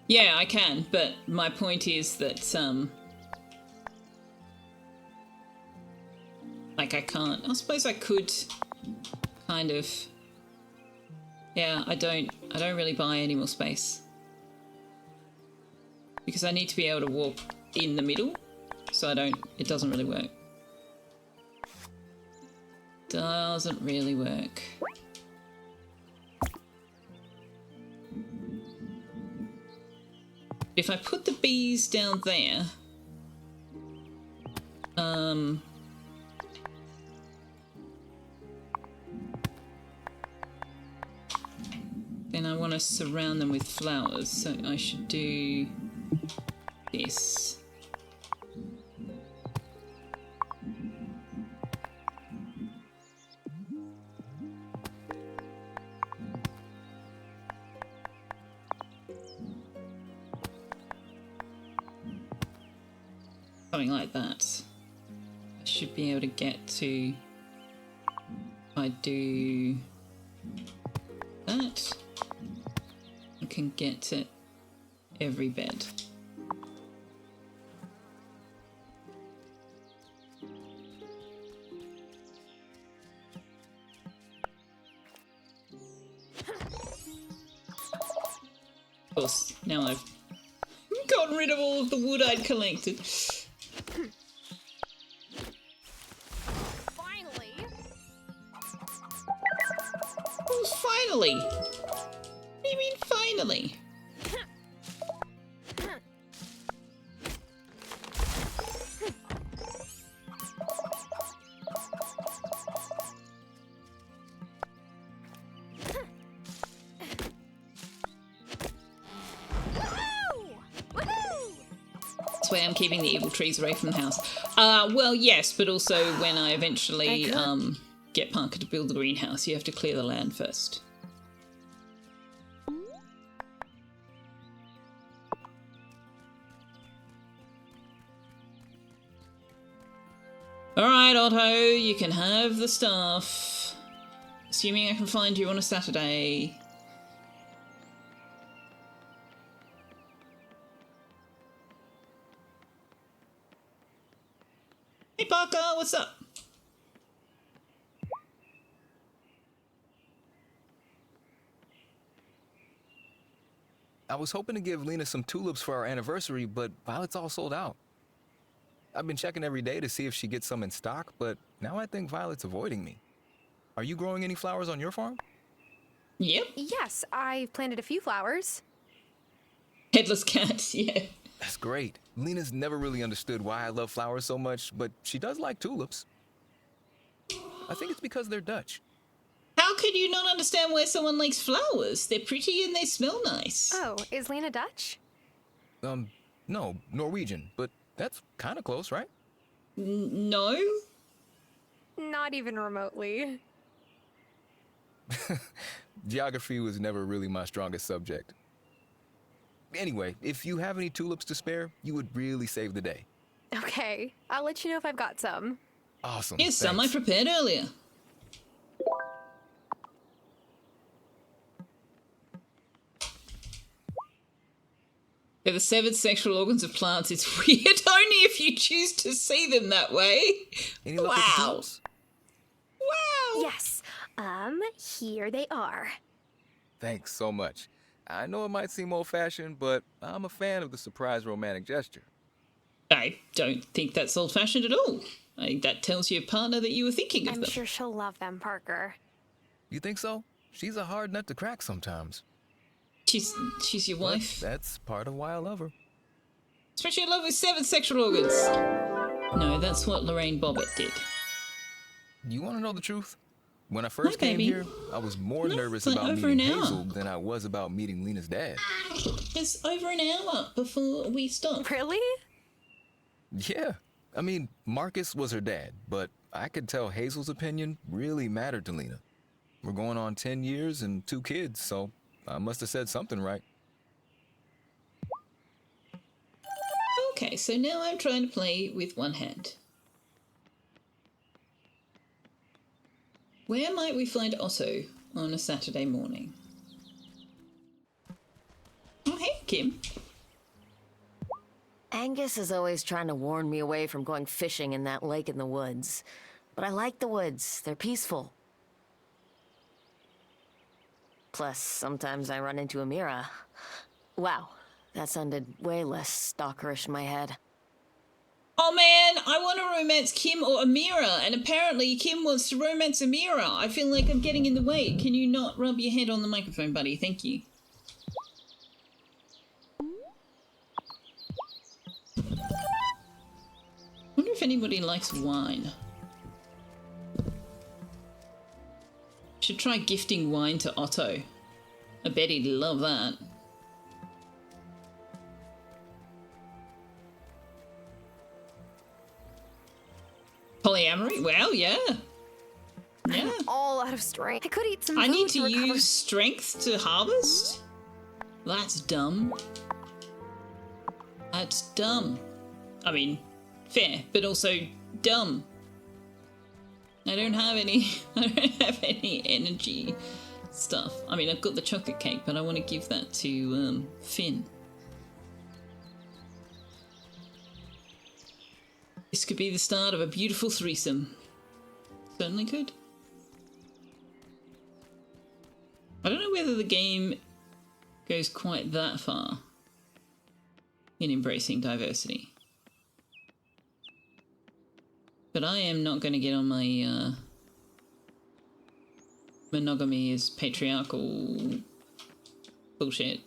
Yeah, I can, but my point is that, like, I can't. I suppose I could kind of... Yeah, I don't really buy any more space. Because I need to be able to walk in the middle, so it doesn't really work. Doesn't really work. If I put the bees down there, then I want to surround them with flowers, so I should do this. Something like that. I should be able to get to... I do that. I can get to every bed. Of course, now I've gotten rid of all of the wood I'd collected. Finally! Oh, finally! What do you mean, finally? That's why I'm keeping the evil trees away from the house. Well, yes, but also when I eventually get Parker to build the greenhouse, you have to clear the land first. Alright, Otto, you can have the stuff. Assuming I can find you on a Saturday. Hey Parker, what's up? I was hoping to give Lena some tulips for our anniversary, but Violet's all sold out. I've been checking every day to see if she gets some in stock, but now I think Violet's avoiding me. Are you growing any flowers on your farm? Yep. Yes, I've planted a few flowers. Headless cat, yeah. That's great. Lena's never really understood why I love flowers so much, but she does like tulips. I think it's because they're Dutch. How could you not understand why someone likes flowers? They're pretty and they smell nice. Oh, is Lena Dutch? No, Norwegian, but that's kind of close, right? No? Not even remotely. Geography was never really my strongest subject. Anyway, if you have any tulips to spare, you would really save the day. Okay, I'll let you know if I've got some. Awesome. Here's some I prepared earlier. They're the severed sexual organs of plants. It's weird only if you choose to see them that way. Any luck with the Wow. tulips? Wow. Yes. Here they are. Thanks so much. I know it might seem old-fashioned, but I'm a fan of the surprise romantic gesture. I don't think that's old-fashioned at all. That tells your partner that you were thinking of I'm them. sure she'll love them, Parker. You think so? She's a hard nut to crack sometimes. She's your wife. But that's part of why I love her. Especially in love with severed sexual organs. No, that's what Lorraine Bobbitt did. You want to know the truth? When I first Hi, came baby. here, I was more nervous like about over meeting an hour. Hazel than I was about meeting Lena's dad. It's over an hour before we stop. Really? Yeah. I mean, Marcus was her dad, but I could tell Hazel's opinion really mattered to Lena. We're going on 10 years and 2 kids, so I must have said something right. Okay, so now I'm trying to play with one hand. Where might we find Otto on a Saturday morning? Oh, hey, Kim. Angus is always trying to warn me away from going fishing in that lake in the woods. But I like the woods. They're peaceful. Plus, sometimes I run into Amira. Wow, that sounded way less stalkerish in my head. Oh man, I want to romance Kim or Amira, and apparently Kim wants to romance Amira. I feel like I'm getting in the way. Can you not rub your head on the microphone, buddy? Thank you. I wonder if anybody likes wine. Should try gifting wine to Otto. I bet he'd love that. Polyamory? Well, yeah. Yeah. I'm all out of strength. I could eat some I food need to recover. use strength to harvest? That's dumb. That's dumb. I mean, fair, but also dumb. I don't have any energy stuff. I mean, I've got the chocolate cake, but I want to give that to Finn. This could be the start of a beautiful threesome. Certainly could. I don't know whether the game goes quite that far in embracing diversity. But I am not going to get on my monogamy is patriarchal bullshit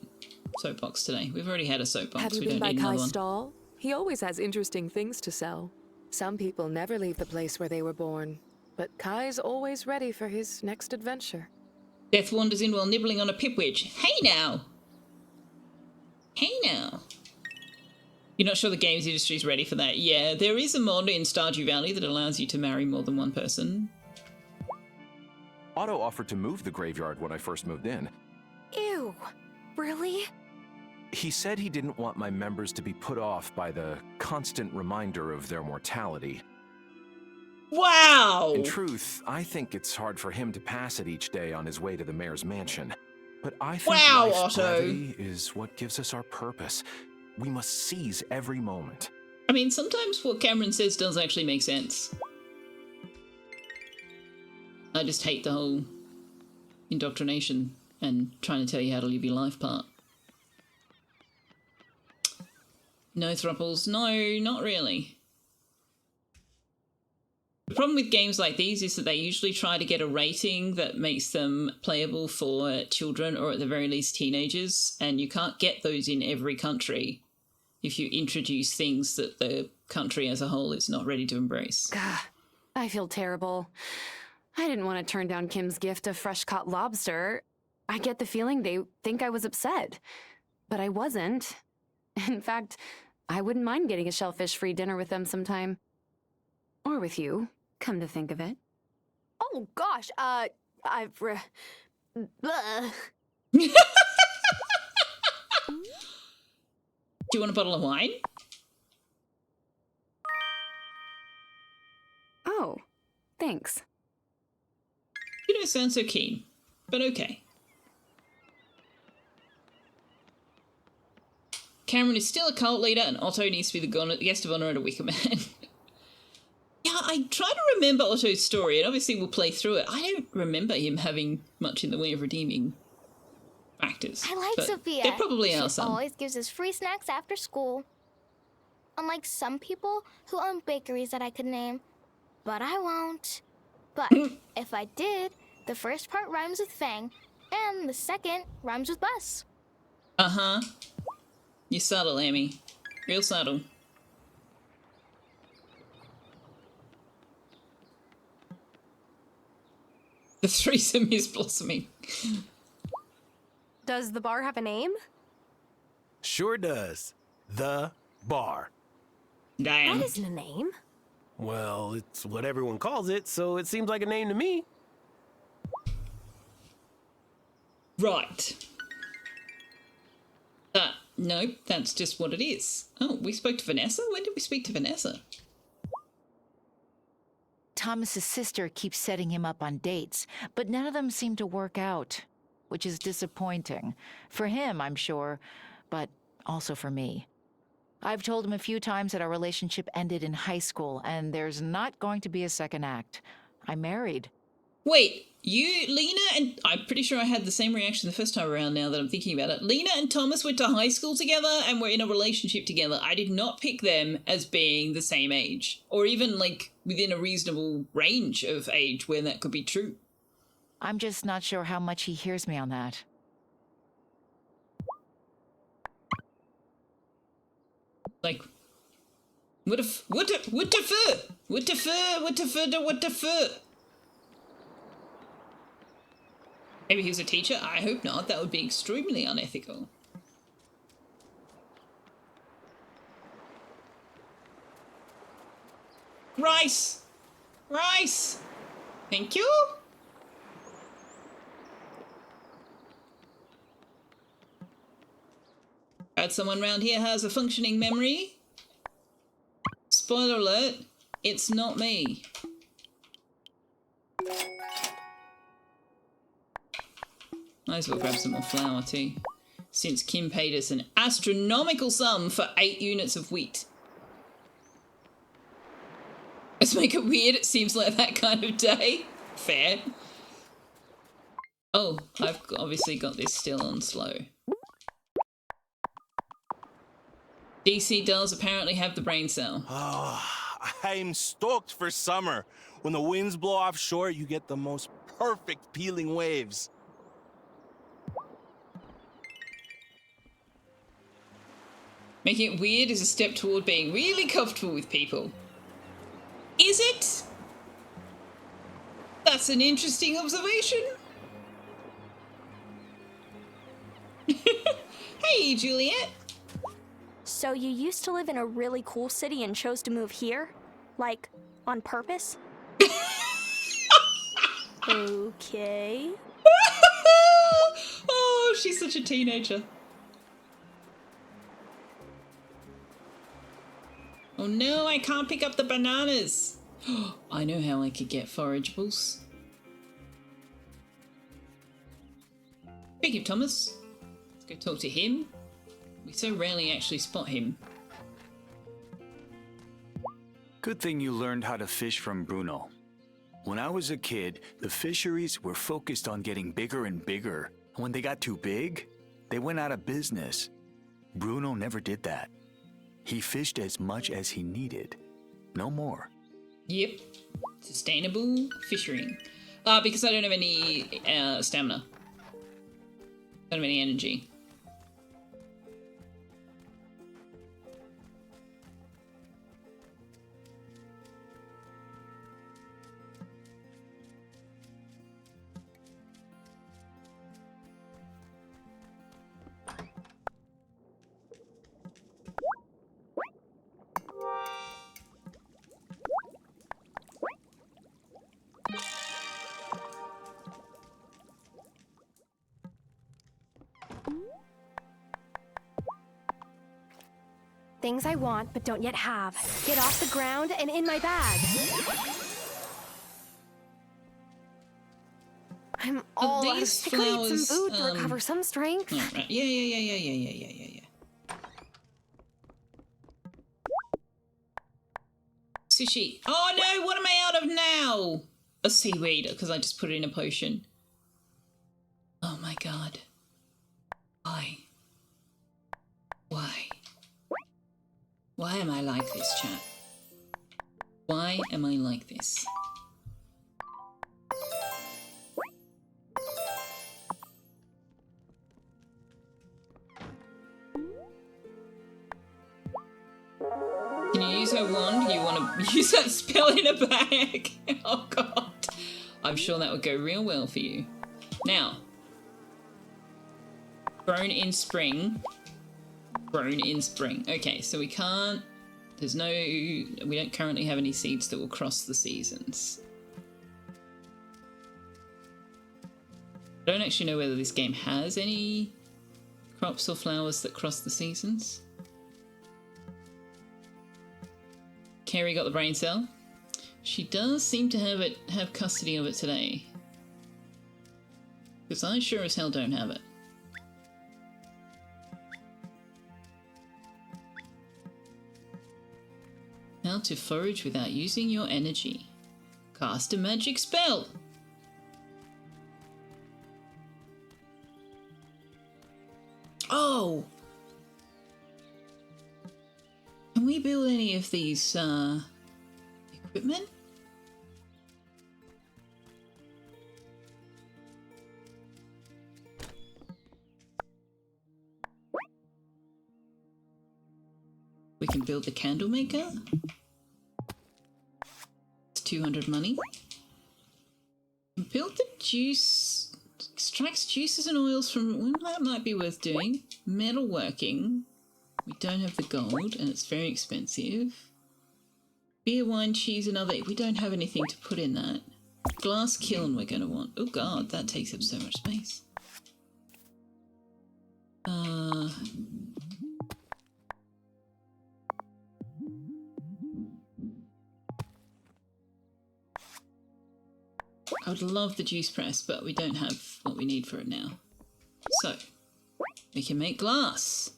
soapbox today. We've already had a soapbox. Have you We been don't by need another Kai's one. stall? He always has interesting things to sell. Some people never leave the place where they were born, but Kai's always ready for his next adventure. Death wanders in while nibbling on a pipwitch. Hey now! Hey now! You're not sure the games industry is ready for that? Yeah, there is a mod in Stardew Valley that allows you to marry more than one person. Otto offered to move the graveyard when I first moved in. Ew. Really? He said he didn't want my members to be put off by the constant reminder of their mortality. Wow! In truth, I think it's hard for him to pass it each day on his way to the mayor's mansion. But I think Wow, life's Otto. brevity is what gives us our purpose. We must seize every moment. I mean, sometimes what Cameron says does actually make sense. I just hate the whole indoctrination and trying to tell you how to live your life part. No thruples. No, not really. The problem with games like these is that they usually try to get a rating that makes them playable for children or at the very least teenagers, and you can't get those in every country if you introduce things that the country as a whole is not ready to embrace. Gah, I feel terrible. I didn't want to turn down Kim's gift of fresh-caught lobster. I get the feeling they think I was upset, but I wasn't. In fact, I wouldn't mind getting a shellfish-free dinner with them sometime. Or with you, come to think of it. Oh gosh, bleh. Do you want a bottle of wine? Oh, thanks. You don't sound so keen, but okay. Cameron is still a cult leader and Otto needs to be the guest of honor at a Wicker Man. Yeah, I try to remember Otto's story, and obviously we'll play through it. I don't remember him having much in the way of redeeming factors. I like but Sophia. There probably are She some. always gives us free snacks after school. Unlike some people who own bakeries that I could name. But I won't. But if I did, the first part rhymes with Fang, and the second rhymes with bus. Uh-huh. You're subtle, Amy. Real subtle. The threesome is blossoming. Does the bar have a name? Sure does. The Bar. Damn. That isn't a name. Well, it's what everyone calls it, so it seems like a name to me. Right. Nope, that's just what it is. Oh, we spoke to Vanessa? When did we speak to Vanessa? Thomas's sister keeps setting him up on dates, but none of them seem to work out, which is disappointing. For him, I'm sure, but also for me. I've told him a few times that our relationship ended in high school, and there's not going to be a second act. I'm married. Wait, you, Lena, and I'm pretty sure I had the same reaction the first time around now that I'm thinking about it. Lena and Thomas went to high school together and were in a relationship together. I did not pick them as being the same age, or even, like, within a reasonable range of age where that could be true. I'm just not sure how much he hears me on that. Like, what the fuck? Maybe he was a teacher? I hope not. That would be extremely unethical. Rice! Rice! Thank you! Glad someone around here has a functioning memory. Spoiler alert, it's not me. Might as well grab some more flour too, since Kim paid us an astronomical sum for 8 units of wheat. Let's make it weird, it seems like that kind of day. Fair. Oh, I've obviously got this still on slow. DC does apparently have the brain cell. Oh, I'm stoked for summer. When the winds blow offshore, you get the most perfect peeling waves. Making it weird is a step toward being really comfortable with people. Is it? That's an interesting observation. Hey, Juliet. So you used to live in a really cool city and chose to move here? Like, on purpose? Okay. Oh, she's such a teenager. Oh no, I can't pick up the bananas. I know how I could get forageables. Speaking of Thomas, let's go talk to him. We so rarely actually spot him. Good thing you learned how to fish from Bruno. When I was a kid, the fisheries were focused on getting bigger and bigger. And when they got too big, they went out of business. Bruno never did that. He fished as much as he needed. No more. Yep. Sustainable fishing. Because I don't have any stamina. Don't have any energy. Things I want but don't yet have. Get off the ground and in my bag. I'm all out of... I could eat some food to recover some strength. Oh, right. Yeah. Sushi. Oh no, what am I out of now? A seaweed, because I just put it in a potion. Oh my god. Why? Why? Why am I like this, chat? Why am I like this? Can you use her wand? You want to use that spell in a bag? Oh god. I'm sure that would go real well for you. Now. Grown in spring. Grown in spring. Okay, so we can't... There's no... We don't currently have any seeds that will cross the seasons. I don't actually know whether this game has any crops or flowers that cross the seasons. Carrie got the brain cell. She does seem to have custody of it today. Because I sure as hell don't have it. How to forage without using your energy. Cast a magic spell. Oh! Can we build any of these equipment? We can build the candle maker. It's 200 money. Build the juice. Extracts juices and oils from. Well, that might be worth doing. Metalworking. We don't have the gold, and it's very expensive. Beer, wine, cheese, and other. We don't have anything to put in that. Glass kiln we're going to want. Oh god, that takes up so much space. I would love the juice press, but we don't have what we need for it now. So, we can make glass.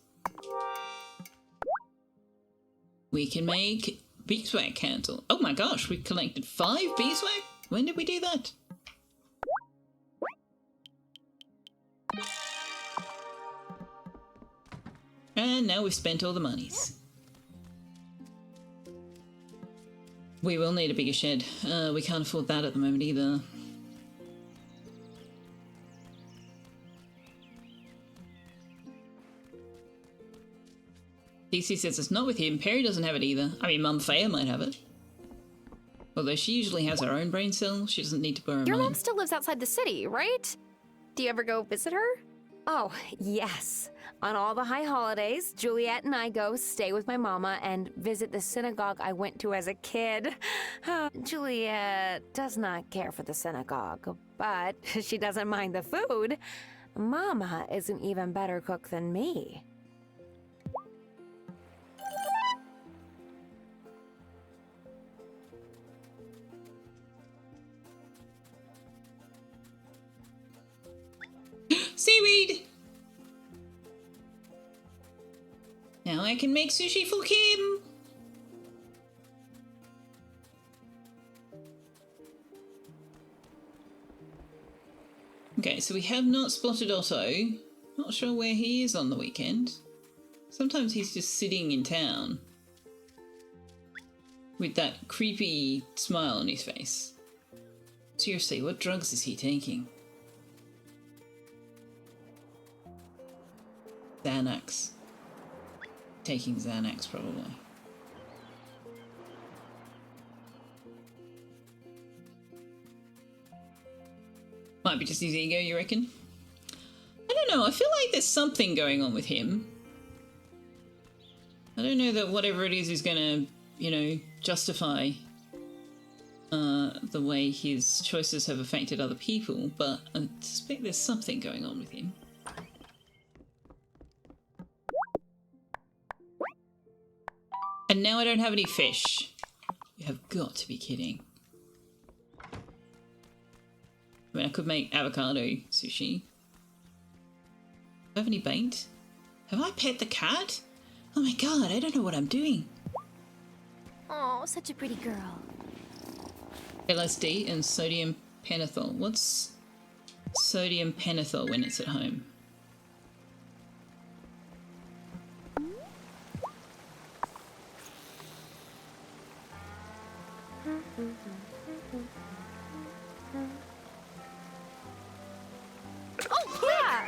We can make beeswax candle. Oh my gosh, we collected 5 beeswax? When did we do that? And now we've spent all the monies. We will need a bigger shed. We can't afford that at the moment either. DC says it's not with him. Perry doesn't have it either. I mean, Mum Faya might have it. Although she usually has her own brain cell, she doesn't need to borrow Your mine. mom still lives outside the city, right? Do you ever go visit her? Oh, yes. On all the high holidays, Juliet and I go stay with my mama and visit the synagogue I went to as a kid. Juliet does not care for the synagogue, but she doesn't mind the food. Mama is an even better cook than me. Seaweed! Now I can make sushi for Kim! Okay, so we have not spotted Otto. Not sure where he is on the weekend. Sometimes he's just sitting in town with that creepy smile on his face. Seriously, what drugs is he taking? Xanax. Taking Xanax, probably. Might be just his ego, you reckon? I don't know, I feel like there's something going on with him. I don't know that whatever it is gonna, you know, justify the way his choices have affected other people, but I suspect there's something going on with him. And now I don't have any fish. You have got to be kidding. I mean, I could make avocado sushi. Do I have any bait? Have I pet the cat? Oh my god, I don't know what I'm doing. Oh, such a pretty girl. LSD and sodium pentothal. What's sodium pentothal when it's at home? Oh, yeah!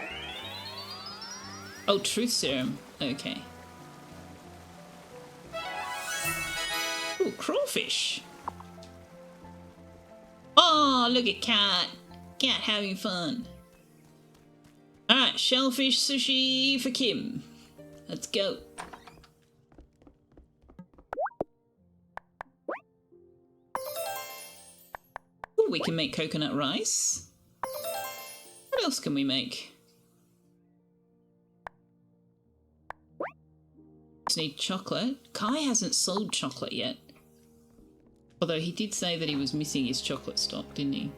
Oh, truth serum. Okay. Ooh, crawfish. Oh, look at Cat. Cat having fun. Alright, shellfish sushi for Kim. Let's go. Ooh, we can make coconut rice. What else can we make? Just need chocolate. Kai hasn't sold chocolate yet. Although he did say that he was missing his chocolate stock, didn't he?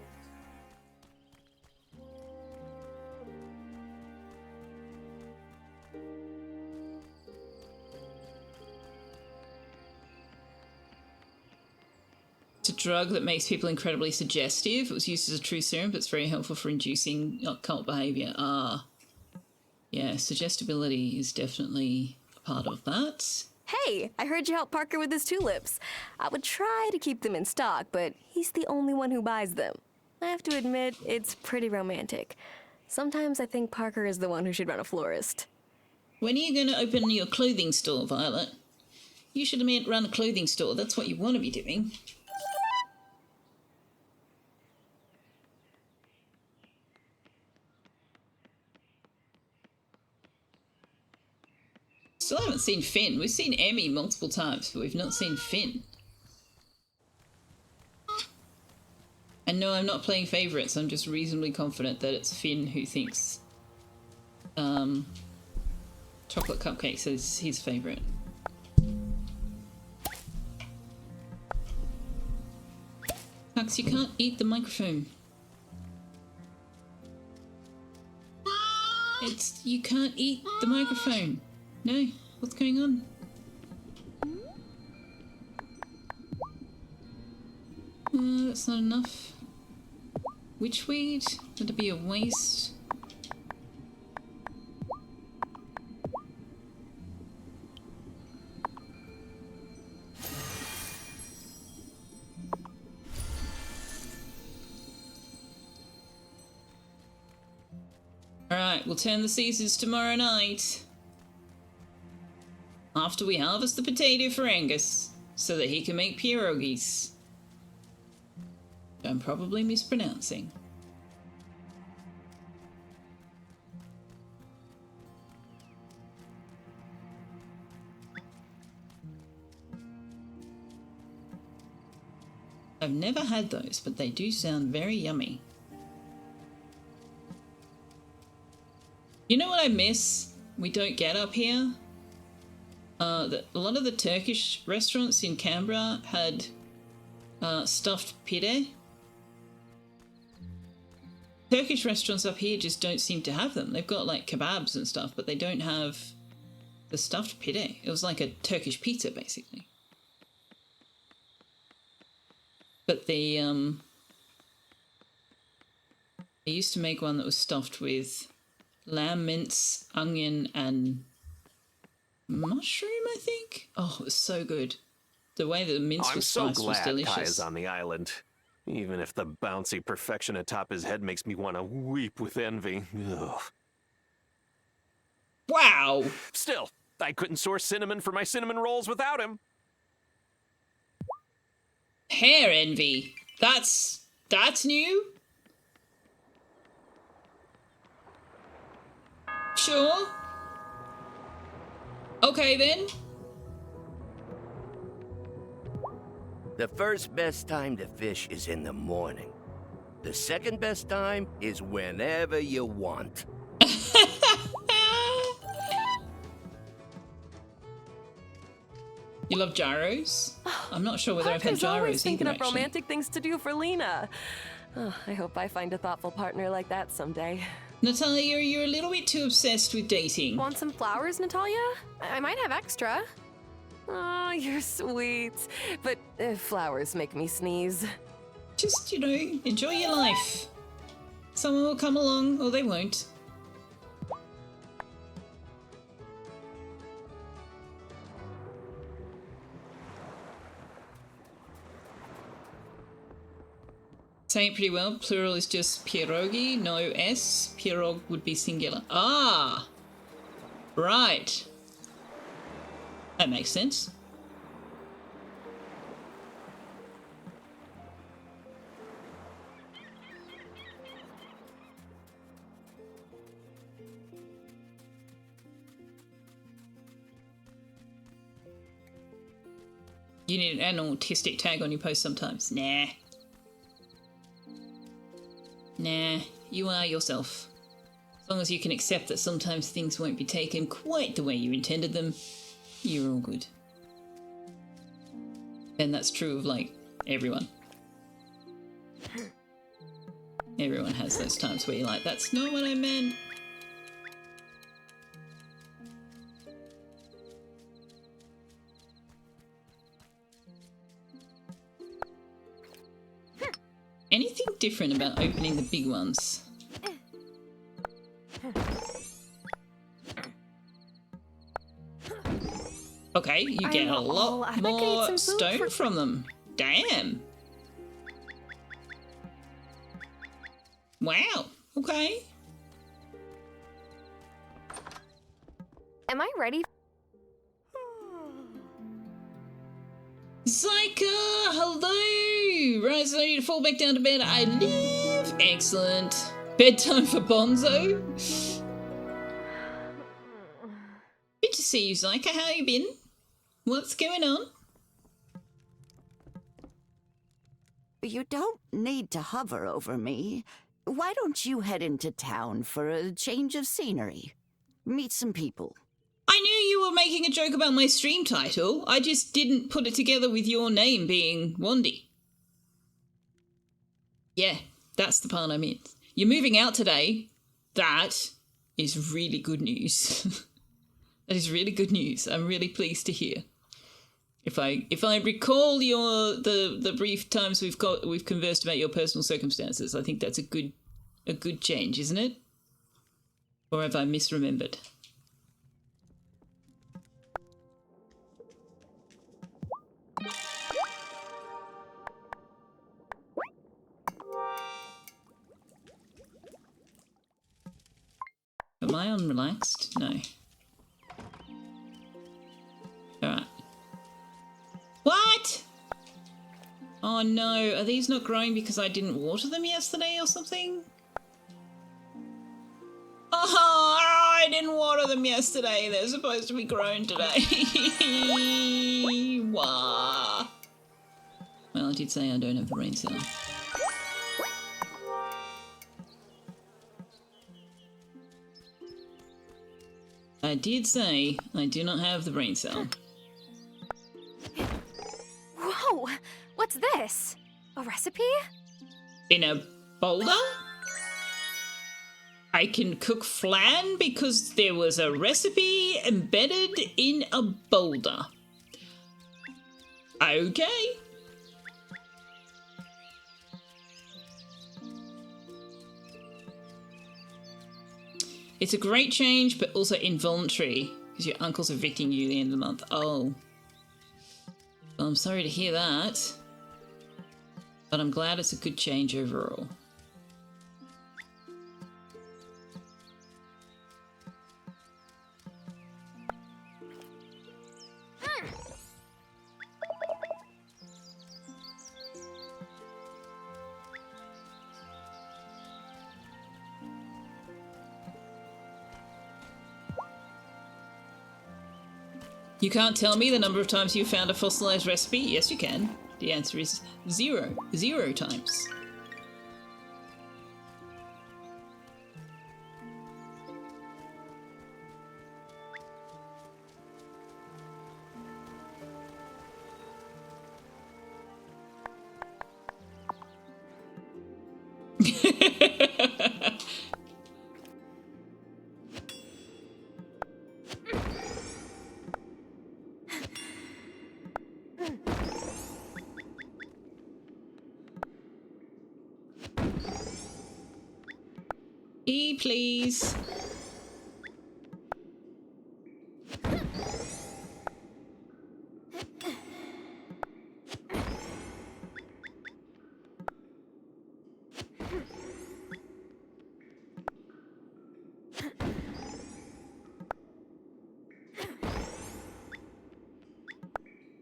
It's a drug that makes people incredibly suggestive. It was used as a true serum, but it's very helpful for inducing occult behavior. Ah. Yeah, suggestibility is definitely a part of that. Hey, I heard you help Parker with his tulips. I would try to keep them in stock, but he's the only one who buys them. I have to admit, it's pretty romantic. Sometimes I think Parker is the one who should run a florist. When are you going to open your clothing store, Violet? You should have run a clothing store. That's what you want to be doing. Still haven't seen Finn. We've seen Emmy multiple times, but we've not seen Finn. And no, I'm not playing favourites. I'm just reasonably confident that it's Finn who thinks chocolate cupcakes is his favourite. Max, you can't eat the microphone. You can't eat the microphone. No, what's going on? That's not enough. Witchweed? That'd be a waste. Alright, we'll turn the seasons tomorrow night. After we harvest the potato for Angus, so that he can make pierogies. I'm probably mispronouncing. I've never had those, but they do sound very yummy. You know what I miss? We don't get up here? A lot of the Turkish restaurants in Canberra had stuffed pide. Turkish restaurants up here just don't seem to have them. They've got like kebabs and stuff, but they don't have the stuffed pide. It was like a Turkish pizza, basically. But they used to make one that was stuffed with lamb mince, onion, and mushroom, I think. Oh, it was so good. The way that the mince was spiced was delicious. I'm so glad Kai is on the island. Even if the bouncy perfection atop his head makes me want to weep with envy. Ugh. Wow! Still, I couldn't source cinnamon for my cinnamon rolls without him. Hair envy. That's new? Sure. Okay then. The first best time to fish is in the morning. The second best time is whenever you want. You love gyros? I'm not sure whether I've had Parker's always gyros thinking either, of romantic things to do for Lena. Oh, I hope I find a thoughtful partner like that someday. Natalia, you're a little bit too obsessed with dating. Want some flowers, Natalia? I might have extra. Oh, you're sweet. But flowers make me sneeze. Just, enjoy your life. Someone will come along, or they won't. Saying it pretty well. Plural is just pierogi, no S. Pierog would be singular. Ah! Right. That makes sense. You need an autistic tag on your post sometimes. Nah. Nah, you are yourself. As long as you can accept that sometimes things won't be taken quite the way you intended them, you're all good. And that's true of, everyone. Everyone has those times where you're like, that's not what I meant. Anything different about opening the big ones? Okay, you get a lot more stone from them. Damn. Wow. Okay. Am I ready? Zyka, hello! Right, so I need to fall back down to bed. I leave. Excellent. Bedtime for Bonzo. Good to see you, Zyka. How you been? What's going on? You don't need to hover over me. Why don't you head into town for a change of scenery? Meet some people. I knew you were making a joke about my stream title. I just didn't put it together with your name being Wandy. Yeah, that's the part I meant. You're moving out today. That is really good news. That is really good news. I'm really pleased to hear. If I recall the brief times we've conversed about your personal circumstances, I think that's a good change, isn't it? Or have I misremembered? Am I on relaxed? No. Alright. What? Oh no, are these not growing because I didn't water them yesterday or something? Oh, I didn't water them yesterday. They're supposed to be grown today. Wah. Well, I did say I don't have the rain cell. I did say I do not have the brain cell. Whoa! What's this? A recipe? In a boulder? I can cook flan because there was a recipe embedded in a boulder. Okay. It's a great change, but also involuntary, because your uncle's evicting you at the end of the month. Oh. Well, I'm sorry to hear that. But I'm glad it's a good change overall. You can't tell me the number of times you found a fossilized recipe? Yes, you can. The answer is 0. 0 times. Please.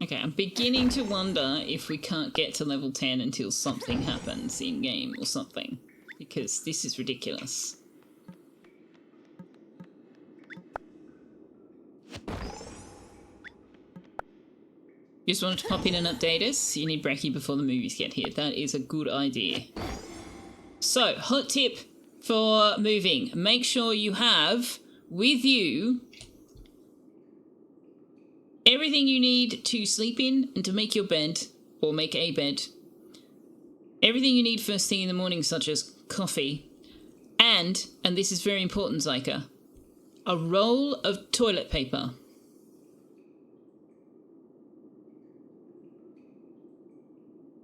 Okay, I'm beginning to wonder if we can't get to level 10 until something happens in-game or something. Because this is ridiculous. Just wanted to pop in and update us. You need brekkie before the movies get here. That is a good idea. So, hot tip for moving. Make sure you have with you everything you need to sleep in and to make your bed, or make a bed. Everything you need first thing in the morning, such as coffee. And this is very important, Zyka, a roll of toilet paper.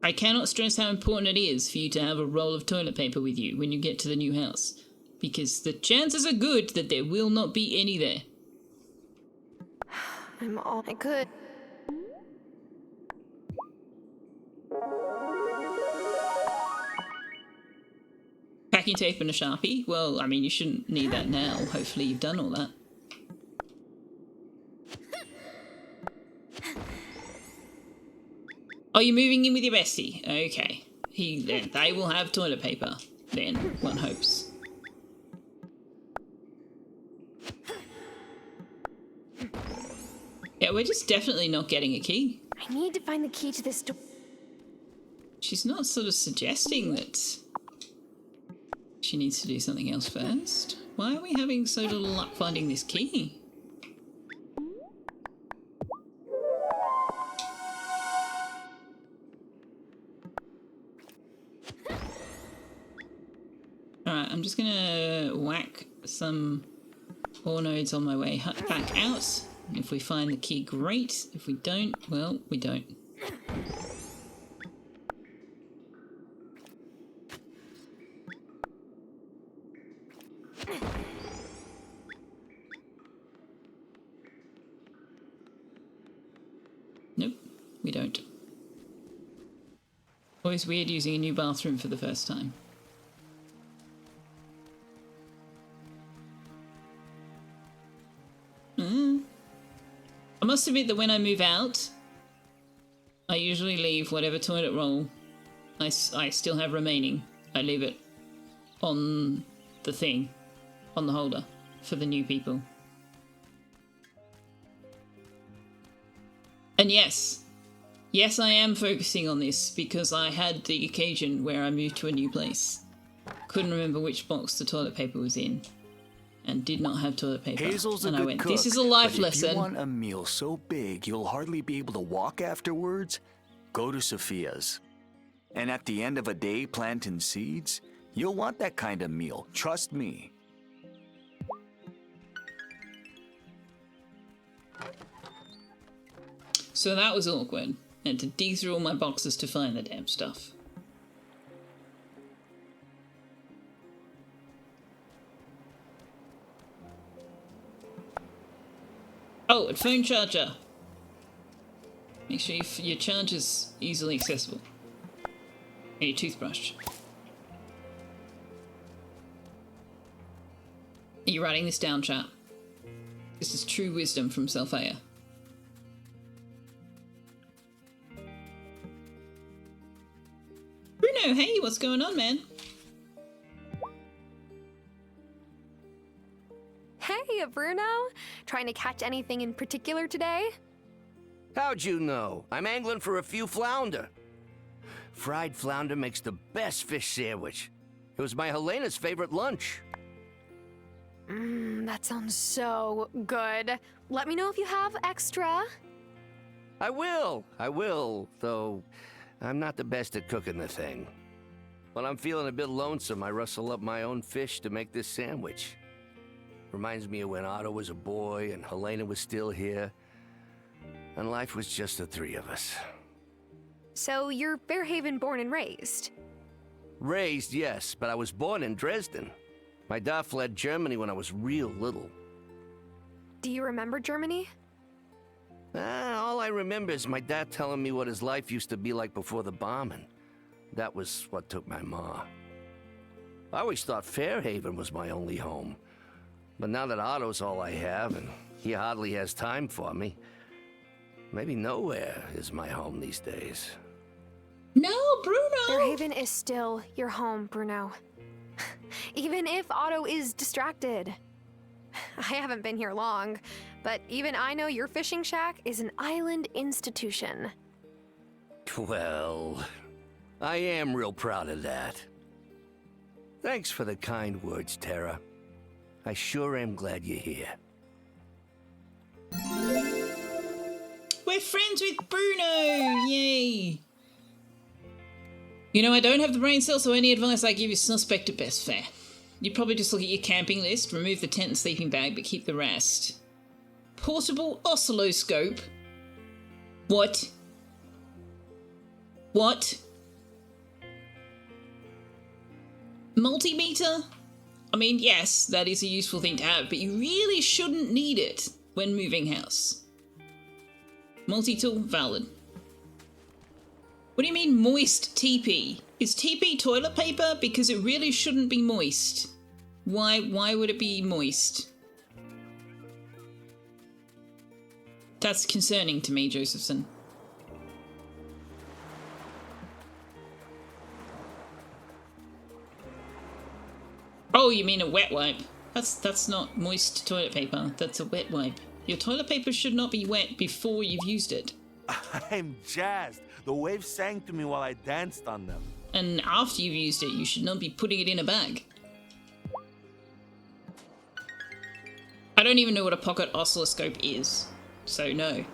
I cannot stress how important it is for you to have a roll of toilet paper with you when you get to the new house, because the chances are good that there will not be any there. I'm all I could. Packing tape and a Sharpie? Well, I mean, you shouldn't need that now. Hopefully you've done all that. Are you moving in with your bestie? Okay. They will have toilet paper. Then, one hopes. Yeah, we're just definitely not getting a key. I need to find the key to this door. She's not sort of suggesting that she needs to do something else first. Why are we having so little luck finding this key? Alright, I'm just gonna whack some ore nodes on my way back out. If we find the key, great. If we don't, well, we don't. Nope, we don't. Always weird using a new bathroom for the first time. I must admit that when I move out, I usually leave whatever toilet roll I still have remaining. I leave it on the thing, on the holder, for the new people. And yes, I am focusing on this because I had the occasion where I moved to a new place. Couldn't remember which box the toilet paper was in. And did not have toilet paper. Hazel's a and good I went, cook, this is a life but lesson. If you want a meal so big you'll hardly be able to walk afterwards, go to Selfeya's. And at the end of a day planting seeds, you'll want that kind of meal, trust me. So that was awkward. I had to dig through all my boxes to find the damn stuff. Oh, a phone charger. Make sure your charger's easily accessible. And your toothbrush. Are you writing this down, chat? This is true wisdom from Selfeya. Bruno, hey, what's going on, man? Hey, Bruno. Trying to catch anything in particular today? How'd you know? I'm angling for a few flounder. Fried flounder makes the best fish sandwich. It was my Helena's favorite lunch. That sounds so good. Let me know if you have extra. I will, though I'm not the best at cooking the thing. When I'm feeling a bit lonesome, I rustle up my own fish to make this sandwich. Reminds me of when Otto was a boy and Helena was still here. And life was just the three of us. So you're Fairhaven born and raised? Raised, yes, but I was born in Dresden. My dad fled Germany when I was real little. Do you remember Germany? All I remember is my dad telling me what his life used to be like before the bombing. That was what took my ma. I always thought Fairhaven was my only home. But now that Otto's all I have, and he hardly has time for me, maybe nowhere is my home these days. No, Bruno! Fairhaven is still your home, Bruno. Even if Otto is distracted. I haven't been here long, but even I know your fishing shack is an island institution. Well, I am real proud of that. Thanks for the kind words, Tara. I sure am glad you're here. We're friends with Bruno! Yay! You know, I don't have the brain cell, so any advice I give is suspect at best. Fair. You'd probably just look at your camping list, remove the tent and sleeping bag, but keep the rest. Portable oscilloscope? What? What? Multimeter? I mean, yes, that is a useful thing to have, but you really shouldn't need it when moving house. Multi-tool, valid. What do you mean moist TP? Is TP toilet paper? Because it really shouldn't be moist. Why would it be moist? That's concerning to me, Josephson. Oh, you mean a wet wipe? That's not moist toilet paper. That's a wet wipe. Your toilet paper should not be wet before you've used it. I'm jazzed. The waves sang to me while I danced on them. And after you've used it, you should not be putting it in a bag. I don't even know what a pocket oscilloscope is, so no.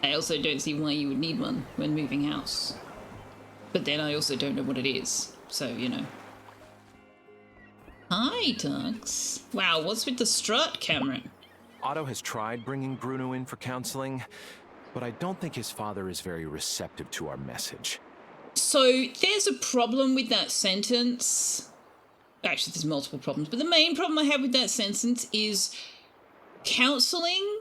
I also don't see why you would need one when moving house. But then I also don't know what it is, so you know. Hi, Tux. Wow, what's with the strut, Cameron? Otto has tried bringing Bruno in for counseling, but I don't think his father is very receptive to our message. So there's a problem with that sentence. Actually, there's multiple problems, but the main problem I have with that sentence is counseling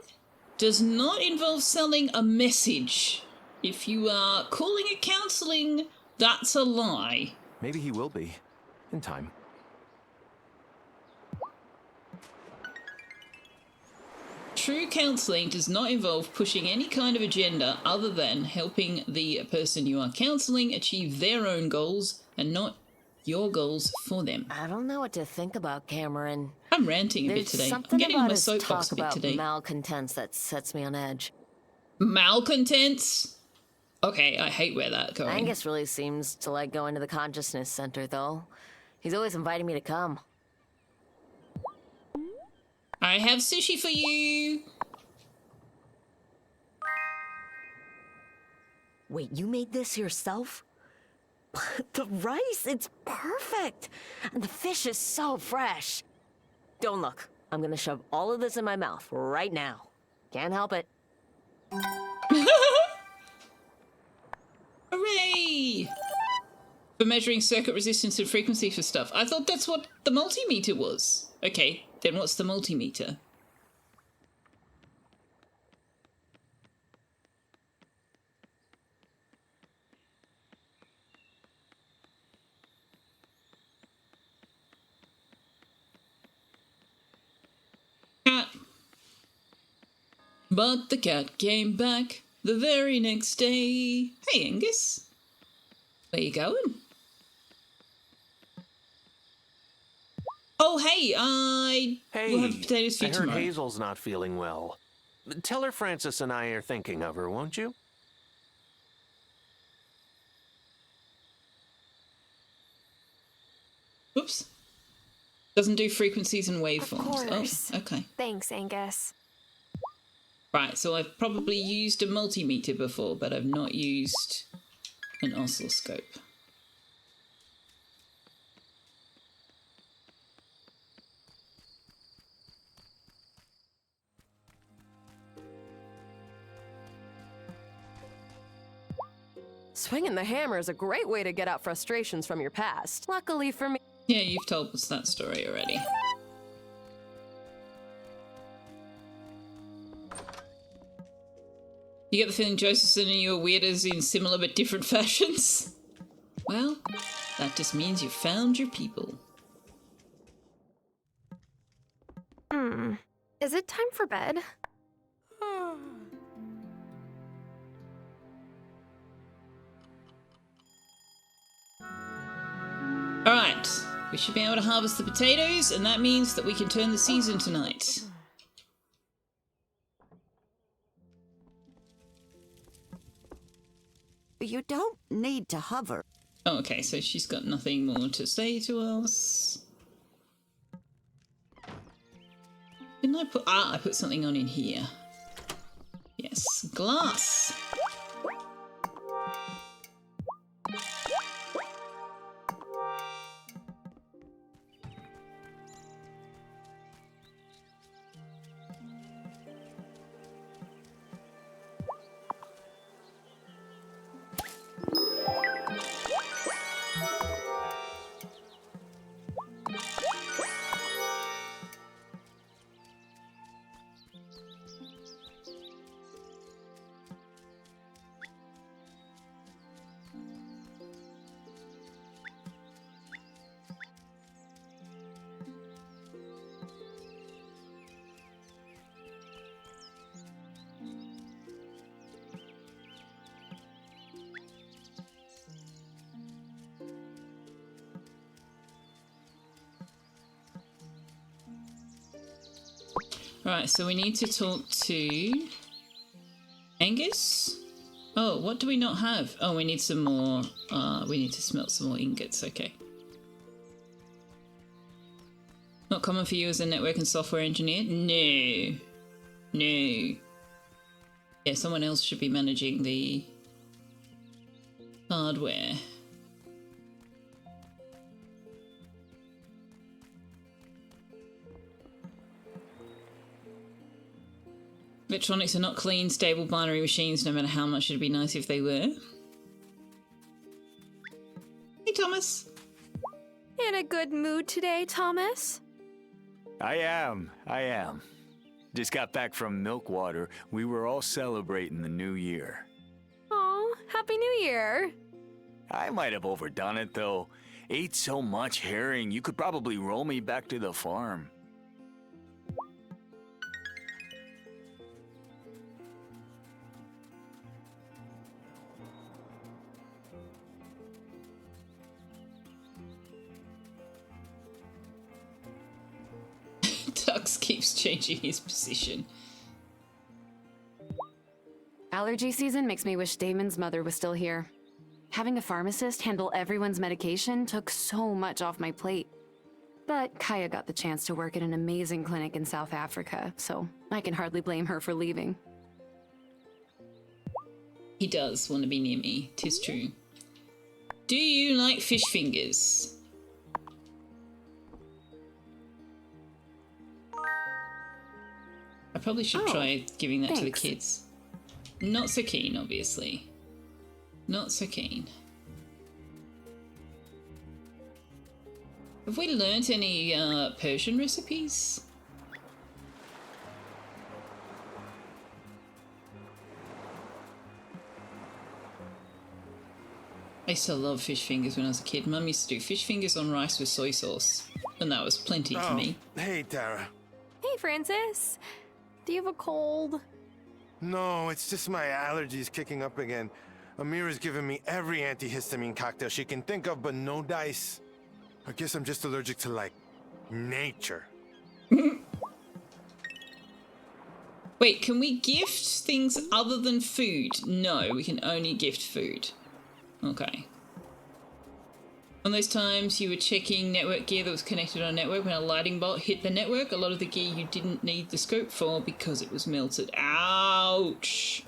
does not involve selling a message. If you are calling it counseling, that's a lie. Maybe he will be, in time. True counseling does not involve pushing any kind of agenda other than helping the person you are counseling achieve their own goals and not your goals for them. I don't know what to think about Cameron. I'm ranting a bit today. I'm getting in my soapbox a bit today. Malcontents that sets me on edge. Malcontents? Okay, I hate where that's going. Angus really seems to like going to the consciousness center, though. He's always inviting me to come. I have sushi for you. Wait, you made this yourself? The rice, it's perfect. And the fish is so fresh. Don't look. I'm gonna shove all of this in my mouth right now. Can't help it. Hooray! For measuring circuit resistance and frequency for stuff. I thought that's what the multimeter was. Okay, then what's the multimeter? Cat. But the cat came back the very next day. Hey, Angus. Where you going? Oh, hey, we'll have potatoes for you I heard tomorrow. Hazel's not feeling well. Tell her Francis and I are thinking of her, won't you? Whoops. Doesn't do frequencies and waveforms. Of course. Oh, okay. Thanks, Angus. Right, so I've probably used a multimeter before, but I've not used an oscilloscope. Swinging the hammer is a great way to get out frustrations from your past. Luckily for me... Yeah, you've told us that story already. You get the feeling Josephson and you are weirdos in similar but different fashions? Well, that just means you found your people. Is it time for bed? Alright, we should be able to harvest the potatoes, and that means that we can turn the season tonight. You don't need to hover. Oh, okay, so she's got nothing more to say to us. Didn't I put... Ah, I put something on in here. Yes, glass. Right, so we need to talk to Angus. Oh, what do we not have? Oh, we need some more. We need to smelt some more ingots. Okay. Not common for you as a network and software engineer? No. No. Yeah, someone else should be managing the hardware. Electronics are not clean, stable binary machines, no matter how much it'd be nice if they were. Hey, Thomas. In a good mood today, Thomas? I am. Just got back from Milkwater. We were all celebrating the new year. Oh, Happy New Year. I might have overdone it, though. Ate so much herring, you could probably roll me back to the farm. Tux keeps changing his position. Allergy season makes me wish Damon's mother was still here. Having a pharmacist handle everyone's medication took so much off my plate. But Kaya got the chance to work at an amazing clinic in South Africa, so I can hardly blame her for leaving. He does want to be near me, 'tis true. Do you like fish fingers? I probably should try giving that to the kids. Not so keen, obviously. Not so keen. Have we learnt any Persian recipes? I used to love fish fingers when I was a kid. Mum used to do fish fingers on rice with soy sauce, and that was plenty for me. Hey, Tara. Hey, Francis. Do you have a cold? No, it's just my allergies kicking up again. Amira's given me every antihistamine cocktail she can think of, but no dice. I guess I'm just allergic to, like, nature. Wait, can we gift things other than food? No, we can only gift food. Okay. On those times you were checking network gear that was connected on a network when a lighting bolt hit the network, a lot of the gear you didn't need the scope for because it was melted. Ouch!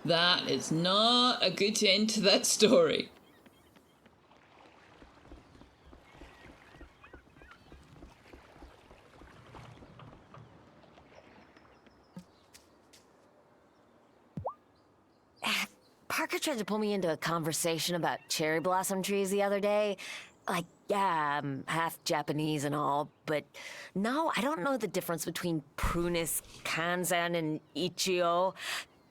That is not a good end to that story. Parker tried to pull me into a conversation about cherry blossom trees the other day. Like, yeah, I'm half Japanese and all, but no, I don't know the difference between Prunus, Kanzan, and Ichio.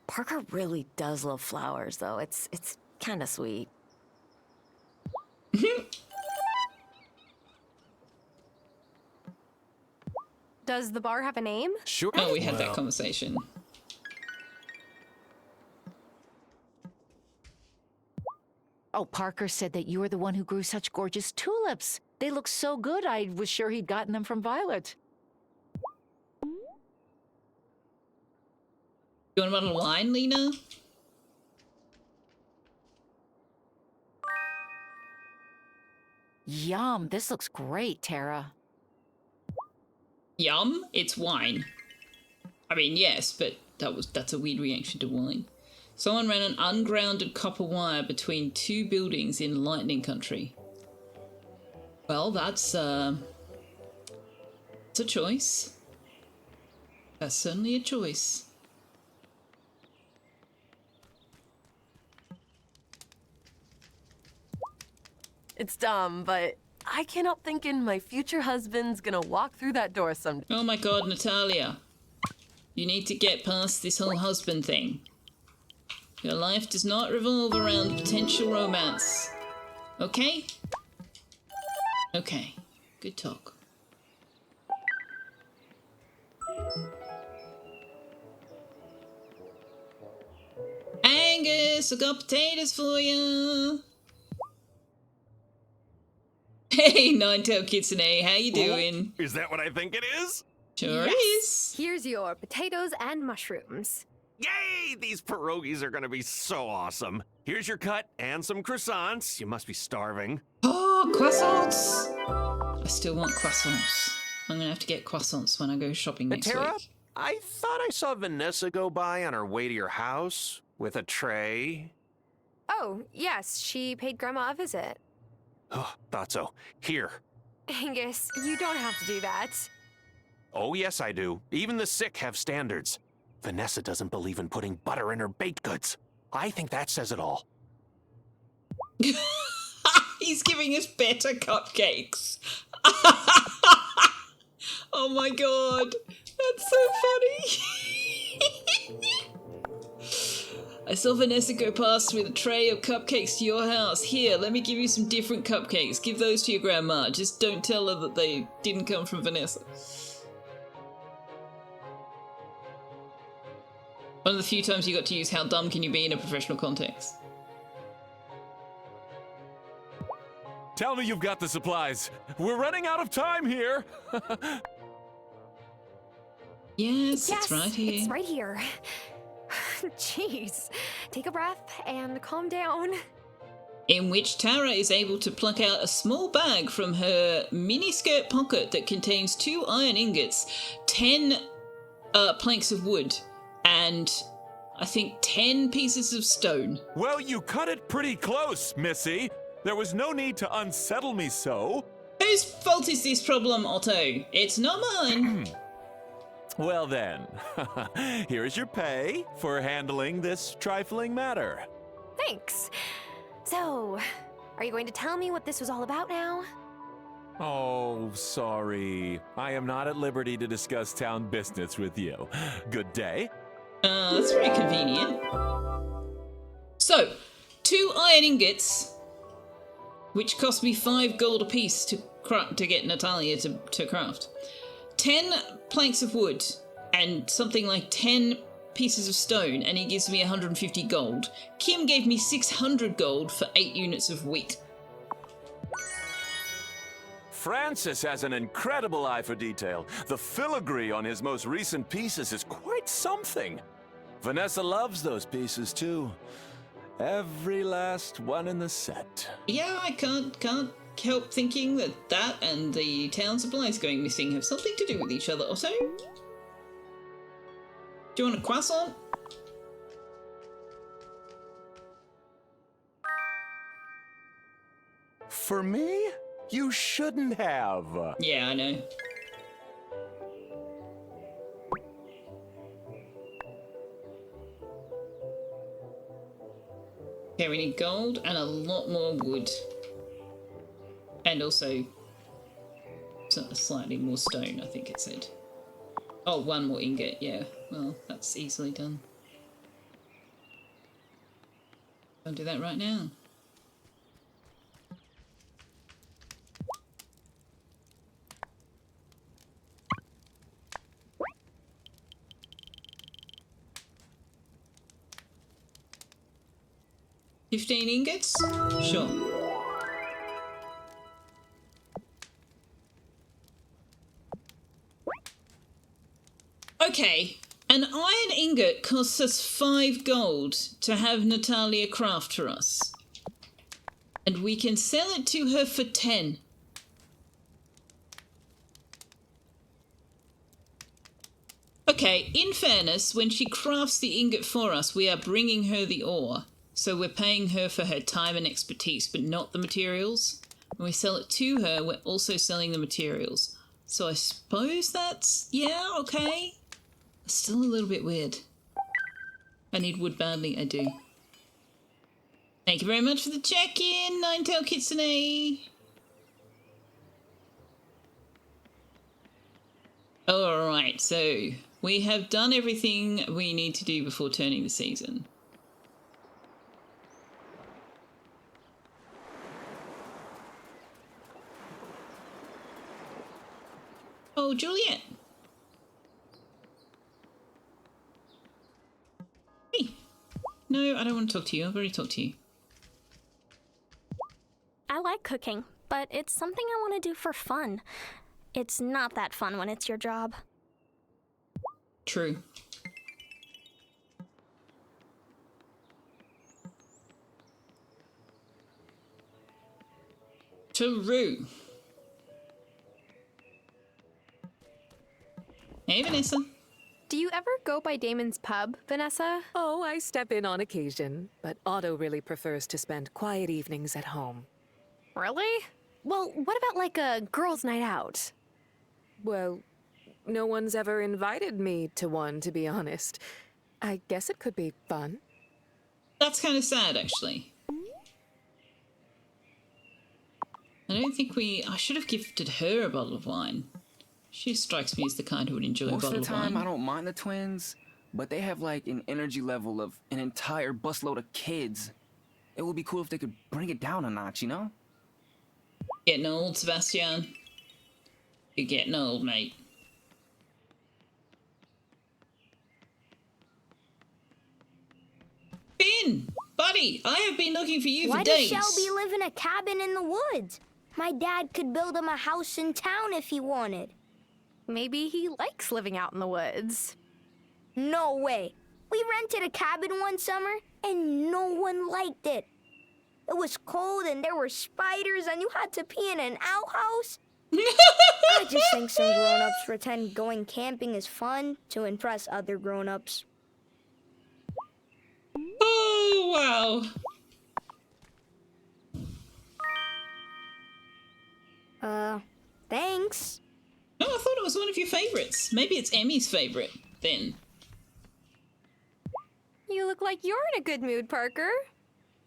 Parker really does love flowers, though. It's kind of sweet. Does the bar have a name? Sure. Oh, we had that conversation. Oh, Parker said that you were the one who grew such gorgeous tulips. They look so good, I was sure he'd gotten them from Violet. You want a bottle of wine, Lena? Yum, this looks great, Tara. Yum? It's wine. I mean, yes, but that's a weird reaction to wine. Someone ran an ungrounded copper wire between two buildings in Lightning Country. Well, that's a choice. That's certainly a choice. It's dumb, but I can't help thinking my future husband's gonna walk through that door someday. Oh my god, Natalia. You need to get past this whole husband thing. Your life does not revolve around potential romance. Okay? Okay. Good talk. Angus, I got potatoes for you. Hey, Nine-Tailed Kitsune, how you doing? Is that what I think it is? Sure Yes. is. Here's your potatoes and mushrooms. Yay! These pierogies are gonna be so awesome. Here's your cut and some croissants. You must be starving. Oh, croissants! I still want croissants. I'm gonna have to get croissants when I go shopping next Tara, week. I thought I saw Vanessa go by on her way to your house with a tray. Oh, yes, she paid Grandma a visit. Oh, thought so. Here. Angus, you don't have to do that. Oh, yes, I do. Even the sick have standards. Vanessa doesn't believe in putting butter in her baked goods. I think that says it all. He's giving us better cupcakes. Oh my god, that's so funny. I saw Vanessa go past with a tray of cupcakes to your house. Here, let me give you some different cupcakes. Give those to your grandma. Just don't tell her that they didn't come from Vanessa. One of the few times you got to use how dumb can you be in a professional context. Tell me you've got the supplies. We're running out of time here. Yes, it's right here. It's right here. Jeez. Take a breath and calm down. In which Tara is able to pluck out a small bag from her miniskirt pocket that contains 2 iron ingots, 10 planks of wood, and I think 10 pieces of stone. Well, you cut it pretty close, Missy. There was no need to unsettle me so. Whose fault is this problem, Otto? It's not mine. Well then, here is your pay for handling this trifling matter. Thanks. So, are you going to tell me what this was all about now? Oh, sorry. I am not at liberty to discuss town business with you. Good day. That's very convenient. So, 2 iron ingots, which cost me 5 gold apiece to get Natalia to craft. 10 planks of wood and something like 10 pieces of stone, and he gives me 150 gold. Kim gave me 600 gold for 8 units of wheat. Francis has an incredible eye for detail. The filigree on his most recent pieces is quite something. Vanessa loves those pieces too. Every last one in the set. Yeah, I can't help thinking that and the town supplies going missing have something to do with each other. Also, do you want a croissant? For me? You shouldn't have. Yeah, I know. Okay, we need gold and a lot more wood. And also slightly more stone, I think it said. Oh, 1 more ingot, yeah. Well, that's easily done. I'll do that right now. $15 ingots? Sure. Okay, an iron ingot costs us 5 gold to have Natalia craft for us. And we can sell it to her for 10. Okay, in fairness, when she crafts the ingot for us, we are bringing her the ore. So we're paying her for her time and expertise, but not the materials. When we sell it to her, we're also selling the materials. So I suppose that's... yeah, okay. Still a little bit weird. I need wood badly, I do. Thank you very much for the check-in, Nine-Tailed Kitsune. Alright, so we have done everything we need to do before turning the season. Oh, Juliet. Hey. No, I don't want to talk to you. I've already talked to you. I like cooking, but it's something I want to do for fun. It's not that fun when it's your job. True. True. Hey, Vanessa. Do you ever go by Damon's pub, Vanessa? Oh, I step in on occasion, but Otto really prefers to spend quiet evenings at home. Really? Well, what about like a girls' night out? Well, no one's ever invited me to one, to be honest. I guess it could be fun. That's kind of sad, actually. I don't think I should have gifted her a bottle of wine. She strikes me as the kind who would enjoy a bottle of wine. Most of the time, I don't mind the twins, but they have like an energy level of an entire busload of kids. It would be cool if they could bring it down a notch, you know? Getting old, Sebastian. You're getting old, mate. Finn! Buddy, I have been looking for you Why for days. does Shelby live in a cabin in the woods? My dad could build him a house in town if he wanted. Maybe he likes living out in the woods. No way. We rented a cabin one summer, and no one liked it. It was cold, and there were spiders, and you had to pee in an outhouse. I just think some grown-ups pretend going camping is fun to impress other grown-ups. Oh, wow. Thanks. Oh, I thought it was one of your favorites. Maybe it's Emmy's favorite, then. You look like you're in a good mood, Parker.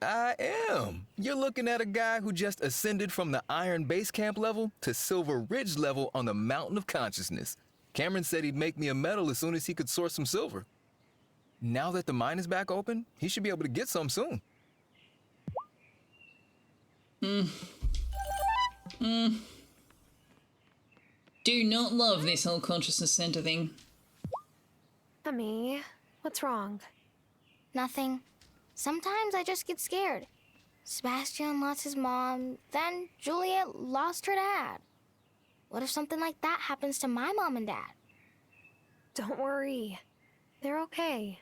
I am. You're looking at a guy who just ascended from the Iron Base Camp level to Silver Ridge level on the Mountain of Consciousness. Cameron said he'd make me a medal as soon as he could source some silver. Now that the mine is back open, he should be able to get some soon. Do not love this whole consciousness center thing. Emmy, what's wrong? Nothing. Sometimes I just get scared. Sebastian lost his mom, then Juliet lost her dad. What if something like that happens to my mom and dad? Don't worry. They're okay.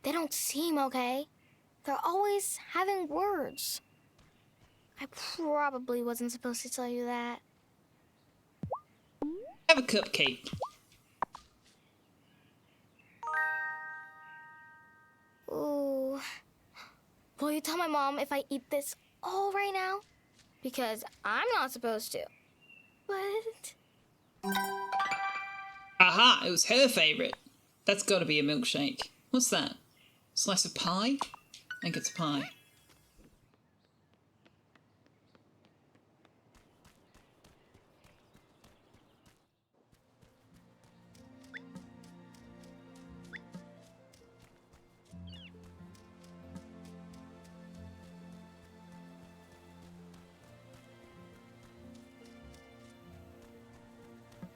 They don't seem okay. They're always having words. I probably wasn't supposed to tell you that. Have a cupcake. Ooh. Will you tell my mom if I eat this all right now? Because I'm not supposed to. But... Aha, it was her favorite. That's got to be a milkshake. What's that? Slice of pie? I think it's a pie.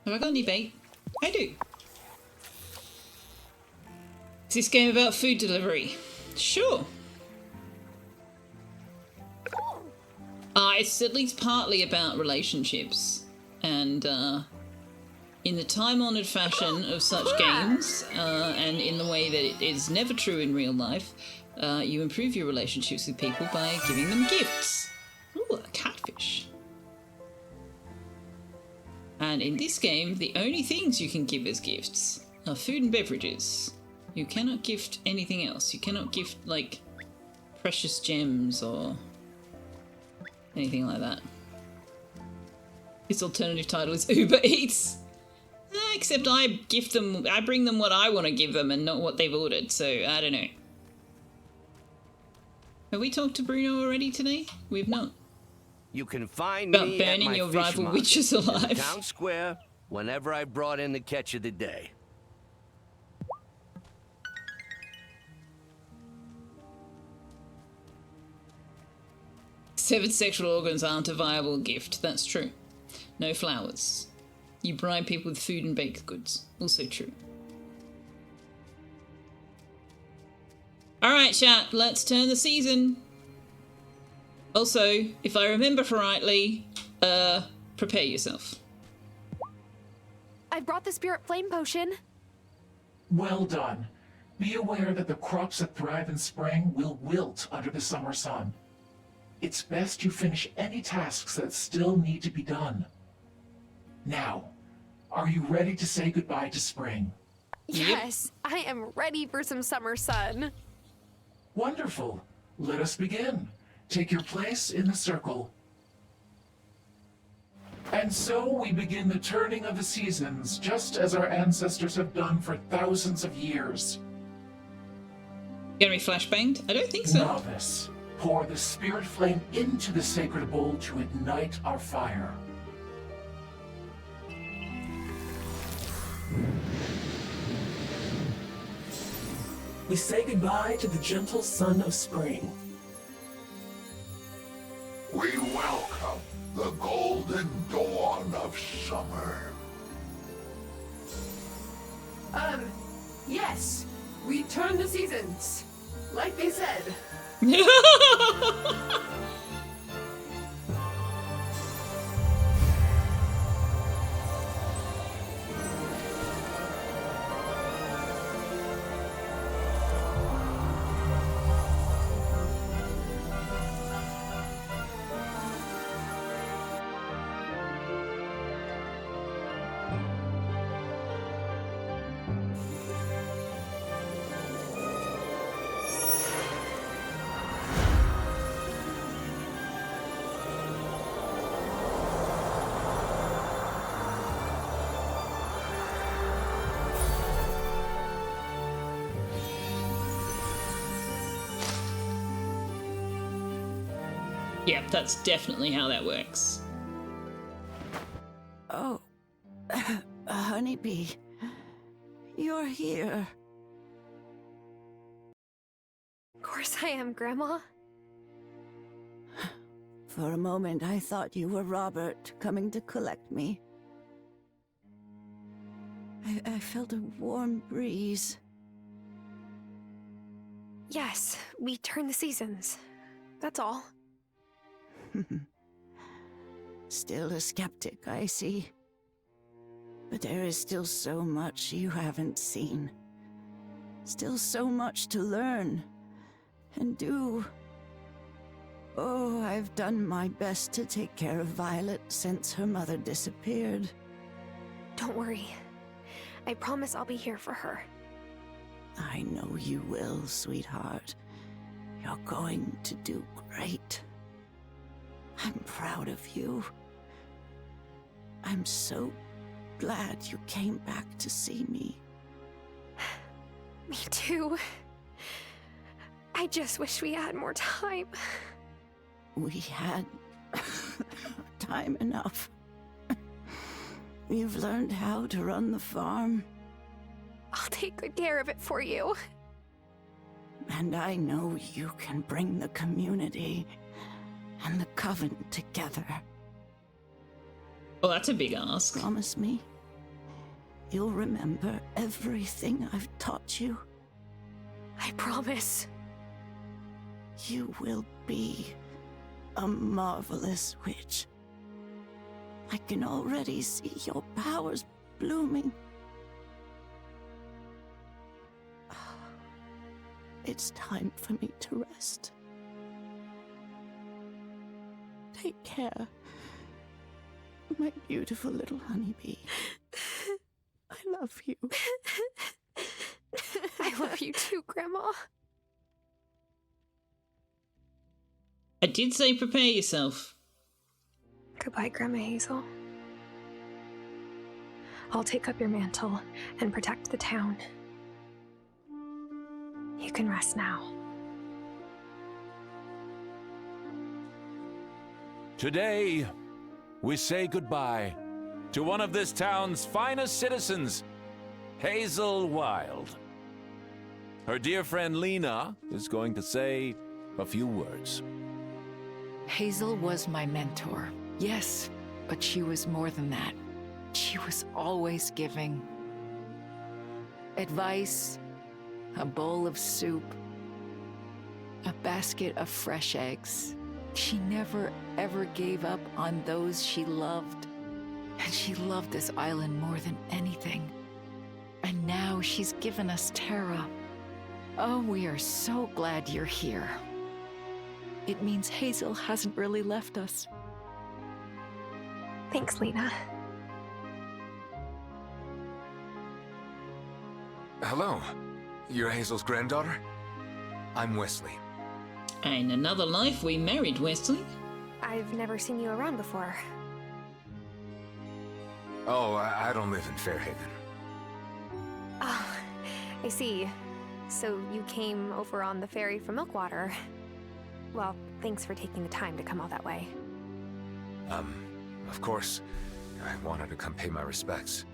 Have I got any bait? I do. Is this game about food delivery? Sure. It's at least partly about relationships. And in the time-honoured fashion of such games, and in the way that it is never true in real life, you improve your relationships with people by giving them gifts. Ooh, a catfish. And in this game, the only things you can give as gifts are food and beverages. You cannot gift anything else. You cannot gift, like, precious gems or anything like that. Its alternative title is Uber Eats. Except I bring them what I want to give them and not what they've ordered, so I don't know. Have we talked to Bruno already today? We've not. You can find About me burning at my your fish rival market witches in alive. the town square whenever I brought in the catch of the day. Severed sexual organs aren't a viable gift. That's true. No flowers. You bribe people with food and baked goods. Also true. All right, chat, let's turn the season. Also, if I remember rightly, prepare yourself. I brought the spirit flame potion. Well done. Be aware that the crops that thrive in spring will wilt under the summer sun. It's best you finish any tasks that still need to be done. Now, are you ready to say goodbye to spring? Yes, I am ready for some summer sun. Wonderful. Let us begin. Take your place in the circle. And so we begin the turning of the seasons, just as our ancestors have done for thousands of years. Gonna be flashbanged? I don't think so. Novice, pour the spirit flame into the sacred bowl to ignite our fire. We say goodbye to the gentle sun of spring. We welcome the golden dawn of summer. Yes. We turn the seasons. Like they said. Yep, that's definitely how that works. Oh, Honeybee, you're here. Of course I am, Grandma. For a moment, I thought you were Robert coming to collect me. I felt a warm breeze. Yes, we turn the seasons. That's all. Still a skeptic, I see. But there is still so much you haven't seen. Still so much to learn and do. Oh, I've done my best to take care of Violet since her mother disappeared. Don't worry. I promise I'll be here for her. I know you will, sweetheart. You're going to do great. I'm proud of you. I'm so glad you came back to see me. Me too. I just wish we had more time. We had time enough. You've learned how to run the farm. I'll take good care of it for you. And I know you can bring the community and the coven together. Well, that's a big ask. Promise me you'll remember everything I've taught you. I promise. You will be a marvelous witch. I can already see your powers blooming. It's time for me to rest. Take care, my beautiful little honeybee. I love you. I love you too, Grandma. I did say prepare yourself. Goodbye, Grandma Hazel. I'll take up your mantle and protect the town. You can rest now. Today, we say goodbye to one of this town's finest citizens, Hazel Wylde. Her dear friend Lena is going to say a few words. Hazel was my mentor, yes, but she was more than that. She was always giving. Advice, a bowl of soup, a basket of fresh eggs. She never, ever gave up on those she loved. And she loved this island more than anything. And now she's given us Tara. Oh, we are so glad you're here. It means Hazel hasn't really left us. Thanks, Lena. Hello. You're Hazel's granddaughter? I'm Wesley. In another life, we married Wesley. I've never seen you around before. Oh, I don't live in Fairhaven. Oh, I see. So you came over on the ferry from Milkwater. Well, thanks for taking the time to come all that way. Of course, I wanted to come pay my respects.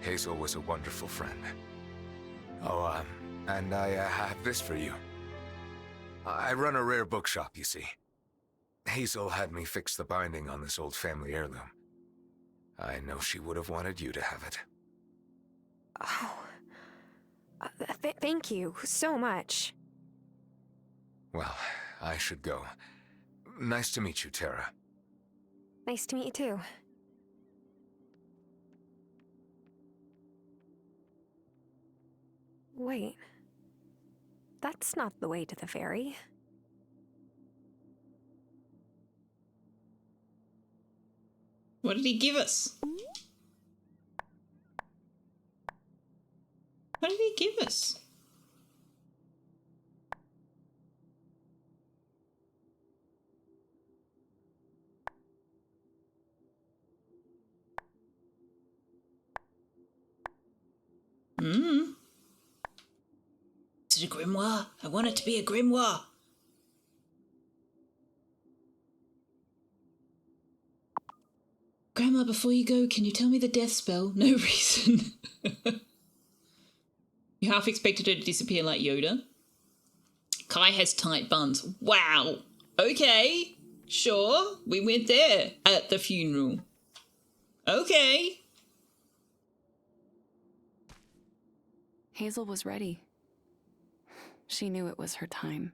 Hazel was a wonderful friend. Oh, and I have this for you. I run a rare bookshop, you see. Hazel had me fix the binding on this old family heirloom. I know she would have wanted you to have it. Oh. Thank you so much. Well, I should go. Nice to meet you, Tara. Nice to meet you too. Wait. That's not the way to the ferry. What did he give us? What did he give us? Is it a grimoire? I want it to be a grimoire. Grandma, before you go, can you tell me the death spell? No reason. You half expected her to disappear like Yoda. Kai has tight buns. Wow. Okay. Sure. We went there at the funeral. Okay. Hazel was ready. She knew it was her time.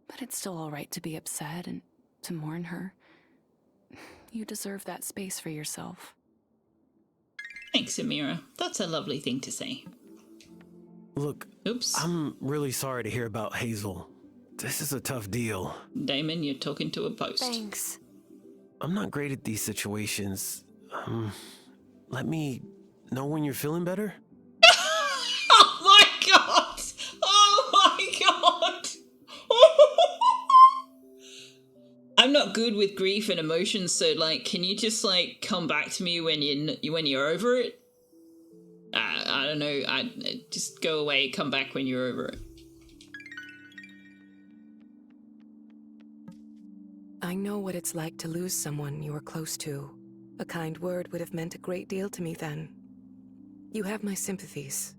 But it's still all right to be upset and to mourn her. You deserve that space for yourself. Thanks, Amira. That's a lovely thing to say. Look, oops. I'm really sorry to hear about Hazel. This is a tough deal. Damon, you're talking to a post. Thanks. I'm not great at these situations. Let me know when you're feeling better? Oh my god! Oh my god! I'm not good with grief and emotions, so like, can you just like come back to me when you're over it? I don't know. I just go away, come back when you're over it. I know what it's like to lose someone you were close to. A kind word would have meant a great deal to me then. You have my sympathies.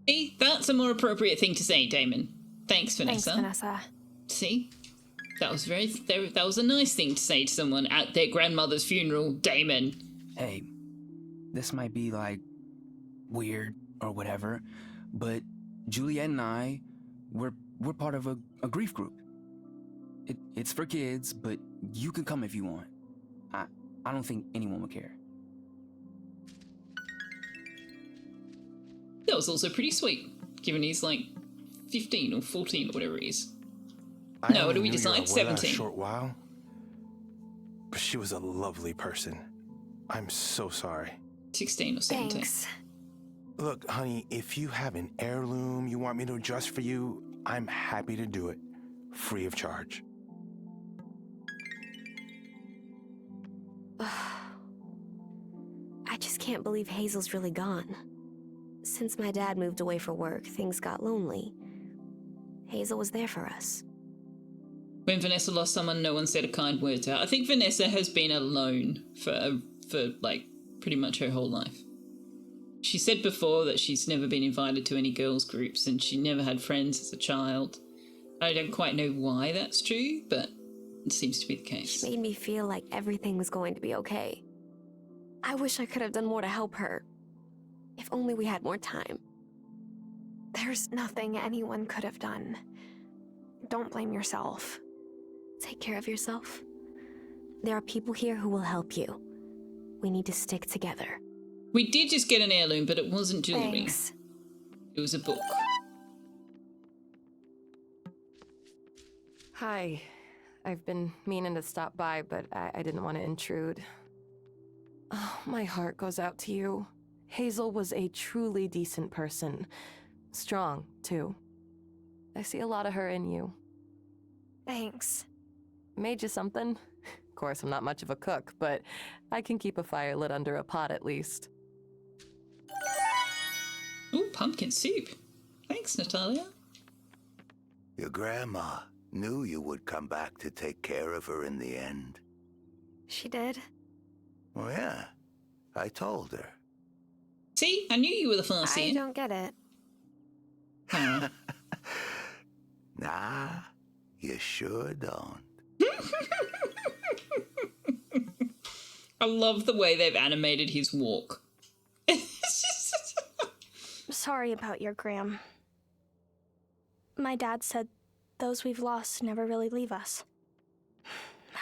See, that's a more appropriate thing to say, Damon. Thanks, Vanessa. Thanks, Vanessa. See? That was a nice thing to say to someone at their grandmother's funeral, Damon. Hey, this might be like weird or whatever, but Juliet and I, we're part of a grief group. It's for kids, but you can come if you want. I don't think anyone would care. That was also pretty sweet, given he's like 15 or 14 or whatever he is. No, what do we decide? 17. A short while, but she was a lovely person. I'm so sorry. 16 or 17. Thanks. Look, honey, if you have an heirloom you want me to adjust for you, I'm happy to do it, free of charge. I just can't believe Hazel's really gone. Since my dad moved away for work, things got lonely. Hazel was there for us. When Vanessa lost someone, no one said a kind word to her. I think Vanessa has been alone for like pretty much her whole life. She said before that she's never been invited to any girls' groups and she never had friends as a child. I don't quite know why that's true, but it seems to be the case. She made me feel like everything was going to be okay. I wish I could have done more to help her. If only we had more time. There's nothing anyone could have done. Don't blame yourself. Take care of yourself. There are people here who will help you. We need to stick together. We did just get an heirloom, but it wasn't jewelry. Thanks. It was a book. Hi. I've been meaning to stop by, but I didn't want to intrude. Oh, my heart goes out to you. Hazel was a truly decent person. Strong, too. I see a lot of her in you. Thanks. Made you something? Of course, I'm not much of a cook, but I can keep a fire lit under a pot at least. Ooh, pumpkin soup. Thanks, Natalia. Your grandma knew you would come back to take care of her in the end. She did? Oh, yeah. I told her. See? I knew you were the first I don't get it. Nah, you sure don't. I love the way they've animated his walk. Sorry about your Gram. My dad said those we've lost never really leave us.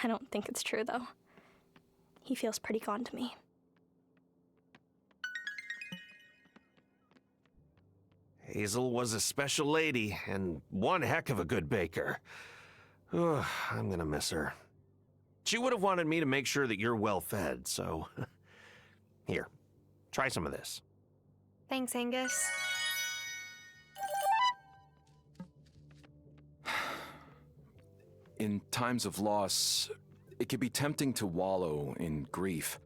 I don't think it's true, though. He feels pretty gone to me. Hazel was a special lady, and one heck of a good baker. Ugh, I'm gonna miss her. She would have wanted me to make sure that you're well fed, so... Here, try some of this. Thanks, Angus. In times of loss, it can be tempting to wallow in grief.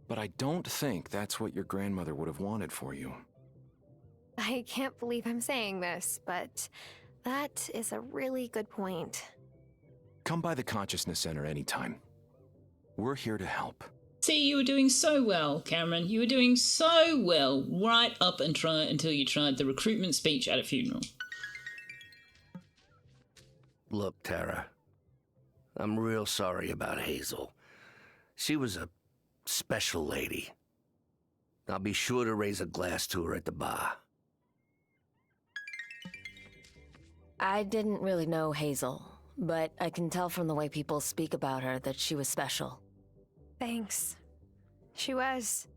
But I don't think that's what your grandmother would have wanted for you. I can't believe I'm saying this, but that is a really good point. Come by the Consciousness Center anytime. We're here to help. See, you were doing so well, Cameron. You were doing so well right up until you tried the recruitment speech at a funeral. Look, Tara, I'm real sorry about Hazel. She was a special lady. I'll be sure to raise a glass to her at the bar. I didn't really know Hazel, but I can tell from the way people speak about her that she was special. Thanks. She was.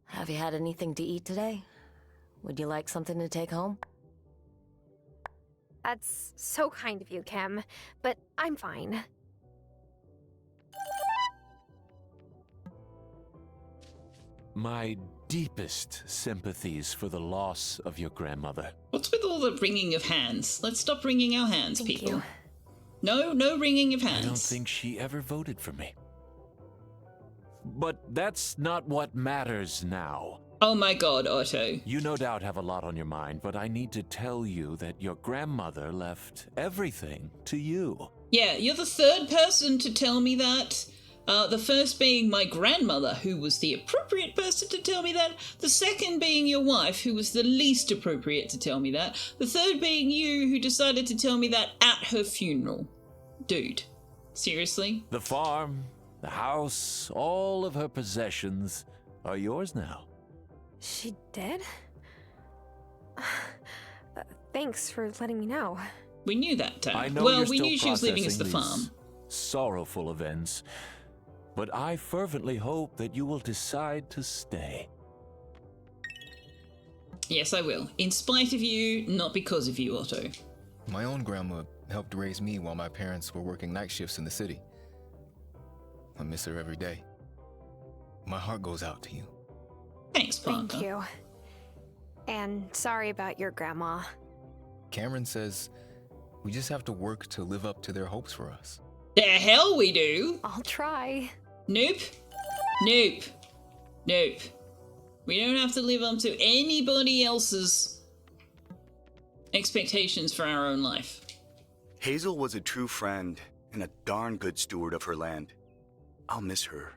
Have you had anything to eat today? Would you like something to take home? That's so kind of you, Kim, but I'm fine. My deepest sympathies for the loss of your grandmother. What's with all the wringing of hands? Let's stop wringing our hands, Thank people. you. No wringing of hands. I don't think she ever voted for me. But that's not what matters now. Oh my god, Otto. You no doubt have a lot on your mind, but I need to tell you that your grandmother left everything to you. Yeah, you're the third person to tell me that. The first being my grandmother, who was the appropriate person to tell me that. The second being your wife, who was the least appropriate to tell me that. The third being you, who decided to tell me that at her funeral. Dude, seriously? The farm, the house, all of her possessions are yours now. She did? Thanks for letting me know. We knew that, Tom. I know Well, you're we still knew she was leaving us the processing farm. these sorrowful events, but I fervently hope that you will decide to stay. Yes, I will. In spite of you, not because of you, Otto. My own grandma helped raise me while my parents were working night shifts in the city. I miss her every day. My heart goes out to you. Thanks, Parker. Thank you. And sorry about your grandma. Cameron says we just have to work to live up to their hopes for us. The hell we do. I'll try. Nope. Nope. Nope. We don't have to live up to anybody else's expectations for our own life. Hazel was a true friend and a darn good steward of her land. I'll miss her.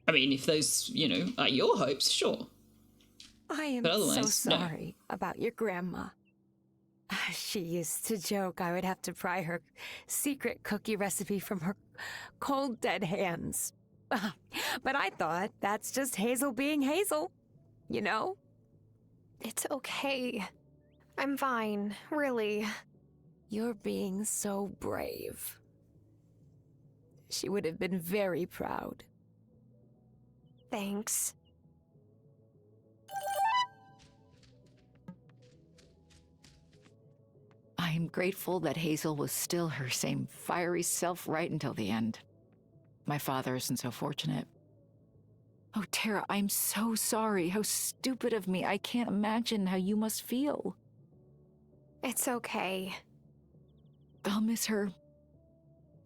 I mean, if those, are your hopes, sure. I am But otherwise, so no. sorry about your grandma. She used to joke I would have to pry her secret cookie recipe from her cold, dead hands. But I thought that's just Hazel being Hazel, you know? It's okay. I'm fine, really. You're being so brave. She would have been very proud. Thanks. I'm grateful that Hazel was still her same fiery self right until the end. My father isn't so fortunate. Oh, Tara, I'm so sorry. How stupid of me. I can't imagine how you must feel. It's okay. I'll miss her.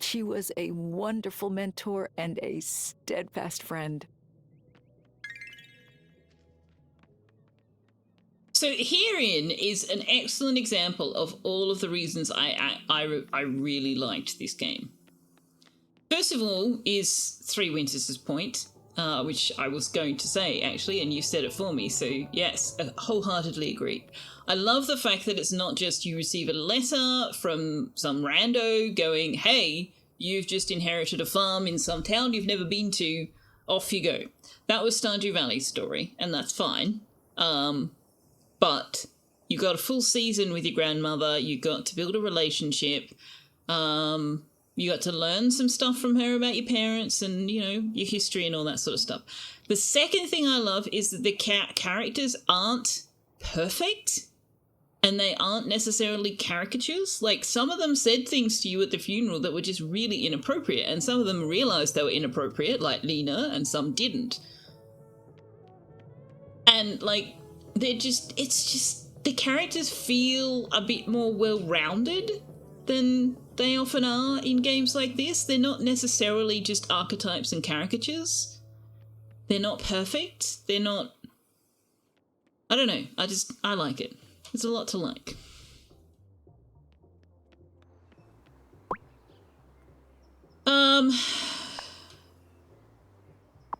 She was a wonderful mentor and a steadfast friend. So herein is an excellent example of all of the reasons I really liked this game. First of all is Three Winters' point, which I was going to say actually, and you said it for me, so yes, I wholeheartedly agree. I love the fact that it's not just you receive a letter from some rando going, hey, you've just inherited a farm in some town you've never been to, off you go. That was Stardew Valley's story, and that's fine. But you got a full season with your grandmother, you got to build a relationship, you got to learn some stuff from her about your parents and, you know, your history and all that sort of stuff. The second thing I love is that the characters aren't perfect and they aren't necessarily caricatures. Like, some of them said things to you at the funeral that were just really inappropriate, and some of them realised they were inappropriate, like Lena, and some didn't. And, like, it's just, the characters feel a bit more well-rounded than they often are in games like this. They're not necessarily just archetypes and caricatures. They're not perfect. They're not... I don't know. I like it. There's a lot to like.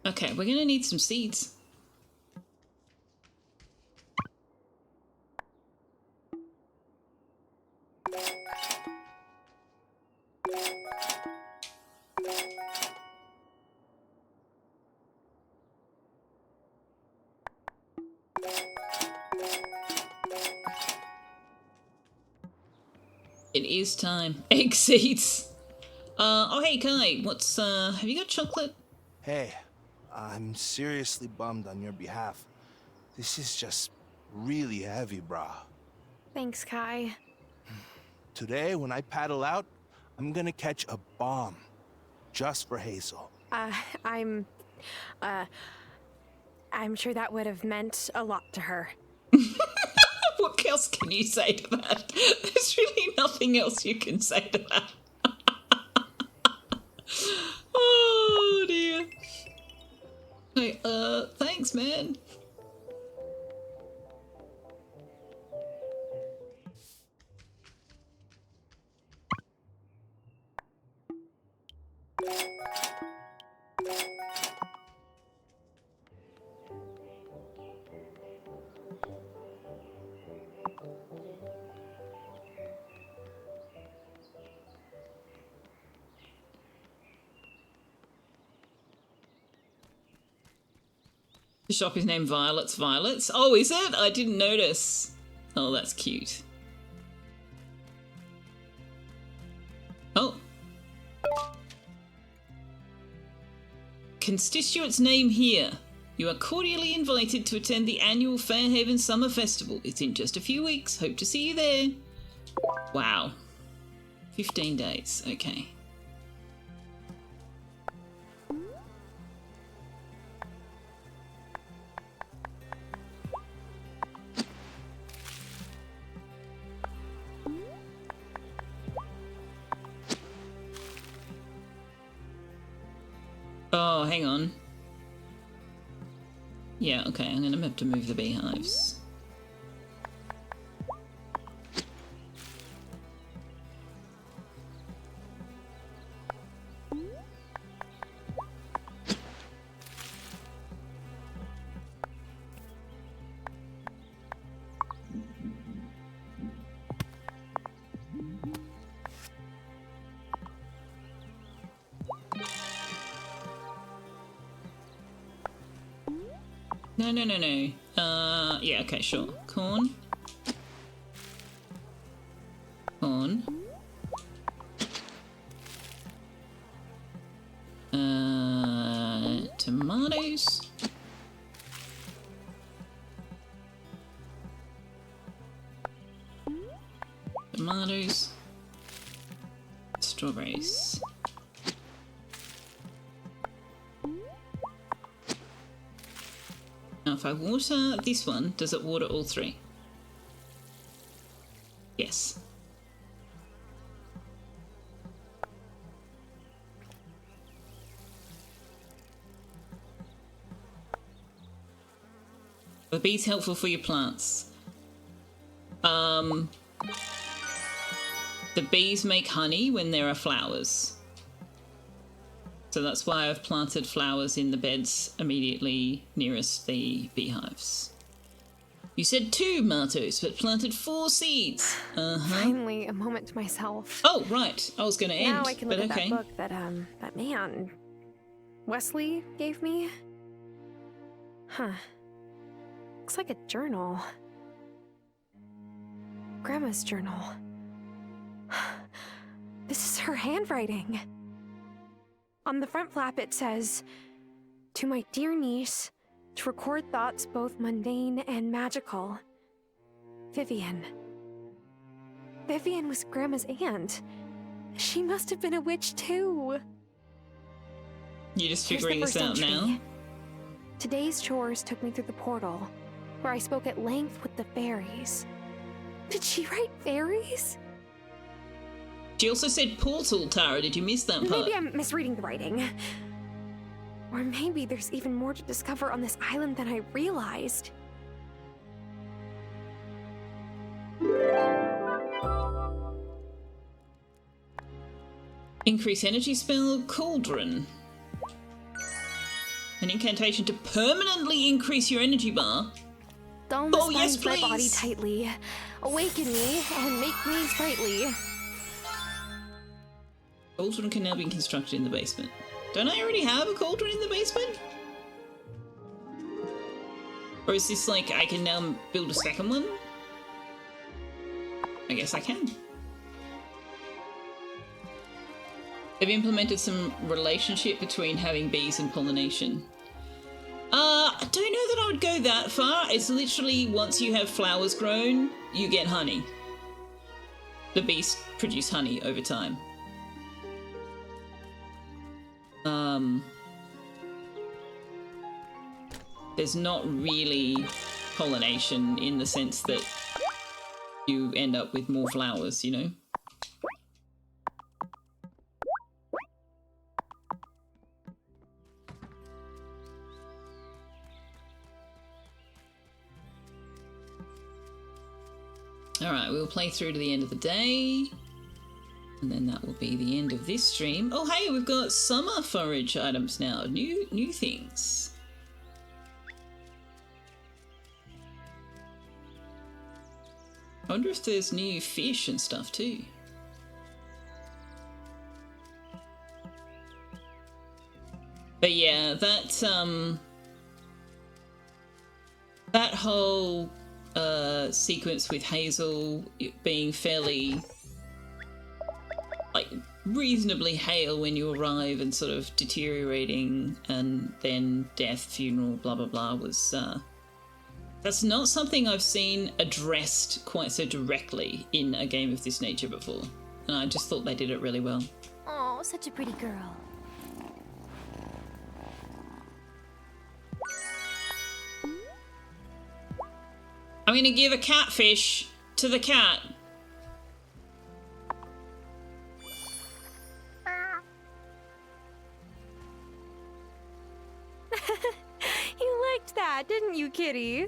Okay, we're gonna need some seeds. It is time. Egg seeds. Oh hey Kai, what's have you got chocolate? Hey, I'm seriously bummed on your behalf. This is just really heavy, brah. Thanks, Kai. Today, when I paddle out, I'm gonna catch a bomb. Just for Hazel. I'm sure that would have meant a lot to her. What else can you say to that? There's really nothing else you can say to that. Oh dear. Hey, thanks, man. The shop is named Violets. Oh, is it? I didn't notice. Oh, that's cute. Oh. Constituents name here. You are cordially invited to attend the annual Fairhaven Summer Festival. It's in just a few weeks. Hope to see you there. Wow. 15 days. Okay. Oh, hang on. Yeah, okay, I'm gonna have to move the beehives. No. Yeah, okay, sure. Corn. on. Tomatoes. Tomatoes. Strawberries. Now if I water this one, does it water all three? Yes. The bee's helpful for your plants. The bees make honey when there are flowers. So that's why I've planted flowers in the beds immediately nearest the beehives. You said 2 tomatoes, but planted 4 seeds. Finally, a moment to myself. Oh, right. I was going to end, Now I can look but at okay. that book that man, Wesley, gave me. Huh. Looks like a journal. Grandma's journal. This is her handwriting. On the front flap it says, "To my dear niece, to record thoughts both mundane and magical. Vivian." Vivian was Grandma's aunt. She must have been a witch too. You're just Here's the figuring this first out entry. now? Today's chores took me through the portal, where I spoke at length with the fairies. Did she write fairies? She also said portal, Tara. Did you miss that part? Maybe I'm misreading the writing. Or maybe there's even more to discover on this island than I realized. Increase energy spell, Cauldron. An incantation to permanently increase your energy bar. Dome yes, binds my body please. tightly, awaken me, and make me sprightly. Cauldron can now be constructed in the basement. Don't I already have a cauldron in the basement? Or is this like I can now build a second one? I guess I can. They've implemented some relationship between having bees and pollination. I don't know that I would go that far. It's literally once you have flowers grown, you get honey. The bees produce honey over time. There's not really pollination in the sense that you end up with more flowers, you know? Alright, we'll play through to the end of the day. And then that will be the end of this stream. Oh hey, we've got summer forage items now. New things. I wonder if there's new fish and stuff too. But yeah, that whole sequence with Hazel being fairly like reasonably hale when you arrive and sort of deteriorating and then death, funeral, blah blah blah was that's not something I've seen addressed quite so directly in a game of this nature before, and I just thought they did it really well. Oh, such a pretty girl. I'm gonna give a catfish to the cat. You liked that, didn't you, kitty?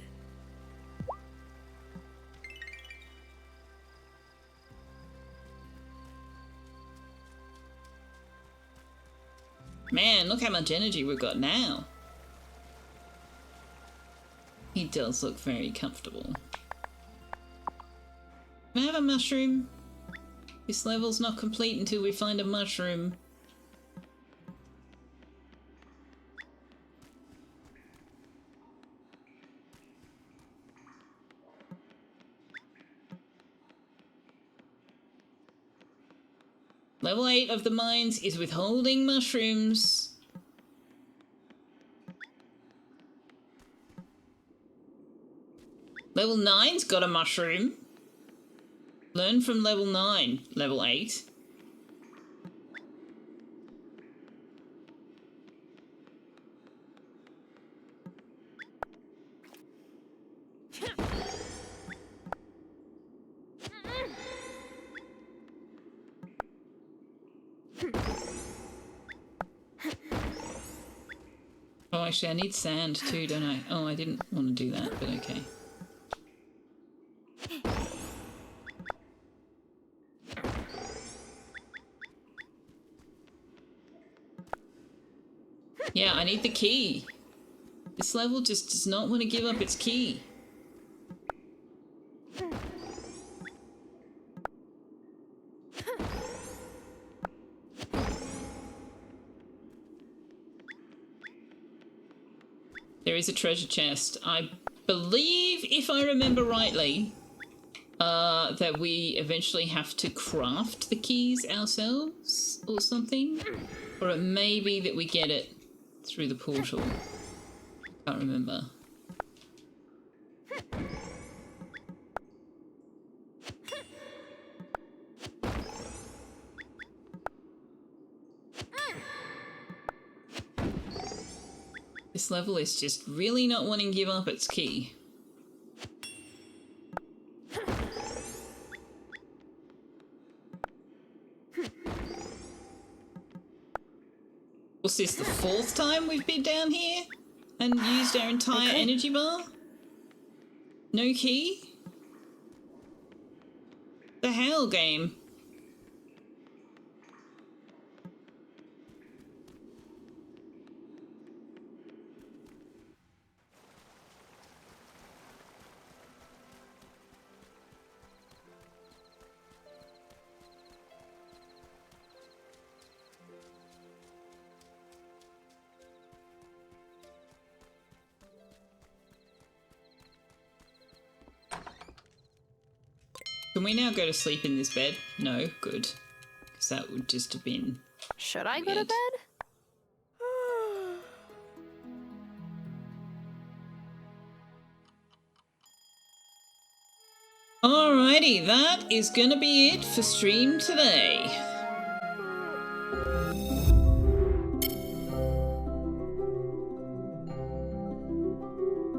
Man, look how much energy we've got now. He does look very comfortable. Can I have a mushroom? This level's not complete until we find a mushroom. Level 8 of the mines is withholding mushrooms. Level 9's got a mushroom. Learn from level 9. Level 8. Oh, actually, I need sand too, don't I? Oh, I didn't want to do that, but okay. Yeah, I need the key. This level just does not want to give up its key. There is a treasure chest. I believe, if I remember rightly, that we eventually have to craft the keys ourselves or something. Or it may be that we get it through the portal. Can't remember. This level is just really not wanting to give up its key. Was this the 4th time we've been down here and used our entire energy bar? No key? The hell, game? Can we now go to sleep in this bed? No, good. Because that would just have been... Should I go to bed? Alrighty, that is gonna be it for stream today.